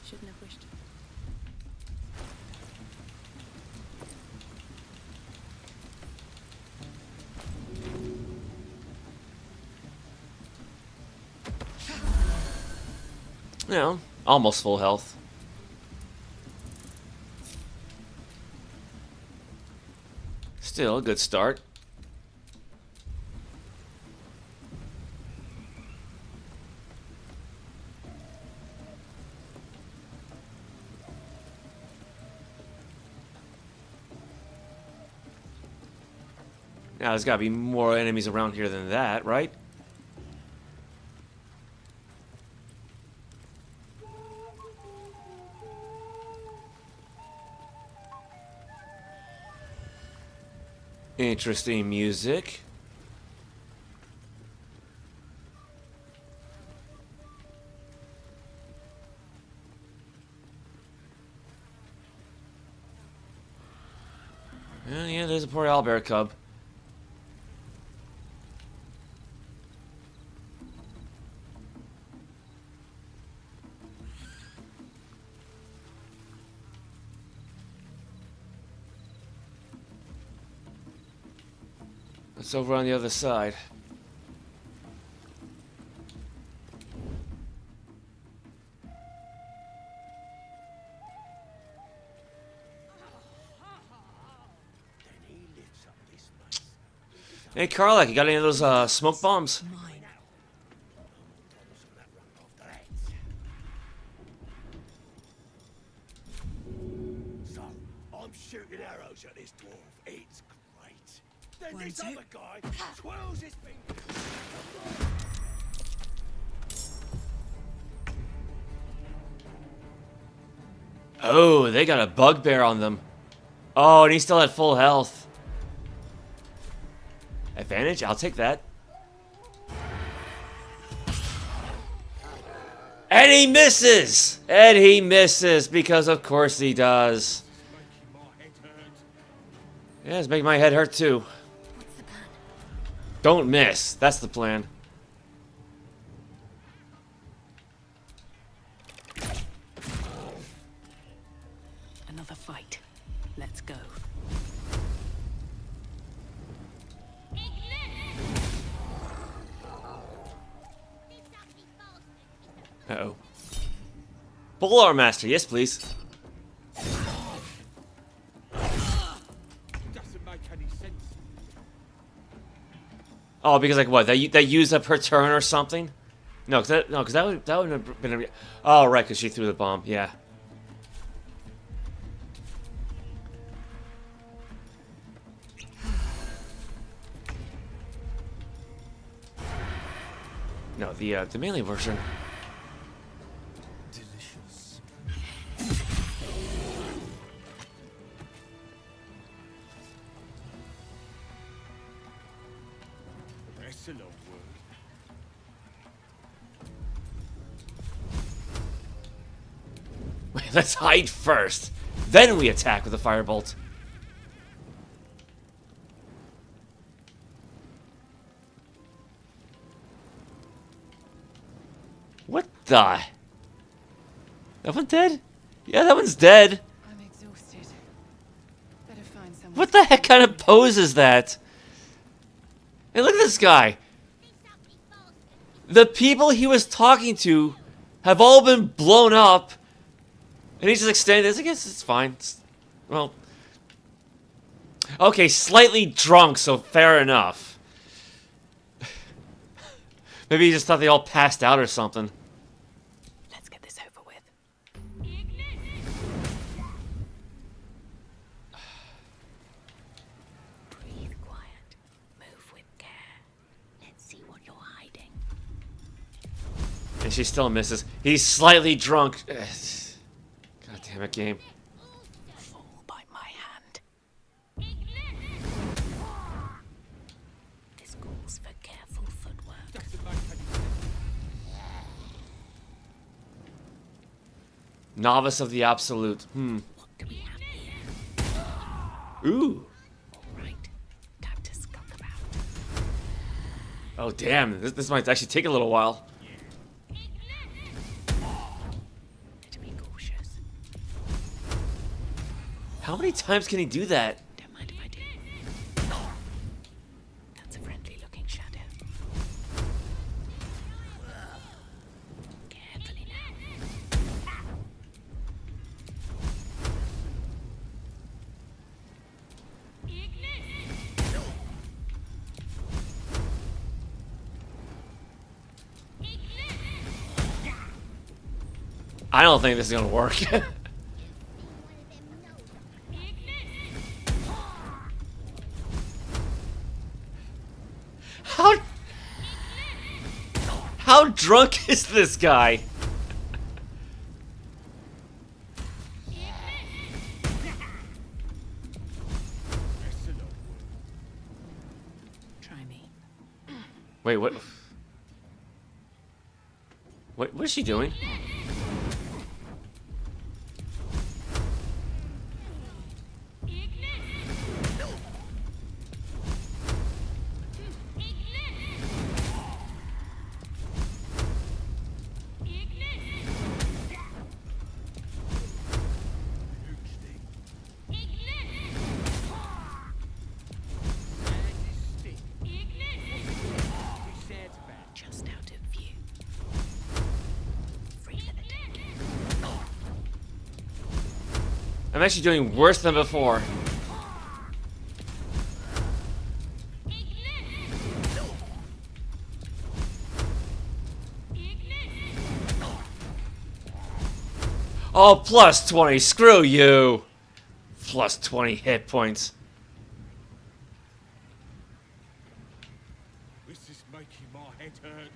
Shouldn't have wished. You know, almost full health. Still a good start. Now there's gotta be more enemies around here than that, right? Interesting music. Yeah, there's a poor owlbear cub. It's over on the other side. Hey, Karlak, you got any of those smoke bombs? So, I'm shooting arrows at this dwarf. It's great. Then this other guy twirls his fingers. Oh, they got a bugbear on them. Oh, and he's still at full health. Advantage? I'll take that. And he misses! And he misses, because of course he does. Yeah, it's making my head hurt too. Don't miss. That's the plan. Another fight. Let's go. Uh-oh. Polar Master, yes please. Doesn't make any sense. Oh, because like what? They used up her turn or something? No, because that would have been a... Oh, right, because she threw the bomb. Yeah. No, the melee version. Delicious. That's a long word. Wait, let's hide first. Then we attack with a firebolt. What the? That one dead? Yeah, that one's dead. I'm exhausted. Better find someone. What the heck kind of pose is that? Hey, look at this guy. The people he was talking to have all been blown up. And he's just like standing there. I guess it's fine. Well. Okay, slightly drunk, so fair enough. Maybe he just thought they all passed out or something. Let's get this over with. Breathe quiet. Move with care. Let's see what you're hiding. And she still misses. He's slightly drunk. God damn it, game. Fall by my hand. This calls for careful footwork. Novice of the Absolute. What do we have here? Ooh. Right. Time to skulk about. Oh, damn. This might actually take a little while. To be cautious. How many times can he do that? Don't mind if I do. That's a friendly looking shadow. Carefully now. I don't think this is gonna work. How drunk is this guy? Try me. Wait, what? What is she doing? Just out of view. Free for the taking. I'm actually doing worse than before. Oh, plus 20. Screw you. Plus 20 hit points. This is making my head hurt.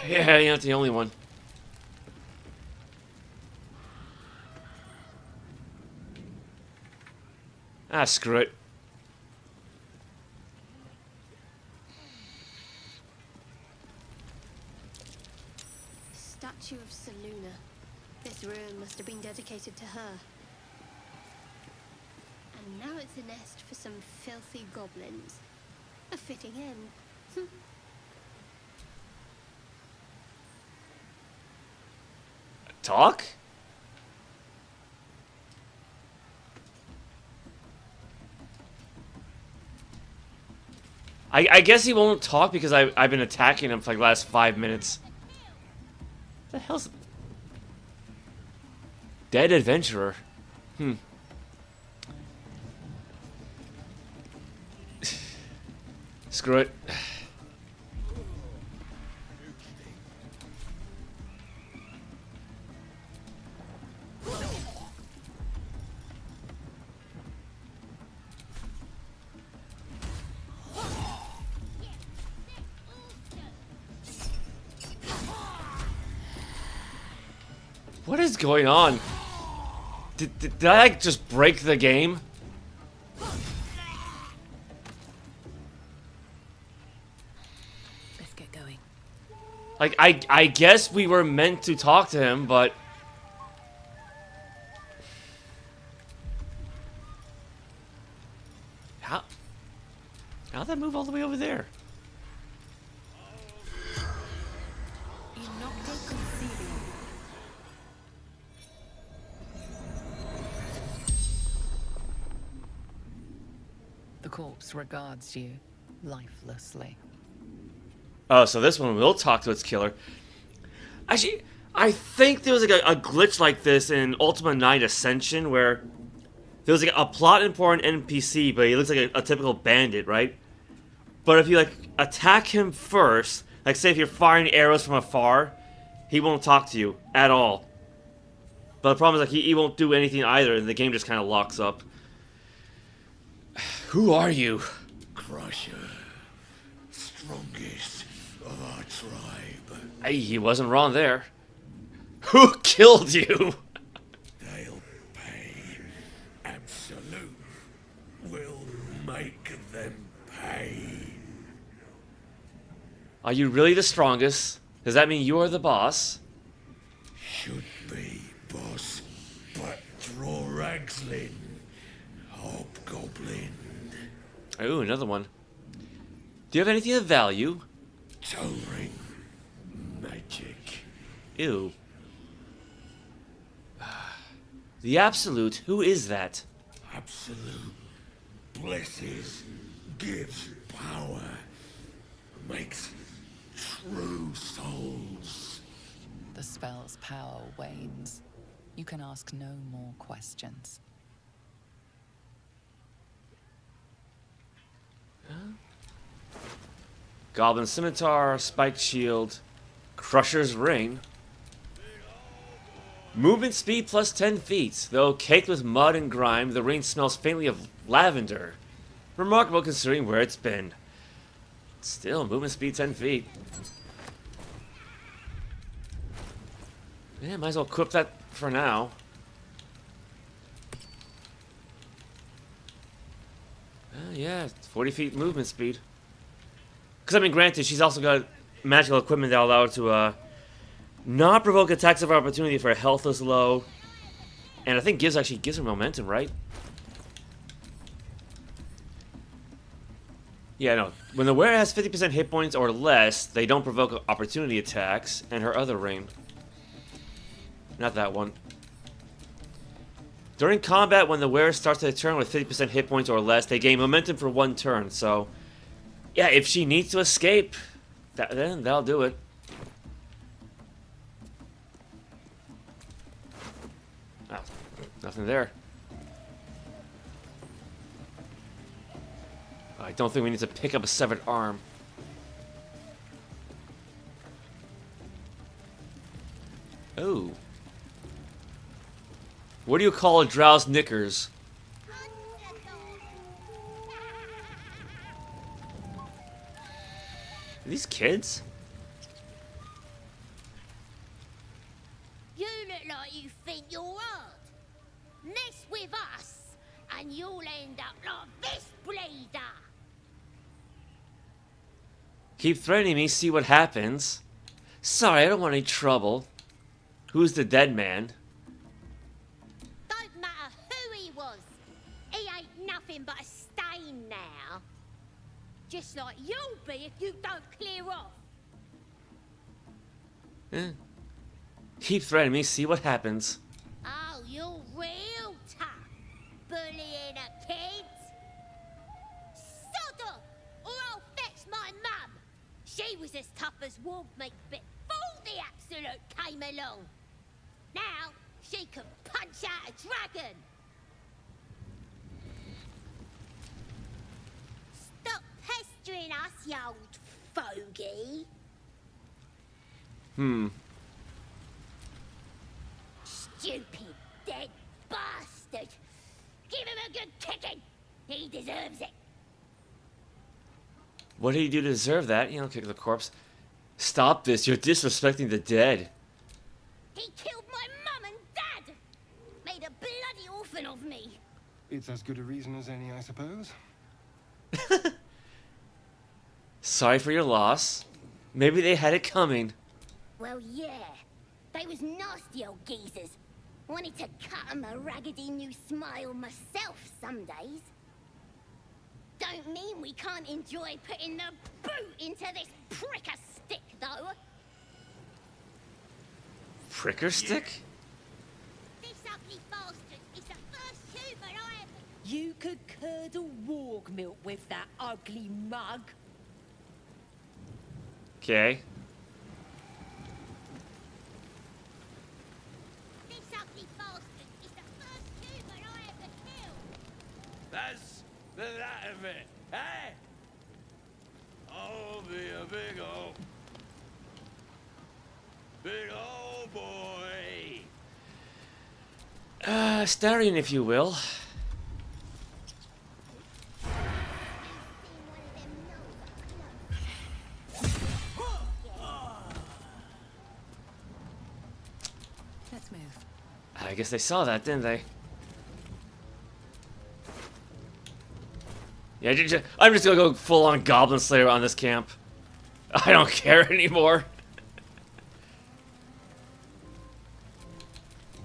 Yeah, you're not the only one. Ah, screw it. Statue statue of Selûne. This ruin must have been dedicated to her. And now it's a nest for some filthy goblins. A fitting end. Talk? I guess he won't talk because I've been attacking him for like the last 5 minutes. What the hell's... Dead adventurer. Screw it. What is going on? Did I like just break the game? Let's get going. Like I guess we were meant to talk to him, but how'd that move all the way over there? The corpse regards you lifelessly. Oh, so this one will talk to its killer. Actually, I think there was like a glitch like this in Ultima 9 Ascension where there was like a plot important NPC, but he looks like a typical bandit, right? But if you like attack him first, like say if you're firing arrows from afar, he won't talk to you at all. But the problem is like he won't do anything either, and the game just kind of locks up. Who are you? Crusher, strongest of our tribe. Hey, he wasn't wrong there. Who killed you? They'll pay. Absolute will make them pay. Are you really the strongest? Does that mean you're the boss? Should be, boss. But draw Ragslin. Hobgoblin. Ooh, another one. Do you have anything of value? Toe ring. Magic. Ew. The Absolute, who is that? Absolute. Blesses. Gives power. Makes true souls. The spell's power wanes. You can ask no more questions. Goblin Scimitar, Spiked Shield, Crusher's Ring. Movement speed plus 10 feet. Though caked with mud and grime, the ring smells faintly of lavender. Remarkable considering where it's been. Still, movement speed 10 feet. Yeah, might as well equip that for now. Yeah, 40 feet movement speed. Because, I mean, granted, she's also got magical equipment that allow her to not provoke attacks of opportunity if her health is low. And I think actually gives her momentum, right? Yeah, no. When the wearer has 50% hit points or less, they don't provoke opportunity attacks. And her other ring. Not that one. During combat, when the wearer starts their turn with 50% hit points or less, they gain momentum for 1 turn. So, yeah, if she needs to escape, then that'll do it. Oh, nothing there. I don't think we need to pick up a severed arm. Oh. What do you call a drow's knickers? Are these kids? You look like you think you're hard. Mess with us, and you'll end up like this bleeder. Keep threatening me, see what happens. Sorry, I don't want any trouble. Who's the dead man? Don't matter who he was. He ain't nothing but a stain now. Just like you'll be if you don't clear off. Eh. Keep threatening me, see what happens. Oh, you're real tough. Bullying a kid. Sod off, or I'll fetch my mum. She was as tough as wolf meat before the Absolute came along. Now, she can punch out a dragon. Stop pestering us, you old fogey. Stupid, dead bastard. Give him a good kicking. He deserves it. What did he do to deserve that? You know, kick the corpse. Stop this, you're disrespecting the dead. He killed my mum and dad. Made a bloody orphan of me. It's as good a reason as any, I suppose. Sorry for your loss. Maybe they had it coming. Well, yeah. They was nasty old geezers. Wanted to cut 'em a raggedy new smile myself some days. Don't mean we can't enjoy putting the boot into this pricker stick, though. Pricker stick? This ugly bastard is the first human I ever... You could curdle warg milk with that ugly mug. Okay. This ugly bastard is the first human I ever killed. That's the that of it, eh? I'll be a big old boy. Starion, if you will. Let's move. I guess they saw that, didn't they? Yeah, I'm just gonna go full-on Goblin Slayer on this camp. I don't care anymore.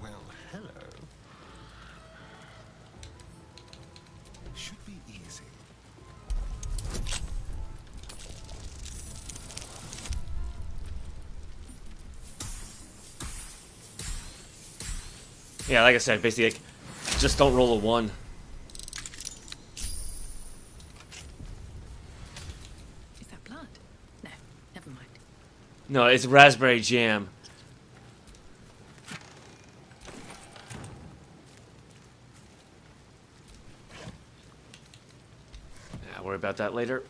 Well, hello. Should be easy. Yeah, like I said, basically, like, just don't roll a 1. Is that blood? No, never mind. No, it's raspberry jam. Yeah, worry about that later.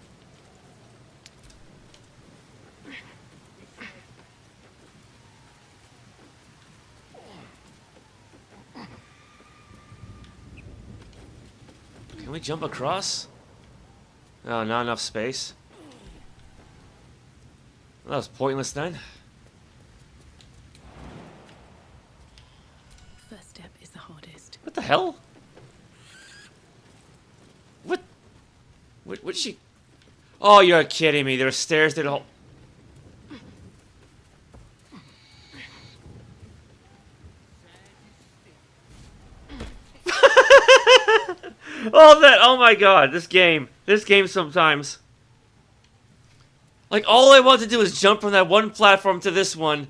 Can we jump across? Oh, not enough space. Well, that was pointless then. First step is the hardest. What the hell? What? What's she? Oh, you're kidding me. There are stairs that all. Oh, that. Oh my god. This game sometimes. Like, all I want to do is jump from that one platform to this one.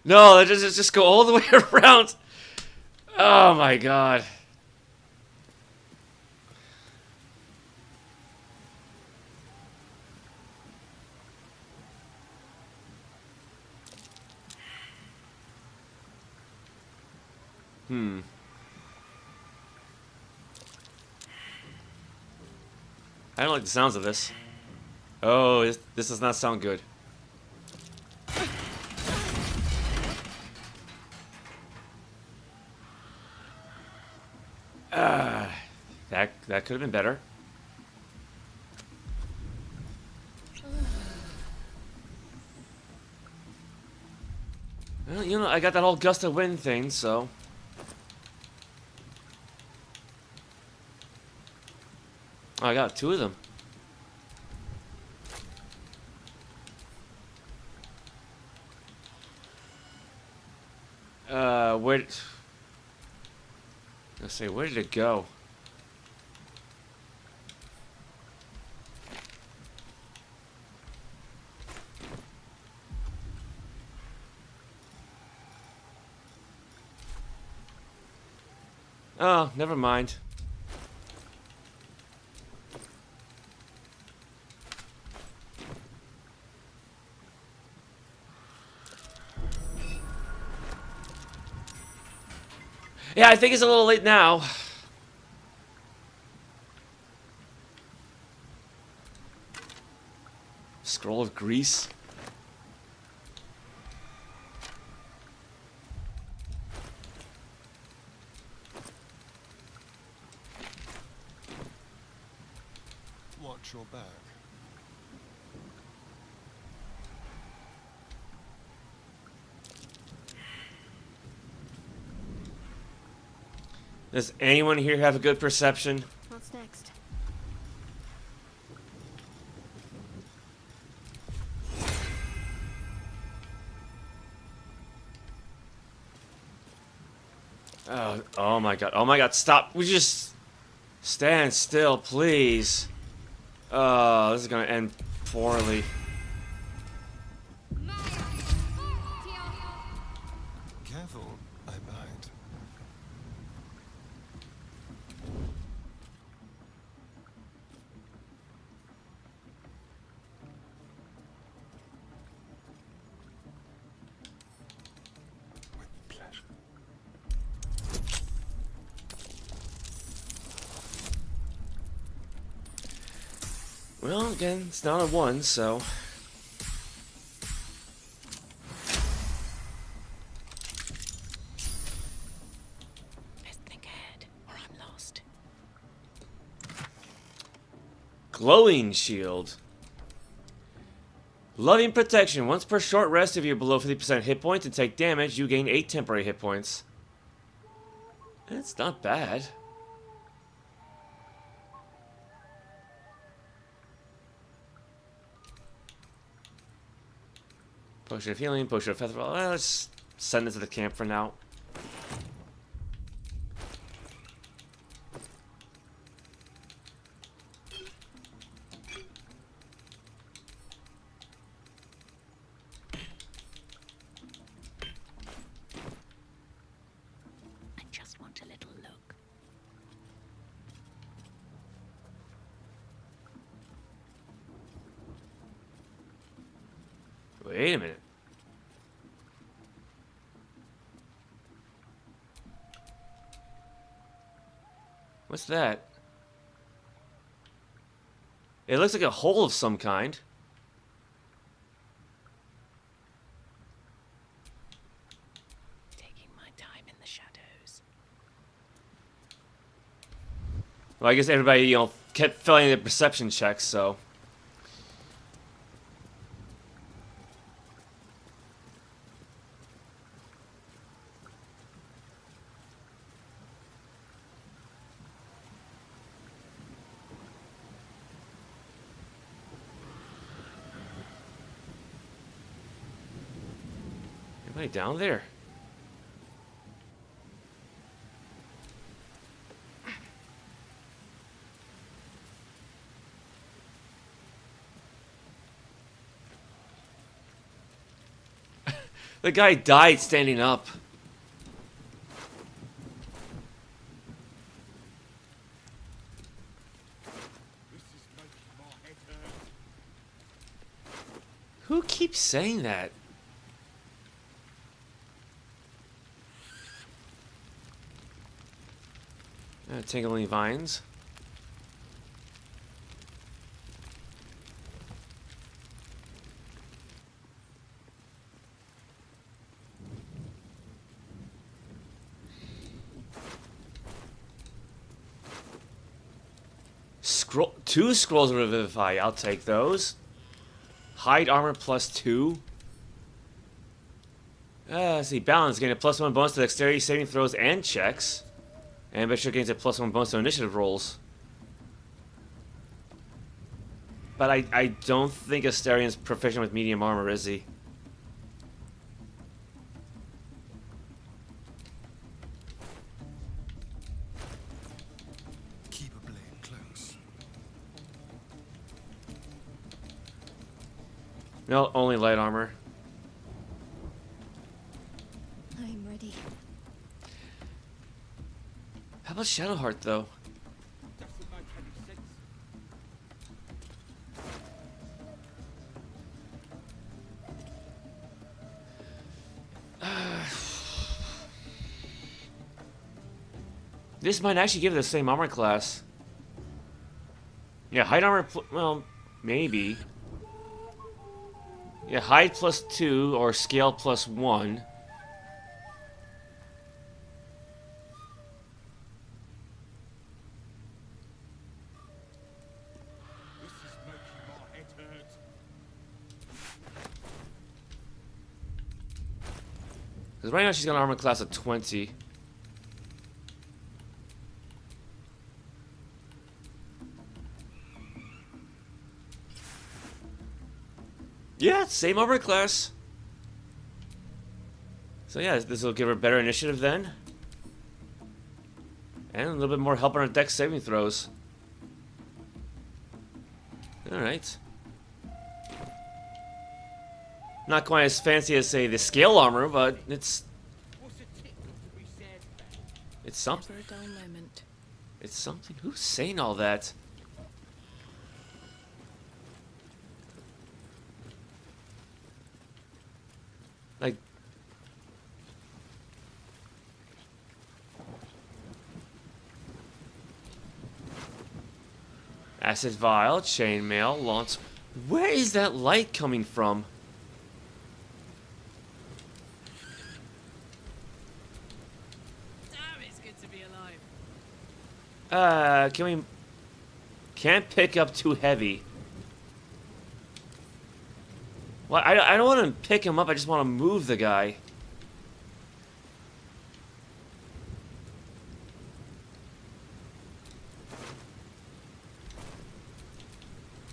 No, just go all the way around. Oh my god. I don't like the sounds of this. Oh, this does not sound good. That could have been better. Well, you know, I got that whole gust of wind thing, so. Oh, I got 2 of them. where... Let's say, where did it go? Oh, never mind. Yeah, I think it's a little late now. Scroll of Grease. Watch your back. Does anyone here have a good perception? What's next? Oh my god. Oh my god, stop. We just stand still, please. Oh, this is gonna end poorly. Careful, I bite. With pleasure. Well, again, it's not a 1, so... Best think ahead, or I'm lost. Glowing Shield. Loving Protection. Once per short rest, if you're below 50% hit points and take damage, you gain 8 temporary hit points. That's not bad. Potion of Healing, Potion of Festival. Let's send it to the camp for now. I just want a little look. Wait a minute. What's that? It looks like a hole of some kind. Taking my time in the shadows. Well, I guess everybody, you know, kept failing their perception checks, so... Anybody down there? The guy died standing up. Who keeps saying that? Tingling vines. Scroll, 2 scrolls of Revivify. I'll take those. Hide armor +2. Let's see. Balance. Gain a +1 bonus to dexterity saving throws and checks. And Bishop gains a +1 bonus to initiative rolls. But I don't think Astarion's proficient with medium armor, is he? No, only light armor. I'm ready. How about Shadowheart, though? This might actually give it the same armor class. Yeah, height armor, well, maybe. Yeah, height +2 or scale +1. Because right now she's got an armor class of 20. Yeah, same armor class. So yeah, this will give her better initiative then. And a little bit more help on her dex saving throws. Alright. Not quite as fancy as, say, the scale armor, but it's something. Never a dull moment. It's something. Who's saying all that? Like, acid vial, chainmail, launch. Where is that light coming from? Damn, it's good to be alive. Can we? Can't pick up too heavy. Well, I don't want to pick him up. I just want to move the guy.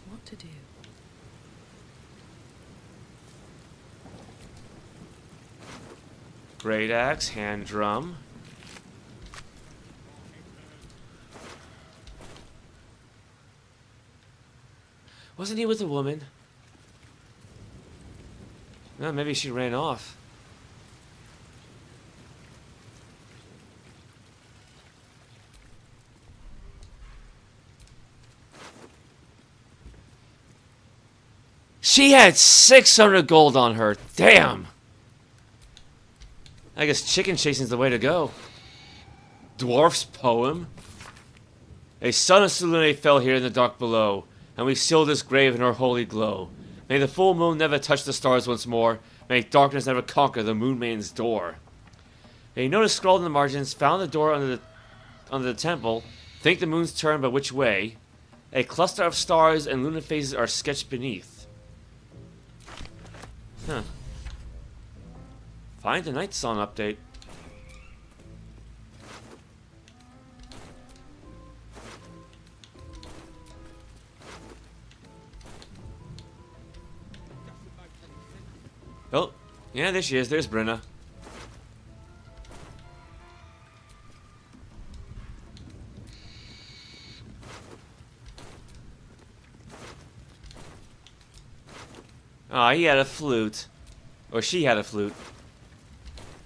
What to do? Great axe, hand drum. Wasn't he with a woman? No, maybe she ran off. She had 600 gold on her. Damn. I guess chicken chasing's the way to go. Dwarf's poem. A son of Selûne fell here in the dark below, and we sealed his grave in her holy glow. May the full moon never touch the stars once more. May darkness never conquer the moon maiden's door. A notice scrawled in the margins, found the door under the temple. Think the moon's turn, but which way? A cluster of stars and lunar phases are sketched beneath. Huh. Find the Nightsong update. Oh, yeah, there she is. There's Brenna. Oh, he had a flute. Or she had a flute.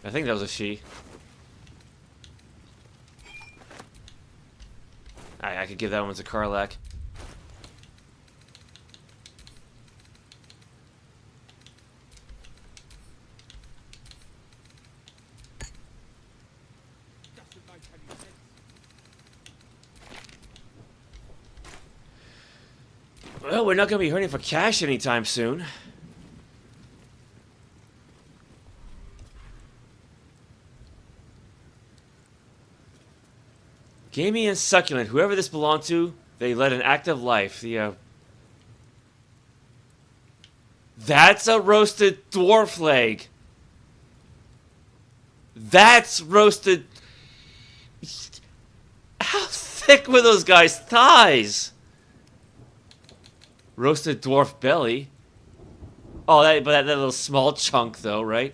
I think that was a she. I could give that one to Karlach. Well, we're not going to be hurting for cash anytime soon. Gamey and Succulent, whoever this belonged to, they led an active life. That's a roasted dwarf leg. That's roasted... How thick were those guys' thighs? Roasted dwarf belly. Oh, but that little small chunk, though, right?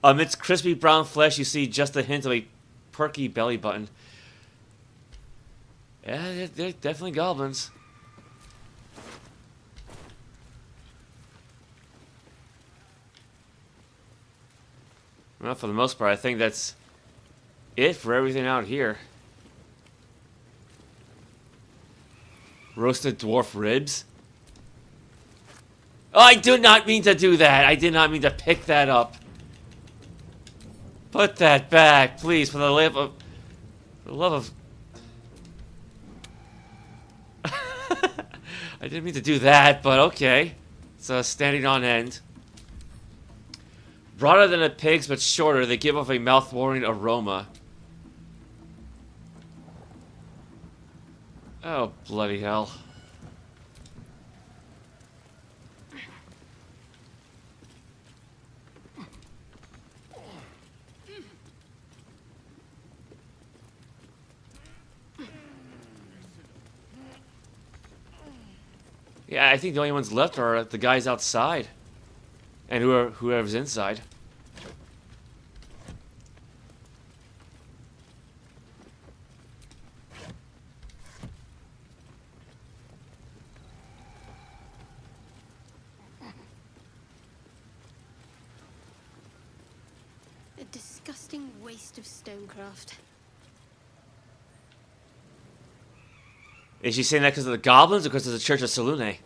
Amidst crispy brown flesh, you see just a hint of a perky belly button. Yeah, they're definitely goblins. Well, for the most part, I think that's it for everything out here. Roasted dwarf ribs? Oh, I did not mean to do that. I did not mean to pick that up. Put that back, please, for the love of... For the love of... I didn't mean to do that, but okay. It's standing on end. Broader than a pig's, but shorter, they give off a mouth-watering aroma. Oh, bloody hell. Yeah, I think the only ones left are the guys outside. And whoever's inside. A disgusting waste of stonecraft. Is she saying that because of the goblins or because of the Church of Selûne?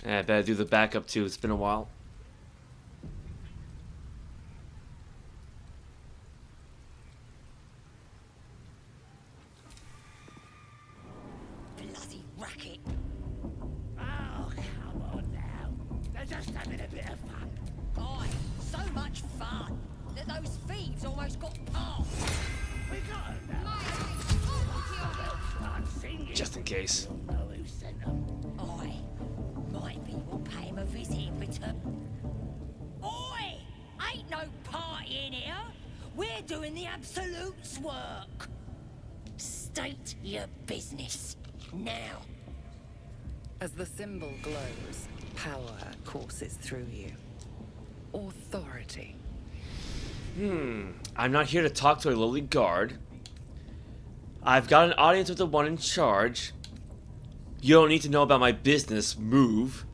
Yeah, I better do the backup too. It's been a while. Bloody racket. Oh, come on now. They're just having a bit of fun. Aye, so much fun that those thieves almost got past. We got them now. Start singing. Just in case. We'll know who sent them. Aye. Might be we'll pay him a visit in return. Oi! Ain't no party in here. We're doing the Absolute's work. State your business. Now. As the symbol glows, power courses through you. Authority. I'm not here to talk to a lowly guard. I've got an audience with the one in charge. You don't need to know about my business. Move.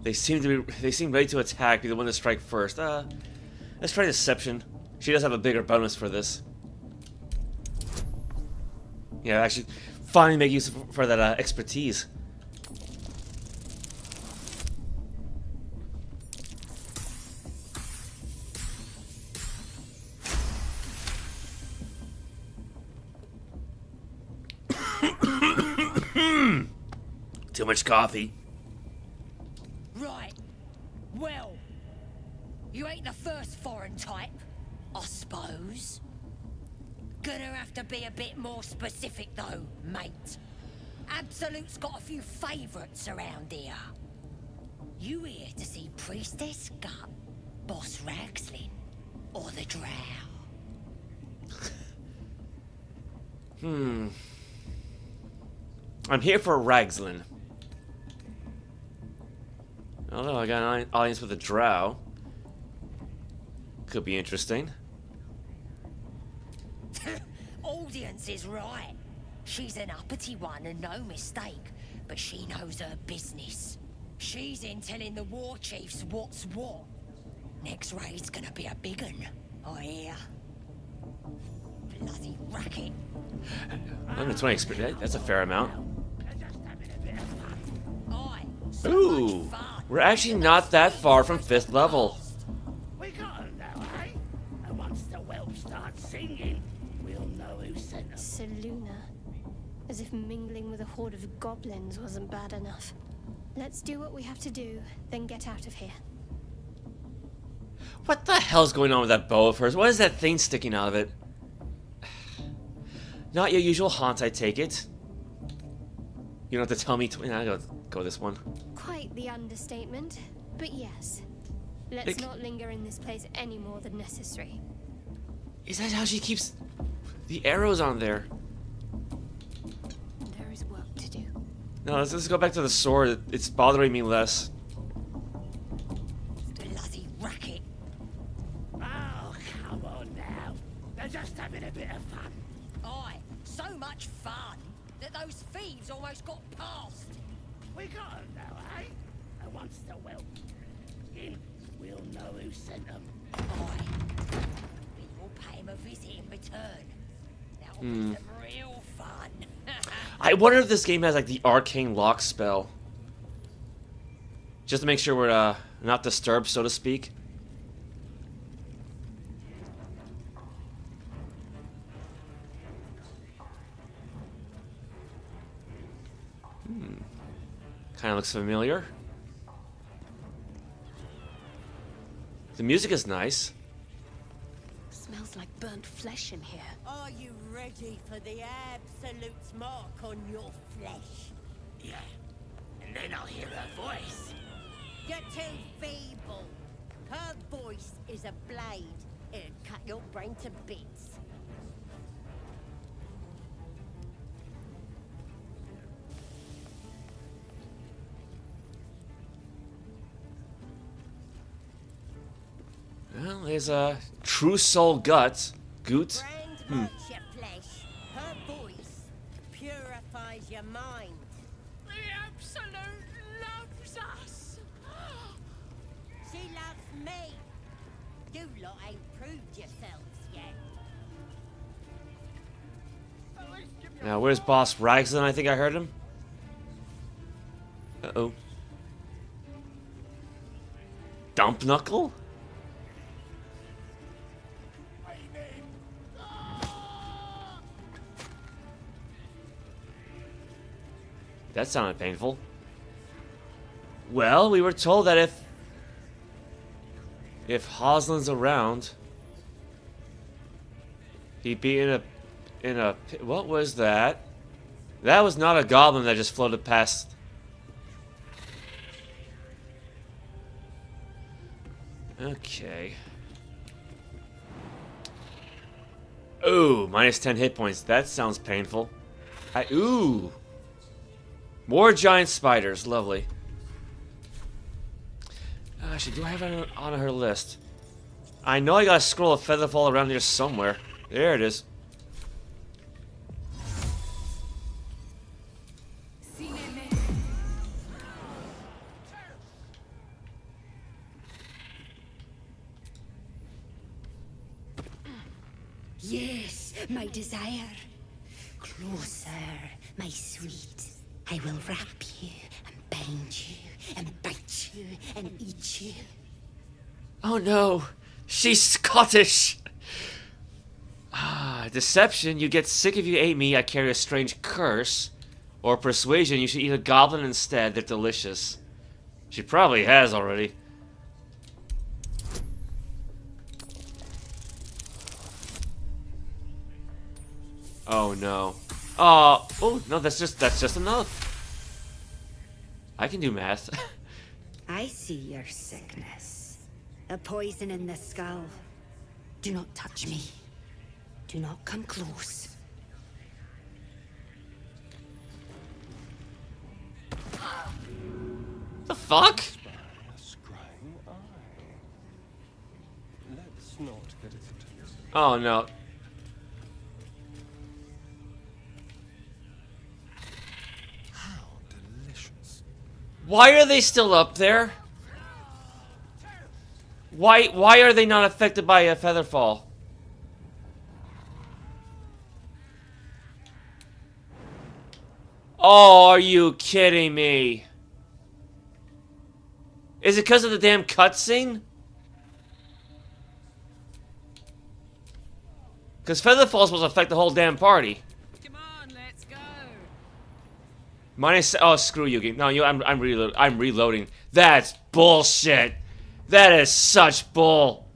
They seem ready to attack. Be the one to strike first. Let's try deception. She does have a bigger bonus for this. Yeah, actually, finally make use for that expertise. Too much coffee. Right. Well, you ain't the first foreign type, I suppose. Gonna have to be a bit more specific though, mate. Absolute's got a few favourites around here. You here to see Priestess Gut, Boss Ragslin, or the Drow? I'm here for Ragslin. Although I got an audience with a drow. Could be interesting. Audience is right. She's an uppity one and no mistake, but she knows her business. She's in telling the war chiefs what's what. Next raid's gonna be a big un, I hear. Bloody racket. 120 experience, that's a fair amount. Aye, Ooh, we're actually not that far from 5th level. we got them now, eh? And once the whelp starts singing, we'll know who sent them. Selûne. As if mingling with a horde of goblins wasn't bad enough. Let's do what we have to do, then get out of here. What the hell's going on with that bow of hers? What is that thing sticking out of it? Not your usual haunt, I take it. You don't have to tell me. I'll go this one. Quite the understatement, but yes. Let's not linger in this place any more than necessary. Is that how she keeps the arrows on there? There is work to do. No, let's go back to the sword. It's bothering me less. Bloody racket. Oh, come on now. They're just having a bit of fun. Aye, so much fun that those thieves almost got past. We got 'em now, eh? And once they're well in, we'll know who sent them. Aye. We will pay him a visit in return. That'll be some real fun. I wonder if this game has like the arcane lock spell. Just to make sure we're not disturbed, so to speak. Kind of looks familiar. The music is nice. Smells like burnt flesh in here. Are you ready for the absolute mark on your flesh? Yeah. And then I'll hear her voice. You're too feeble. Her voice is a blade. It'll cut your brain to bits. Well, there's a true soul gut. Goot. Brand hurts your flesh. Her voice purifies your mind. The Absolute loves us. She loves me. You lot ain't proved yourselves yet. Now, where's Boss Raglan? I think I heard him. Uh-oh. Dump Knuckle? That sounded painful. Well, we were told that if Halsin's around, he'd be in a what was that? That was not a goblin that just floated past. Okay. Ooh, minus 10 hit points. That sounds painful. Ooh. More giant spiders. Lovely. Actually, do I have it on her list? I know I got a scroll of Featherfall around here somewhere. There it is. Yes, my desire. Closer, my sweet. I will wrap you and bind you and bite you and eat you. Oh no, she's Scottish. Deception, you get sick if you ate me, I carry a strange curse. Or persuasion, you should eat a goblin instead, they're delicious. She probably has already. Oh no. Oh no, that's just enough. I can do math. I see your sickness. A poison in the skull. Do not touch me. Do not come close. The fuck? Let's not get it confused. Oh no. Why are they still up there? Why are they not affected by a featherfall? Oh, are you kidding me? Is it because of the damn cutscene? Because featherfall is supposed to affect the whole damn party. Oh, screw you, game. No, I'm reloading. That's bullshit. That is such bull.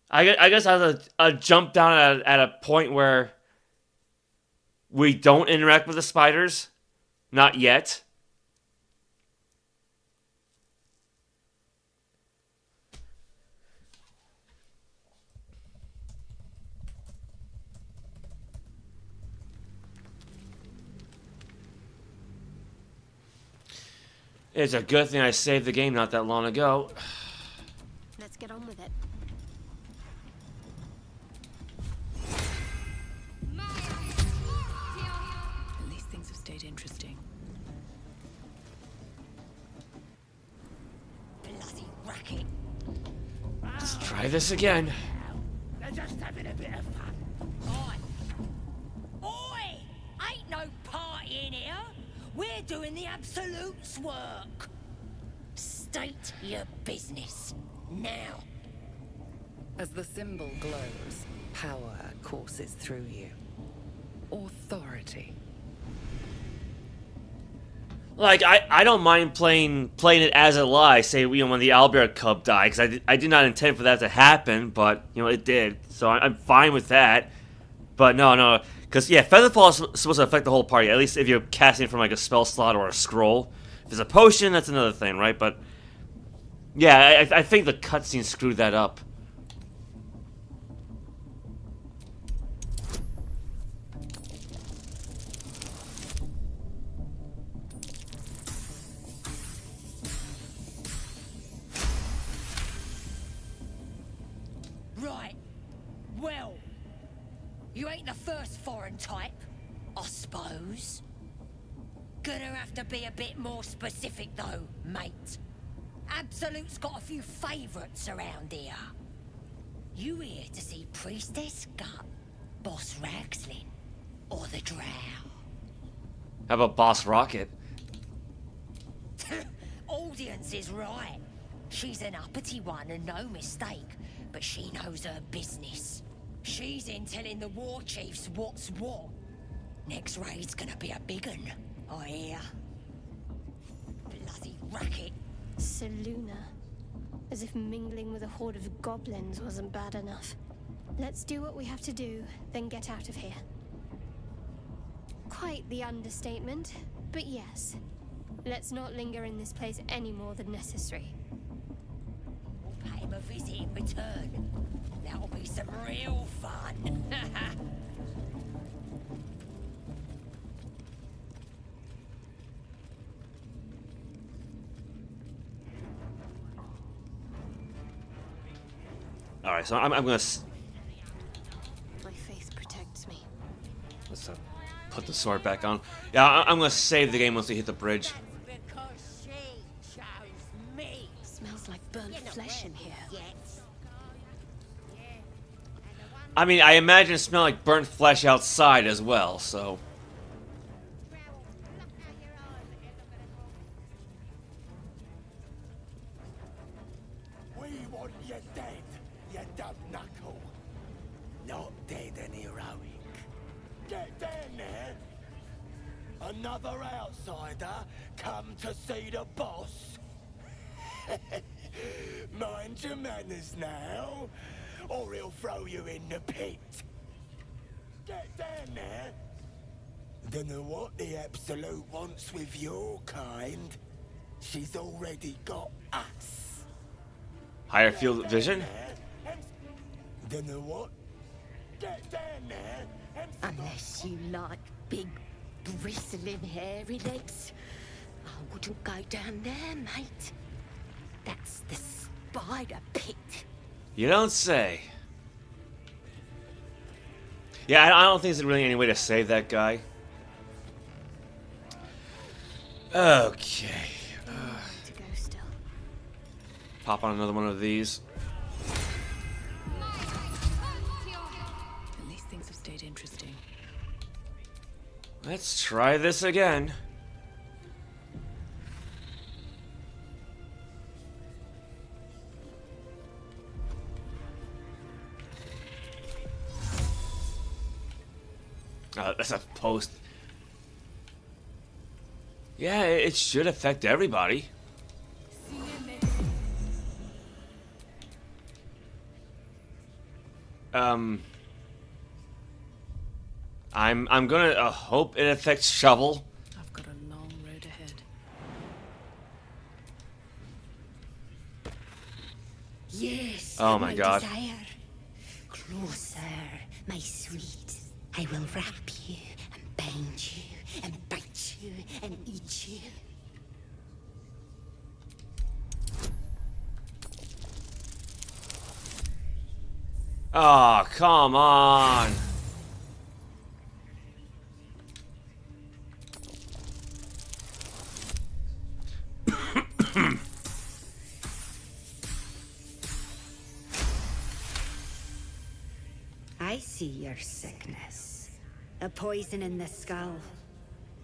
I guess I have to jump down at a point where we don't interact with the spiders. Not yet. It's a good thing I saved the game not that long ago. Let's get on with it. At least things have stayed interesting. Bloody racket. Let's try this again. They're just having a bit of fun. Oi! Ain't no party in here. We're doing the Absolute's work. State your business. Now. As the symbol glows, power courses through you. Authority. Like, I don't mind playing it as it lies. Say, you know, when the Albert Cub died, because I did not intend for that to happen, but, you know, it did. So I'm fine with that. But no. Because, yeah, Featherfall is supposed to affect the whole party, at least if you're casting from, like, a spell slot or a scroll. If it's a potion, that's another thing, right? But, yeah, I think the cutscene screwed that up. Right. Well, you ain't the first foreign type, I suppose. Gonna have to be a bit more specific though, mate. Absolute's got a few favourites around here. You here to see Priestess Gut, Boss Ragslin, or the Drow? How about Boss Rocket? Audience is right. She's an uppity one and no mistake, but she knows her business. She's in telling the war chiefs what's what. Next raid's gonna be a big un, I hear. Bloody racket. Selûne. As if mingling with a horde of goblins wasn't bad enough. Let's do what we have to do, then get out of here. Quite the understatement, but yes. Let's not linger in this place any more than necessary. We'll pay him a visit in return. That'll be some real fun. Alright, so I'm gonna... My faith protects me. Let's put the sword back on. Yeah, I'm gonna save the game once we hit the bridge. Because she chose me. Smells like burnt flesh in here. I mean, I imagine it smelled like burnt flesh outside as well, so... We want you dead, you dumb knuckle. Not dead and heroic. Get down there. Another outsider come to see the boss. Mind your manners now, or he'll throw you in the pit. Get down there. Dunno what the Absolute wants with your kind. She's already got us. Higher field of vision? Dunno what? Get down there. Unless you like big, bristling, hairy legs, I wouldn't go down there, mate. That's the spider pit. You don't say. Yeah, I don't think there's really any way to save that guy. Okay. To go still. Pop on another one of these. At least things have stayed interesting. Let's try this again. That's a post. Yeah, it should affect everybody. I'm gonna hope it affects Shovel. I've got a long road ahead. Yes. Oh my God. Desire. Closer, my sweet. I will wrap you and bind you and bite you and eat you. Oh, come on. I see your sickness. A poison in the skull.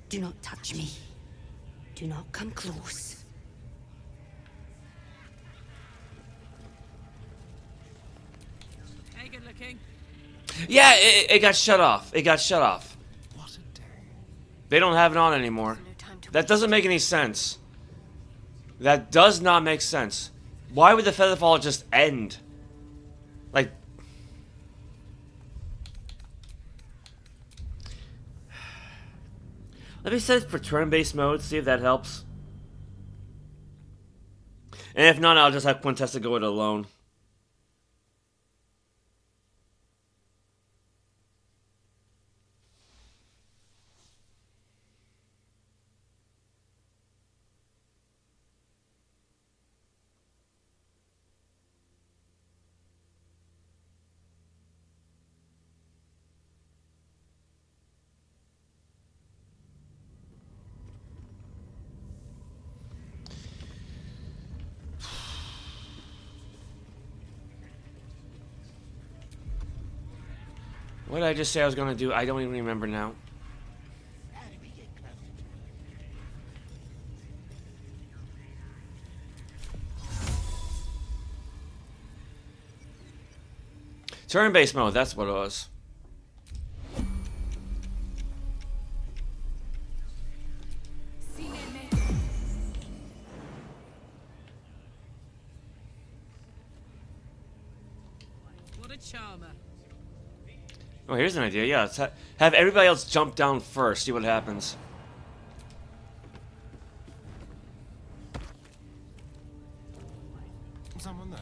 Do not touch me. Do not come close. Hey, good looking. Yeah, it got shut off. It got shut off. What a day. They don't have it on anymore. That doesn't make any sense. That does not make sense. Why would the Featherfall just end? Like... Let me set it for turn-based mode, see if that helps. And if not, I'll just have Quintessa go it alone. What did I just say I was gonna do? I don't even remember now. Turn-based mode, that's what it was. What a charmer. Oh, here's an idea. Yeah, let's have everybody else jump down first. See what happens. Someone there.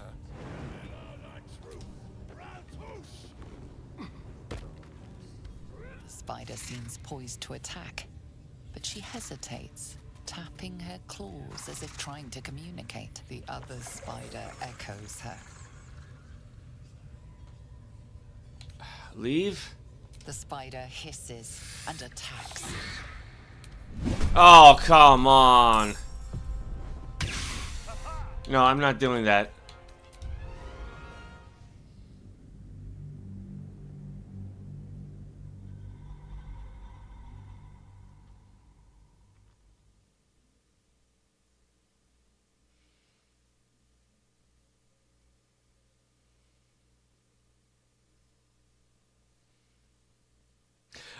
The spider seems poised to attack, but she hesitates, tapping her claws as if trying to communicate. The other spider echoes her. Leave? The spider hisses and attacks. Oh, come on. No, I'm not doing that.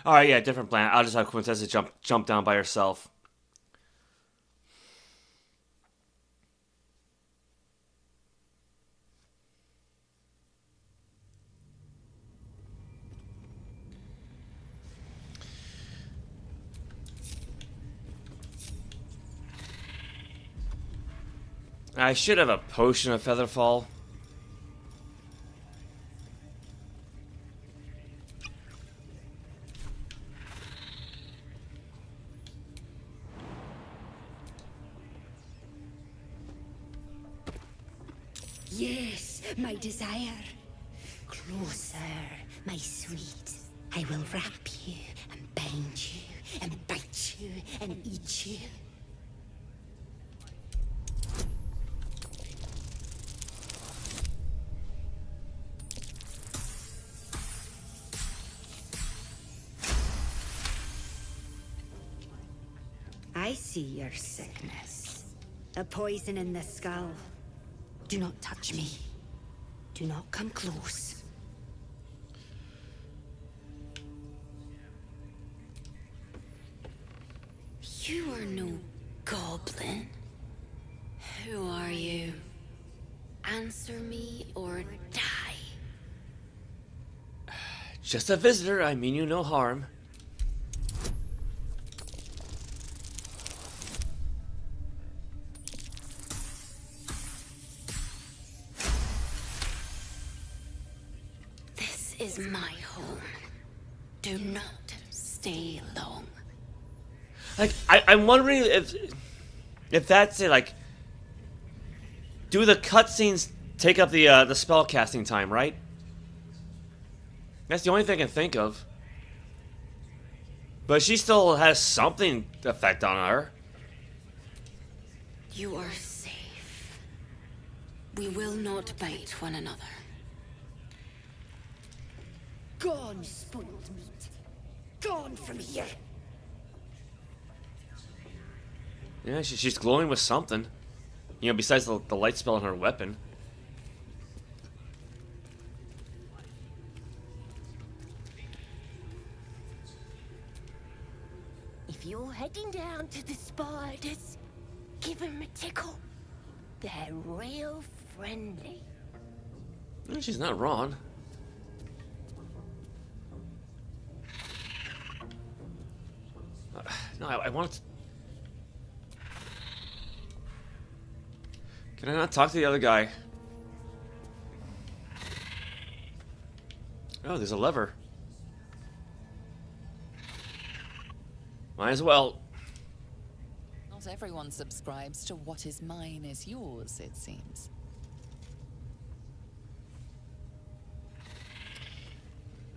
Alright, yeah, different plan. I'll just have Quintessa jump down by herself. I should have a potion of Featherfall. Yes, my desire. Closer, my sweet. I will wrap you and bind you and bite you and eat you. I see your sickness. A poison in the skull. Do not touch me. Do not come close. You are no goblin. Who are you? Answer me or die. Just a visitor, I mean you no harm. Is my home. Do not stay long. Like, I'm wondering if that's it. Like, do the cutscenes take up the spell casting time, right? That's the only thing I can think of. But she still has something effect on her. You are safe. We will not bite one another. Gone, spoiled meat. Gone from here. Yeah, she's glowing with something. You know, besides the light spell on her weapon. If you're heading down to the spiders, give them a tickle. They're real friendly. Well, she's not wrong. No, I want to... Can I not talk to the other guy? Oh, there's a lever. Might as well. Not everyone subscribes to what is mine is yours, it seems.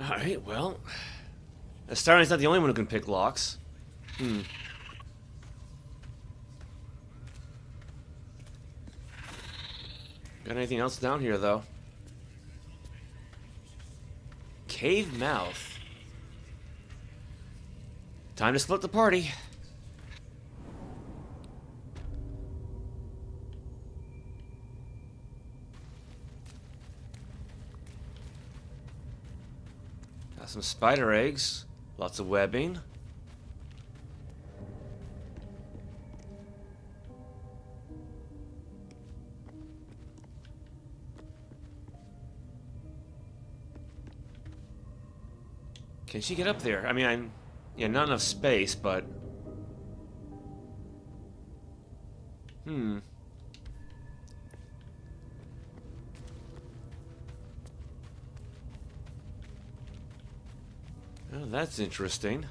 Alright, well. Astarian's not the only one who can pick locks. Got anything else down here, though? Cave mouth. Time to split the party. Got some spider eggs. Lots of webbing. Can she get up there? I mean, yeah, not enough space, but... Oh, that's interesting.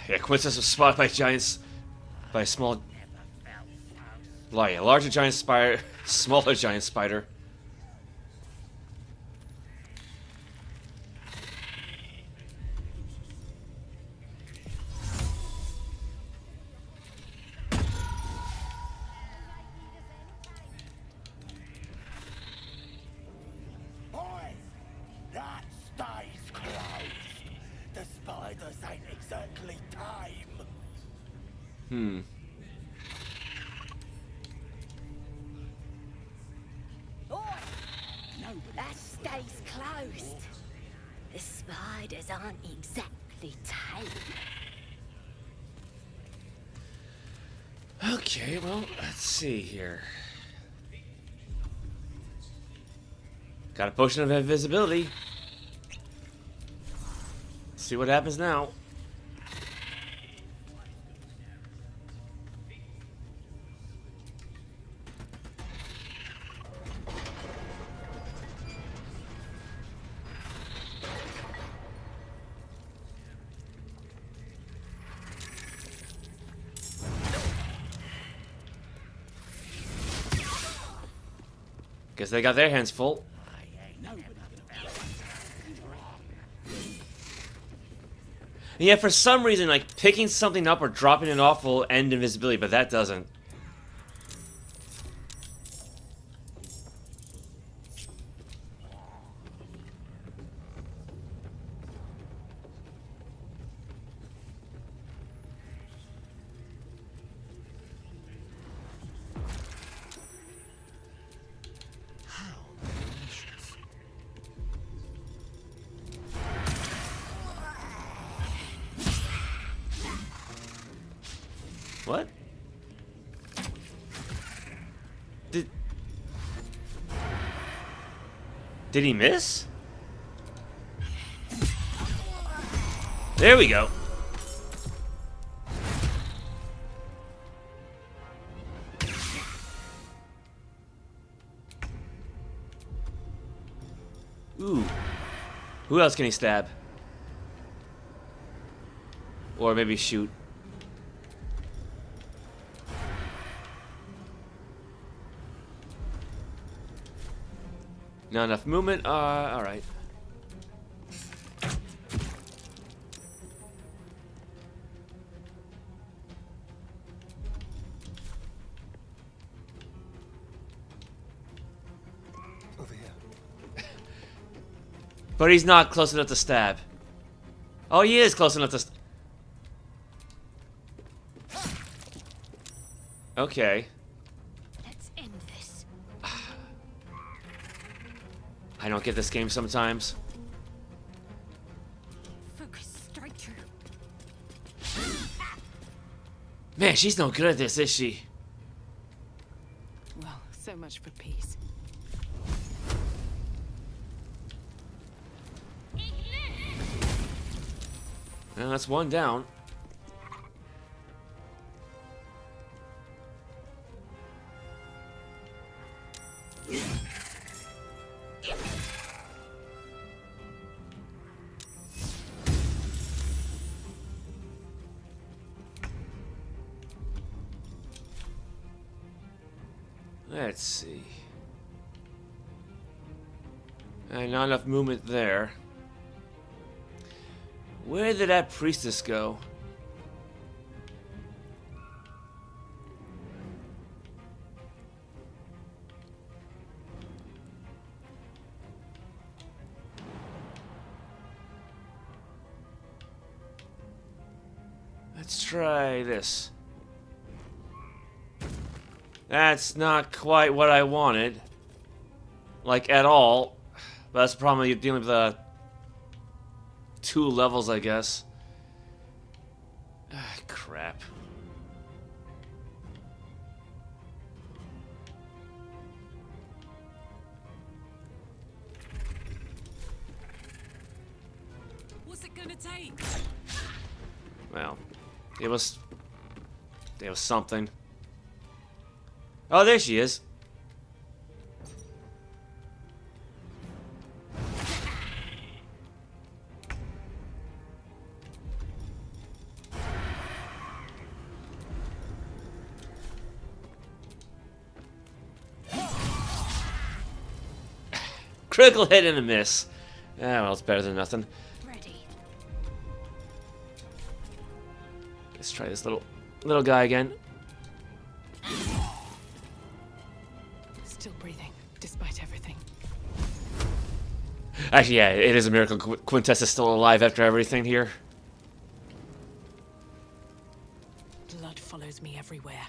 Yeah, Quintessa was spotted by giants, by a small, larger giant spider, smaller giant spider. That stays closed. The spiders ain't exactly tame. Oi! No, that stays closed. The spiders aren't exactly tame. Okay, well, let's see here. Got a potion of invisibility. Let's see what happens now. Guess they got their hands full. And yeah, for some reason, like, picking something up or dropping it off will end invisibility, but that doesn't. What? Did he miss? There we go. Ooh. Who else can he stab? Or maybe shoot. Not enough movement. Alright. Over here. But he's not close enough to stab. Oh, he is close enough to... Okay. Let's end this. I don't get this game sometimes. Focus, strike true. Man, she's no good at this, is she? Well, so much for peace. Well, that's one down. Let's see. Not enough movement there. Where did that priestess go? Let's try this. That's not quite what I wanted. Like, at all. But that's the problem, you're dealing with two levels, I guess. Ah, crap. What's it gonna take? Well, it was something. Oh, there she is. Critical hit and a miss. Ah, well, it's better than nothing. Ready. Let's try this little guy again. Still breathing, despite everything. Actually, yeah, it is a miracle Quintessa's still alive after everything here. Blood follows me everywhere.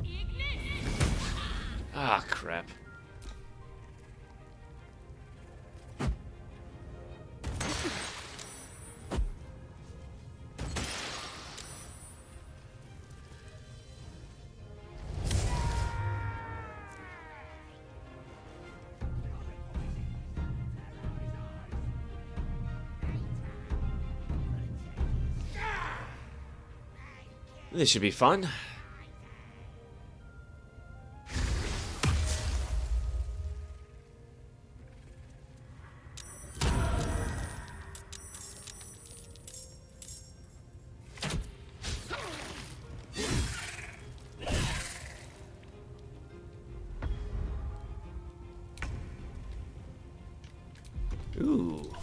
Ah, crap. This should be fun. Ooh.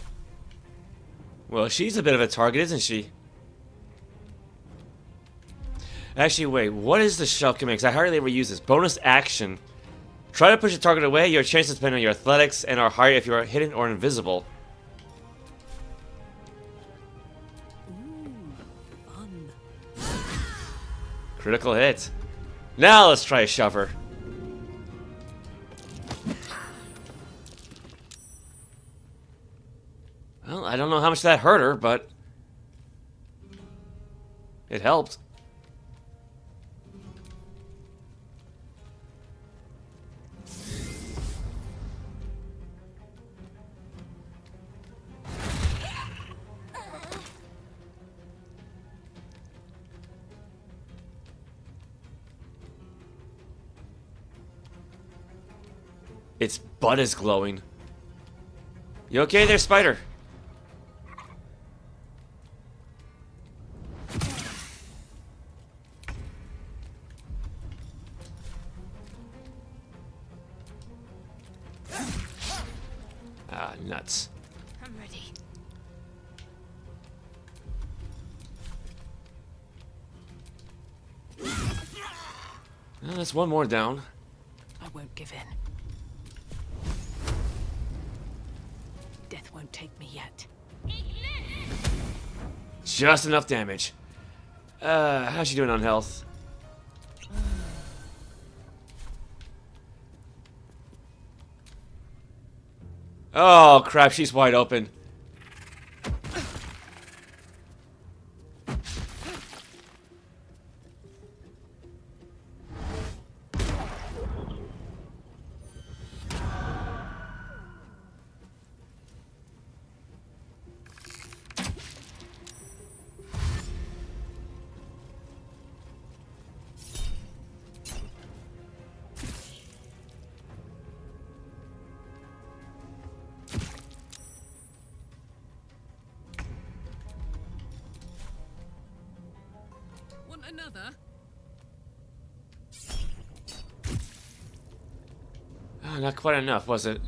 Well, she's a bit of a target, isn't she? Actually, wait, what is the shell command? Because I hardly ever use this. Bonus action. Try to push a target away. Your chances depend on your athletics and are higher if you are hidden or invisible. Ooh, fun. Critical hit. Now let's try a shover. Well, I don't know how much that hurt her, but it helped. Its butt is glowing. You okay there, spider? Ah, nuts. I'm ready. Well, that's one more down. I won't give in. Death won't take me yet. Just enough damage. How's she doing on health? Oh crap, she's wide open. Want another? Oh, not quite enough, was it?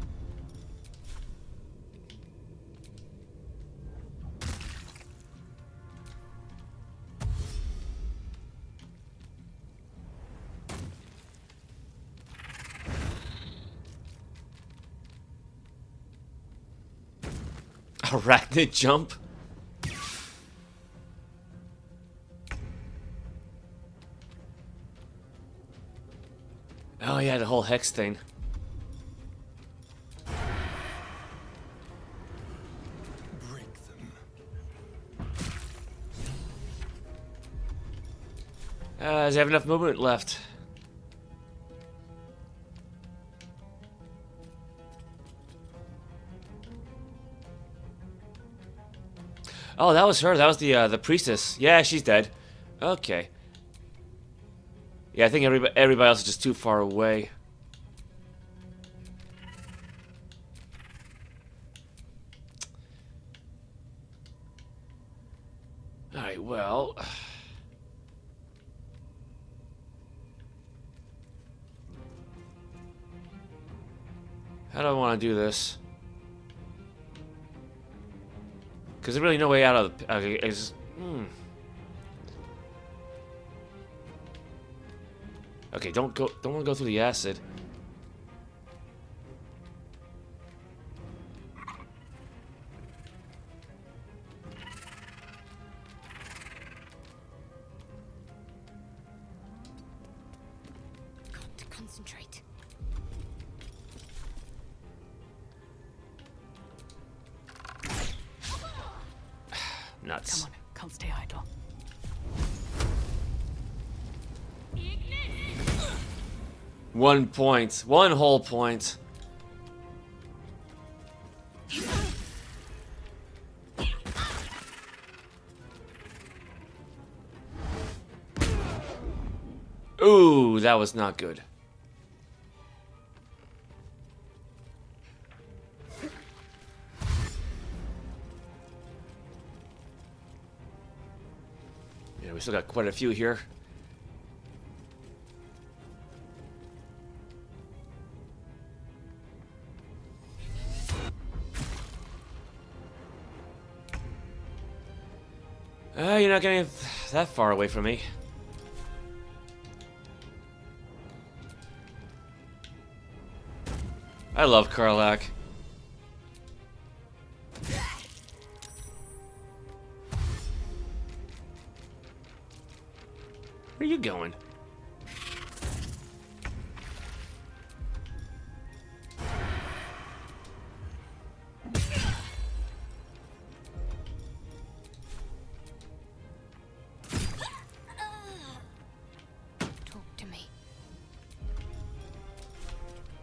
Arachnid jump? Oh yeah, the whole hex thing. Break them. Does he have enough movement left? Oh, that was her. That was the priestess. Yeah, she's dead. Okay. Yeah, I think everybody else is just too far away. Alright, well... How do I want to do this? Because there's really no way out of the... Okay, Okay, don't want to go through the acid. Got to concentrate. Nuts. Come on, can't stay idle. 1 point. 1 whole point. Ooh, that was not good. Yeah, we still got quite a few here. You're not getting that far away from me. I love Karlach. Where are you going?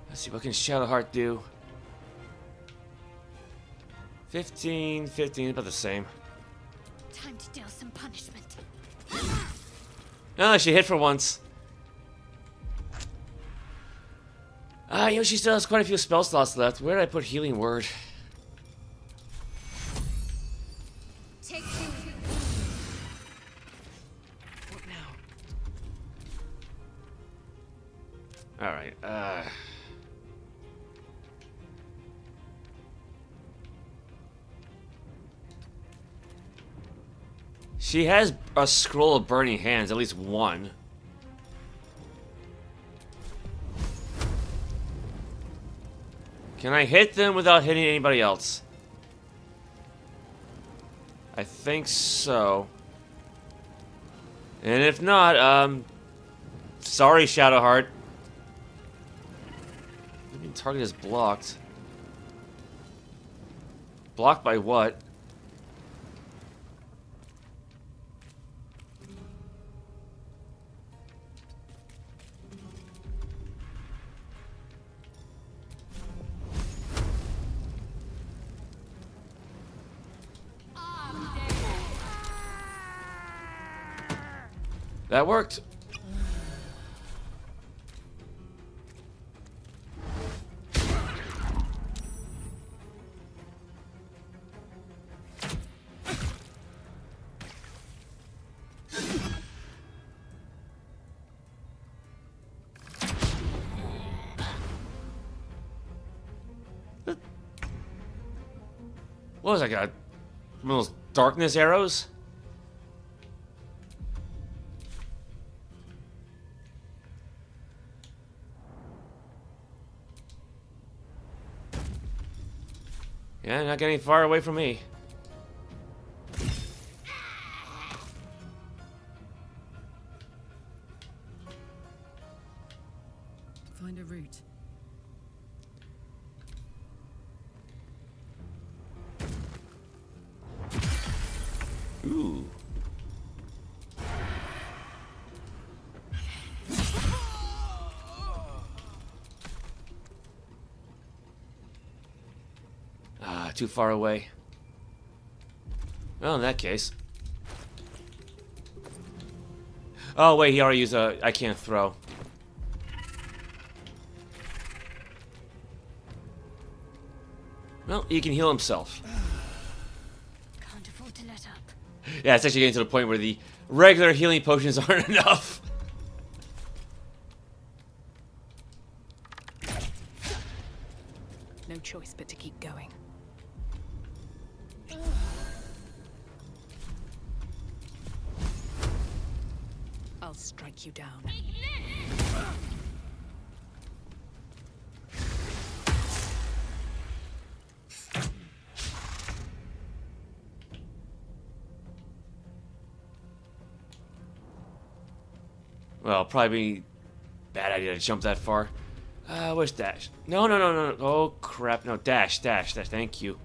Let's see, what can Shadowheart do? 15, about the same. Time to deal some punishment. Oh, she hit for once. You know, she still has quite a few spell slots left. Where did I put Healing Word? Take two. What now? Alright, she has a scroll of burning hands, at least one. Can I hit them without hitting anybody else? I think so. And if not, sorry, Shadowheart. I mean, target is blocked. Blocked by what? That worked. What was that guy? One of those darkness arrows? Yeah, not getting far away from me. Find a route. Ooh. Too far away. Well, in that case. Oh, wait, he already used a... I can't throw. Well, he can heal himself. Can't afford to let up. Yeah, it's actually getting to the point where the regular healing potions aren't enough. No choice but to keep going. I'll strike you down. Well, probably bad idea to jump that far. Where's dash? No. Oh, crap. No, dash. Thank you.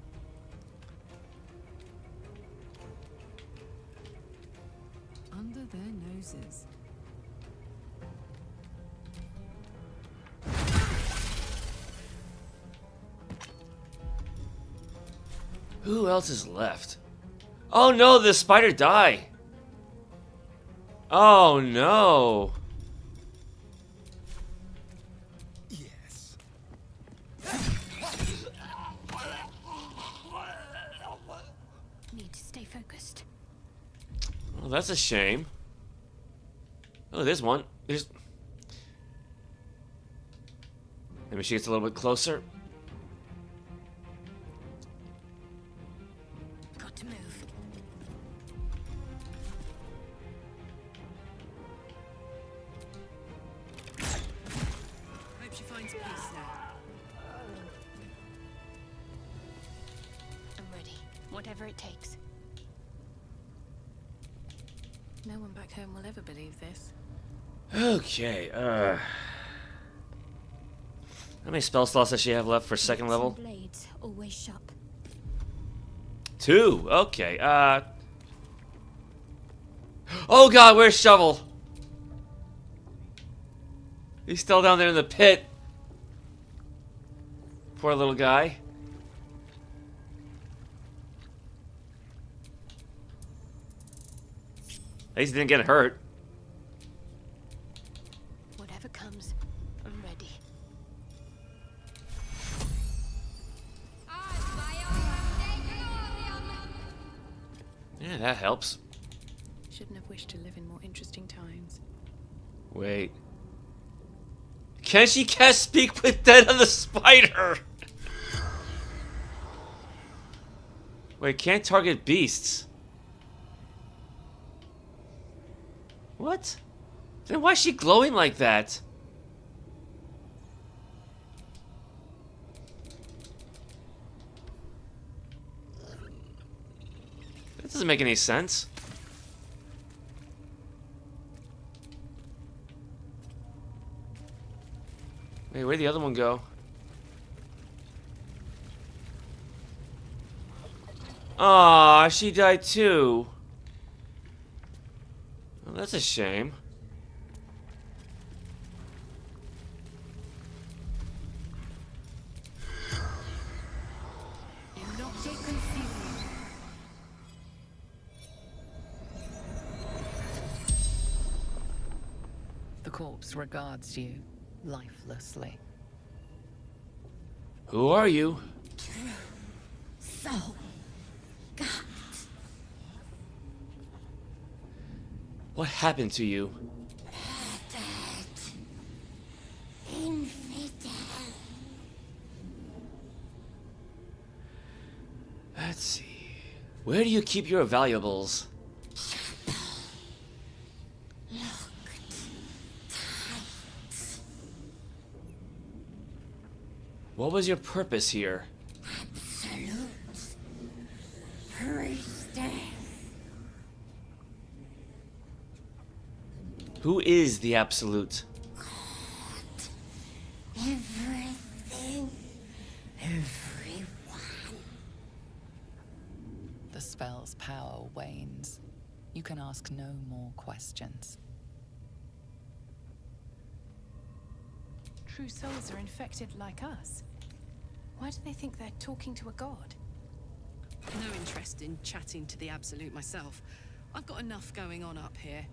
Under their noses. Who else is left? Oh no, the spider die. Oh no. Yes. Need to stay focused. Well, that's a shame. Oh, there's one. There's... Maybe she gets a little bit closer. Got to move. Hope she finds peace now. I'm ready. Whatever it takes. No one back home will ever believe this. Okay, how many spell slots does she have left for second level? Blades always sharp. 2. Okay. Oh god, where's Shovel? He's still down there in the pit. Poor little guy. At least he didn't get hurt. Whatever comes, I'm ready. Yeah, that helps. Shouldn't have wished to live in more interesting times. Wait. Can she cast Speak with Dead on the spider? Wait, can't target beasts. What? Then why is she glowing like that? That doesn't make any sense. Wait, where'd the other one go? Aw, she died too. Well, that's a shame. The corpse regards you lifelessly. Who are you? So, God. What happened to you? Infidel. Let's see. Where do you keep your valuables? What was your purpose here? Absolute. Priestess. Who is the Absolute? Everything. Everyone. The spell's power wanes. You can ask no more questions. True souls are infected like us. Why do they think they're talking to a god? No interest in chatting to the Absolute myself. I've got enough going on up here.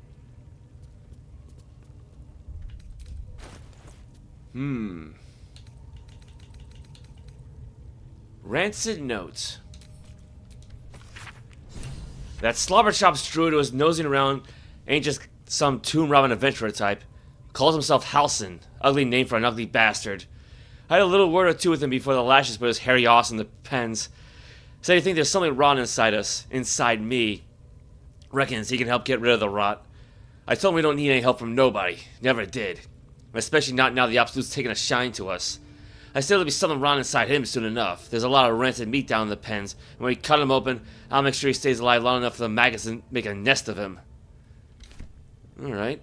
Rancid note. That Slobberchop's druid who was nosing around ain't just some tomb robbing adventurer type. Calls himself Halsin. Ugly name for an ugly bastard. I had a little word or two with him before the lashes put his hairy ass in the pens. Said he think there's something rotten inside us. Inside me. Reckons he can help get rid of the rot. I told him we don't need any help from nobody. Never did. Especially not now the Absolute's taking a shine to us. I said there'll be something rotten inside him soon enough. There's a lot of rancid meat down in the pens. And when we cut him open, I'll make sure he stays alive long enough for the maggots to make a nest of him. Alright.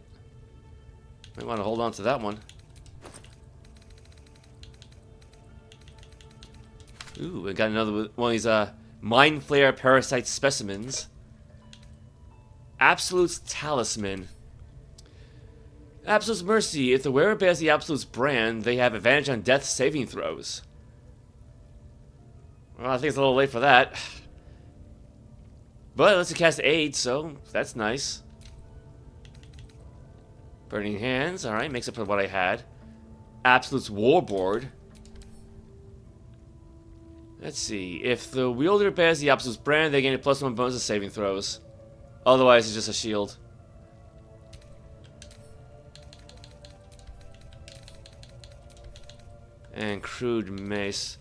Might want to hold on to that one. Ooh, we got another one of these Mind Flayer parasite specimens. Absolute's Talisman. Absolute's Mercy. If the wearer bears the Absolute's brand, they have advantage on death saving throws. Well, I think it's a little late for that. But it lets you cast Aid, so that's nice. Burning Hands, alright, makes up for what I had. Absolute's Warboard. Let's see. If the wielder bears the Absolute's brand, they gain a +1 bonus to saving throws. Otherwise, it's just a shield. And crude mace.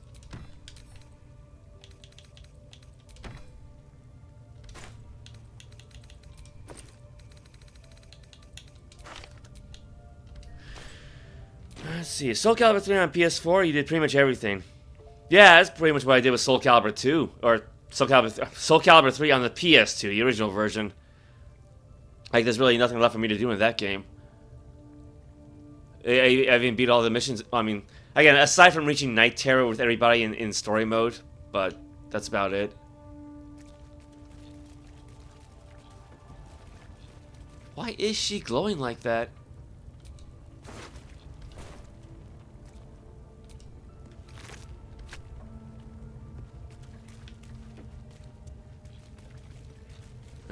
Let's see. Soul Calibur 3 on PS4, you did pretty much everything. Yeah, that's pretty much what I did with Soul Calibur 2. Or Soul Calibur 3 on the PS2, the original version. Like, there's really nothing left for me to do in that game. I even beat all the missions. I mean, again, aside from reaching Night Terror with everybody in story mode, but that's about it. Why is she glowing like that?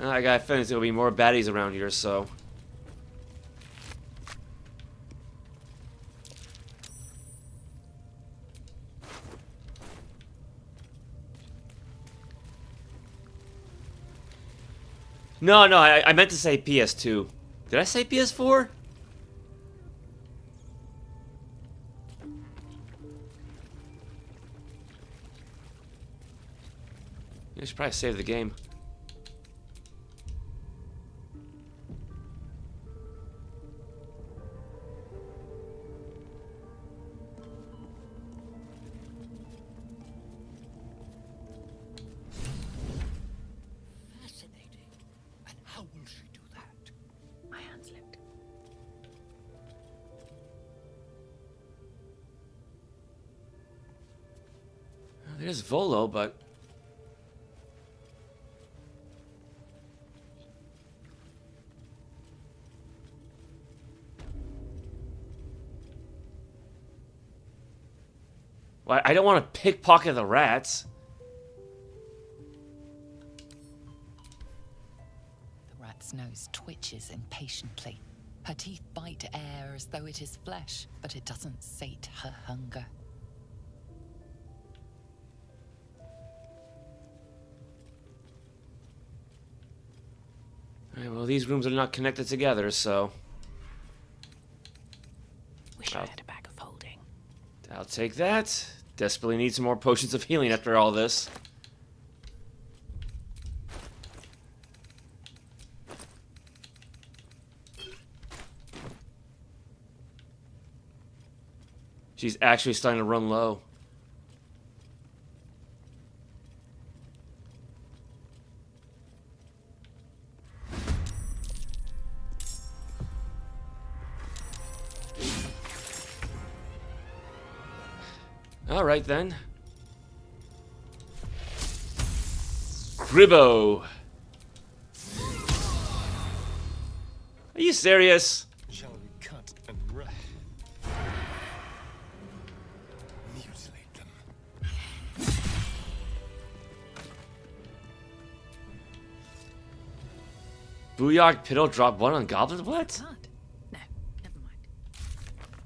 I got a feeling there'll be more baddies around here, so. No, I meant to say PS2. Did I say PS4? I should probably save the game. How will she do that? My hand slipped. There's Volo, but... Well, I don't want to pickpocket the rats. The rat's nose twitches impatiently. Her teeth bite air as though it is flesh, but it doesn't sate her hunger. Alright, well, these rooms are not connected together, so... Wish I had a bag of holding. I'll take that. Desperately need some more potions of healing after all this. She's actually starting to run low. All right then. Gribbo. Are you serious? Shall we cut and run? Mutilate them. Booyog Piddle drop 1 on Goblins? What? No,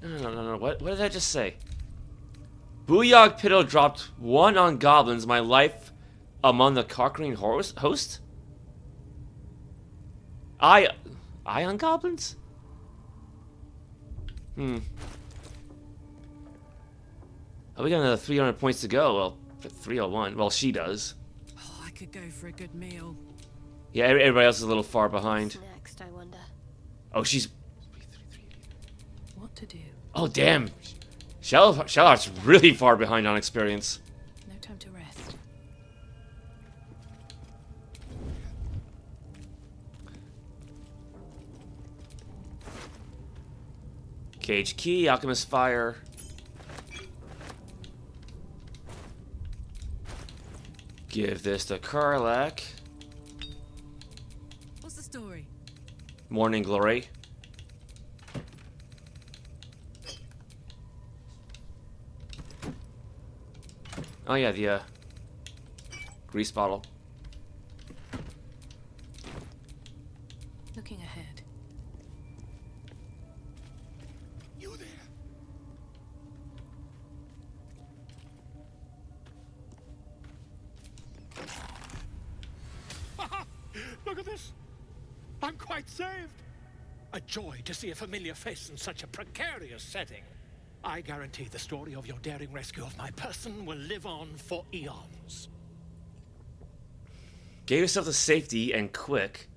never mind. No. What did I just say? Booyog Piddle dropped 1 on Goblins, my life among the conquering host? I on Goblins? Oh, we got another 300 points to go. Well, for 301. Well, she does. Oh, I could go for a good meal. Yeah, everybody else is a little far behind. Next, I wonder. Oh, she's... What to do? Oh, damn. Shadowhearts really far behind on experience. No time to rest. Cage Key, Alchemist Fire. Give this to Karlach. What's the story? Morning Glory. Oh yeah, the grease bottle. Looking ahead. You there? Look at this. I'm quite saved. A joy to see a familiar face in such a precarious setting. I guarantee the story of your daring rescue of my person will live on for eons. Get yourself to safety and quick.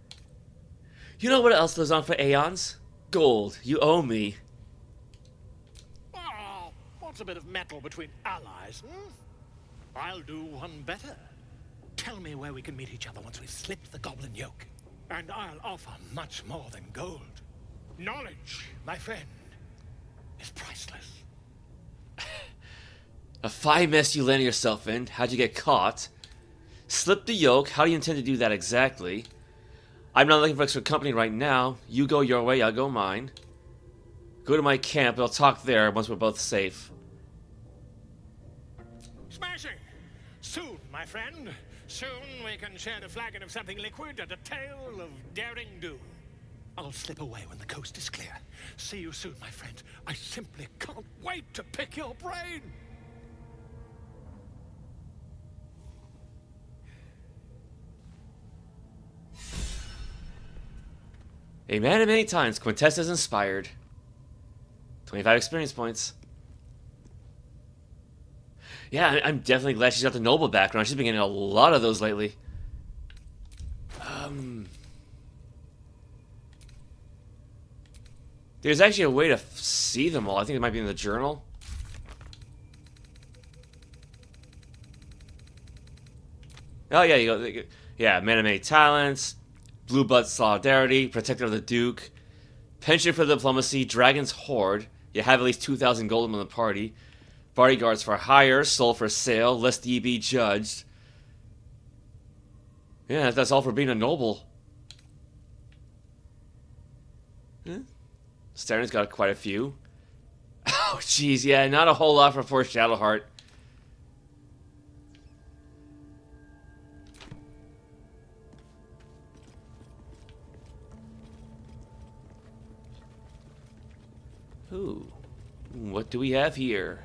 You know what else lives on for aeons? Gold. You owe me. Oh, what's a bit of metal between allies, I'll do one better. Tell me where we can meet each other once we've slipped the goblin yoke. And I'll offer much more than gold. Knowledge, my friend, is priceless. A fine mess you landed yourself in. How'd you get caught? Slip the yoke. How do you intend to do that exactly? I'm not looking for extra company right now. You go your way, I'll go mine. Go to my camp. We'll talk there once we're both safe. Smashing! Soon, my friend. Soon we can share a flagon of something liquid and a tale of daring do. I'll slip away when the coast is clear. See you soon, my friend. I simply can't wait to pick your brain. A man of many times, Quintessa is inspired. 25 experience points. Yeah, I'm definitely glad she's got the noble background. She's been getting a lot of those lately. There's actually a way to see them all. I think it might be in the journal. Oh, yeah, you go. Yeah, man of many talents. Blue Blood Solidarity. Protector of the Duke. Pension for Diplomacy. Dragon's Horde. You have at least 2,000 gold in the party. Bodyguards for hire. Soul for sale. Lest ye be judged. Yeah, that's all for being a noble. Huh? Starin's got quite a few. Oh, jeez, yeah, not a whole lot for poor Shadowheart. Ooh, what do we have here?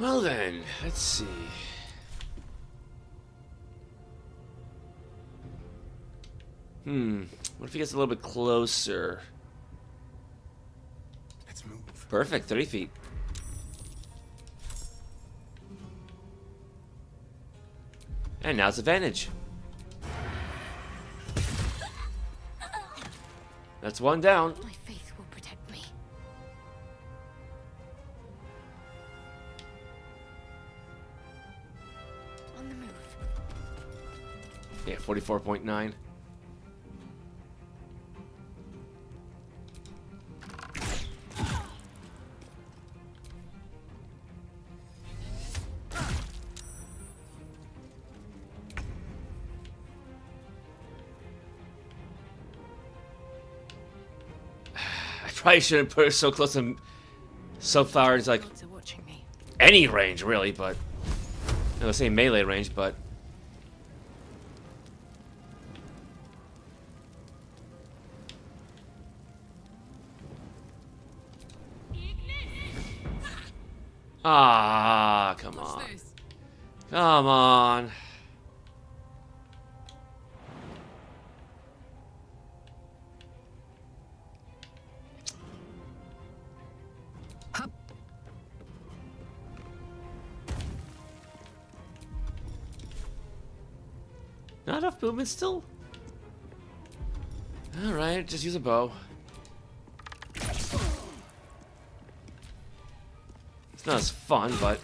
Well then, let's see. What if he gets a little bit closer? Let's move. Perfect, 30 feet. And now it's advantage. That's one down. My faith will protect me. On the move. Yeah, 44.9. Probably shouldn't put her so close to so far as like any range really, but I was saying melee range, but come on. Come on. Not enough movement still? Alright, just use a bow. It's not as fun, but...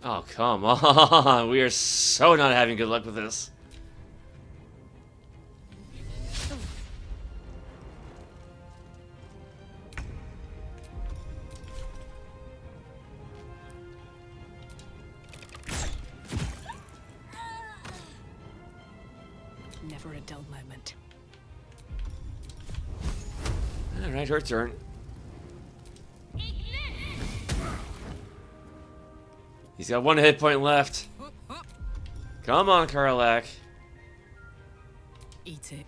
Oh, come on. We are so not having good luck with this. Never a dull moment. Alright, her turn. He's got one hit point left. Come on, Karlach. Eat it.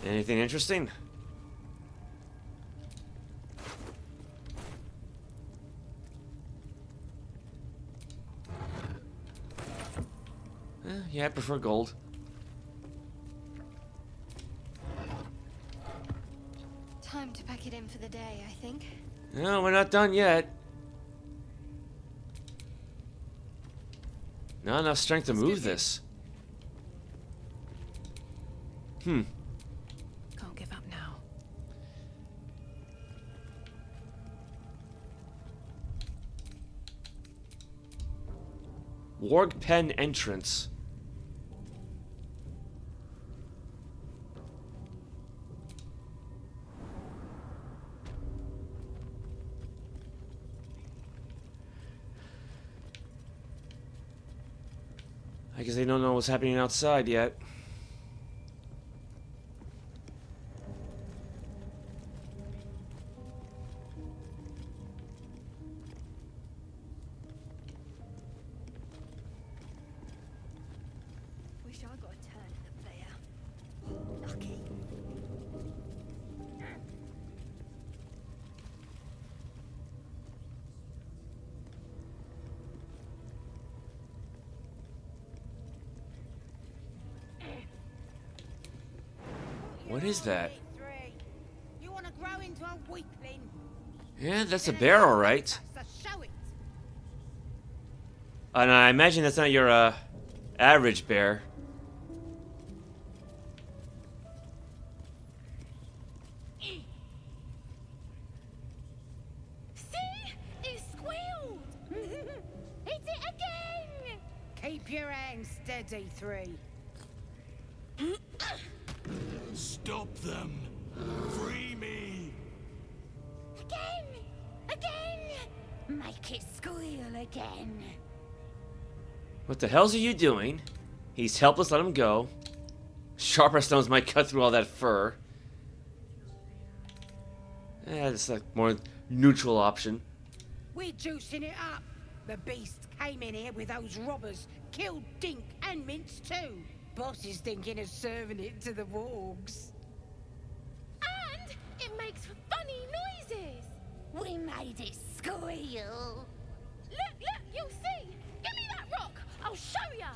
Anything interesting? Yeah, I prefer gold. Time to pack it in for the day, I think. No, we're not done yet. Not enough strength to move this. Can't give up now. Warg Pen entrance. I guess they don't know what's happening outside yet. Wish I got a turn in the fair. Lucky. What is that? You want to grow into a weakling? Yeah, that's a bear, all right. So show it. And I imagine that's not your average bear. See? It squealed. Hit it again. Keep your hands steady, 3. Stop them! Free me! Again! Again! Make it squeal again. What the hell's are you doing? He's helpless, let him go. Sharper stones might cut through all that fur. It's a more neutral option. We're juicing it up. The beast came in here with those robbers, killed Dink and Mince too. Boss is thinking of serving it to the wargs. And it makes funny noises. We made it squeal. Look, you'll see. Give me that rock. I'll show ya.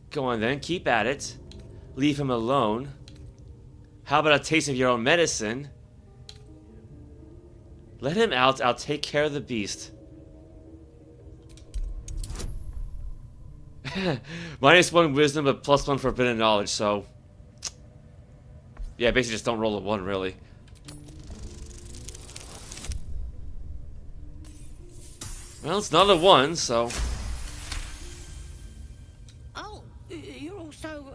Go on then, keep at it. Leave him alone. How about a taste of your own medicine? Let him out, I'll take care of the beast. -1 wisdom, but +1 forbidden knowledge, so... Yeah, basically just don't roll a 1, really. Well, it's not a 1, so... Oh, you're also,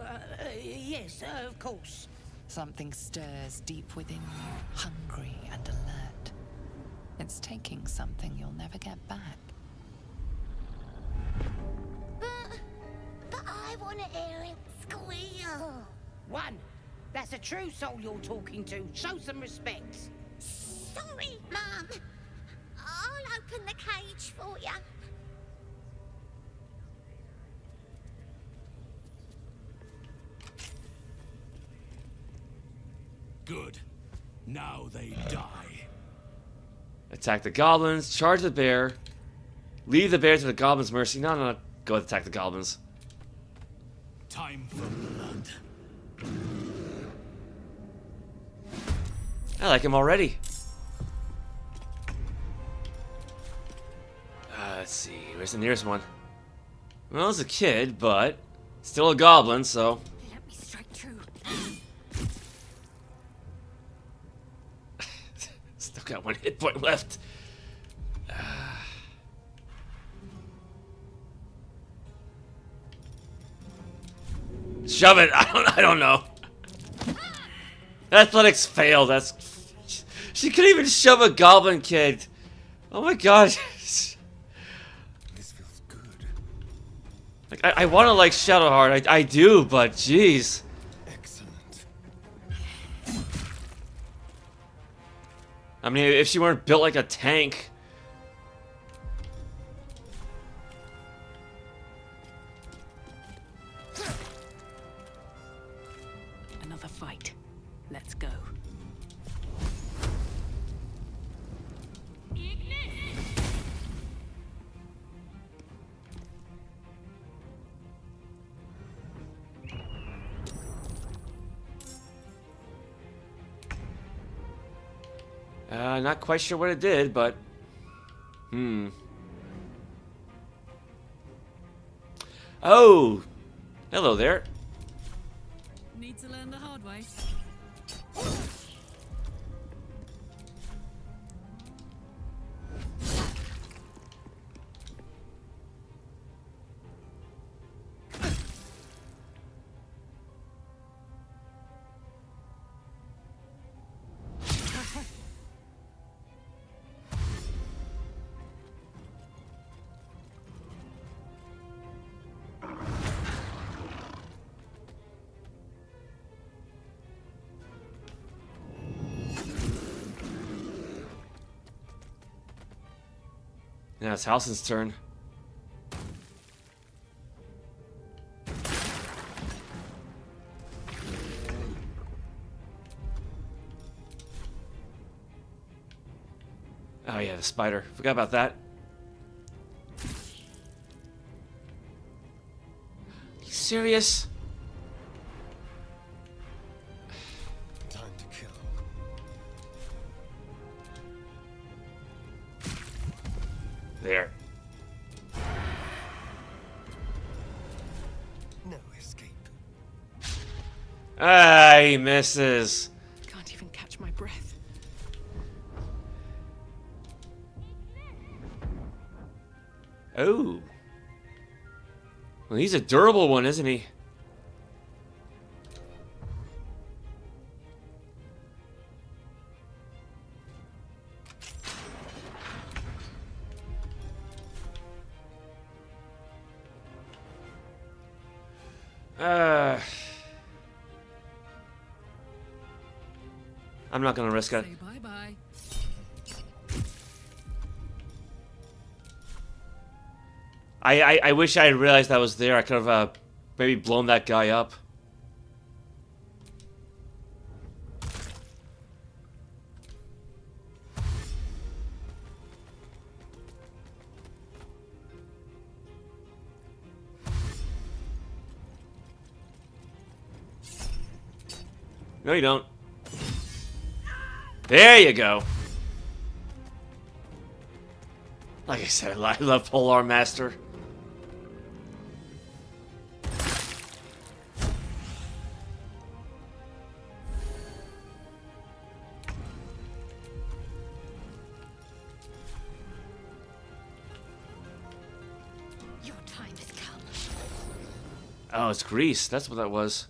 yes, of course. Something stirs deep within you, hungry and alert. It's taking something you'll never get back. But I want to hear it squeal. 1. That's a true soul you're talking to. Show some respect. Sorry, Mum. I'll open the cage for you. Good. Now they die. Attack the goblins, charge the bear, leave the bear to the goblins' mercy. No, go attack the goblins. Time for blood. I like him already. Let's see, where's the nearest one? Well, it's a kid, but still a goblin, so... Let me strike true. Still got 1 hit point left. Shove it! I don't know. Athletics failed. That's... She couldn't even shove a goblin kid. Oh my god. This feels good. Like, I want to like Shadowheart. I do, but jeez. Excellent. I mean, if she weren't built like a tank. Another fight. Let's go. Not quite sure what it did, but... Oh! Hello there. Need to learn the hard way. Now it's Halsin's turn. Oh yeah, the spider. Forgot about that. You serious? Time to kill. There. No escape. Ah, he misses. Can't even catch my breath. Oh. Well, he's a durable one, isn't he? I'm not gonna risk it. Say bye-bye. I wish I had realized that was there. I could have maybe blown that guy up. No, you don't. There you go. Like I said, I love Polar Master. Your time has come. Oh, it's Grease. That's what that was.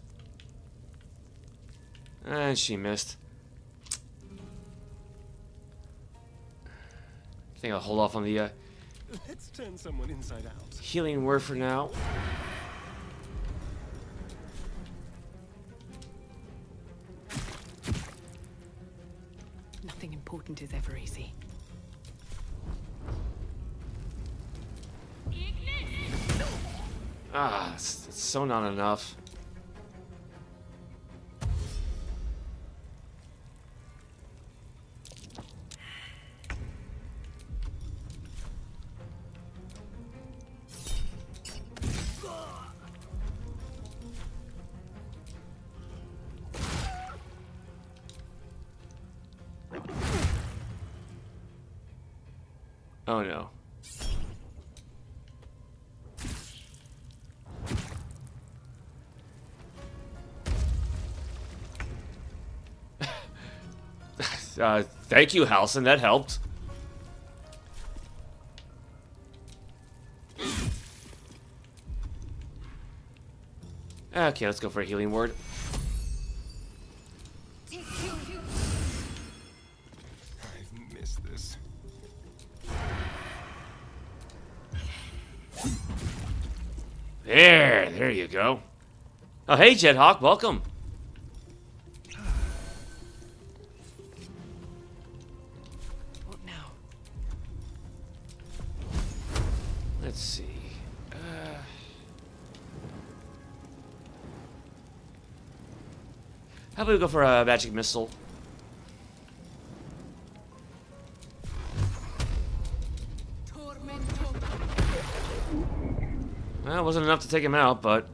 And she missed. I think I'll hold off on the Let's turn someone inside out. healing word for now. Nothing important is ever easy. Ah, it's so not enough. Oh no. Thank you, Halsin. That helped. Okay, let's go for a healing word. I've missed this. There you go. Oh, hey, Jailhouse, welcome. What now? Let's see. How about we go for a magic missile? Well, it wasn't enough to take him out, but...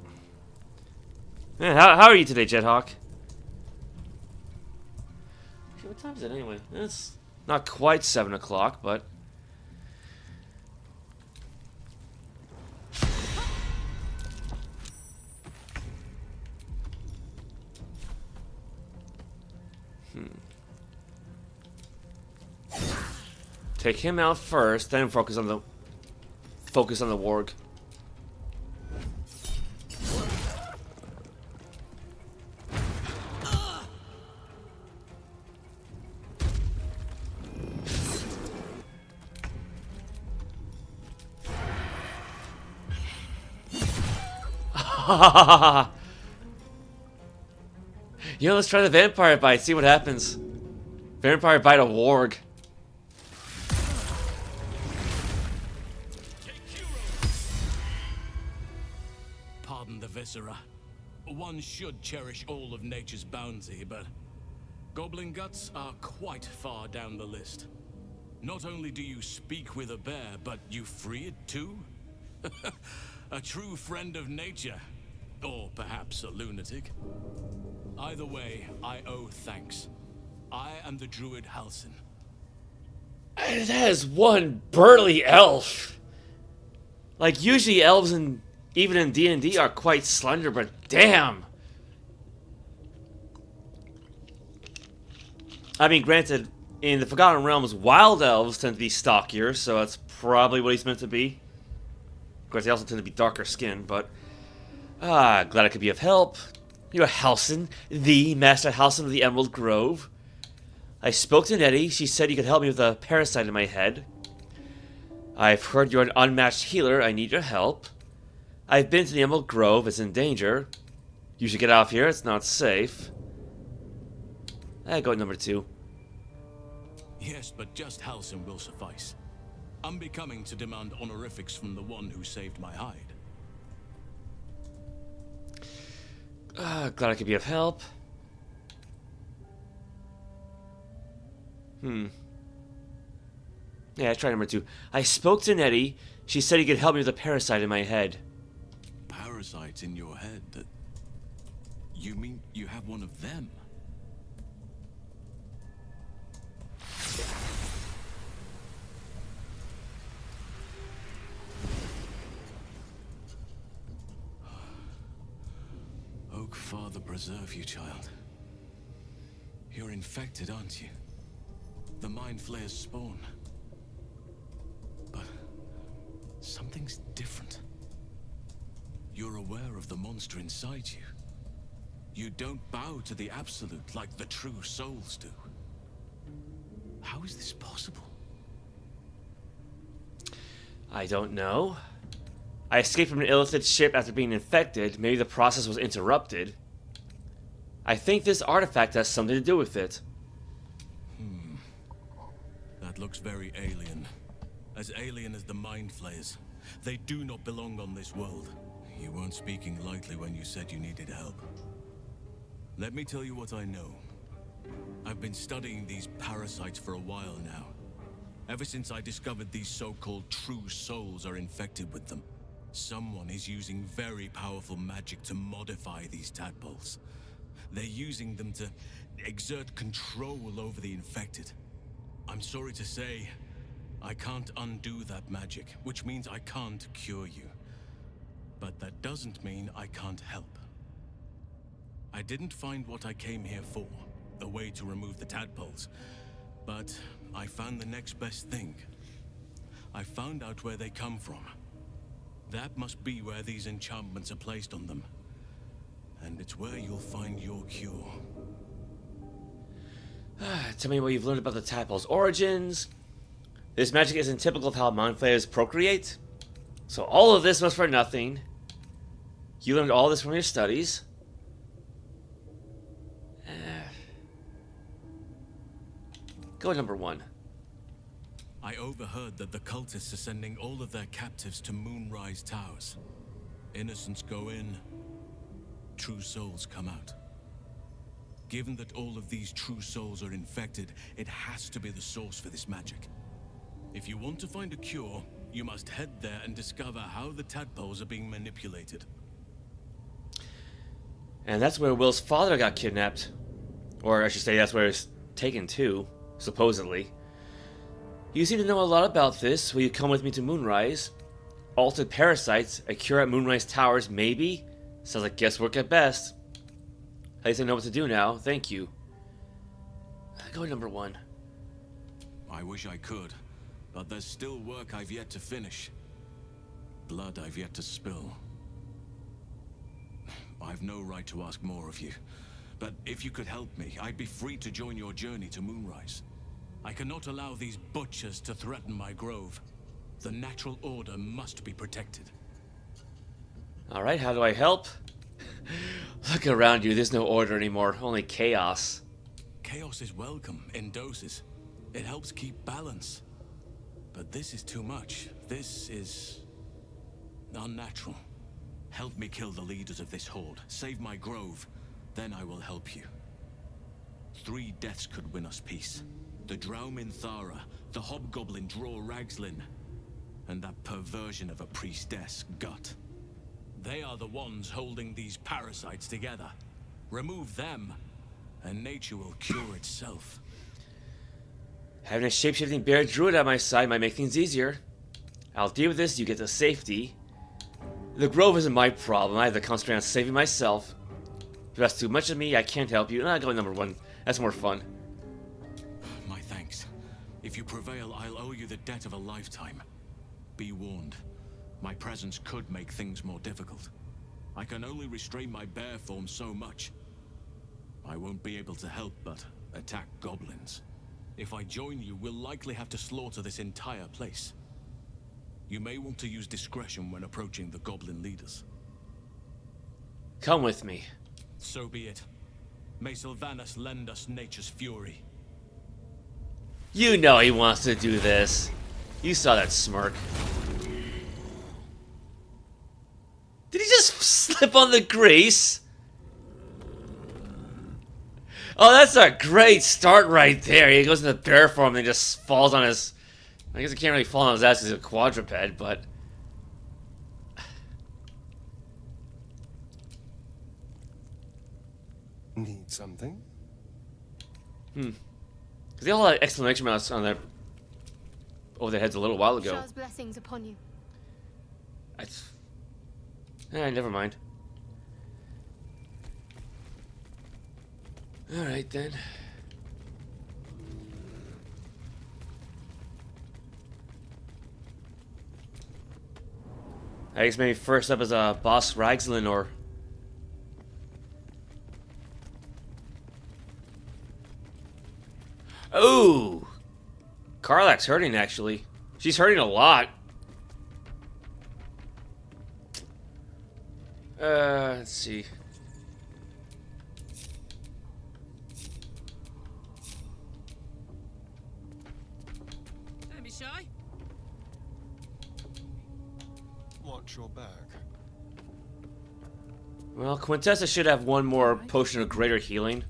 Yeah, how are you today, Jailhouse? What time is it anyway? It's not quite 7 o'clock, but... Take him out first, then focus on the warg. You know, let's try the vampire bite, see what happens. Vampire bite a warg. pardon the viscera. One should cherish all of nature's bounty, but goblin guts are quite far down the list. Not only do you speak with a bear, but you free it too? A true friend of nature. Or perhaps a lunatic. Either way, I owe thanks. I am the druid Halsin. That is one burly elf. Like, usually elves, and even in D&D, are quite slender, but damn. I mean, granted, in the Forgotten Realms, wild elves tend to be stockier, so that's probably what he's meant to be. Of course, they also tend to be darker skinned, but... glad I could be of help. You're Halsin, the Master Halsin of the Emerald Grove. I spoke to Nettie. She said you could help me with a parasite in my head. I've heard you're an unmatched healer. I need your help. I've been to the Emerald Grove. It's in danger. You should get out of here. It's not safe. I go number 2. Yes, but just Halsin will suffice. Unbecoming to demand honorifics from the one who saved my hide. Glad I could be of help. Yeah, try number 2. I spoke to Nettie. She said you could help me with a parasite in my head. Parasite in your head? You mean you have one of them? Oak Father preserve you, child. You're infected, aren't you? The Mind Flayer's spawn. But something's different. You're aware of the monster inside you. You don't bow to the Absolute like the true souls do. How is this possible? I don't know. I escaped from an illicit ship after being infected. Maybe the process was interrupted. I think this artifact has something to do with it. That looks very alien. As alien as the Mind Flayers. They do not belong on this world. You weren't speaking lightly when you said you needed help. Let me tell you what I know. I've been studying these parasites for a while now. Ever since I discovered these so-called true souls are infected with them. Someone is using very powerful magic to modify these tadpoles. They're using them to exert control over the infected. I'm sorry to say, I can't undo that magic, which means I can't cure you. But that doesn't mean I can't help. I didn't find what I came here for, a way to remove the tadpoles, but I found the next best thing. I found out where they come from. That must be where these enchantments are placed on them. And it's where you'll find your cure. Tell me what you've learned about the tadpole's origins. This magic isn't typical of how Mind Flayers procreate. So all of this was for nothing. You learned all this from your studies. Go number 1. I overheard that the cultists are sending all of their captives to Moonrise Towers. Innocents go in, true souls come out. Given that all of these true souls are infected, it has to be the source for this magic. If you want to find a cure, you must head there and discover how the tadpoles are being manipulated. And that's where Will's father got kidnapped. Or I should say that's where he was taken to, supposedly. You seem to know a lot about this. Will you come with me to Moonrise? Altered parasites, a cure at Moonrise Towers, maybe? Sounds like guesswork at best. At least I know what to do now. Thank you. Go number 1. I wish I could, but there's still work I've yet to finish. Blood I've yet to spill. I've no right to ask more of you, but if you could help me, I'd be free to join your journey to Moonrise. I cannot allow these butchers to threaten my grove. The natural order must be protected. Alright, how do I help? Look around you, there's no order anymore, only chaos. Chaos is welcome in doses. It helps keep balance. But this is too much. This is unnatural. Help me kill the leaders of this horde. Save my grove. Then I will help you. 3 deaths could win us peace. The Drow Minthara, the hobgoblin Draw Ragslin, and that perversion of a priestess, Gut. They are the ones holding these parasites together. Remove them, and nature will cure itself. Having a shape-shifting bear druid at my side might make things easier. I'll deal with this, you get to safety. The grove isn't my problem, I have to concentrate on saving myself. If you ask too much of me, I can't help you. Go number 1. That's more fun. My thanks. If you prevail, I'll owe you the debt of a lifetime. Be warned. My presence could make things more difficult. I can only restrain my bear form so much. I won't be able to help but attack goblins. If I join you, we'll likely have to slaughter this entire place. You may want to use discretion when approaching the goblin leaders. Come with me. So be it. May Sylvanas lend us nature's fury. You know he wants to do this. You saw that smirk. Did he just slip on the grease? Oh, that's a great start right there. He goes in the bear form and just falls on his... I guess he can't really fall on his ass because he's a quadruped, but... Need something? Because they all had exclamation marks on their... over their heads a little while ago. Shah's blessings upon you. Never mind. Alright then. I guess maybe first up is Boss Ragslin or... Oh! Karlach's hurting actually. She's hurting a lot. Let's see. Don't be shy. Watch your back. Well, Quintessa should have one more potion of greater healing.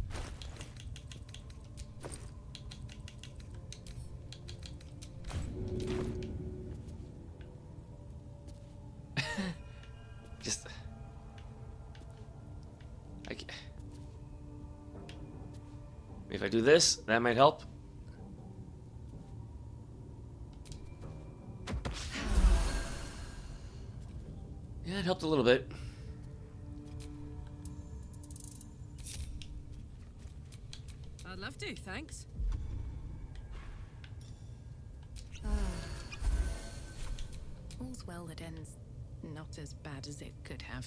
Just... If I do this, that might help. Yeah, it helped a little bit. I'd love to, thanks. All's well that ends not as bad as it could have.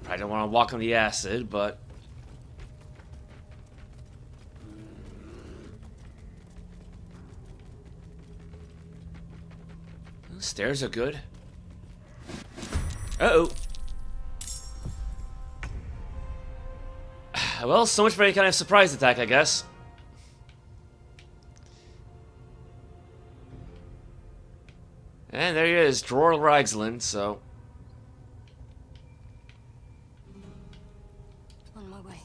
I don't want to walk on the acid, but... Stairs are good. Uh-oh. Well, so much for any kind of surprise attack, I guess. And there he is, Drawer Ragslin, so... On my way.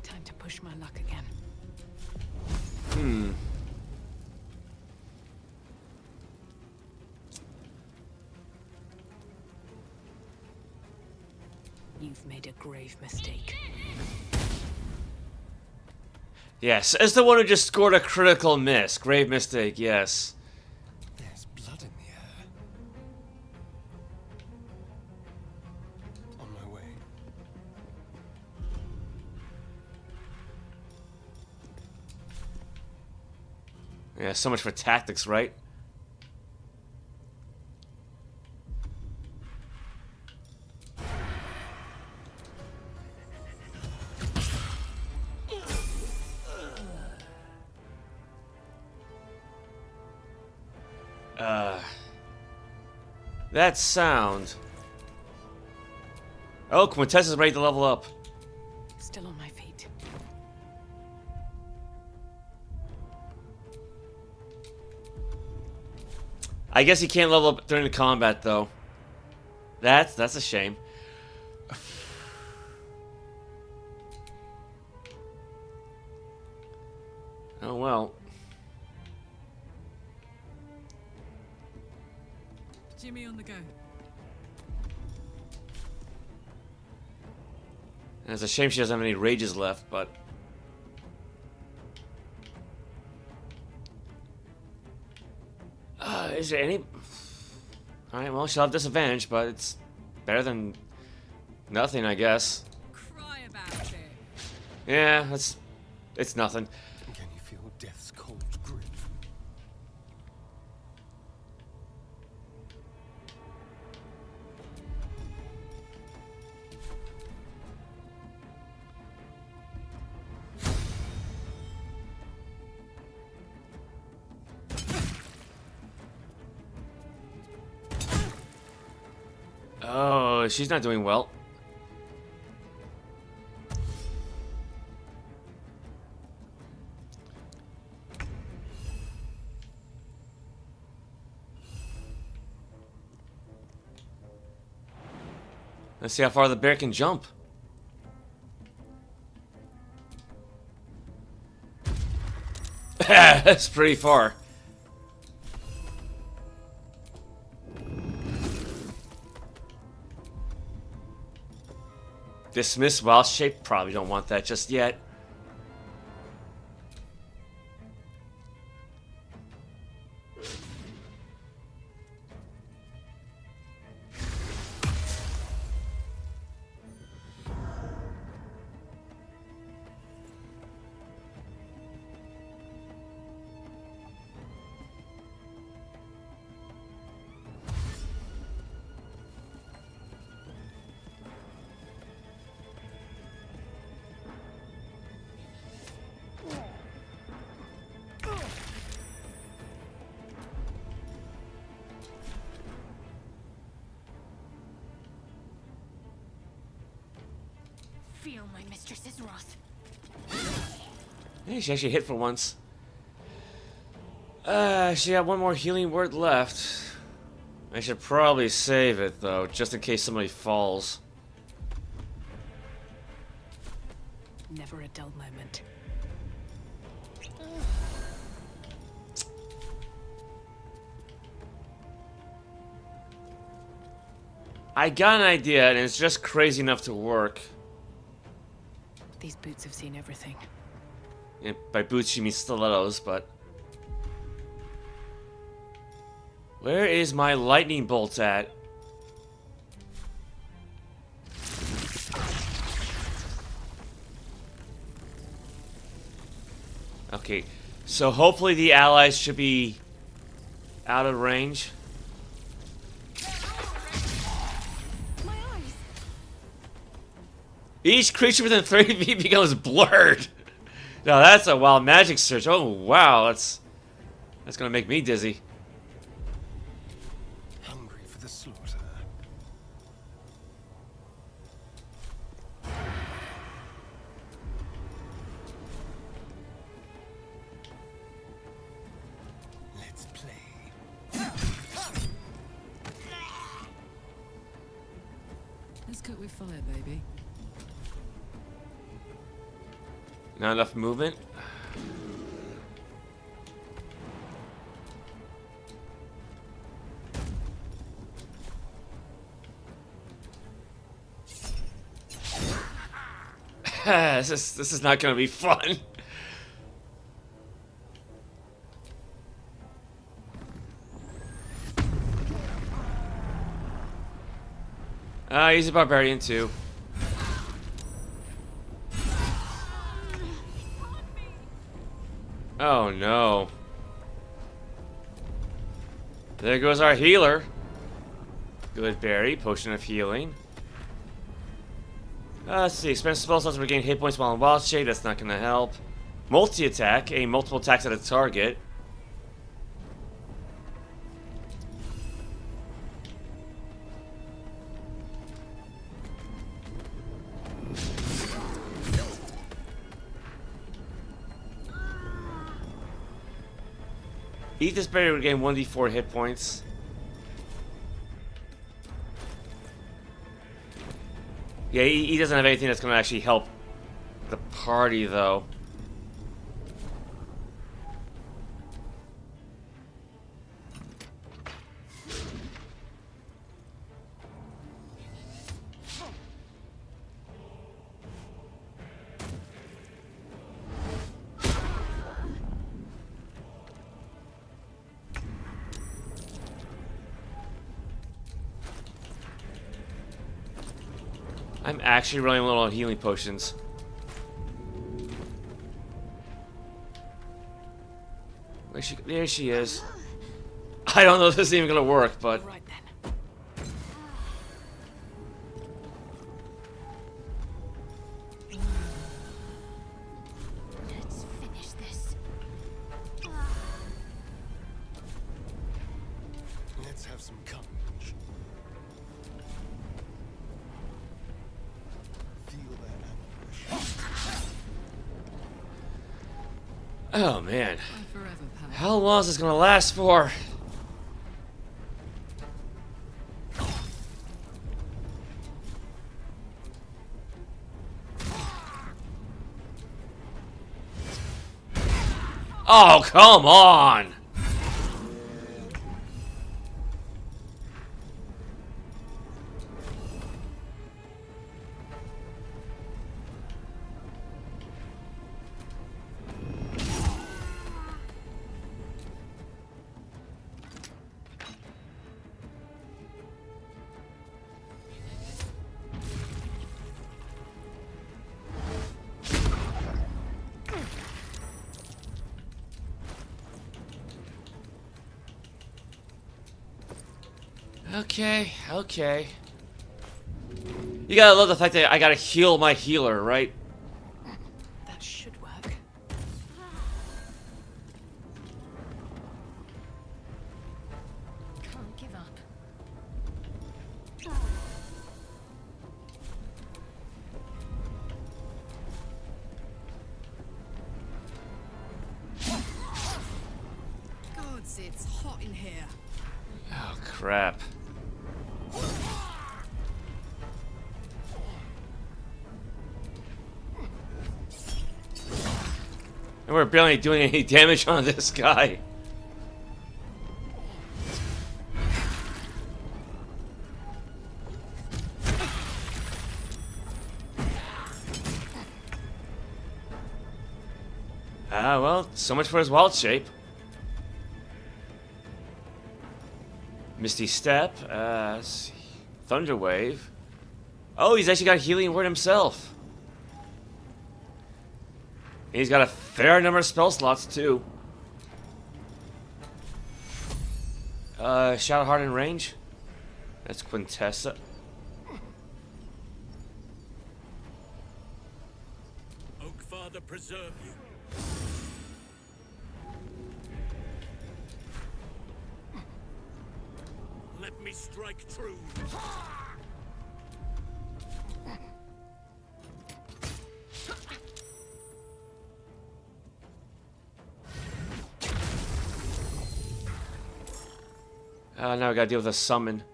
Time to push my luck again. You've made a grave mistake. Yes, as the one who just scored a critical miss. Grave mistake, yes. There's blood in the air. On my way. Yeah, so much for tactics, right? That sound. Oh, Quintessa's ready to level up. Still on my feet. I guess he can't level up during the combat, though. That's a shame. Oh well. Jimmy on the go. And it's a shame she doesn't have any rages left, but... is there any... Alright, well, she'll have disadvantage, but it's better than nothing, I guess. Cry about it. Yeah, it's nothing. Can you feel death's cold grip? Oh, she's not doing well. Let's see how far the bear can jump. That's pretty far. Dismiss wild shape? Probably don't want that just yet. Feel my mistress's wrath. Hey, she actually hit for once. She got one more healing word left. I should probably save it, though, just in case somebody falls. Never a dull moment. I got an idea, and it's just crazy enough to work. These boots have seen everything. Yeah, by boots, she means stilettos, but... Where is my lightning bolt at? Okay, so hopefully the allies should be out of range. Each creature within 30 feet becomes blurred. Now that's a wild magic search. Oh wow, that's gonna make me dizzy. Hungry for the slaughter. Let's play. Let's cook with fire, baby. Not enough movement. This is not gonna be fun. He's a barbarian too. Oh no. There goes our healer. Good berry, potion of healing. Let's see, expend spell slots to regain hit points while in wild shape, that's not gonna help. Multi-attack, aim multiple attacks at a target. Eat this berry to gain 1d4 hit points. Yeah, he doesn't have anything that's going to actually help the party, though. I'm actually running a little on healing potions. There she is. I don't know if this is even gonna work, but... Right then. Let's finish this. Let's have some courage. Feel that anguish. Oh, man. Forever, pal. How long is this gonna last for? Oh, come on! Okay. You gotta love the fact that I gotta heal my healer, right? That should work. Can't give up. Gods, it's hot in here. Oh, crap. And we're barely doing any damage on this guy. Ah, well, so much for his wild shape. Misty Step, let's see. Thunder Wave. Oh, he's actually got a healing word himself. And he's got a fair number of spell slots, too. Shadowheart in range. That's Quintessa. Oakfather preserve you. Let me strike true. Now I gotta deal with a summon.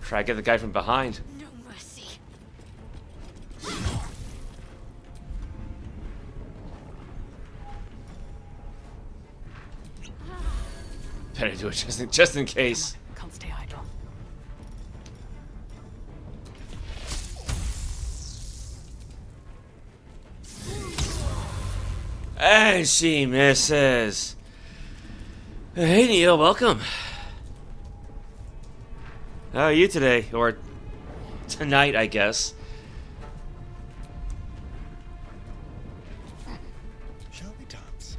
Try to get the guy from behind. No mercy. Better do it just in case. Can't stay idle. And she misses. Hey Neil, welcome. How are you today? Or tonight, I guess. Shall we dance?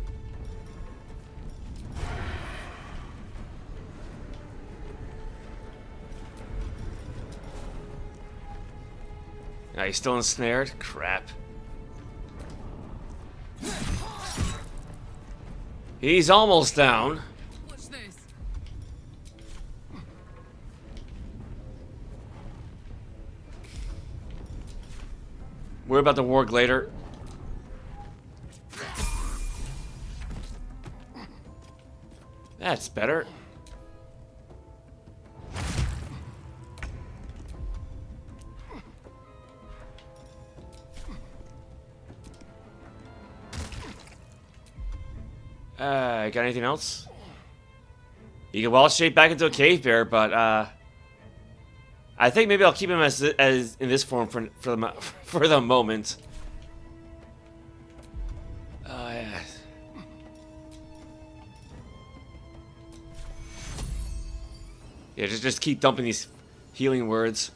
Are you still ensnared? Crap. He's almost down. Watch this. Worry about the warg later. That's better. Got anything else? You can wall shape back into a cave bear, but I think maybe I'll keep him as in this form for the moment. Oh yeah. Yeah, just keep dumping these healing words.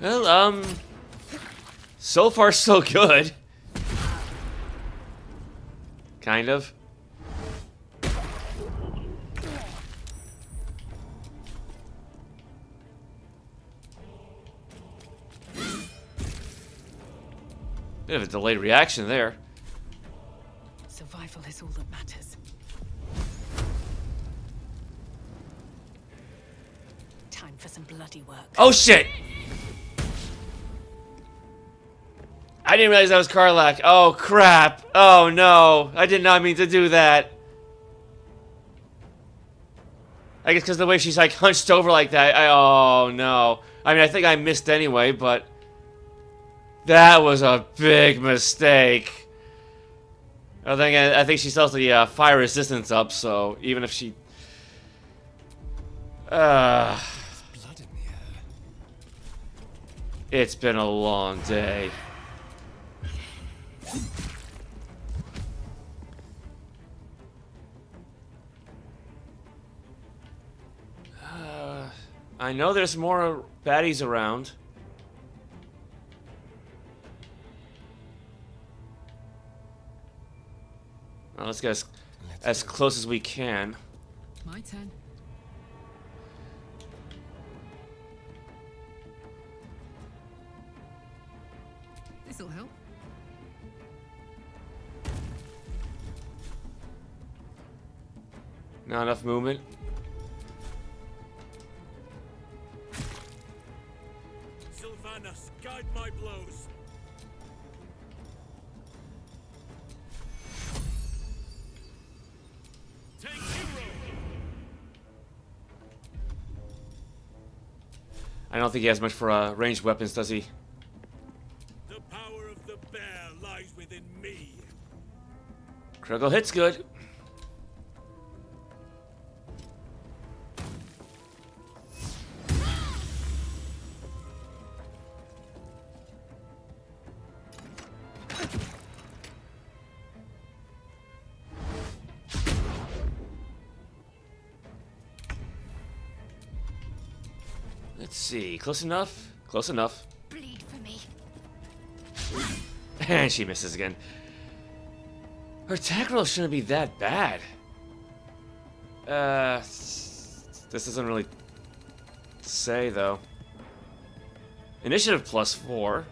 Well, so far so good. Kind of. Bit of a delayed reaction there. Survival is all that matters. Time for some bloody work. Oh shit! I didn't realize that was Karlach. Oh crap! Oh no! I did not mean to do that. I guess because the way she's like hunched over like that. Oh no! I mean, I think I missed anyway, but that was a big mistake. I think she still has the fire resistance up, so even if she, it's been a long day. I know there's more baddies around. Well, let's get as close as we can. My turn. This'll help. Not enough movement. Sylvanas, guide my blows. Take hero. I don't think he has much for ranged weapons, does he? The power of the bear lies within me. Critical hit's good. Let's see. Close enough? Close enough. Bleed for me. And she misses again. Her attack roll shouldn't be that bad. This doesn't really say, though. Initiative +4.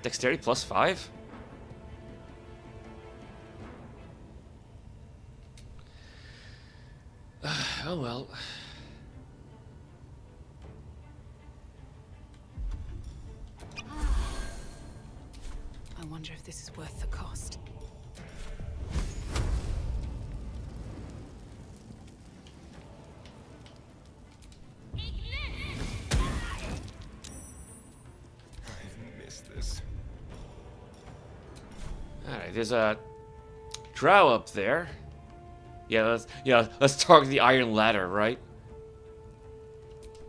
Dexterity +5? Oh well. I wonder if this is worth the cost. I've missed this. Alright, there's a drow up there. Yeah, let's target the iron ladder, right?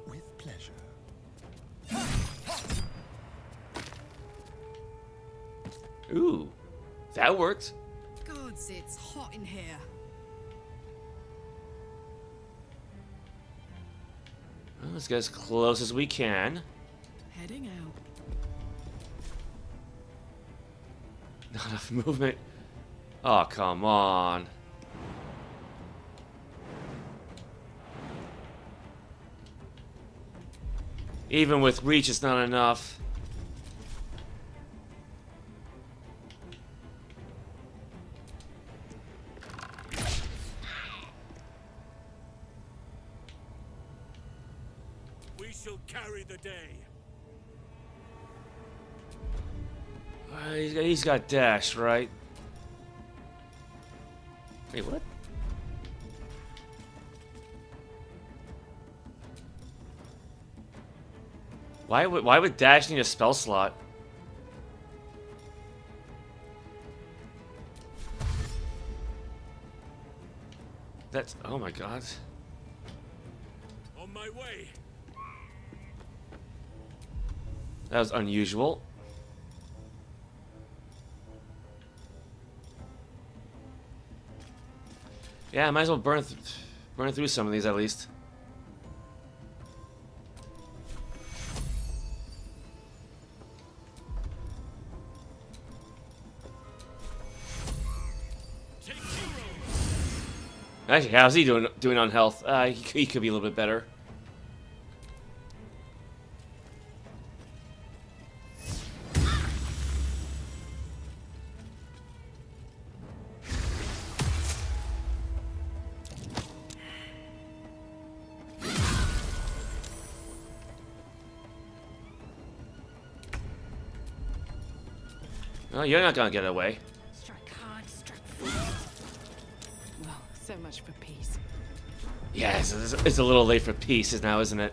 With pleasure. Ooh, that worked. Gods, it's hot in here. Well, let's get as close as we can. Heading out. Not enough movement. Oh, come on. Even with reach, it's not enough. shall carry the day. He's got dash, right? Wait, what? Why would dash need a spell slot? That's, oh my god. On my way. That was unusual. Yeah, I might as well burn through some of these at least. Actually, how's he doing on health? He could be a little bit better. Oh, you're not gonna get away. Strike hard, strike fast. Well, so much for peace. Yeah, it's a little late for peace now, isn't it?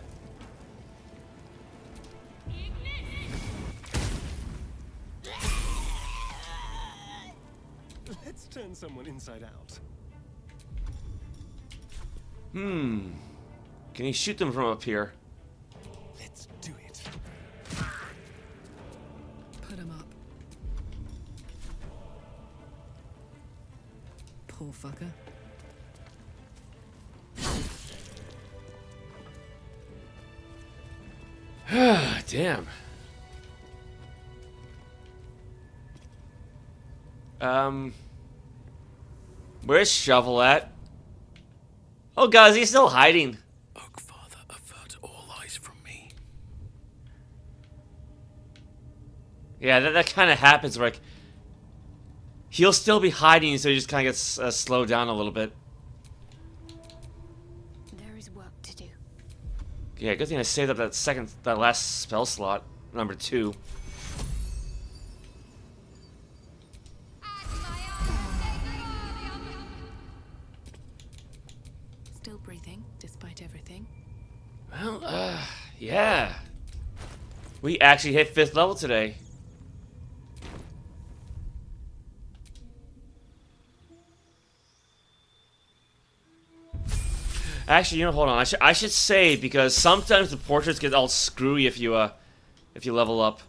Let's turn someone inside out. Can he shoot them from up here? Let's do it. Put him up. Poor fucker. Damn. Where's Shovel at? Oh god, is he still hiding? Oakfather, avert all eyes from me. Yeah, that kind of happens. Like, he'll still be hiding, so he just kind of gets slowed down a little bit. There is work to do. Yeah, good thing I saved up that last spell slot, number 2. Still breathing, despite everything. Well, yeah. We actually hit 5th level today. Actually, you know, hold on. I should say, because sometimes the portraits get all screwy if you level up.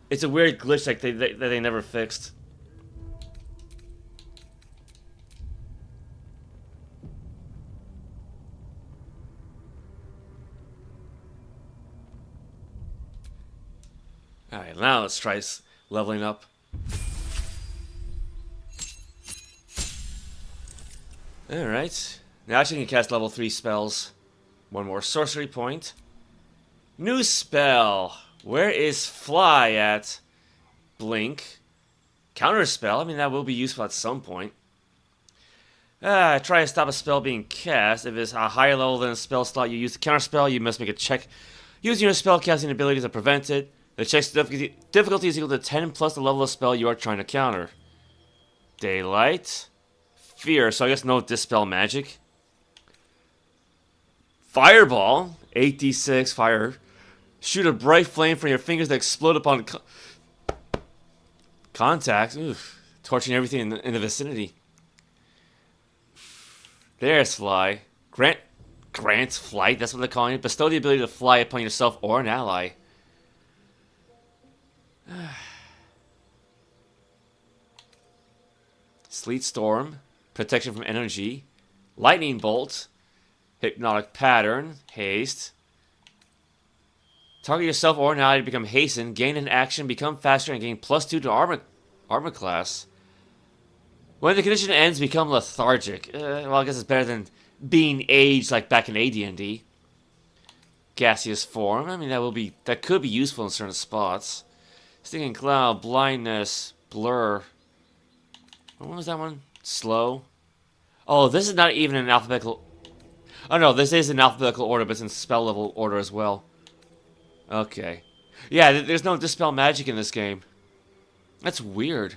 It's a weird glitch like they never fixed. Alright, now let's try leveling up. Alright. Now she can cast level 3 spells. One more sorcery point. New spell. Where is Fly at? Blink. Counter spell. I mean, that will be useful at some point. Try to stop a spell being cast. If it's a higher level than a spell slot you use to counter spell, you must make a check using your spell casting ability to prevent it. The check's difficulty is equal to 10 plus the level of spell you are trying to counter. Daylight. Fear, so I guess no dispel magic. Fireball. 8d6 fire. Shoot a bright flame from your fingers that explode upon contact. Oof. Torching everything in the vicinity. There's Fly. Grants flight, that's what they're calling it. Bestow the ability to fly upon yourself or an ally. Sleet Storm. Protection from energy. Lightning Bolt. Hypnotic Pattern. Haste. Target yourself or an ally to become hastened. Gain an action, become faster, and gain +2 to armor class. When the condition ends, become lethargic. Well, I guess it's better than being aged like back in AD&D. Gaseous Form. I mean, that could be useful in certain spots. Stinging Cloud. Blindness. Blur. What was that one? Slow. Oh, this is not even an alphabetical... Oh no, this is in alphabetical order, but it's in spell level order as well. Okay. Yeah, there's no dispel magic in this game. That's weird.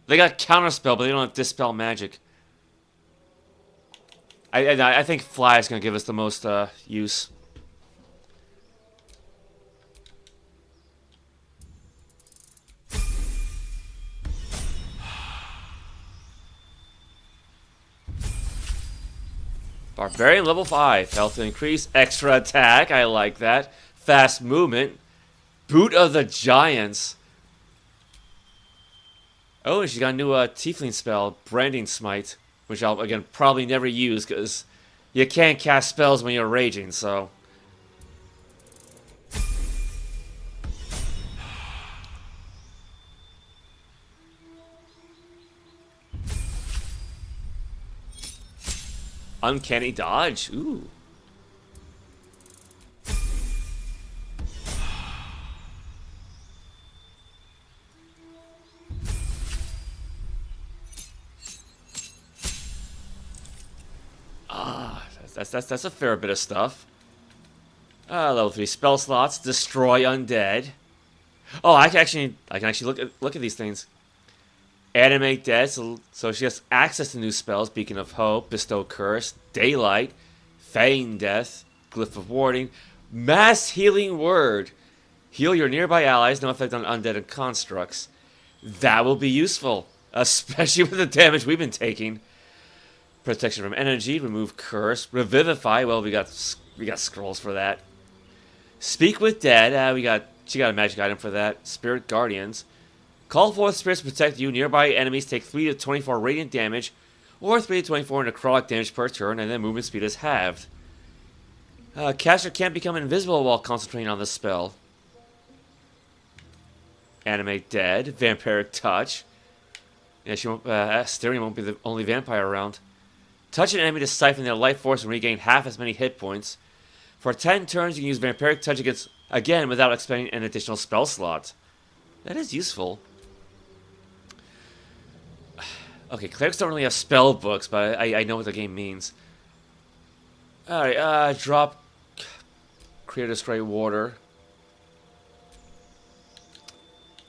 They got counterspell, but they don't have dispel magic. I think fly is gonna give us the most use. Barbarian level 5. Health increase. Extra attack. I like that. Fast movement. Boot of the Giants. Oh, and she got a new tiefling spell. Branding Smite. Which I'll, again, probably never use because you can't cast spells when you're raging, so... Uncanny dodge. Ooh. That's a fair bit of stuff. Level 3 spell slots. Destroy undead. Oh, I can actually look at these things. Animate dead, so she has access to new spells. Beacon of Hope, Bestow Curse, Daylight, Feign Death, Glyph of Warding, Mass Healing Word. Heal your nearby allies, no effect on undead and constructs. That will be useful, especially with the damage we've been taking. Protection from energy, remove curse, revivify. Well, we got scrolls for that. Speak with dead. She got a magic item for that. Spirit guardians. Call forth spirits to protect you. Nearby enemies take 3 to 24 radiant damage, or 3 to 24 necrotic damage per turn, and then movement speed is halved. Caster can't become invisible while concentrating on the spell. Animate dead. Vampiric touch. Yeah, she won't. Asterion won't be the only vampire around. Touch an enemy to siphon their life force and regain half as many hit points. For 10 turns, you can use Vampiric Touch again without expending an additional spell slot. That is useful. Okay, clerics don't really have spell books, but I know what the game means. Alright, drop Create Destroy Water.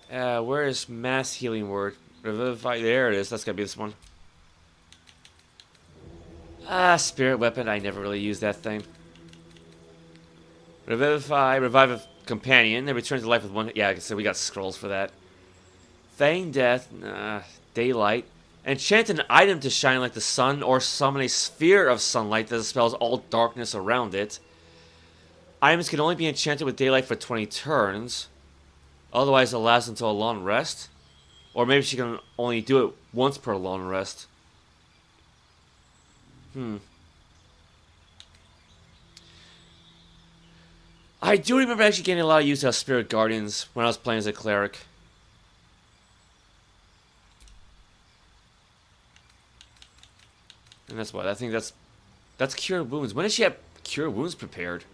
Where is Mass Healing Word? Revivify, there it is, that's gotta be this one. Spirit Weapon, I never really used that thing. Revivify, Revive a Companion, then return to life with one. Yeah, so we got scrolls for that. Feign Death, Daylight. Enchant an item to shine like the sun, or summon a sphere of sunlight that dispels all darkness around it. Items can only be enchanted with daylight for 20 turns. Otherwise, it'll last until a long rest. Or maybe she can only do it once per long rest. I do remember actually getting a lot of use out of Spirit Guardians when I was playing as a cleric. And that's what I think that's Cure Wounds. When did she have Cure Wounds prepared?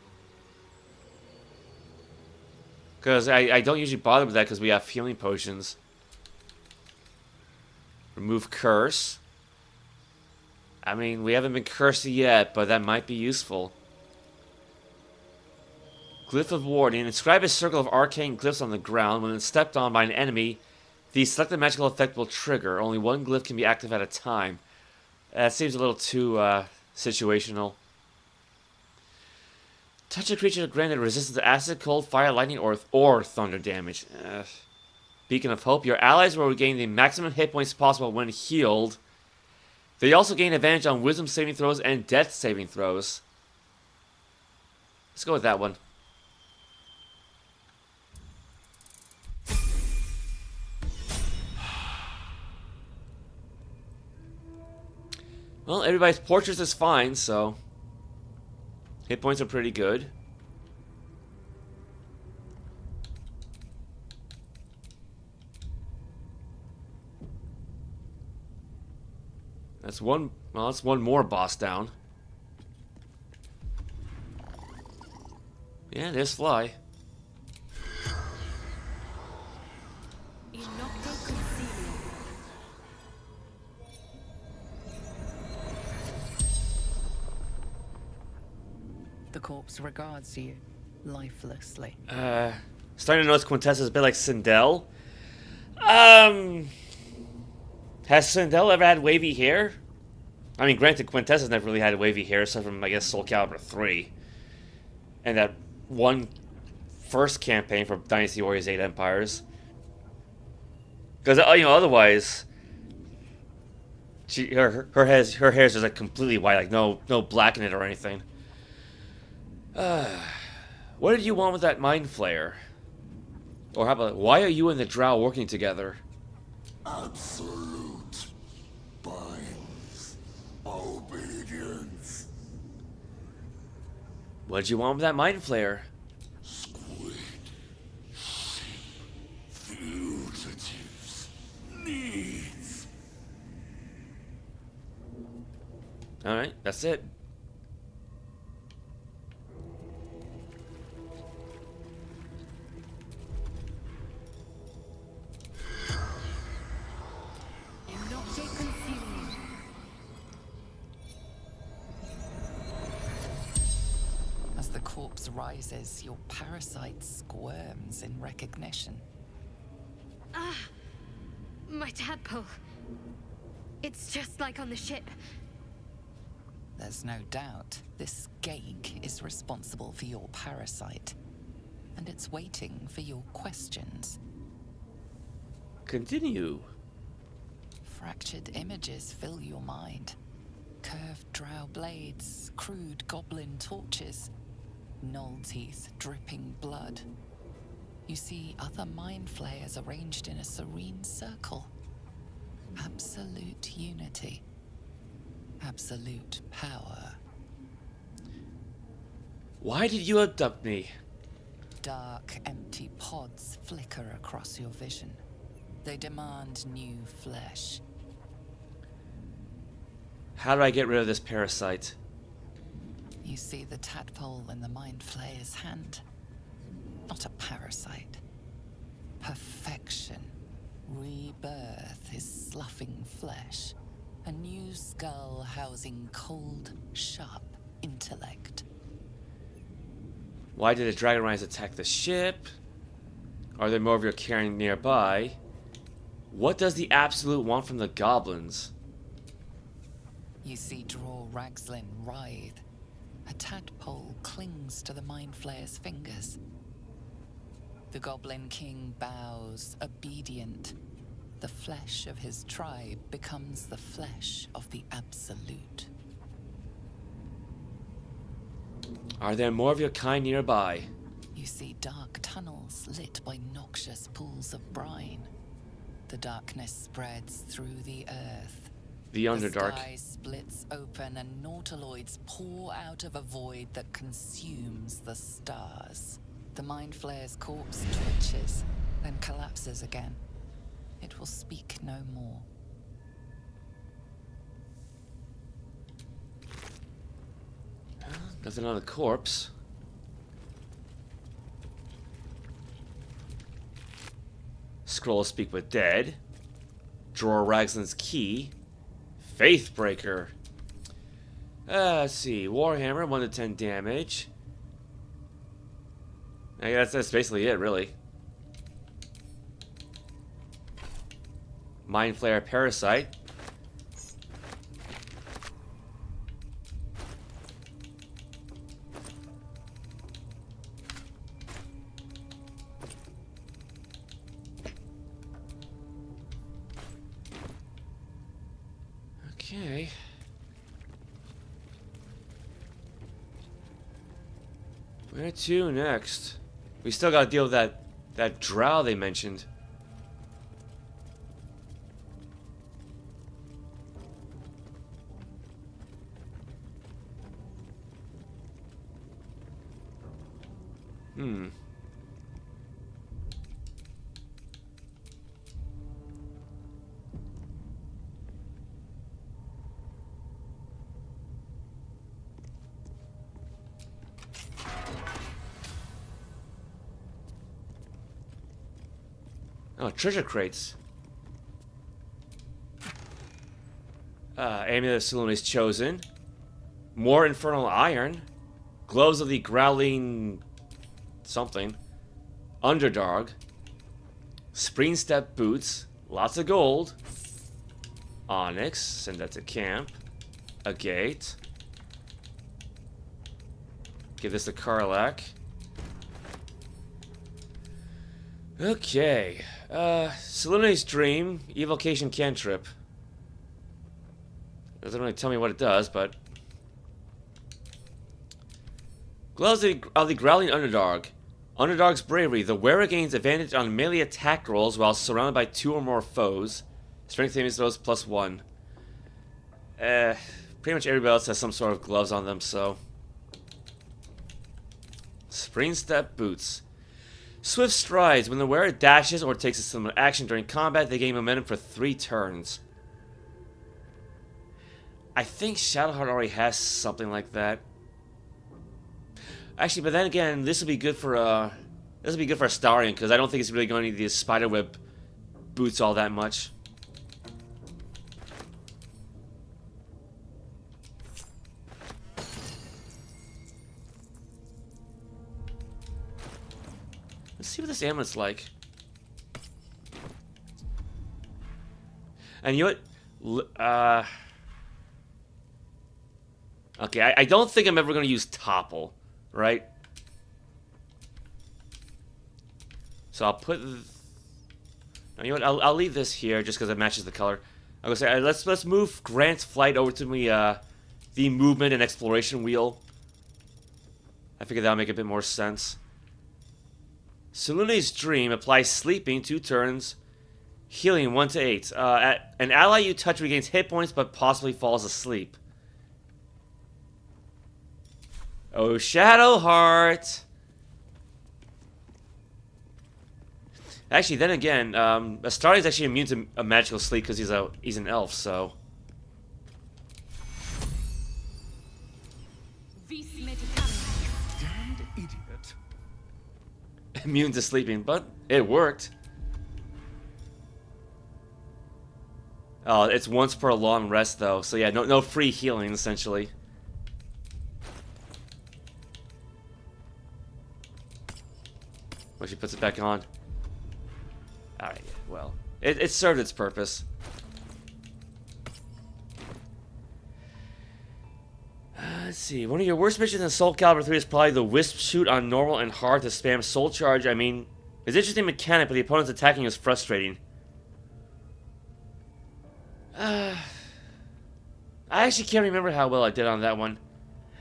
Because I don't usually bother with that because we have healing potions. Remove Curse. I mean, we haven't been cursed yet, but that might be useful. Glyph of Warding. Inscribe a circle of arcane glyphs on the ground. When it's stepped on by an enemy, the selected magical effect will trigger. Only one glyph can be active at a time. That seems a little too situational. Touch a creature granted resistance to acid, cold, fire, lightning, or thunder damage. Beacon of Hope. Your allies will regain the maximum hit points possible when healed. They also gain advantage on wisdom saving throws and death saving throws. Let's go with that one. Well, everybody's portraits is fine, so hit points are pretty good. That's one. Well, that's one more boss down. Yeah, there's Fly. The corpse regards you lifelessly. Starting to notice Quintessa's a bit like Sindel. Has Sindel ever had wavy hair? I mean, granted, Quintessa's never really had wavy hair, aside from, I guess, Soul Calibur 3. And that one first campaign for Dynasty Warriors 8 Empires. Because, you know, otherwise, her hair's just like completely white, like no black in it or anything. What did you want with that Mind Flayer? Or how about, why are you and the Drow working together? Absolute binds obedience. What did you want with that Mind Flayer? Squid, sheep, fugitives, needs. Alright, that's it. As the corpse rises, your parasite squirms in recognition. Ah! My tadpole. It's just like on the ship. There's no doubt this gate is responsible for your parasite, and it's waiting for your questions. Continue. Fractured images fill your mind. Curved drow blades, crude goblin torches, gnoll teeth dripping blood. You see other mind flayers arranged in a serene circle. Absolute unity. Absolute power. Why did you abduct me? Dark, empty pods flicker across your vision. They demand new flesh. How do I get rid of this parasite? You see the tadpole in the Mind Flayer's hand. Not a parasite. Perfection. Rebirth is sloughing flesh. A new skull housing cold, sharp intellect. Why did the dragon riders attack the ship? Are there more of your carrying nearby? What does the Absolute want from the goblins? You see Draw Ragslin writhe. A tadpole clings to the Mind Flayer's fingers. The Goblin King bows, obedient. The flesh of his tribe becomes the flesh of the Absolute. Are there more of your kind nearby? You see dark tunnels lit by noxious pools of brine. The darkness spreads through the earth. The Underdark. The sky splits open and nautiloids pour out of a void that consumes the stars. The Mind Flayer's corpse twitches, then collapses again. It will speak no more. Nothing on the corpse. Scroll Speak with Dead. Draw Ragslin's Key. Faithbreaker. Let's see. Warhammer, 1 to 10 damage. I guess that's basically it, really. Mind Flayer Parasite. Okay. Where to next? We still gotta deal with that drow they mentioned. Oh, treasure crates. Amulet of Selûne is chosen. More infernal iron. Gloves of the Growling... something. Underdark. Spring Step Boots. Lots of gold. Onyx. Send that to camp. A gate. Give this to Karlach. Okay. Selûne's Dream. Evocation Cantrip. Doesn't really tell me what it does, but... Gloves of the Growling Underdark. Underdark's Bravery. The wearer gains advantage on melee attack rolls while surrounded by 2 or more foes. Strength saving throws +1. Pretty much everybody else has some sort of gloves on them, so... Spring Step Boots. Swift Strides. When the wearer dashes or takes a similar action during combat, they gain momentum for 3 turns. I think Shadowheart already has something like that. Actually, but then again, this would be good for Astarion, because I don't think it's really going to need these spiderweb boots all that much. Let's see what this amulet's like. And you know what? Okay, I don't think I'm ever going to use Topple, right? So I'll put... You know what? I'll leave this here just because it matches the color. I'm going to say, let's move Grant's flight over to the movement and exploration wheel. I figure that'll make a bit more sense. Selûne's Dream applies sleeping 2 turns, healing 1 to 8. An ally you touch regains hit points but possibly falls asleep. Oh, Shadowheart! Actually, then again, Astarion's actually immune to a magical sleep because he's an elf, so... Damned idiot. Immune to sleeping, but it worked. Oh, it's once per long rest, though, so yeah, no free healing, essentially. Well, she puts it back on. Alright, well, it served its purpose. Let's see. One of your worst missions in Soul Calibur 3 is probably the Wisp Shoot on normal and hard to spam Soul Charge. I mean, it's an interesting mechanic, but the opponent's attacking is frustrating. I actually can't remember how well I did on that one.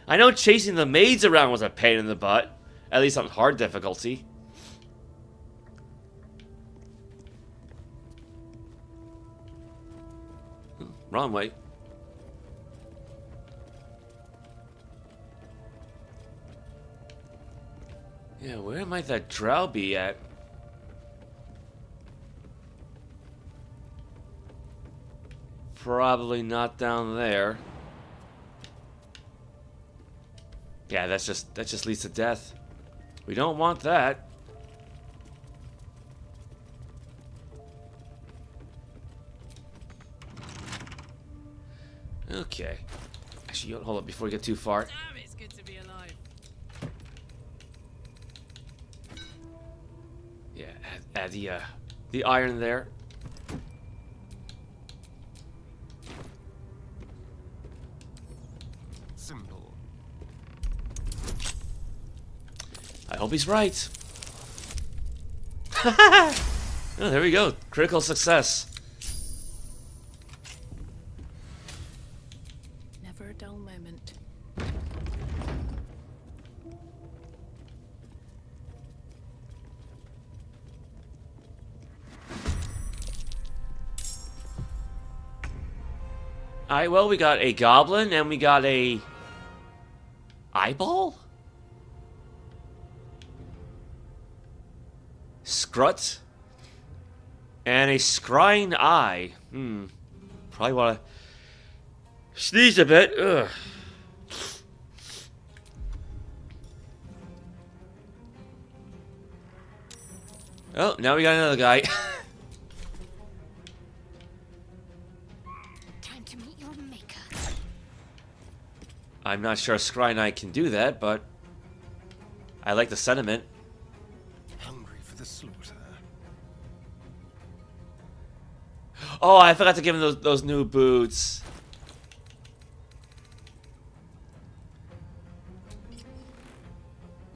I know chasing the maids around was a pain in the butt, at least on hard difficulty. Wrong way. Yeah, where might that drow be at? Probably not down there. Yeah, that just leads to death. We don't want that. Okay. Actually, hold up before we get too far. Damn, it's good to be alive. Yeah, add the iron there. Simple. I hope he's right. Oh, there we go. Critical success. Never a dull moment. Alright, well, we got a goblin and we got a eyeball? Scrut? And a scrying eye. Probably want to sneeze a bit. Ugh. Oh, now we got another guy. Time to meet your maker. I'm not sure Scrying Eye can do that, but I like the sentiment. Hungry for the slaughter. Oh, I forgot to give him those new boots.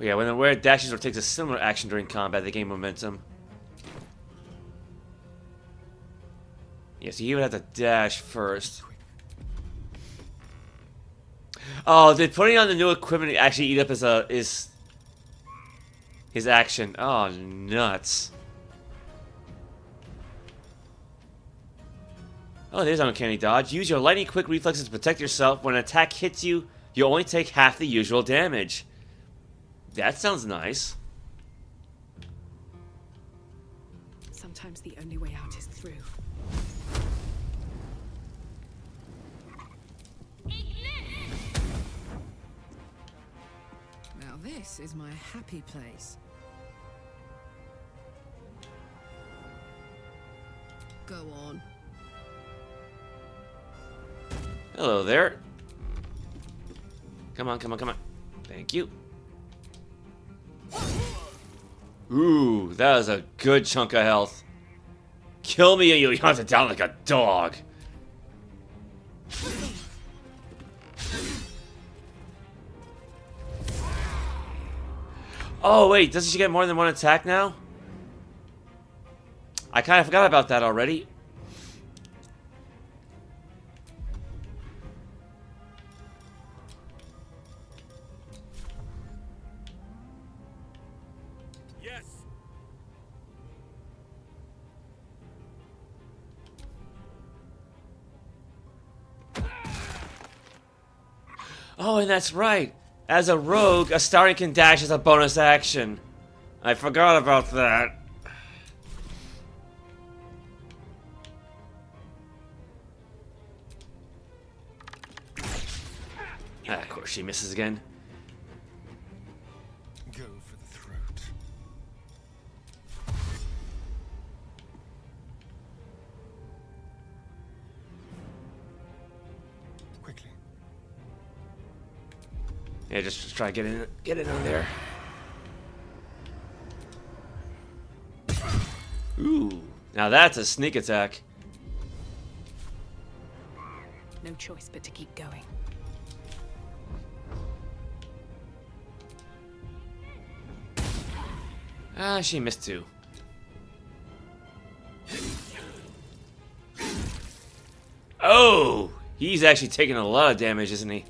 Yeah, when the wearer dashes or takes a similar action during combat, they gain momentum. Yeah, so he would have to dash first. Oh, did putting on the new equipment actually eat up his action? Oh, nuts. Oh, there's uncanny dodge. Use your lightning quick reflexes to protect yourself. When an attack hits you, you only take half the usual damage. That sounds nice. Sometimes the only way out is through. Now this is my happy place. Go on. Hello there. Come on, come on, come on. Thank you. Ooh, that was a good chunk of health. Kill me and you'll hunt it down like a dog. Oh, wait, doesn't she get more than one attack now? I kind of forgot about that already. Yes. Oh, and that's right. As a rogue, Astarion can dash as a bonus action. I forgot about that. Ah, of course she misses again. Go for the throat. Quickly. Yeah, just try to get in on there. Ooh, now that's a sneak attack. No choice but to keep going. Ah, she missed too. Oh, he's actually taking a lot of damage, isn't he?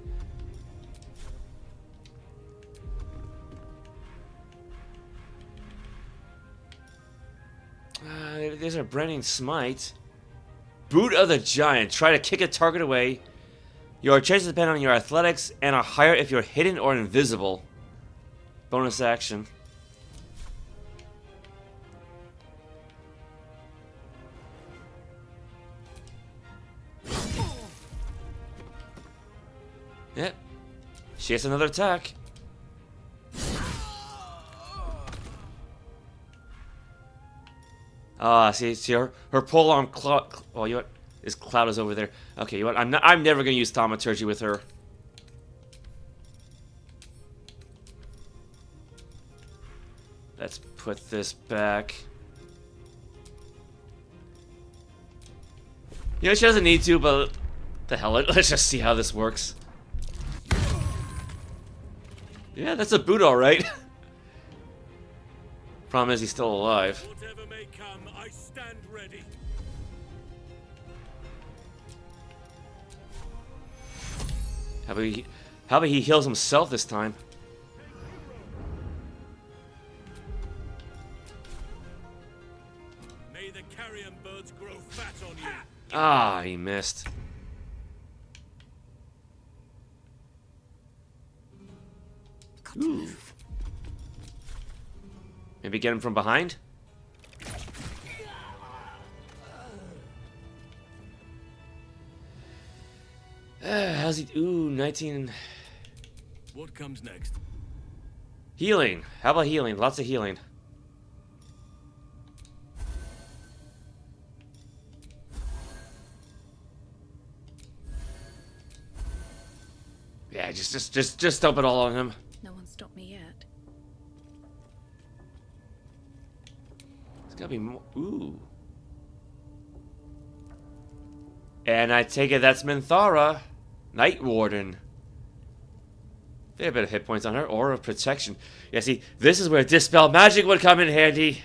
There's a branding smite. Boot of the Giant. Try to kick a target away. Your chances depend on your athletics and are higher if you're hidden or invisible. Bonus action. Yep. She has another attack. Ah, see her polearm cloud. Oh, you know what? This cloud is over there. Okay, you know what? I'm never gonna use thaumaturgy with her. Let's put this back. You know, she doesn't need to, but the hell, let's just see how this works. Yeah, that's a boot, all right. Problem is, he's still alive. Whatever may come, I stand ready. How about he heals himself this time? May the carrion birds grow fat on you. Ah, he missed. Ooh. Maybe get him from behind? How's he? Ooh, 19. What comes next? Healing. How about healing? Lots of healing. Yeah, just dump it all on him. No one stopped me yet. gotta be more. Ooh. And I take it that's Minthara, Night Warden. Fair bit of hit points on her. Aura of Protection. Yeah, see, this is where Dispel Magic would come in handy.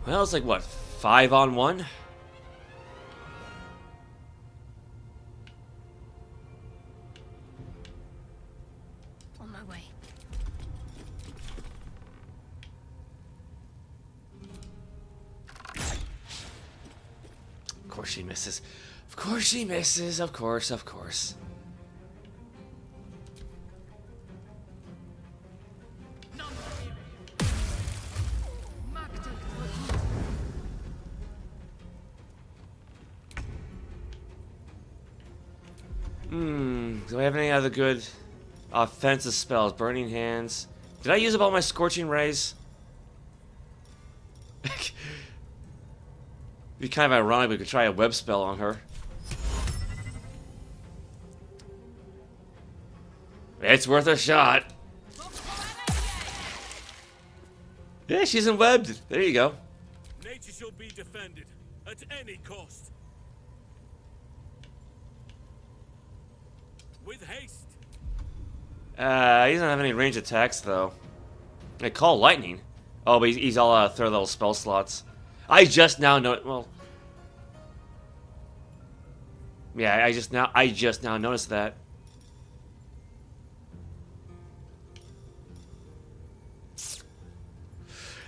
Well, it's like, what, 5-on-1? On my way. Of course she misses. Of course she misses. Of course, of course. Do I have any other good offensive spells? Burning Hands. Did I use up all my Scorching Rays? It'd be kind of ironic we could try a web spell on her. It's worth a shot. Yeah, she's in webbed. There you go. Nature shall be defended at any cost. With haste. He doesn't have any range attacks though. They call lightning. Oh, but he's all third level spell slots. I just now know. Well, yeah, I just now noticed that.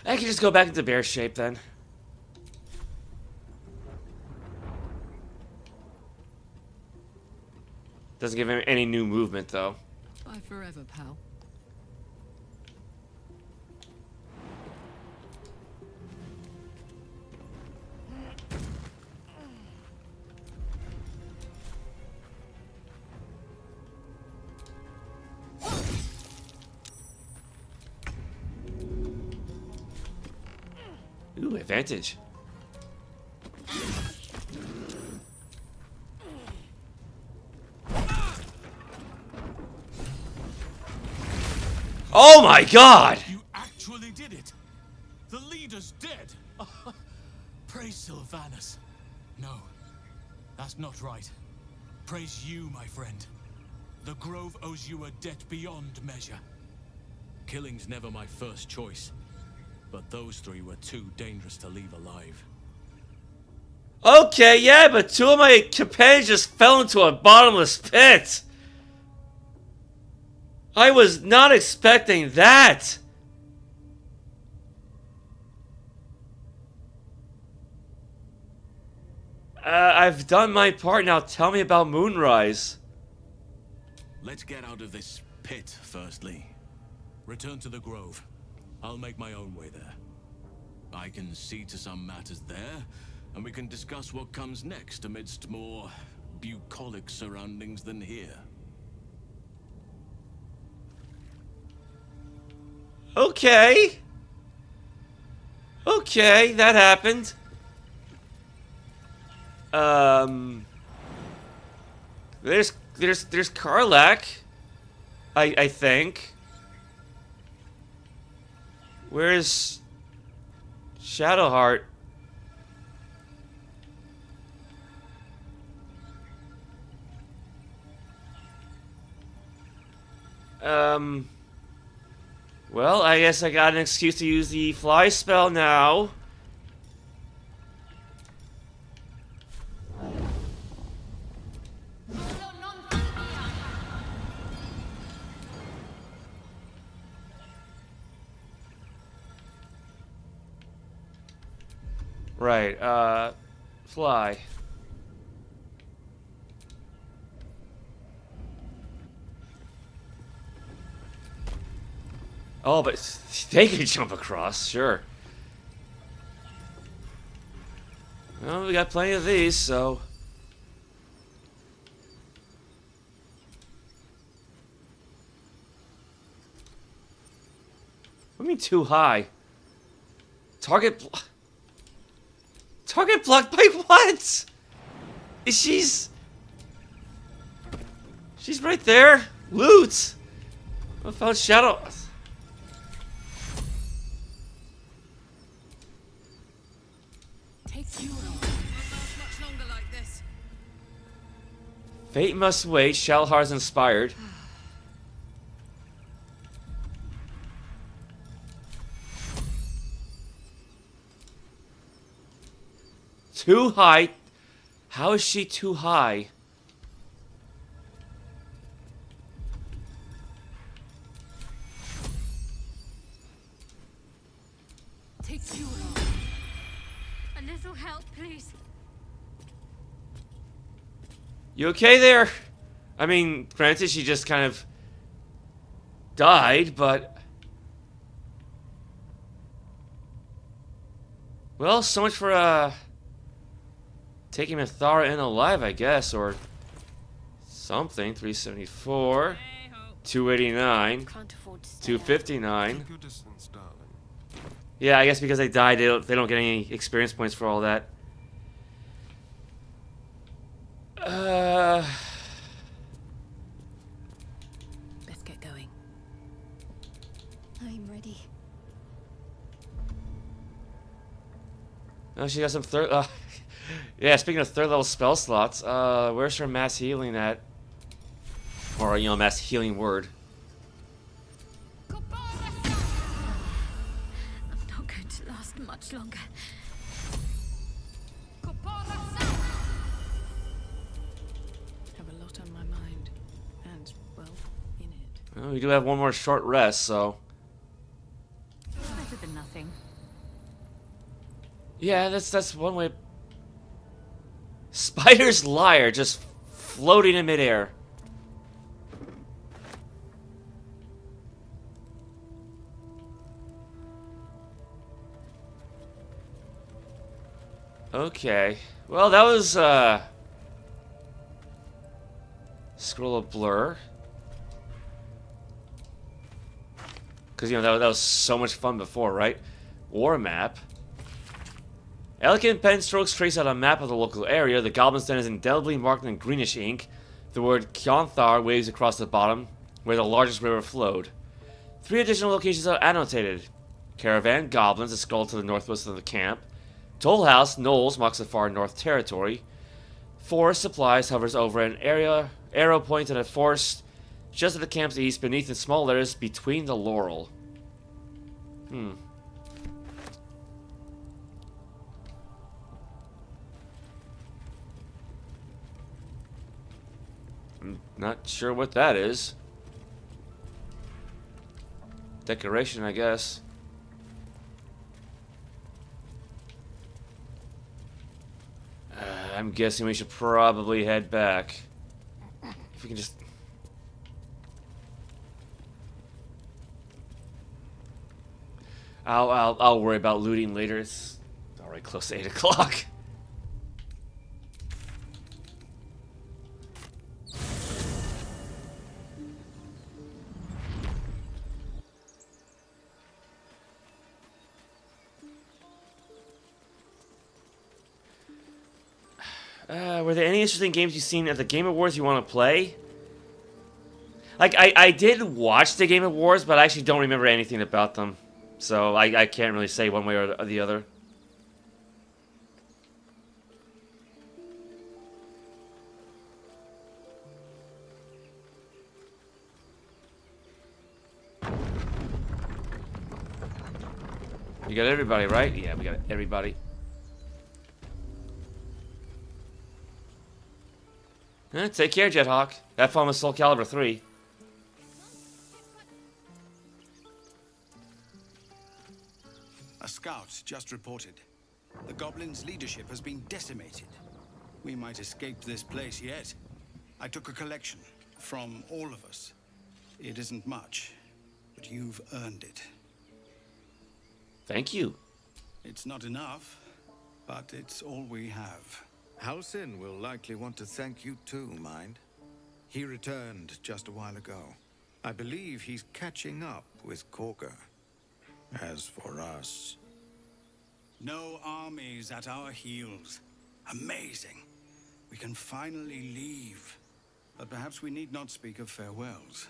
I can just go back into bear shape then. Doesn't give him any new movement though. Bye forever, pal. Ooh, advantage. Oh my god! You actually did it! The leader's dead! Praise Sylvanus. No, that's not right. Praise you, my friend. The Grove owes you a debt beyond measure. Killing's never my first choice, but those three were too dangerous to leave alive. Okay, yeah, but two of my companions just fell into a bottomless pit. I was not expecting that. I've done my part. Now tell me about Moonrise. Let's get out of this pit, firstly. Return to the Grove. I'll make my own way there. I can see to some matters there, and we can discuss what comes next amidst more bucolic surroundings than here. Okay. Okay, that happened. There's Karlach, I think. Where's Shadowheart? Well, I guess I got an excuse to use the fly spell now. Right, fly. Oh, but they can jump across, sure. Well, we got plenty of these, so... What do you mean too high? Target... Target blocked by what? She's right there. Loot. I found Shadow. Takes you won't last much longer like this. Fate must wait. Shadowhearts inspired. Too high. How is she too high? Takes you A little help, please. You okay there? I mean, granted, she just kind of died, but... Well, so much for, taking Minotaurs in alive, I guess, or... something. 374. 289. 259. Yeah, I guess because they died, they don't get any experience points for all that. Let's get going. I'm ready. Oh, she got some third... yeah, speaking of third level spell slots, where's her mass healing at? Or, you know, mass healing word. I'm not going to last much longer. Have a lot on my mind. And, well, in it. Well, we do have one more short rest, so... Better than nothing. Yeah, that's one way... Spider's Lyre just floating in midair. Okay. Well, that was, Scroll of Blur. Because, you know, that was so much fun before, right? War map. Elegant pen strokes trace out a map of the local area. The Goblin's den is indelibly marked in greenish ink. The word Kionthar waves across the bottom, where the largest river flowed. 3 additional locations are annotated. Caravan, Goblins, a skull to the northwest of the camp. Toll House, Knolls, marks the far north territory. Forest Supplies hovers over an area, arrow points at a forest just at the camp's east, beneath in small letters, between the laurel. I'm not sure what that is. Decoration, I guess. I'm guessing we should probably head back. If we can just... I'll worry about looting later. It's already close to 8 o'clock. Were there any interesting games you've seen at the Game Awards you want to play? Like, I did watch the Game Awards, but I actually don't remember anything about them. So, I can't really say one way or the other. You got everybody, right? Yeah, we got everybody. Take care, Jethawk. Have fun with Soul Calibur 3. A scout just reported. The Goblins' leadership has been decimated. We might escape this place yet. I took a collection from all of us. It isn't much, but you've earned it. Thank you. It's not enough, but it's all we have. Halsin will likely want to thank you too, Mind. He returned just a while ago. I believe he's catching up with Korga. As for us... No armies at our heels. Amazing. We can finally leave. But perhaps we need not speak of farewells.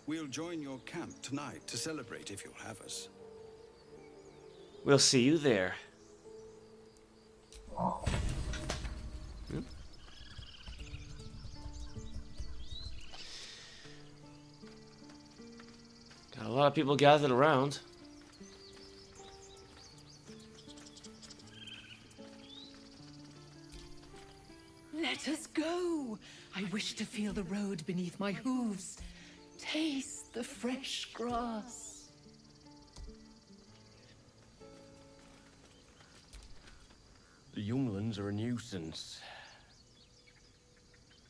We'll join your camp tonight to celebrate if you'll have us. We'll see you there. Got a lot of people gathered around. Let us go. I wish to feel the road beneath my hooves. Taste the fresh grass. The younglings are a nuisance.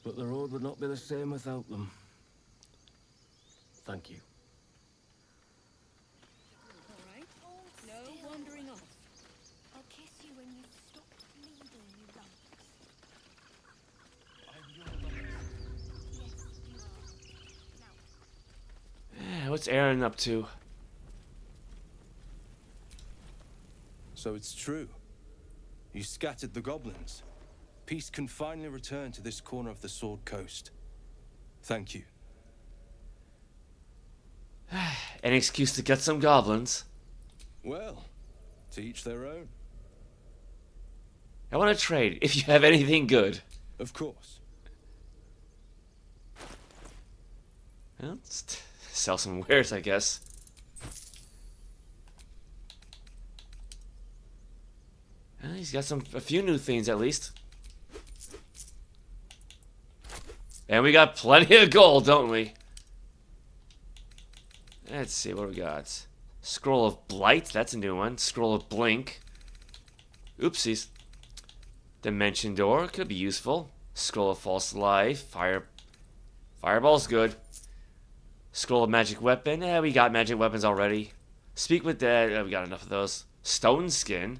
But the road would not be the same without them. Thank you. Alright? No wandering off. I'll kiss you when you stop bleeding, you lumps. What's Aaron up to? So it's true. You scattered the goblins. Peace can finally return to this corner of the Sword Coast. Thank you. An excuse to get some goblins. Well, to each their own. I want to trade if you have anything good. Of course. Well, let's sell some wares, I guess. Well, he's got a few new things at least. And we got plenty of gold, don't we? Let's see what we got. Scroll of Blight, that's a new one. Scroll of Blink. Oopsies. Dimension Door, could be useful. Scroll of False Life. Fireball's good. Scroll of Magic Weapon, we got magic weapons already. Speak with Dead, we got enough of those. Stone Skin.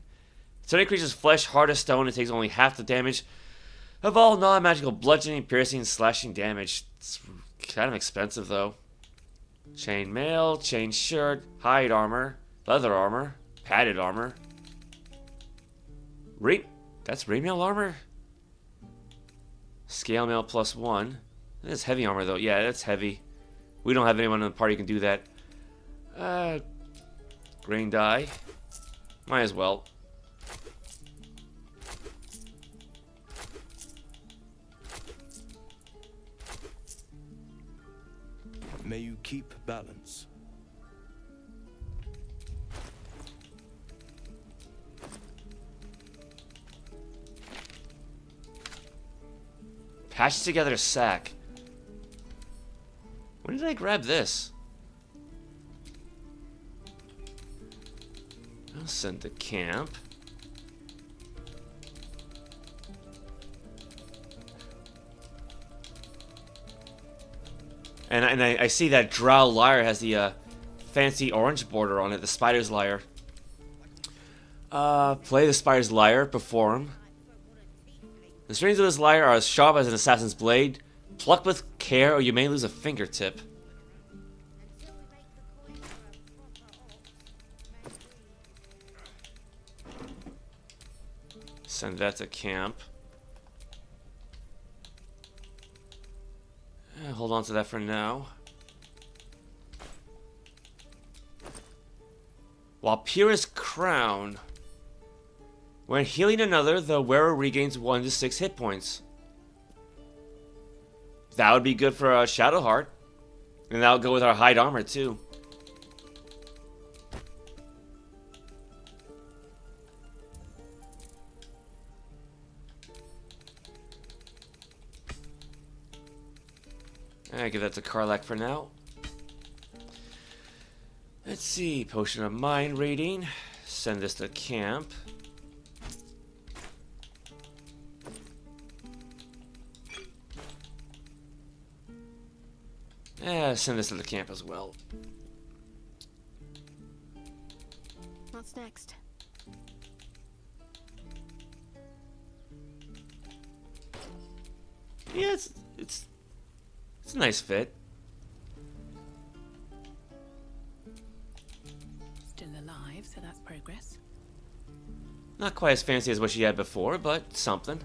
So it increases flesh hard as stone and takes only half the damage of all non-magical bludgeoning, piercing, slashing damage. It's kind of expensive though. Chain mail, chain shirt, hide armor, leather armor, padded armor. That's remail armor? Scale mail +1. That's heavy armor though. Yeah, that's heavy. We don't have anyone in the party who can do that. Grain dye. Might as well. May you keep balance. Patch together a sack. When did I grab this? I'll send to camp. And I see that Drow Lyre has the fancy orange border on it, the Spider's Lyre. Play the Spider's Lyre, perform. The strings of this lyre are as sharp as an assassin's blade. Pluck with care or you may lose a fingertip. Send that to camp. Hold on to that for now. Walpurgis Crown. When healing another, the wearer regains 1 to 6 hit points. That would be good for a Shadowheart. And that'll go with our hide armor too. I give that to Karlach for now. Let's see, Potion of Mind Reading. Send this to camp. Send this to the camp as well. What's next? Yeah, it's a nice fit. Still alive, so that's progress. Not quite as fancy as what she had before, but something.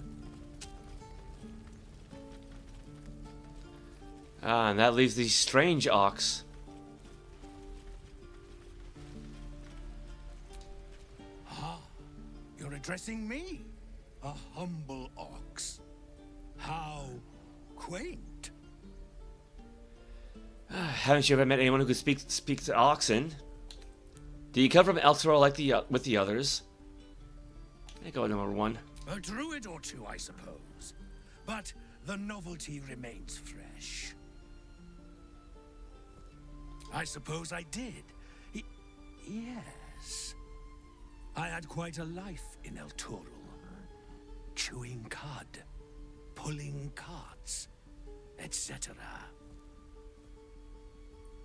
Ah, and that leaves the strange ox. Ah, you're addressing me, a humble ox. How quaint. Haven't you ever met anyone who could speak to oxen? Do you come from Elturel like with the others? There you go, number one. A druid or two, I suppose. But the novelty remains fresh. I suppose I did. Yes. I had quite a life in Elturel. Chewing cud, pulling carts, etc.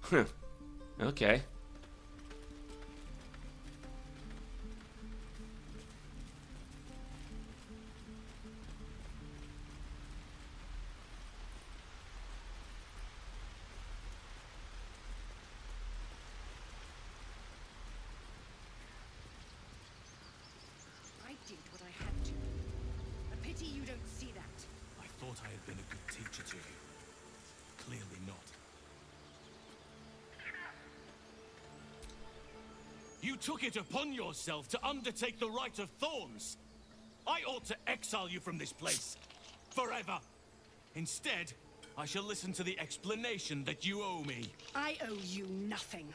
Huh. Okay. I did what I had to. A pity you don't see that. I thought I had been a good teacher to you. Clearly not. You took it upon yourself to undertake the Rite of Thorns. I ought to exile you from this place. Forever. Instead, I shall listen to the explanation that you owe me. I owe you nothing.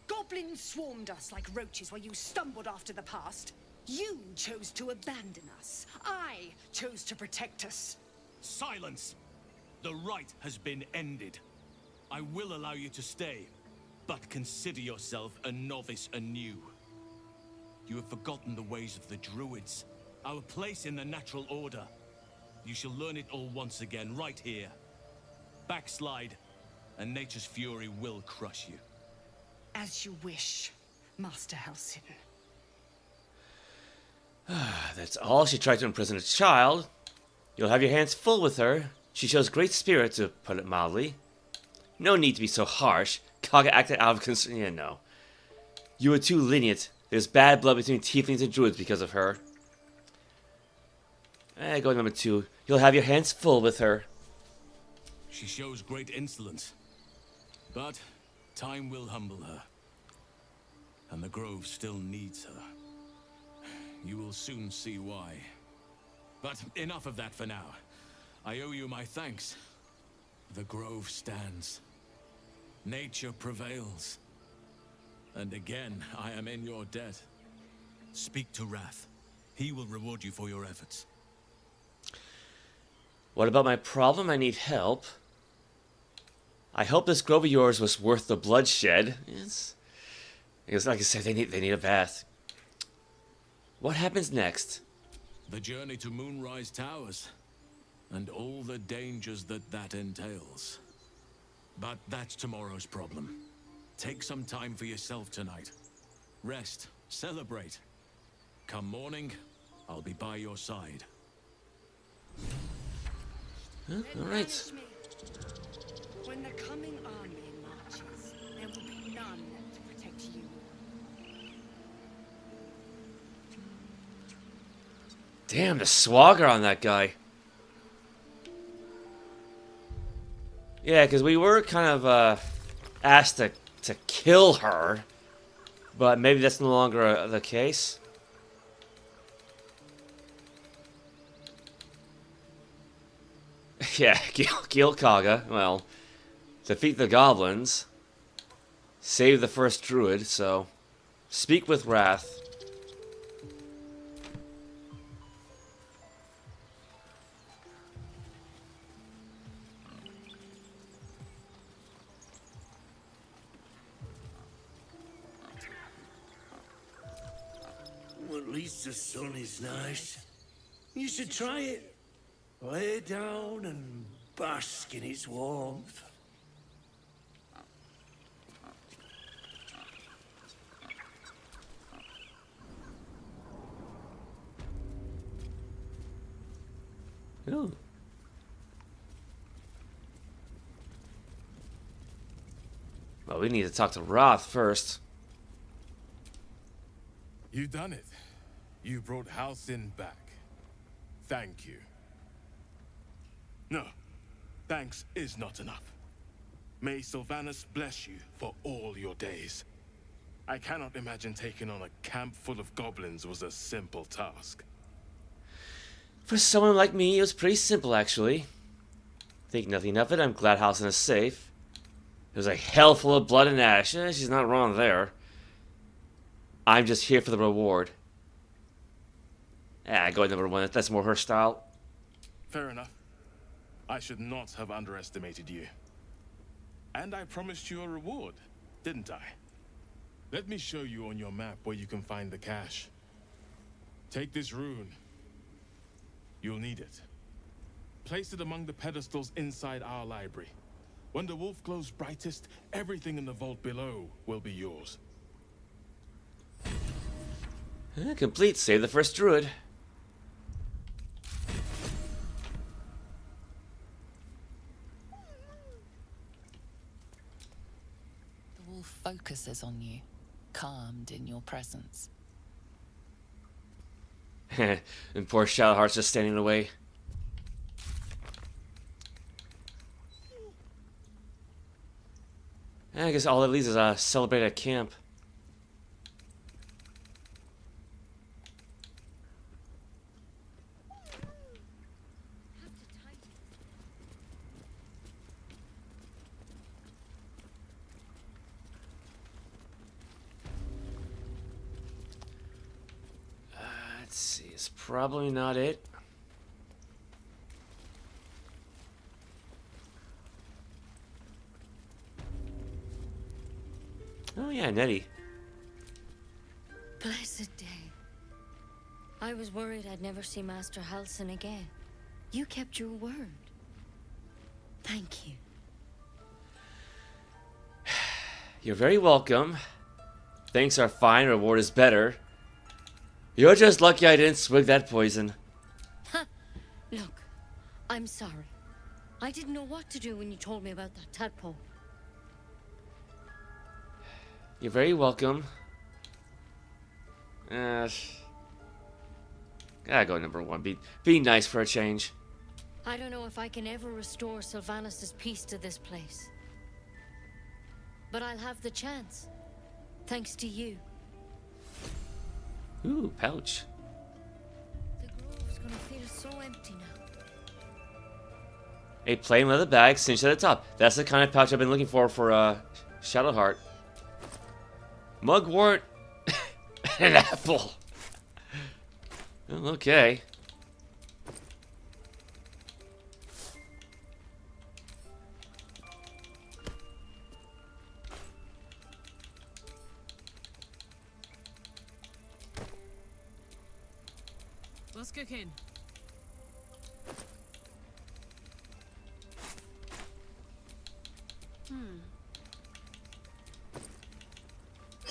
Goblins swarmed us like roaches while you stumbled after the past. You chose to abandon us. I chose to protect us. Silence! The rite has been ended. I will allow you to stay, but consider yourself a novice anew. You have forgotten the ways of the druids, our place in the natural order. You shall learn it all once again, right here. Backslide, and nature's fury will crush you. As you wish, Master Halsin. That's all. She tried to imprison a child. You'll have your hands full with her. She shows great spirit, to put it mildly. No need to be so harsh. Kaga acted out of concern. Yeah, no. You were too lenient. There's bad blood between tieflings and druids because of her. Go number 2. You'll have your hands full with her. She shows great insolence. But time will humble her. And the grove still needs her. You will soon see why. But enough of that for now. I owe you my thanks. The grove stands. Nature prevails. And again, I am in your debt. Speak to Wrath. He will reward you for your efforts. What about my problem? I need help. I hope this grove of yours was worth the bloodshed. Yes. Because, like I said, they need a bath. What happens next? The journey to Moonrise Towers. And all the dangers that entails. But that's tomorrow's problem. Take some time for yourself tonight. Rest. Celebrate. Come morning, I'll be by your side. Huh? All right. When the coming army marches, there will be none to protect you. Damn, the swagger on that guy. Yeah, because we were kind of asked to kill her, but maybe that's no longer the case. Yeah, kill Kaga. Well, defeat the goblins. Save the first druid, so speak with Wrath. Well, at least the sun is nice. You should try it. Lay down and bask in its warmth. Ooh. Well, we need to talk to Roth first. You've done it. You brought Halsin back. Thank you. No, thanks is not enough. May Sylvanas bless you for all your days. I cannot imagine taking on a camp full of goblins was a simple task. For someone like me, it was pretty simple, actually. Think nothing of it, I'm glad Halsin is safe. It was a hell full of blood and ash. She's not wrong there. I'm just here for the reward. Go with number 1. That's more her style. Fair enough. I should not have underestimated you. And I promised you a reward, didn't I? Let me show you on your map where you can find the cache. Take this rune. You'll need it. Place it among the pedestals inside our library. When the wolf glows brightest, everything in the vault below will be yours. Complete. Save the first druid. The wolf focuses on you, calmed in your presence. And poor Shadowhearts just standing away. I guess all it leaves is celebrate at camp. Let's see, it's probably not it. Oh yeah, Nettie. Blessed day. I was worried I'd never see Master Halsin again. You kept your word. Thank you. You're very welcome. Thanks are fine, reward is better. You're just lucky I didn't swig that poison. Ha! Look, I'm sorry. I didn't know what to do when you told me about that tadpole. You're very welcome. Gotta go number 1. Be nice for a change. I don't know if I can ever restore Sylvanas' peace to this place. But I'll have the chance. Thanks to you. Ooh, pouch. The grove's gonna feel so empty now. A plain leather bag cinched at the top. That's the kind of pouch I've been looking for Shadowheart. Mugwort and an apple. Well, okay. What's cooking?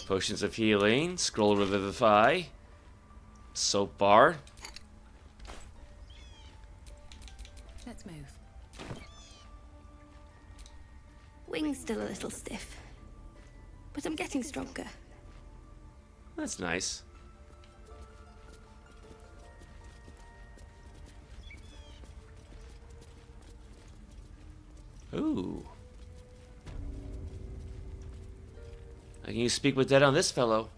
Potions of healing, scroll revivify, soap bar. Let's move. Wing's still a little stiff, but I'm getting stronger. That's nice. Ooh. Can you speak with dead on this fellow?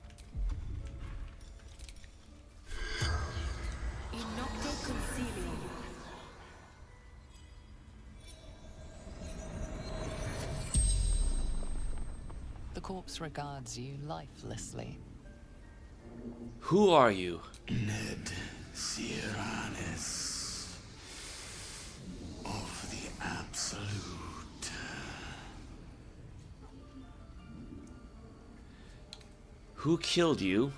The corpse regards you lifelessly. Who are you? Ned Siranis of the Absolute. Who killed you?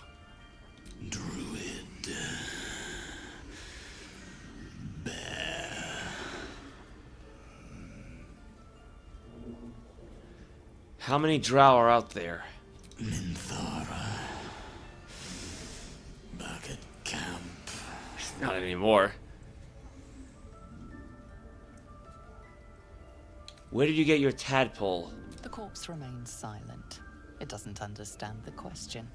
Druid. Bear. How many drow are out there? Minthara. Back at camp. Not anymore. Where did you get your tadpole? The corpse remains silent. It doesn't understand the question.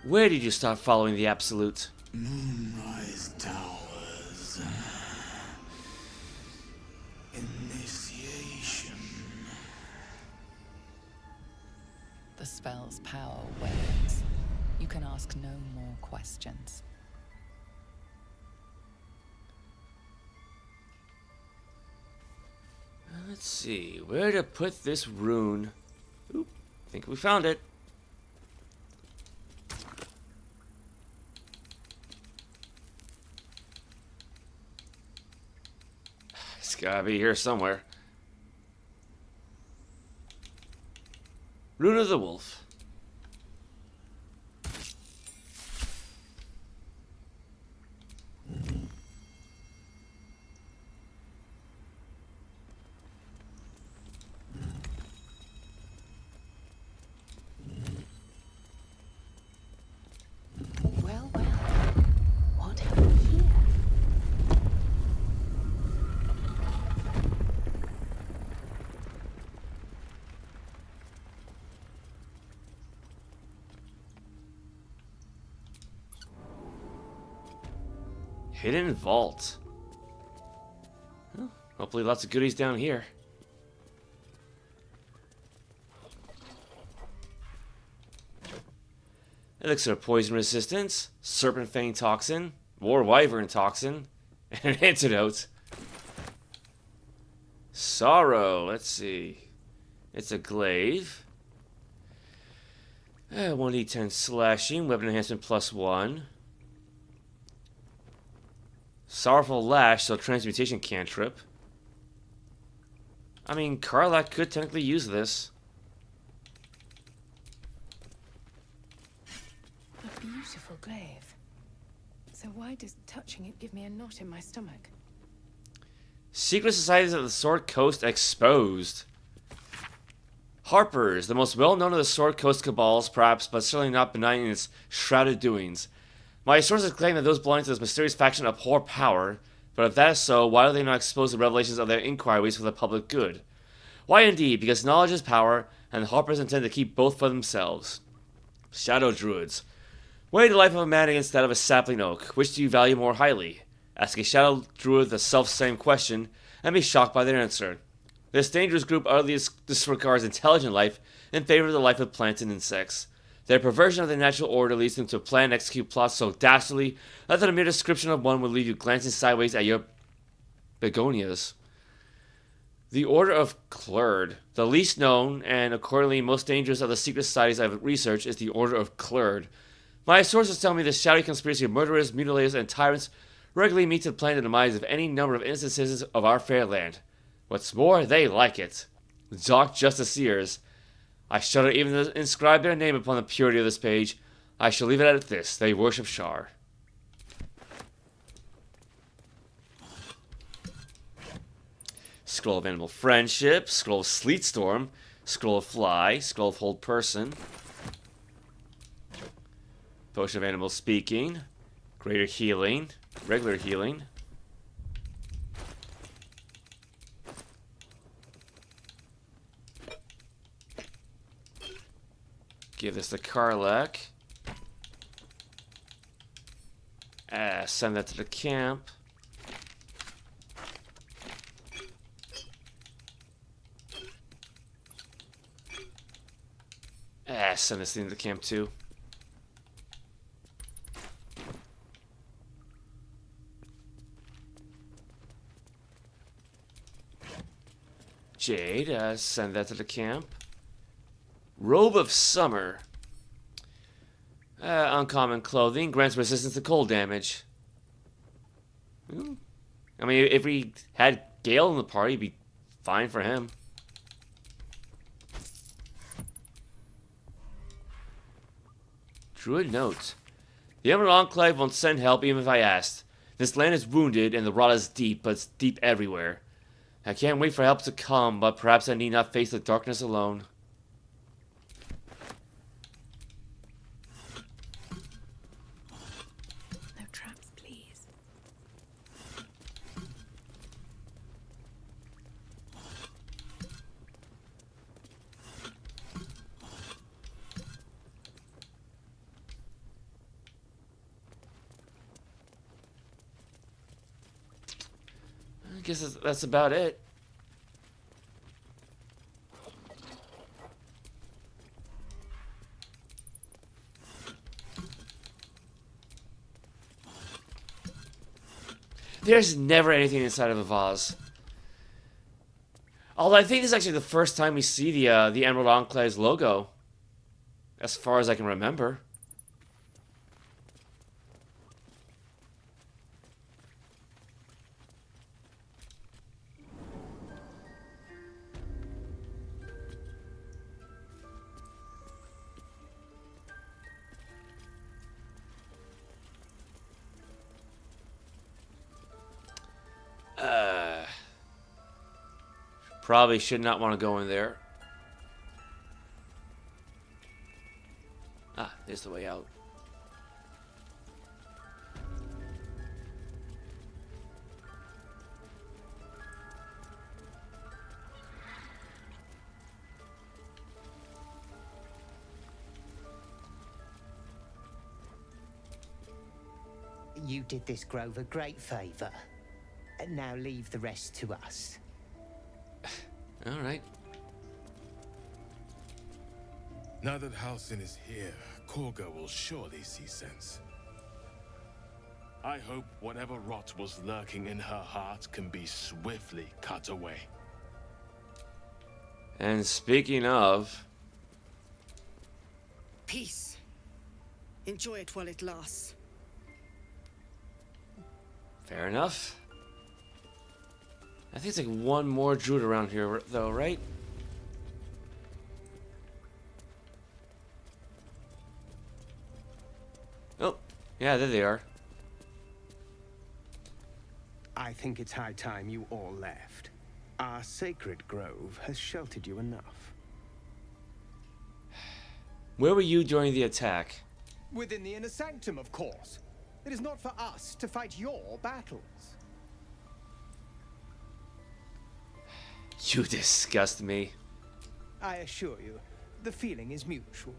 Where did you start following the Absolute? Moonrise Towers. Initiation. The spell's power wanes. You can ask no more questions. Let's see, where to put this rune? Oop, I think we found it. It's gotta be here somewhere. Rune of the Wolf. Well, well. What have we here? Hidden vault. Well, hopefully lots of goodies down here. Elixir of poison resistance, serpent fang toxin, war wyvern toxin, and an antidote. Sorrow, let's see. It's a glaive. 1d10 slashing, weapon enhancement +1. Sorrowful Lash, so transmutation cantrip. I mean, Karlach could technically use this. A beautiful glaive. So why does touching it give me a knot in my stomach? Secret Societies of the Sword Coast exposed. Harpers, the most well-known of the Sword Coast cabals, perhaps, but certainly not benign in its shrouded doings. My sources claim that those belonging to this mysterious faction abhor power, but if that is so, why do they not expose the revelations of their inquiries for the public good? Why indeed? Because knowledge is power, and the Harpers intend to keep both for themselves. Shadow Druids. Weigh the life of a man against that of a sapling oak. Which do you value more highly? Ask a Shadow Druid the self-same question, and be shocked by their answer. This dangerous group utterly disregards intelligent life in favor of the life of plants and insects. Their perversion of the natural order leads them to plan and execute plots so dastardly that a mere description of one would leave you glancing sideways at your begonias. The Order of Klurd. The least known, and accordingly most dangerous of the secret societies I've researched, is the Order of Klurd. My sources tell me this shadowy conspiracy of murderers, mutilators, and tyrants regularly meet to plan the demise of any number of innocent citizens of our fair land. What's more, they like it. Dark Justiciars. I shudder even to inscribe their name upon the purity of this page. I shall leave it at this. They worship Shar. Scroll of Animal Friendship, Scroll of Sleetstorm, Scroll of Fly, Scroll of Hold Person, Potion of Animal Speaking, Greater Healing, Regular Healing, give this to Karlach. Send that to the camp. Send this thing to the camp too. Jade, send that to the camp. Robe of Summer. Uncommon clothing. Grants resistance to cold damage. I mean, if we had Gale in the party, it'd be fine for him. Druid note. The Emerald Enclave won't send help even if I asked. This land is wounded and the rot is deep, but it's deep everywhere. I can't wait for help to come, but perhaps I need not face the darkness alone. No traps, please. guess that's about it. There's never anything inside of a vase. Although I think this is actually the first time we see the Emerald Enclave's logo. As far as I can remember. Probably should not want to go in there. Ah, there's the way out. You did this grove a great favor. And now leave the rest to us. All right. Now that Halsin is here, Korga will surely see sense. I hope whatever rot was lurking in her heart can be swiftly cut away. And speaking of... Peace. Enjoy it while it lasts. Fair enough. I think it's like one more druid around here, though, right? Oh, yeah, there they are. I think it's high time you all left. Our sacred grove has sheltered you enough. Where were you during the attack? Within the inner sanctum, of course. It is not for us to fight your battles. You disgust me. I assure you, the feeling is mutual.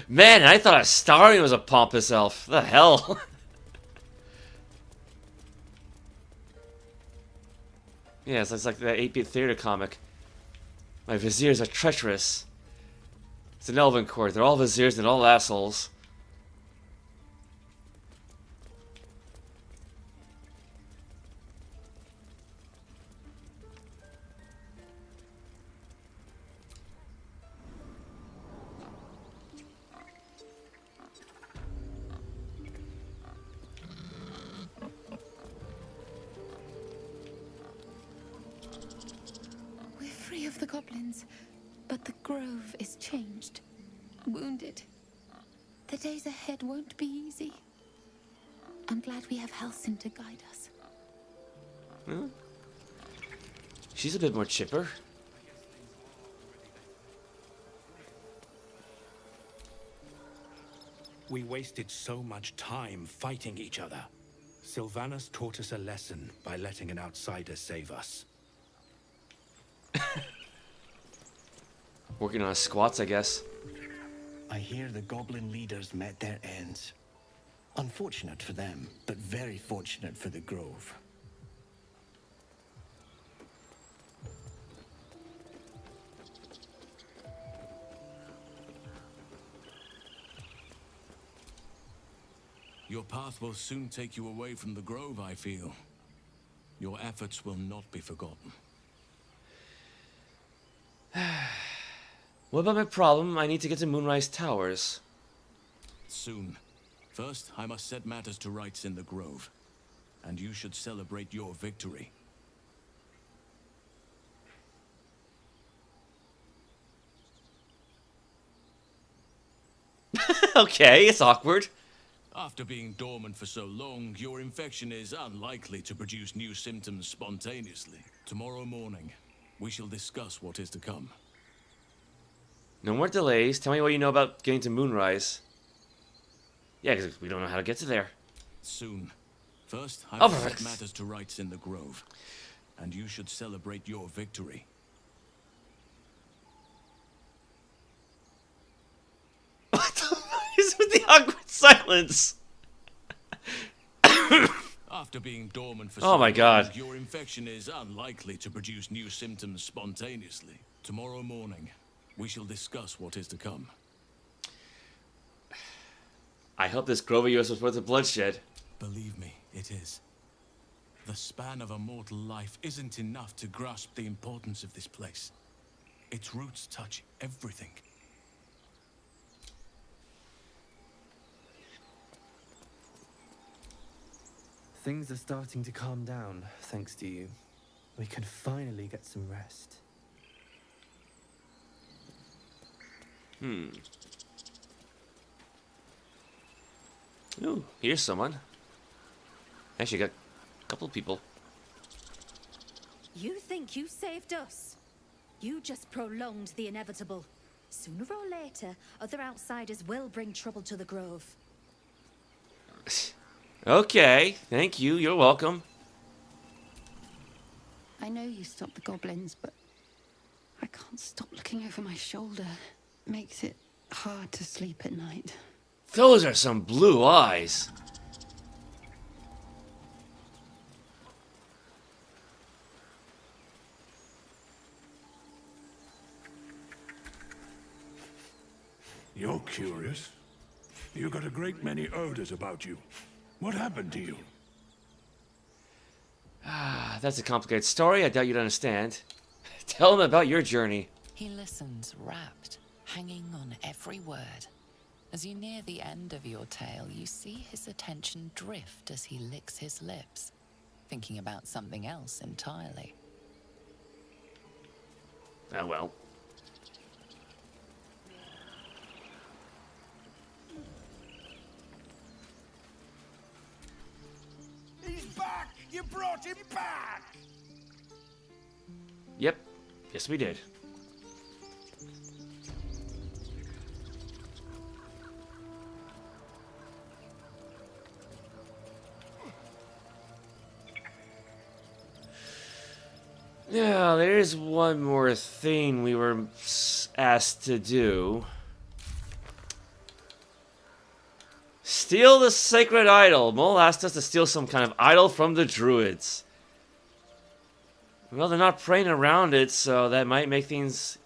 Man, I thought Astarion was a pompous elf. The hell? Yeah, it's like that 8-bit theater comic. My viziers are treacherous. It's an elven court. They're all viziers and all assholes. Of the goblins, but the grove is changed, wounded. The days ahead won't be easy. I'm glad we have Halsin to guide us. Well, she's a bit more chipper. We wasted so much time fighting each other. Sylvanas taught us a lesson by letting an outsider save us. Working on squats, I guess. I hear the goblin leaders met their ends. Unfortunate for them, but very fortunate for the grove. Your path will soon take you away from the grove, I feel. Your efforts will not be forgotten. What about my problem? I need to get to Moonrise Towers. Soon. First, I must set matters to rights in the grove. And you should celebrate your victory. Okay, it's awkward. After being dormant for so long, your infection is unlikely to produce new symptoms spontaneously. Tomorrow morning, we shall discuss what is to come. No more delays. Tell me what you know about getting to Moonrise. Yeah, because we don't know how to get to there. Soon. First, I Oh, must set perfect. matters to rights in the grove. And you should celebrate your victory. What the fuck is with the awkward silence? After being dormant for Oh my God. long, your infection is unlikely to produce new symptoms spontaneously. Tomorrow morning, we shall discuss what is to come. I hope this grove of yours was worth the bloodshed. Believe me, it is. The span of a mortal life isn't enough to grasp the importance of this place. Its roots touch everything. Things are starting to calm down, thanks to you. We can finally get some rest. Ooh, here's someone. Actually, got a couple of people. You think you saved us? You just prolonged the inevitable. Sooner or later, other outsiders will bring trouble to the Grove. Okay, thank you. You're welcome. I know you stopped the goblins, but I can't stop looking over my shoulder. Makes it hard to sleep at night. Those are some blue eyes. You're curious. You got a great many odors about you. What happened to you? Ah, that's a complicated story. I doubt you'd understand. Tell him about your journey. He listens, rapt, hanging on every word. As you near the end of your tale, you see his attention drift as he licks his lips, thinking about something else entirely. Ah, well. He's back! You brought him back! Yep. Yes, we did. Now, there's one more thing we were asked to do. Steal the sacred idol. Mole asked us to steal some kind of idol from the druids. Well, they're not praying around it, so that might make things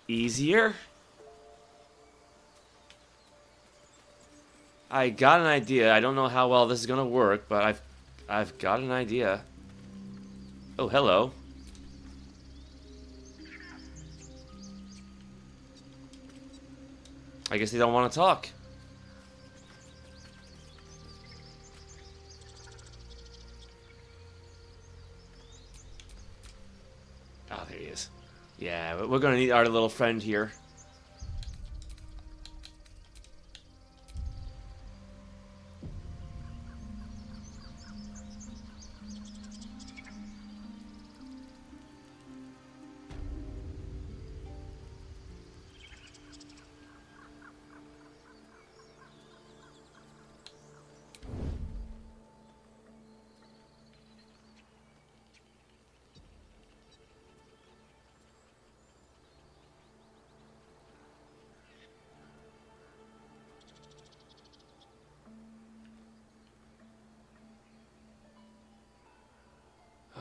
easier. I got an idea. I don't know how well this is gonna work, but I've got an idea. Oh, hello. I guess they don't want to talk. Oh, there he is. Yeah, we're gonna need our little friend here.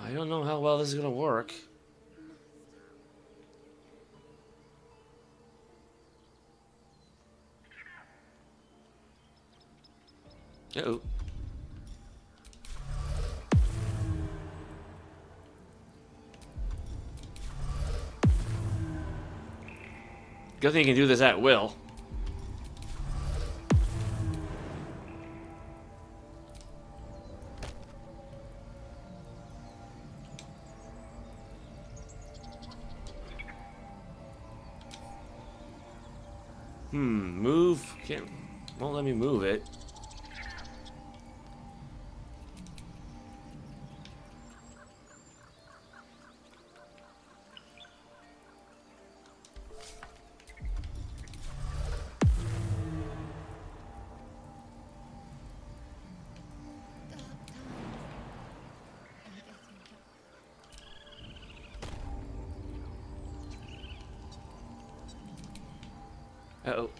I don't know how well this is gonna work. Uh-oh. Good thing you can do this at will. Move. Won't let me move it. Uh-oh.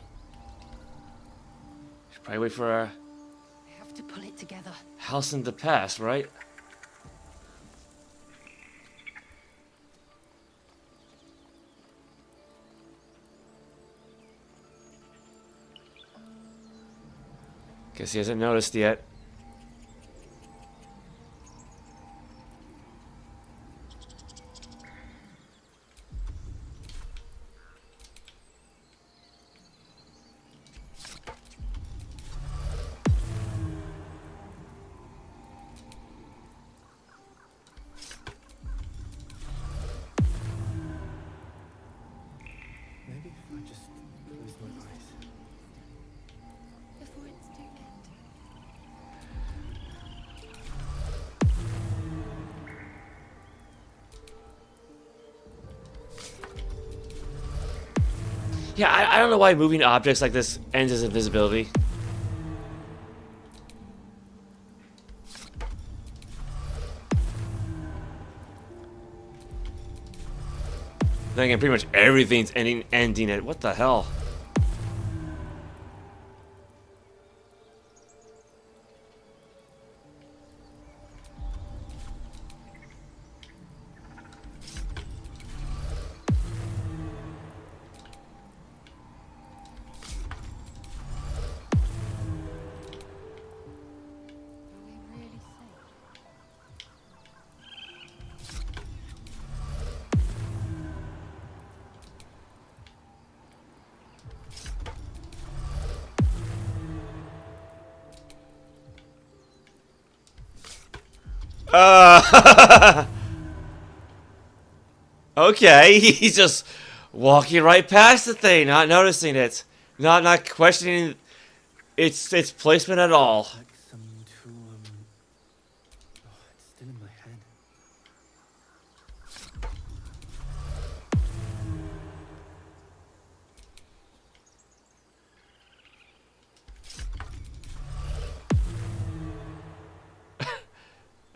Should probably wait for our... to pull it together. Halsin the past, right? Guess he hasn't noticed yet. Maybe if I just close my eyes. Before it's too late. Yeah, I don't know why moving objects like this ends his invisibility. Then again, pretty much everything's ending it. What the hell? Okay, he's just walking right past the thing, not noticing it, not questioning its placement at all. Like some to, oh, it's still in my head.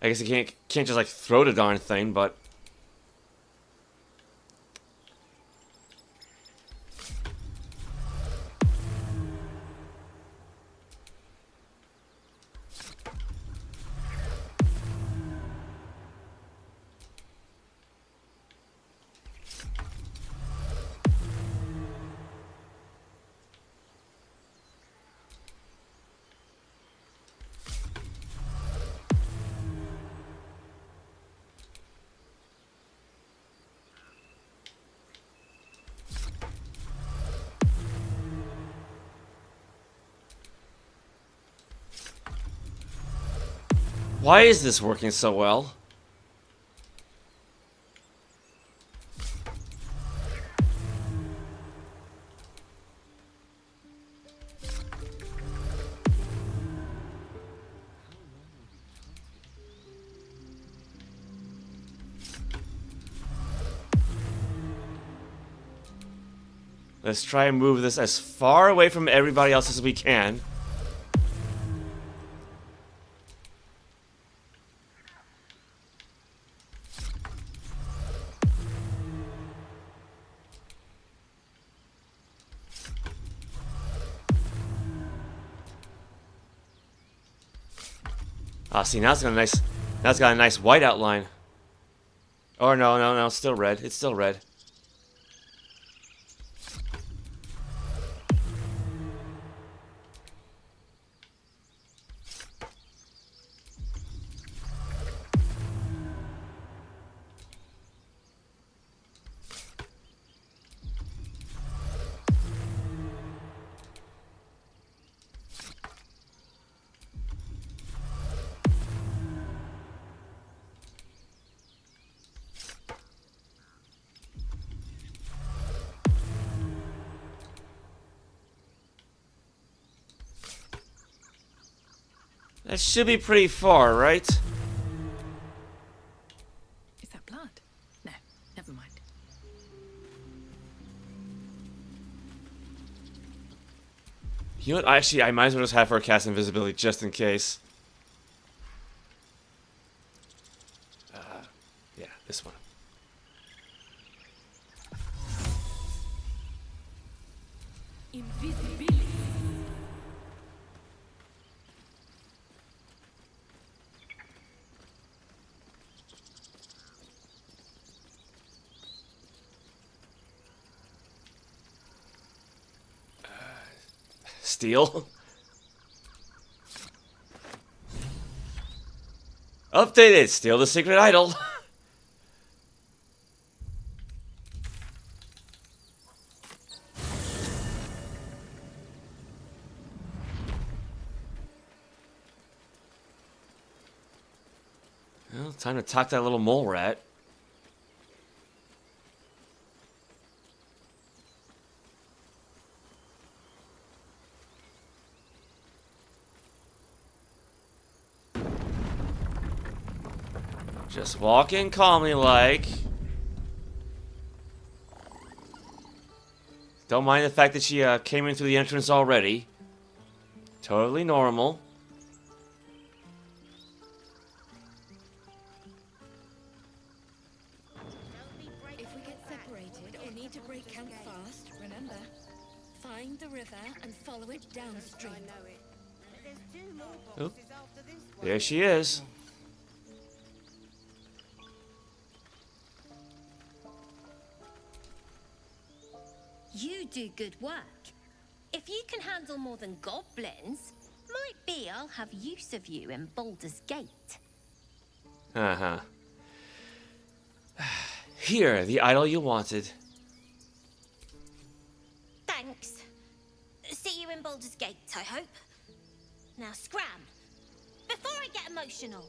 I guess he can't just like throw the darn thing, but why is this working so well? Let's try and move this as far away from everybody else as we can. Ah, see, now it's got a nice white outline. Oh no, it's still red. It's still red. That should be pretty far, right? Is that blood? No, never mind. You know what? Actually, I might as well just have her cast invisibility just in case. Yeah, this one. Invisibility. Steal. Updated. Steal the secret idol. Well, time to talk to that little mole rat. Just walk in calmly like. Don't mind the fact that she came in through the entrance already. Totally normal. If we get separated or need to break camp fast, remember, find the river and follow it downstream. Oop. There she is. You do good work. If you can handle more than goblins, might be I'll have use of you in Baldur's Gate. Uh-huh. Here, the idol you wanted. Thanks. See you in Baldur's Gate, I hope. Now scram, before I get emotional.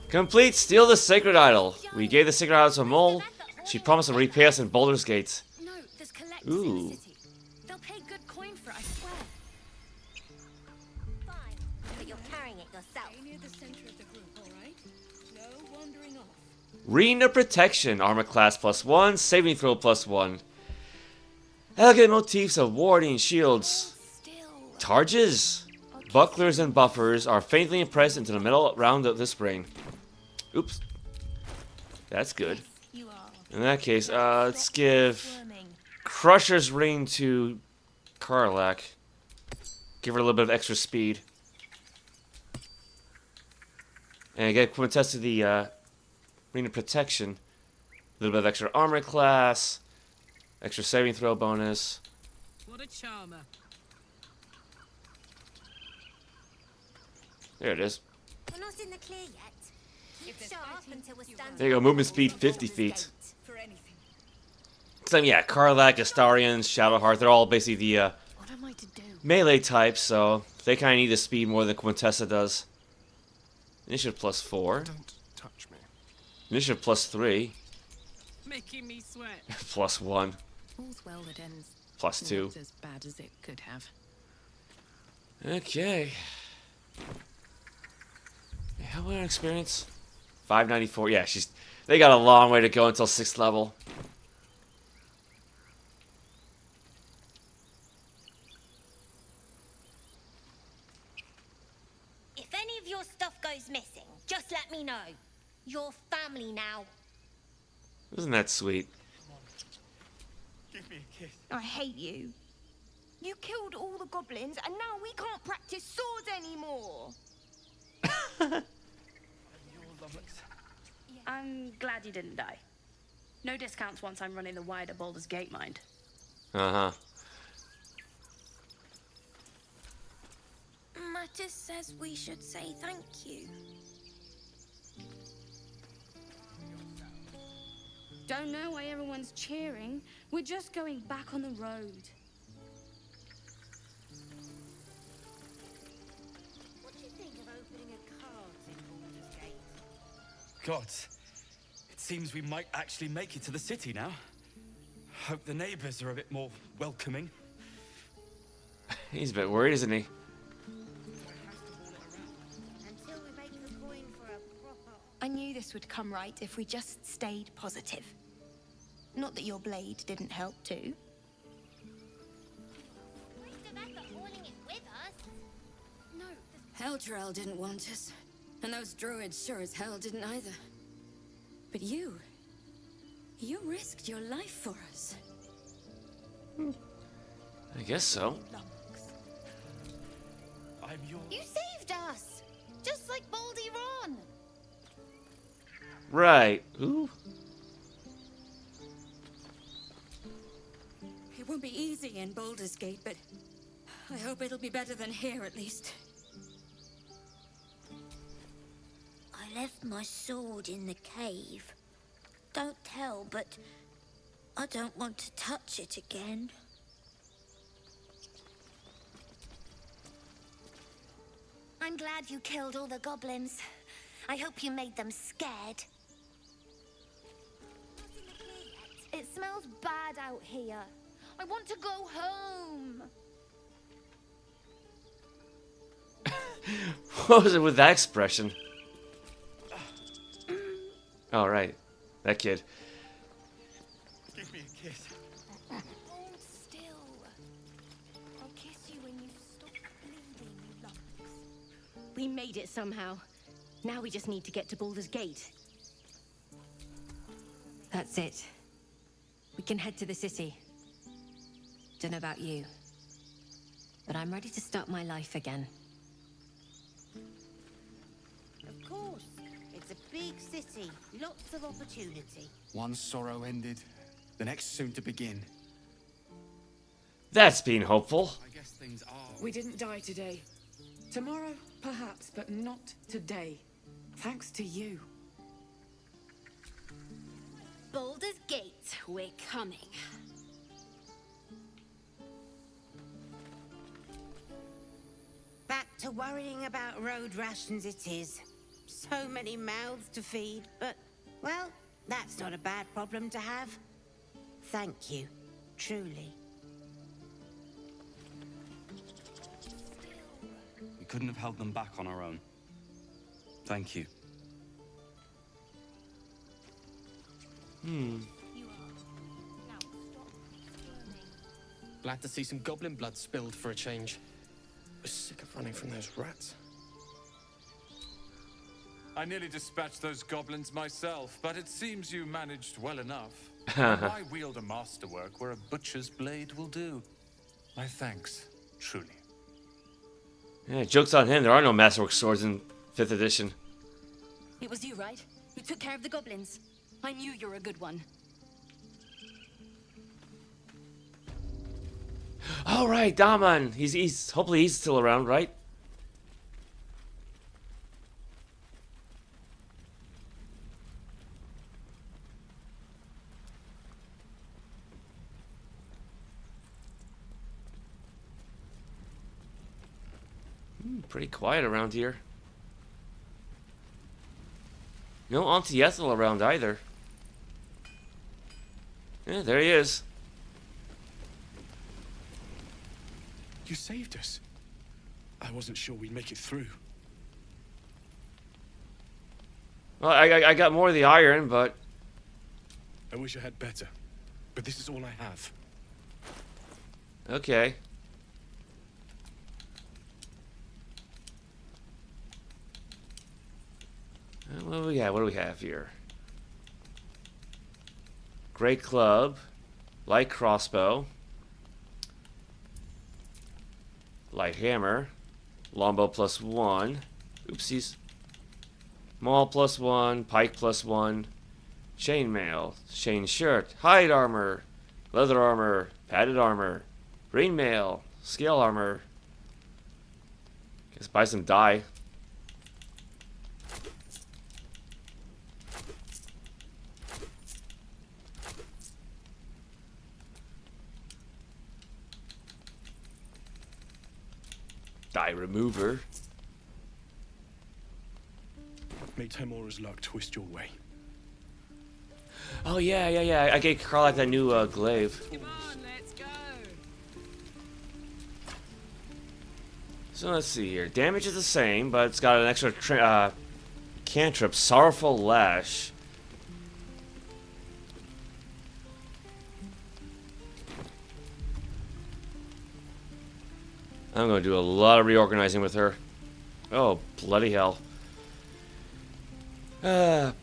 Complete. Steal the sacred idol. We gave the sacred idol to Mole. She promised to repay us in Baldur's Gate. No, there's collectors in the city. They'll pay good coin for it, I swear. Fine, but you're carrying it yourself. Stay near the center of the group, all right? No wandering off. Rena Protection. Armor class +1. Saving throw +1. Elegant motifs of warding shields. Targes. Bucklers and buffers are faintly impressed into the middle round of the spring. Oops. That's good. In that case, let's give Crusher's Ring to Karlach. Give her a little bit of extra speed. And get Quintessa the Ring of Protection. A little bit of extra armor class. Extra saving throw bonus. What a charmer. There it is. We're not in the clear yet. Keep sharp until we're standing. There you go, movement speed 50 feet. So yeah, Karlach, Astarion, Shadowheart, they're all basically the What am I to do? melee types, so they kind of need the speed more than Quintessa does. Initiative +4. Don't touch me. Initiative +3. Making me sweat. +1. All's well that ends. +2. Not as bad as it could have. Okay. How about experience? 594. Yeah, they got a long way to go until 6th level. If any of your stuff goes missing, just let me know. You're family now. Isn't that sweet? Give me a kiss. I hate you. You killed all the goblins, and now we can't practice swords anymore. I'm glad you didn't die. No discounts once I'm running the wider Baldur's Gate mind. Uh-huh. Mattis says we should say thank you. Don't know why everyone's cheering. We're just going back on the road. What do you think of opening a cart in Baldur's Gate? God, it seems we might actually make it to the city now. Hope the neighbors are a bit more welcoming. He's a bit worried, isn't he? I knew this would come right if we just stayed positive. Not that your blade didn't help too. Eldrell didn't want us, and those druids sure as hell didn't either. But you risked your life for us. I guess so. I'm yours. You saved us! Just like Baldy Ron! Right. Ooh. It won't be easy in Baldur's Gate, but I hope it'll be better than here, at least. I left my sword in the cave. Don't tell, but I don't want to touch it again. I'm glad you killed all the goblins. I hope you made them scared. It smells bad out here. I want to go home. What was it with that expression? All right, that kid. Give me a kiss. Hold still. I'll kiss you when you stop bleeding, you lumps. We made it somehow. Now we just need to get to Baldur's Gate. That's it. We can head to the city. Don't know about you, but I'm ready to start my life again. Of course. It's a big city. Lots of opportunity. One sorrow ended, the next soon to begin. That's being hopeful. I guess things are. We didn't die today. Tomorrow, perhaps, but not today. Thanks to you. Baldur's Gate, we're coming. Back to worrying about road rations it is. So many mouths to feed, but, well, that's not a bad problem to have. Thank you, truly. We couldn't have held them back on our own. Thank you. Glad to see some goblin blood spilled for a change. We're sick of running from those rats. I nearly dispatched those goblins myself, but it seems you managed well enough. Why wield a masterwork where a butcher's blade will do? My thanks, truly. Yeah, joke's on him. There are no masterwork swords in 5th edition. It was you, right? Who took care of the goblins? I knew you were a good one. All right, Daman. He's hopefully he's still around, right? Pretty quiet around here. No Auntie Ethel around either. Yeah, there he is. You saved us. I wasn't sure we'd make it through. Well, I got more of the iron, but... I wish I had better. But this is all I have. Okay. What do we got? What do we have here? Great club, light crossbow, light hammer, longbow +1, oopsies, maul +1, pike +1, chainmail, chain shirt, hide armor, leather armor, padded armor, green mail, scale armor. Guess buy some dye. Dye remover. May Temora's luck twist your way. Oh yeah. I gave Karlak that new glaive. Come on, let's go. So let's see here. Damage is the same, but it's got an extra cantrip, Sorrowful Lash. I'm going to do a lot of reorganizing with her. Oh, bloody hell.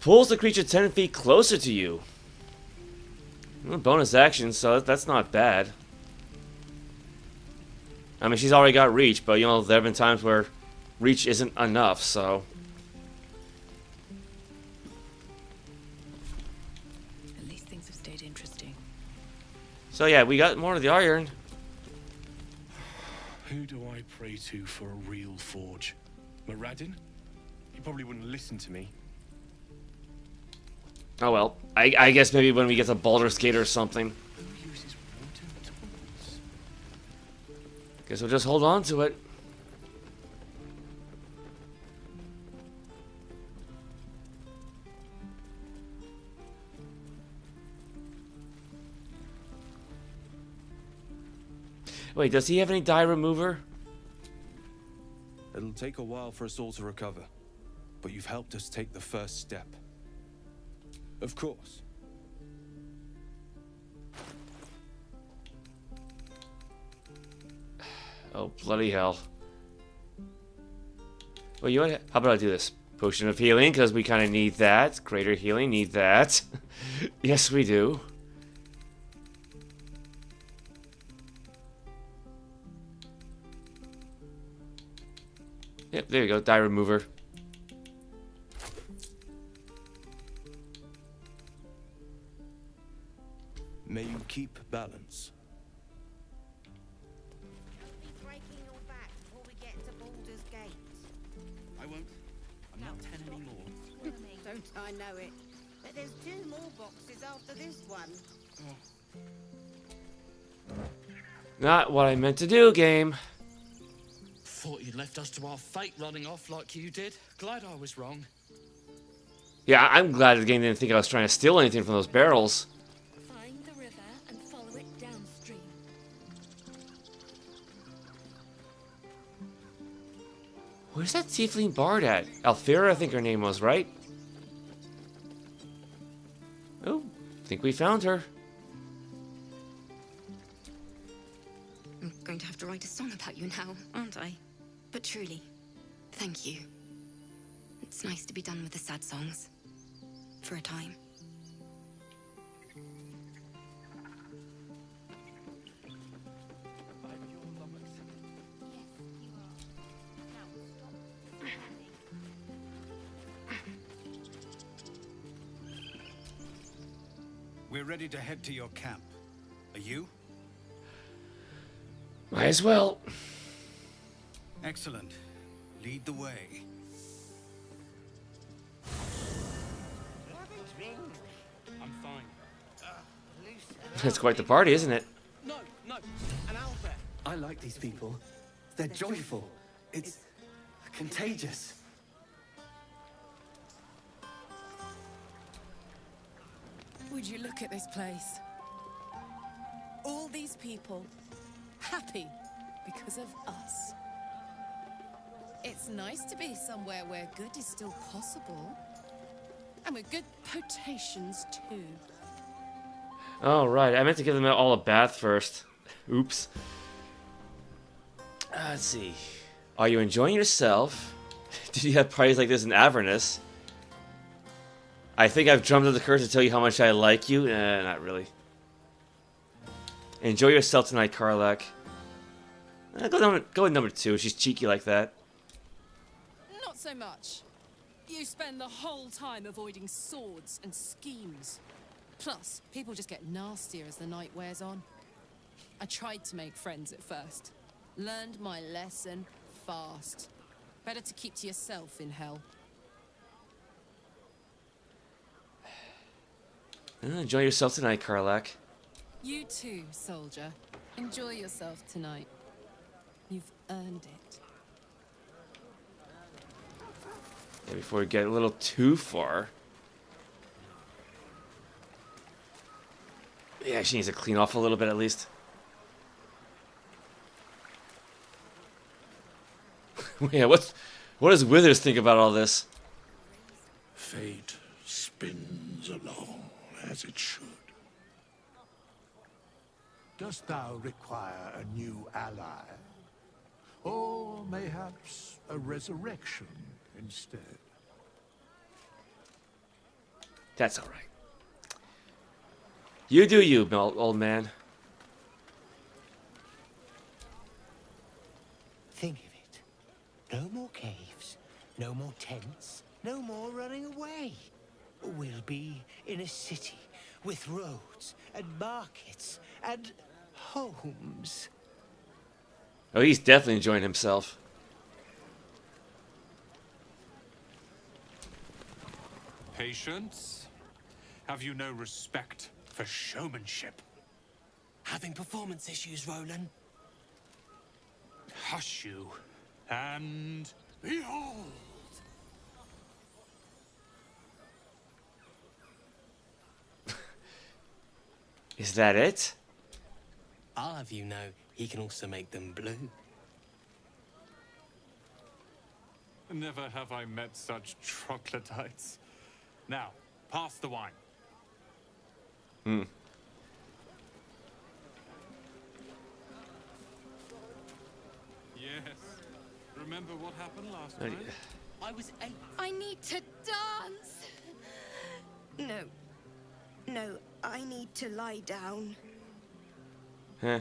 Pulls the creature 10 feet closer to you. Well, bonus action, so that's not bad. I mean, she's already got reach, but, you know, there have been times where reach isn't enough, so... At least things have stayed interesting. So, yeah, we got more of the iron. Who do I pray to for a real forge? Moradin? He probably wouldn't listen to me. Oh well. I guess maybe when we get to Baldur's Gate or something. Who uses wooden tools? Guess we'll just hold on to it. Wait, does he have any die remover? It'll take a while for us all to recover, but you've helped us take the first step. Of course. Oh, bloody hell. Well, you know what? How about I do this? Potion of healing, because we kind of need that. Greater healing, need that. Yes, we do. Yep, there you go. Die remover. May you keep balance. Don't be breaking your back before we get to Baldur's Gate. I won't. I'm not 10 anymore. Don't I know it? But there's 2 more boxes after this one. Not what I meant to do, game. Thought you'd left us to our fate running off like you did. Glad I was wrong. Yeah, I'm glad the game didn't think I was trying to steal anything from those barrels. Find the river and follow it downstream. Where's that tiefling bard at? Althera, I think her name was, right? Oh, I think we found her. I'm going to have to write a song about you now, aren't I? But truly, thank you. It's nice to be done with the sad songs. For a time. We're ready to head to your camp. Are you? Might as well. Excellent. Lead the way. I'm fine. It's quite the party, isn't it? No, an owlbear. I like these people. They're joyful. It's contagious. Would you look at this place? All these people happy because of us. It's nice to be somewhere where good is still possible. And with good potations too. Oh, right. I meant to give them all a bath first. Oops. Let's see. Are you enjoying yourself? Did you have parties like this in Avernus? I think I've drummed up the curse to tell you how much I like you. Not really. Enjoy yourself tonight, Karlach. Go with number 2. She's cheeky like that. Not so much. You spend the whole time avoiding swords and schemes. Plus, people just get nastier as the night wears on. I tried to make friends at first. Learned my lesson fast. Better to keep to yourself in hell. Enjoy yourself tonight, Karlach. You too, soldier. Enjoy yourself tonight. You've earned it. Yeah, before we get a little too far. Yeah, she needs to clean off a little bit at least. Yeah, what does Withers think about all this? Fate spins along as it should. Dost thou require a new ally? Or mayhaps a resurrection instead? That's alright. You do you, old man. Think of it. No more caves, no more tents, no more running away. We'll be in a city with roads and markets and homes. Oh, he's definitely enjoying himself. Patience? Have you no respect for showmanship? Having performance issues, Roland? Hush you, and behold! Is that it? I'll have you know, he can also make them blue. Never have I met such troglodytes. Now, pass the wine. Hmm. Yes. Remember what happened last time? I was 8. I need to dance. No. No, I need to lie down. Huh.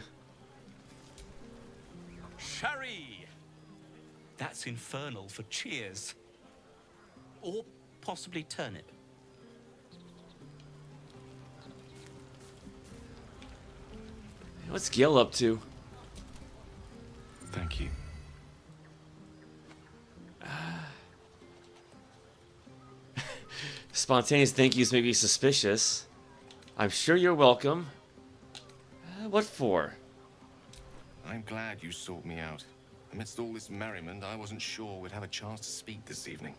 Sherry! That's infernal for cheers. Or possibly turnip. What's Gil up to? Thank you. Spontaneous thank yous may be suspicious. I'm sure you're welcome. What for? I'm glad you sought me out. Amidst all this merriment, I wasn't sure we'd have a chance to speak this evening.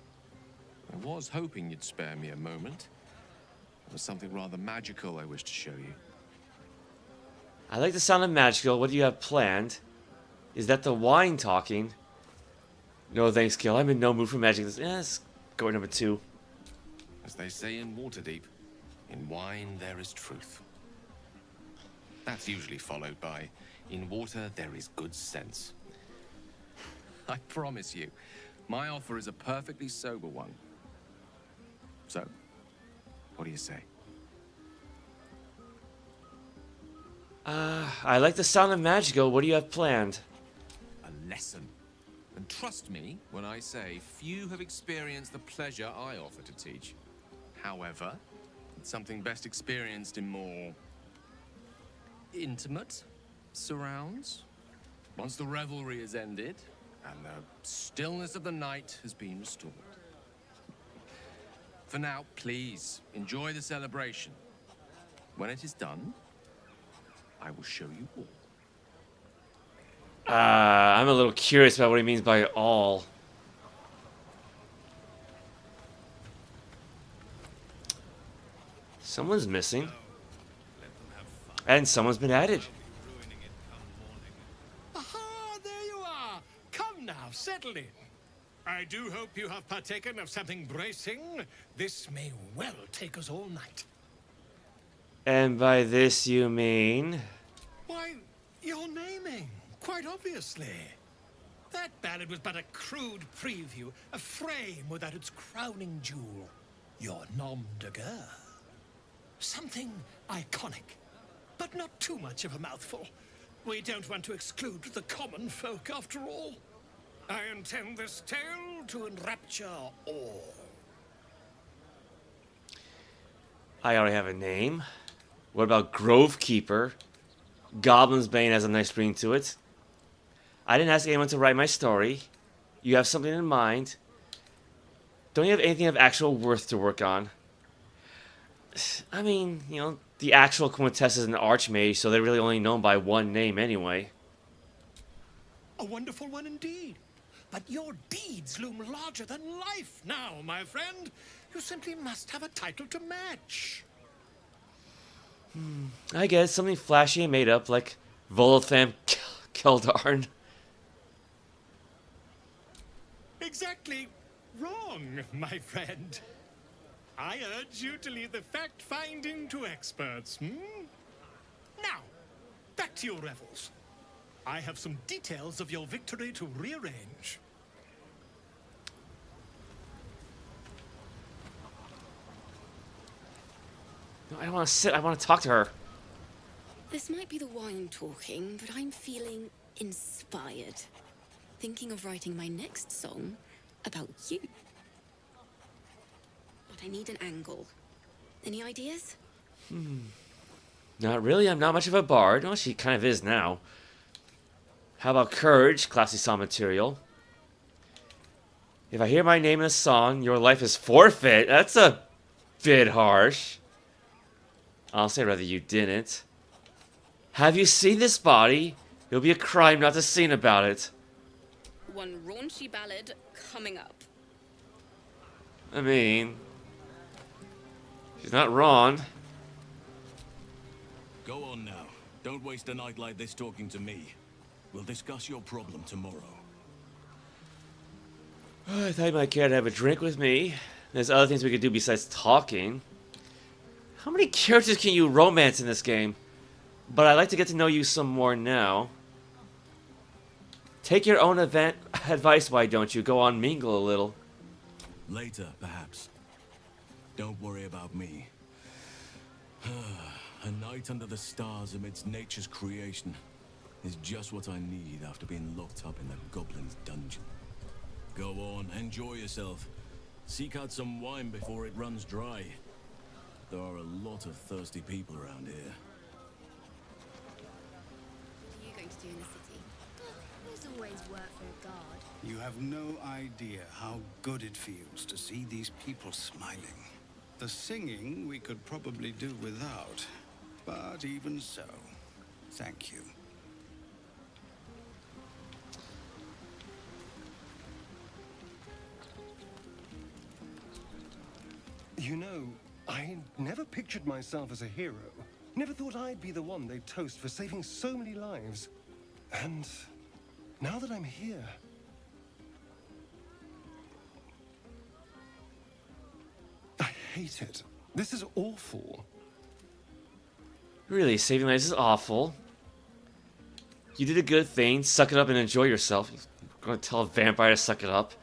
I was hoping you'd spare me a moment. There was something rather magical I wish to show you. I like the sound of magical. What do you have planned? Is that the wine talking? No thanks, Gil. I'm in no mood for magic. Let's go with number 2. As they say in Waterdeep, in wine there is truth. That's usually followed by, in water there is good sense. I promise you, my offer is a perfectly sober one. So, what do you say? I like the sound of magical. What do you have planned? A lesson. And trust me when I say few have experienced the pleasure I offer to teach. However, it's something best experienced in more intimate surrounds. Once the revelry is ended and the stillness of the night has been restored. For now, please enjoy the celebration. When it is done, I will show you all. I'm a little curious about what he means by all. Someone's missing. And someone's been added. Aha, there you are. Come now, settle in. I do hope you have partaken of something bracing. This may well take us all night. And by this you mean... Why, your naming, quite obviously. That ballad was but a crude preview, a frame without its crowning jewel. Your nom de guerre. Something iconic, but not too much of a mouthful. We don't want to exclude the common folk, after all. I intend this tale to enrapture all. I already have a name. What about Grovekeeper? Goblin's Bane has a nice ring to it. I didn't ask anyone to write my story. You have something in mind. Don't you have anything of actual worth to work on? I mean, you know, the actual Quintessa is an archmage, so they're really only known by one name anyway. A wonderful one indeed. But your deeds loom larger than life now, my friend. You simply must have a title to match. I guess something flashy and made up, like Voltham Keldarn. Exactly wrong, my friend. I urge you to leave the fact-finding to experts, Now, back to your revels. I have some details of your victory to rearrange. No, I don't want to sit. I want to talk to her. This might be the wine talking, but I'm feeling inspired. Thinking of writing my next song about you. But I need an angle. Any ideas? Not really. I'm not much of a bard. Well, she kind of is now. How about courage? Classy song material. If I hear my name in a song, your life is forfeit. That's a bit harsh. Honestly, I'd rather you didn't. Have you seen this body? It would be a crime not to sing about it. One raunchy ballad coming up. I mean, she's not wrong. Go on now. Don't waste a night like this talking to me. We'll discuss your problem tomorrow. I thought you might care to have a drink with me. There's other things we could do besides talking. How many characters can you romance in this game? But I'd like to get to know you some more now. Take your own advice, why don't you? Go on, mingle a little. Later, perhaps. Don't worry about me. A night under the stars amidst nature's creation is just what I need after being locked up in that goblin's dungeon. Go on, enjoy yourself. Seek out some wine before it runs dry. There are a lot of thirsty people around here. What are you going to do in the city? There's always work for a guard. You have no idea how good it feels to see these people smiling. The singing we could probably do without, but even so, thank you. You know, I never pictured myself as a hero. Never thought I'd be the one they'd toast for saving so many lives. And now that I'm here, I hate it. This is awful. Really, saving lives is awful. You did a good thing. Suck it up and enjoy yourself. You're going to tell a vampire to suck it up.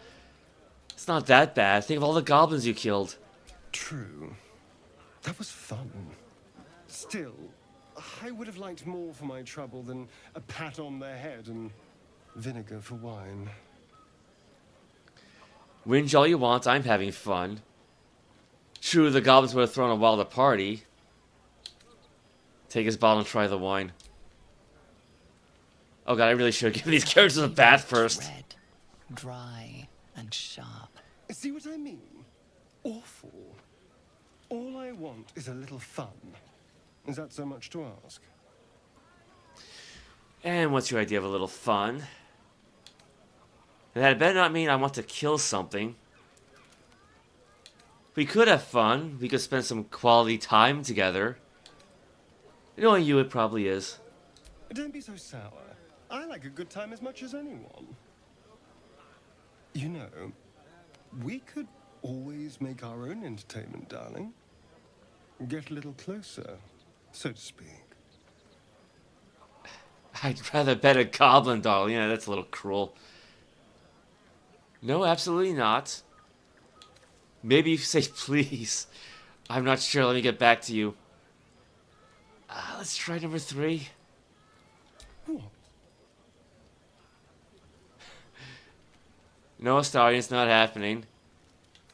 It's not that bad. Think of all the goblins you killed. True. That was fun. Still, I would have liked more for my trouble than a pat on the head and vinegar for wine. Whinge all you want, I'm having fun. True, the goblins would have thrown a wild party. Take his bottle and try the wine. Oh god, I really should give these characters a bath first. Red, dry, and sharp. See what I mean? Awful. All I want is a little fun. Is that so much to ask? And what's your idea of a little fun? That better not mean I want to kill something. We could have fun. We could spend some quality time together. Knowing you, it probably is. Don't be so sour. I like a good time as much as anyone. You know, we could always make our own entertainment, darling. Get a little closer, so to speak. I'd rather bet a goblin, darling. Yeah, that's a little cruel. No, absolutely not. Maybe you say please. I'm not sure. Let me get back to you. Let's try number 3. No, Astarion, it's not happening.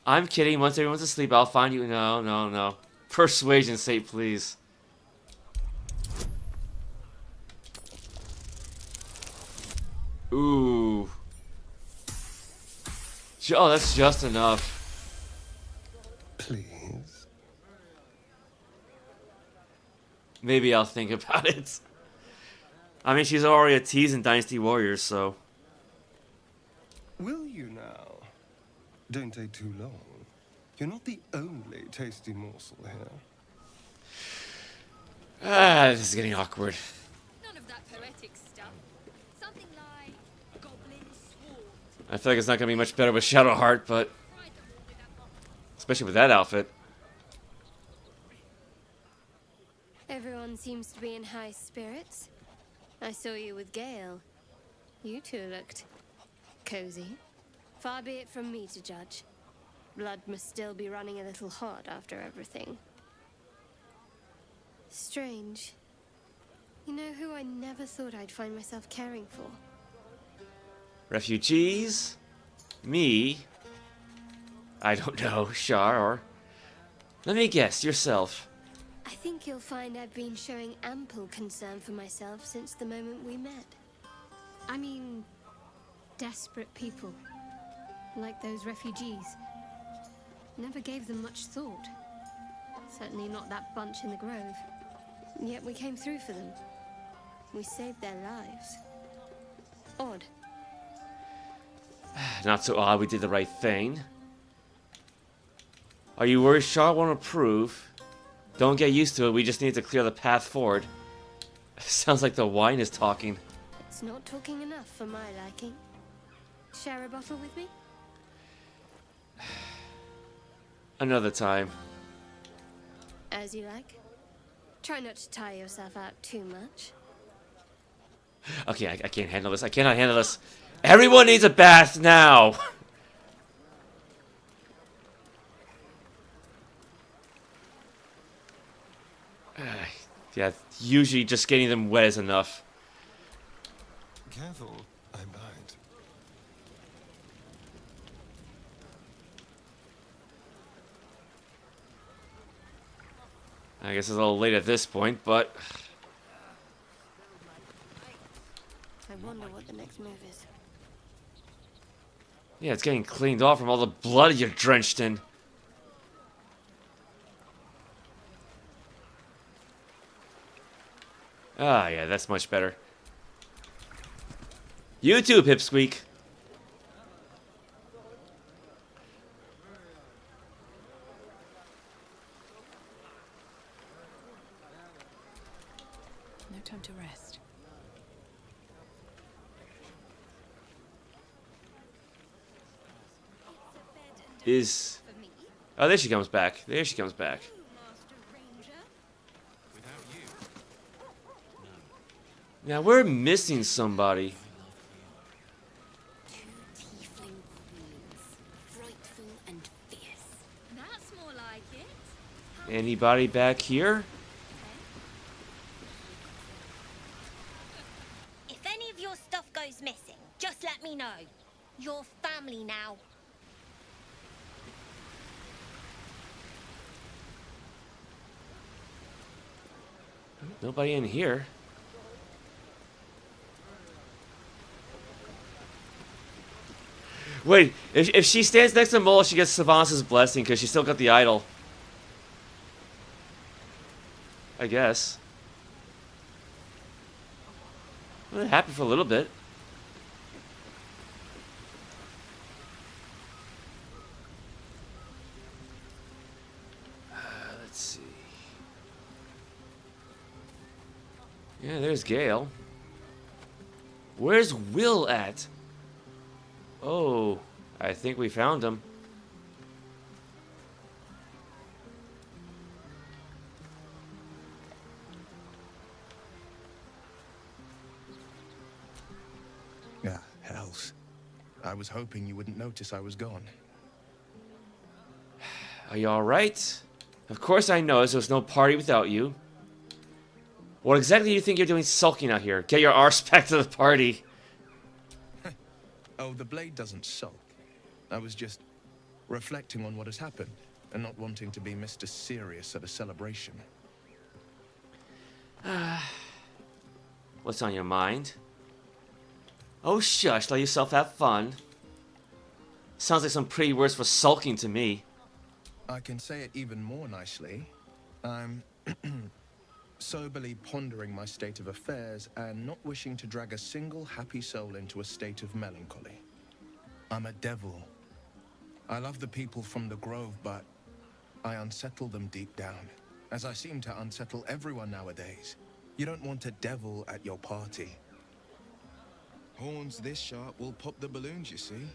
I'm kidding. Once everyone's asleep, I'll find you. No, no, no. Persuasion, say please. Ooh. Oh, that's just enough. Please. Maybe I'll think about it. I mean, she's already a tease in Dynasty Warriors, so. Will you now? Don't take too long. You're not the only tasty morsel here. This is getting awkward. None of that poetic stuff. Something like Goblin Sword. I feel like it's not going to be much better with Shadowheart, but... especially with that outfit. Everyone seems to be in high spirits. I saw you with Gale. You two looked cozy. Far be it from me to judge. Blood must still be running a little hot after everything. Strange. You know who I never thought I'd find myself caring for? Refugees? Me? I don't know, Shar, or... let me guess, yourself. I think you'll find I've been showing ample concern for myself since the moment we met. I mean, desperate people. Like those refugees. Never gave them much thought. Certainly not that bunch in the grove. Yet we came through for them. We saved their lives. Odd. Not so odd, we did the right thing. Are you worried Shaw won't approve? Don't get used to it, we just need to clear the path forward. Sounds like the wine is talking. It's not talking enough for my liking. Share a bottle with me? Another time. As you like. Try not to tire yourself out too much. Okay, I can't handle this. I cannot handle this. Everyone needs a bath now! Yeah, usually just getting them wet is enough. Careful, I bite. I guess it's a little late at this point, but... I wonder what the next move is. Yeah, it's getting cleaned off from all the blood you're drenched in. Ah, yeah, that's much better. You too, Pipsqueak. No time to rest. Is... Oh, there she comes back. There she comes back. Now, we're missing somebody. Frightful and fierce. That's more like it. Anybody back here? If any of your stuff goes missing, just let me know. You're family now. Nobody in here. Wait, if she stands next to Mole, she gets Sylvanas' blessing because she still got the idol. I guess. Well, it happened for a little bit. Let's see. Yeah, there's Gale. Where's Will at? Oh, I think we found him. Ah, hells. I was hoping you wouldn't notice I was gone. Are you alright? Of course I noticed there's no party without you. What exactly do you think you're doing sulking out here? Get your arse back to the party. Oh, the blade doesn't sulk. I was just reflecting on what has happened and not wanting to be Mr. Serious at a celebration. What's on your mind? Oh shush, let yourself have fun. Sounds like some pretty words for sulking to me. I can say it even more nicely. I'm soberly pondering my state of affairs and not wishing to drag a single happy soul into a state of melancholy. I'm a devil. I love the people from the grove, but I unsettle them deep down, as I seem to unsettle everyone nowadays. You don't want a devil at your party. Horns this sharp will pop the balloons, you see,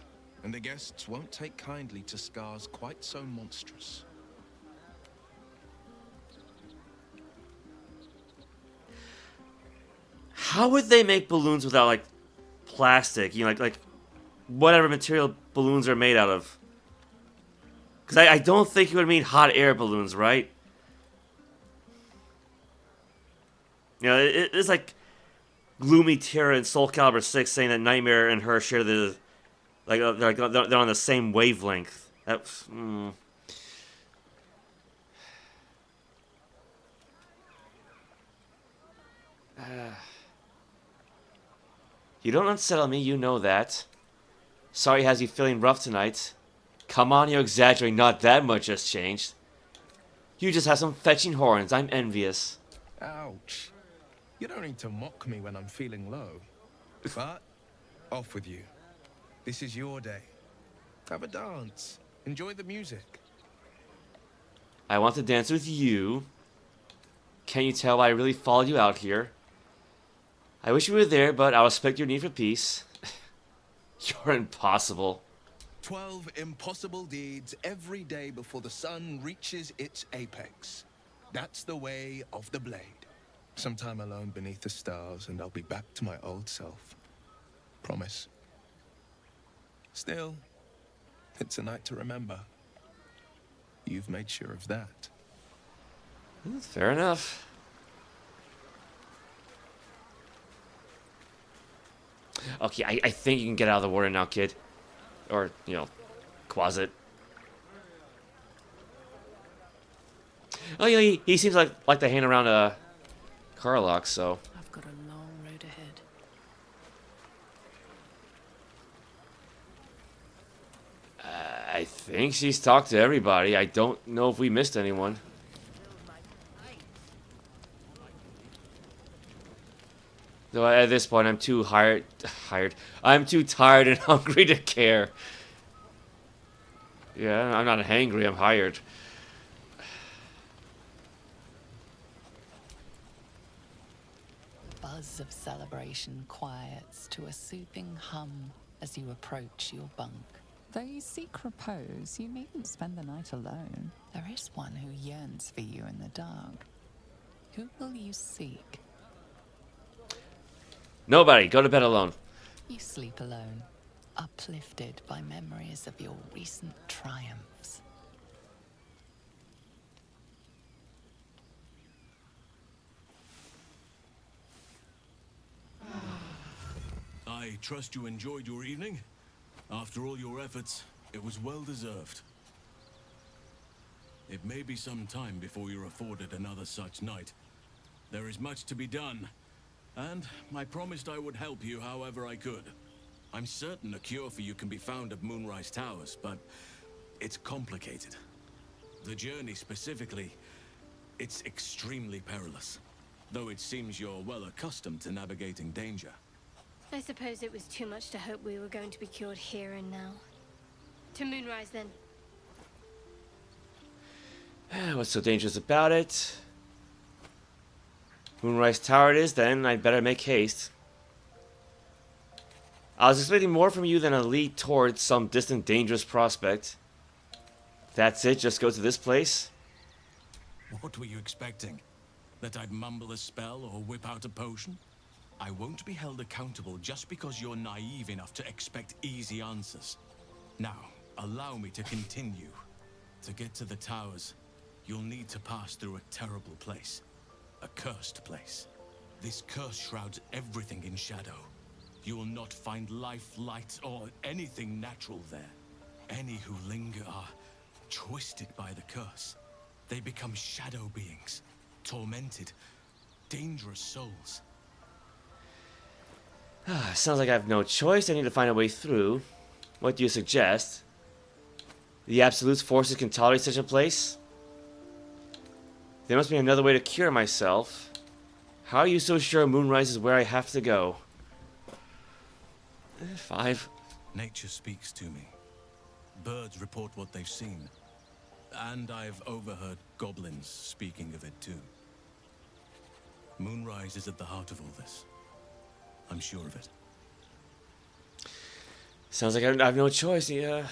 and the guests won't take kindly to scars quite so monstrous. How would they make balloons without, like, plastic? You know, like whatever material balloons are made out of. Because I don't think you would mean hot air balloons, right? You know, it's like Gloomy Terror and Soul Calibur 6 saying that Nightmare and her share the... they're on the same wavelength. That's... You don't unsettle me, you know that. Sorry has you feeling rough tonight. Come on, you're exaggerating, not that much has changed. You just have some fetching horns, I'm envious. Ouch. You don't need to mock me when I'm feeling low. But, off with you. This is your day. Have a dance. Enjoy the music. I want to dance with you. Can you tell why I really followed you out here? I wish you were there, but I respect your need for peace. You're impossible. 12 impossible deeds every day before the sun reaches its apex. That's the way of the blade. Sometime alone beneath the stars, and I'll be back to my old self. Promise. Still, it's a night to remember. You've made sure of that. Fair enough. Okay, I think you can get out of the water now, kid. Or, you know, closet. Oh, yeah, he seems like to hang around Karlach, so. I've got a long road ahead. I think she's talked to everybody. I don't know if we missed anyone. Though at this point, I'm too I'm too tired and hungry to care. Yeah, I'm not hangry, I'm hired. Buzz of celebration quiets to a soothing hum as you approach your bunk. Though you seek repose, you needn't spend the night alone. There is one who yearns for you in the dark. Who will you seek? Nobody, go to bed alone. You sleep alone, uplifted by memories of your recent triumphs. I trust you enjoyed your evening. After all your efforts, it was well deserved. It may be some time before you're afforded another such night. There is much to be done, and I promised I would help you however I could. I'm certain a cure for you can be found at Moonrise Towers, but it's complicated. The journey specifically, it's extremely perilous, though it seems you're well accustomed to navigating danger. I suppose it was too much to hope we were going to be cured here and now. To Moonrise, then. What's so dangerous about it? Moonrise Tower it is, then I'd better make haste. I was expecting more from you than a lead towards some distant dangerous prospect. That's it, just go to this place? What were you expecting? That I'd mumble a spell or whip out a potion? I won't be held accountable just because you're naive enough to expect easy answers. Now, allow me to continue. To get to the towers, you'll need to pass through a terrible place. A cursed place. This curse shrouds everything in shadow. You will not find life, light, or anything natural there. Any who linger are twisted by the curse. They become shadow beings, tormented, dangerous souls. Sounds like I have no choice. I need to find a way through. What do you suggest? The Absolute's forces can tolerate such a place? There must be another way to cure myself. How are you so sure Moonrise is where I have to go? 5. Nature speaks to me. Birds report what they've seen. And I've overheard goblins speaking of it too. Moonrise is at the heart of all this. I'm sure of it. Sounds like I have no choice. The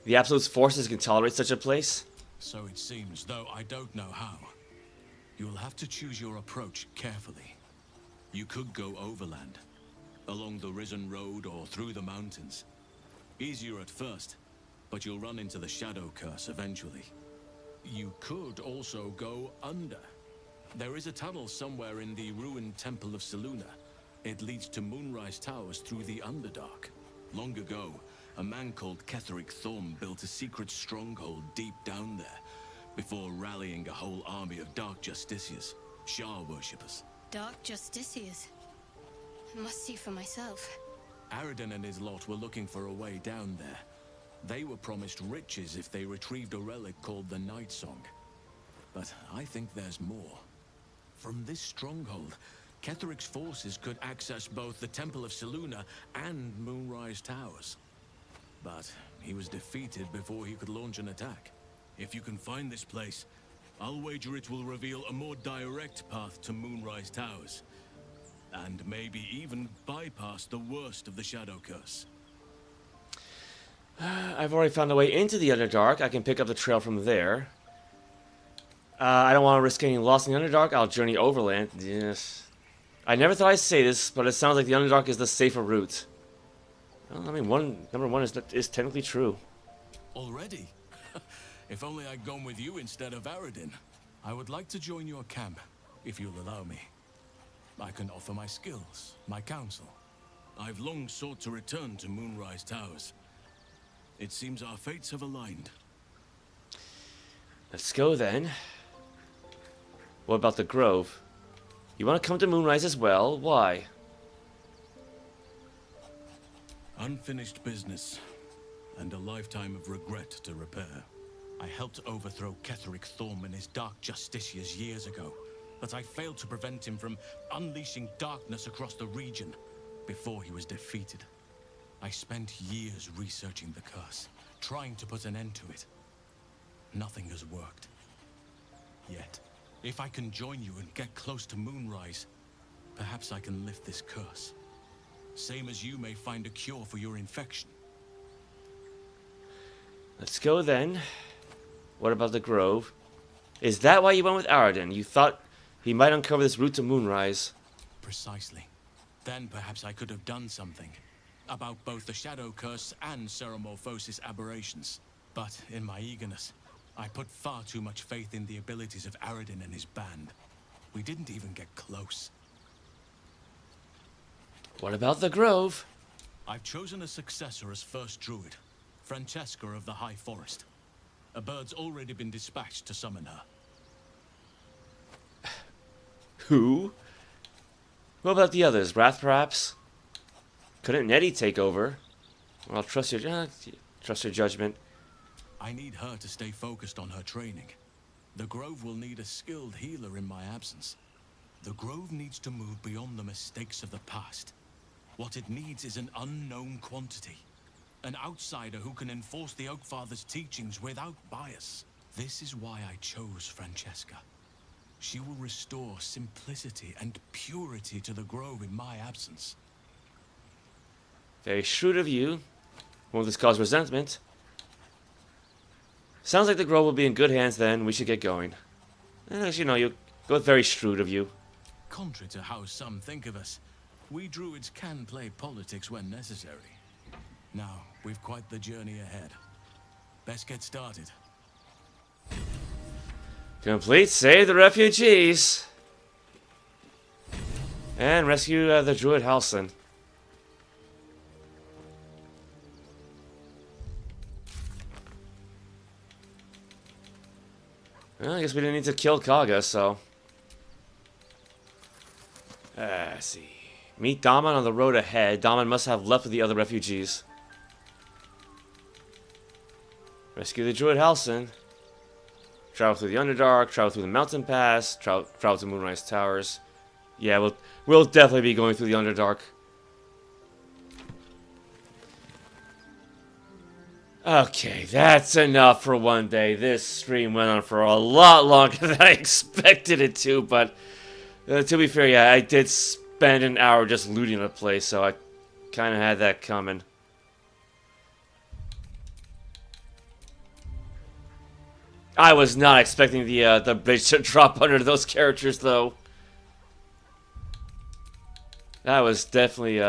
Absolute's forces can tolerate such a place? So it seems, though I don't know how. You'll have to choose your approach carefully. You could go overland, along the Risen Road or through the mountains. Easier at first, but you'll run into the Shadow Curse eventually. You could also go under. There is a tunnel somewhere in the ruined Temple of Selûne. It leads to Moonrise Towers through the Underdark. Long ago, a man called Ketheric Thorm built a secret stronghold deep down there, before rallying a whole army of Dark Justiciars, Shah worshippers. Dark Justiciars? I must see for myself. Aradin and his lot were looking for a way down there. They were promised riches if they retrieved a relic called the Nightsong. But I think there's more. From this stronghold, Ketheric's forces could access both the Temple of Selûne and Moonrise Towers. But he was defeated before he could launch an attack. If you can find this place, I'll wager it will reveal a more direct path to Moonrise Towers. And maybe even bypass the worst of the Shadow Curse. I've already found a way into the Underdark. I can pick up the trail from there. I don't want to risk getting lost in the Underdark. I'll journey overland. Yes. I never thought I'd say this, but it sounds like the Underdark is the safer route. Well, I mean, number one is technically true. Already? If only I'd gone with you instead of Aradin. I would like to join your camp, if you'll allow me. I can offer my skills, my counsel. I've long sought to return to Moonrise Towers. It seems our fates have aligned. Let's go then. What about the Grove? You want to come to Moonrise as well? Why? Unfinished business, and a lifetime of regret to repair. I helped overthrow Ketheric Thorm and his Dark Justiciars years ago, but I failed to prevent him from unleashing darkness across the region before he was defeated. I spent years researching the curse, trying to put an end to it. Nothing has worked. Yet, if I can join you and get close to Moonrise, perhaps I can lift this curse. Same as you may find a cure for your infection. Let's go then. What about the Grove? Is that why you went with Aradin? You thought he might uncover this route to Moonrise? Precisely. Then perhaps I could have done something about both the Shadow Curse and Ceramorphosis aberrations. But in my eagerness, I put far too much faith in the abilities of Aradin and his band. We didn't even get close. What about the Grove? I've chosen a successor as first druid, Francesca of the High Forest. A bird's already been dispatched to summon her. Who? What about the others? Wrath, perhaps? Couldn't Nettie take over? Well, I'll trust your judgment. I need her to stay focused on her training. The Grove will need a skilled healer in my absence. The Grove needs to move beyond the mistakes of the past. What it needs is an unknown quantity. An outsider who can enforce the Oakfather's teachings without bias. This is why I chose Francesca. She will restore simplicity and purity to the Grove in my absence. Very shrewd of you. Won't this cause resentment? Sounds like the Grove will be in good hands then. We should get going. As you know, you go very shrewd of you. Contrary to how some think of us, we druids can play politics when necessary. Now, we've quite the journey ahead. Best get started. Complete, save the refugees. And rescue the druid Halsin. Well, I guess we didn't need to kill Kaga, so... let's see. Meet Daman on the road ahead. Daman must have left with the other refugees. Rescue the druid Halsin. Travel through the Underdark, travel through the mountain pass, travel to Moonrise Towers. Yeah, we'll definitely be going through the Underdark. Okay, that's enough for one day. This stream went on for a lot longer than I expected it to, but to be fair, yeah, I did spend an hour just looting the place, so I kind of had that coming. I was not expecting the bridge to drop under those characters, though. That was definitely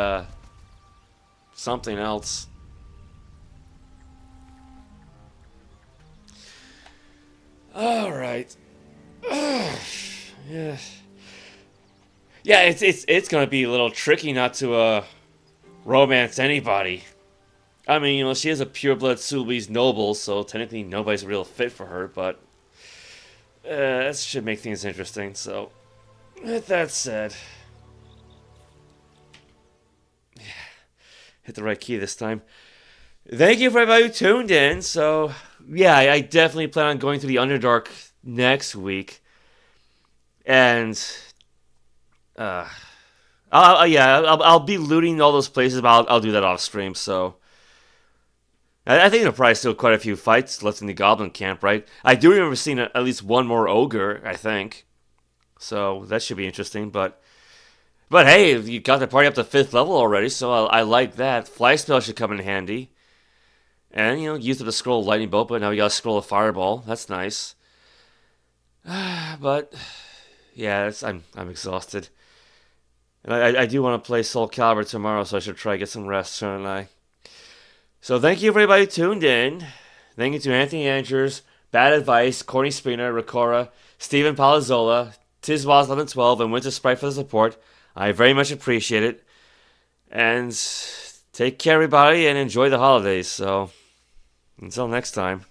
something else. All right. Yeah. Yeah, it's gonna be a little tricky not to romance anybody. I mean, you know, she is a pureblood Sulis noble, so technically nobody's a real fit for her, but that should make things interesting, so with that said, hit the right key this time. Thank you for everybody who tuned in. So, yeah, I definitely plan on going through the Underdark next week. And, I'll be looting all those places, but I'll do that off stream, so. I think there'll probably still quite a few fights left in the Goblin camp, right? I do remember seeing at least one more Ogre, I think. So, that should be interesting, but hey, you got the party up to 5th level already, so I like that. Fly spell should come in handy. And, used up the scroll of Lightning Bolt, but now we got a scroll of Fireball. That's nice. But, yeah, I'm exhausted. And I do want to play Soul Calibur tomorrow, so I should try to get some rest, shouldn't I? So thank you for everybody who tuned in. Thank you to Anthony Andrews, Bad Advice, Corny Spina, Ricora, Stephen Palazzola, Tizwaz1112, and Winter Sprite for the support. I very much appreciate it. And take care, everybody, and enjoy the holidays. So, until next time.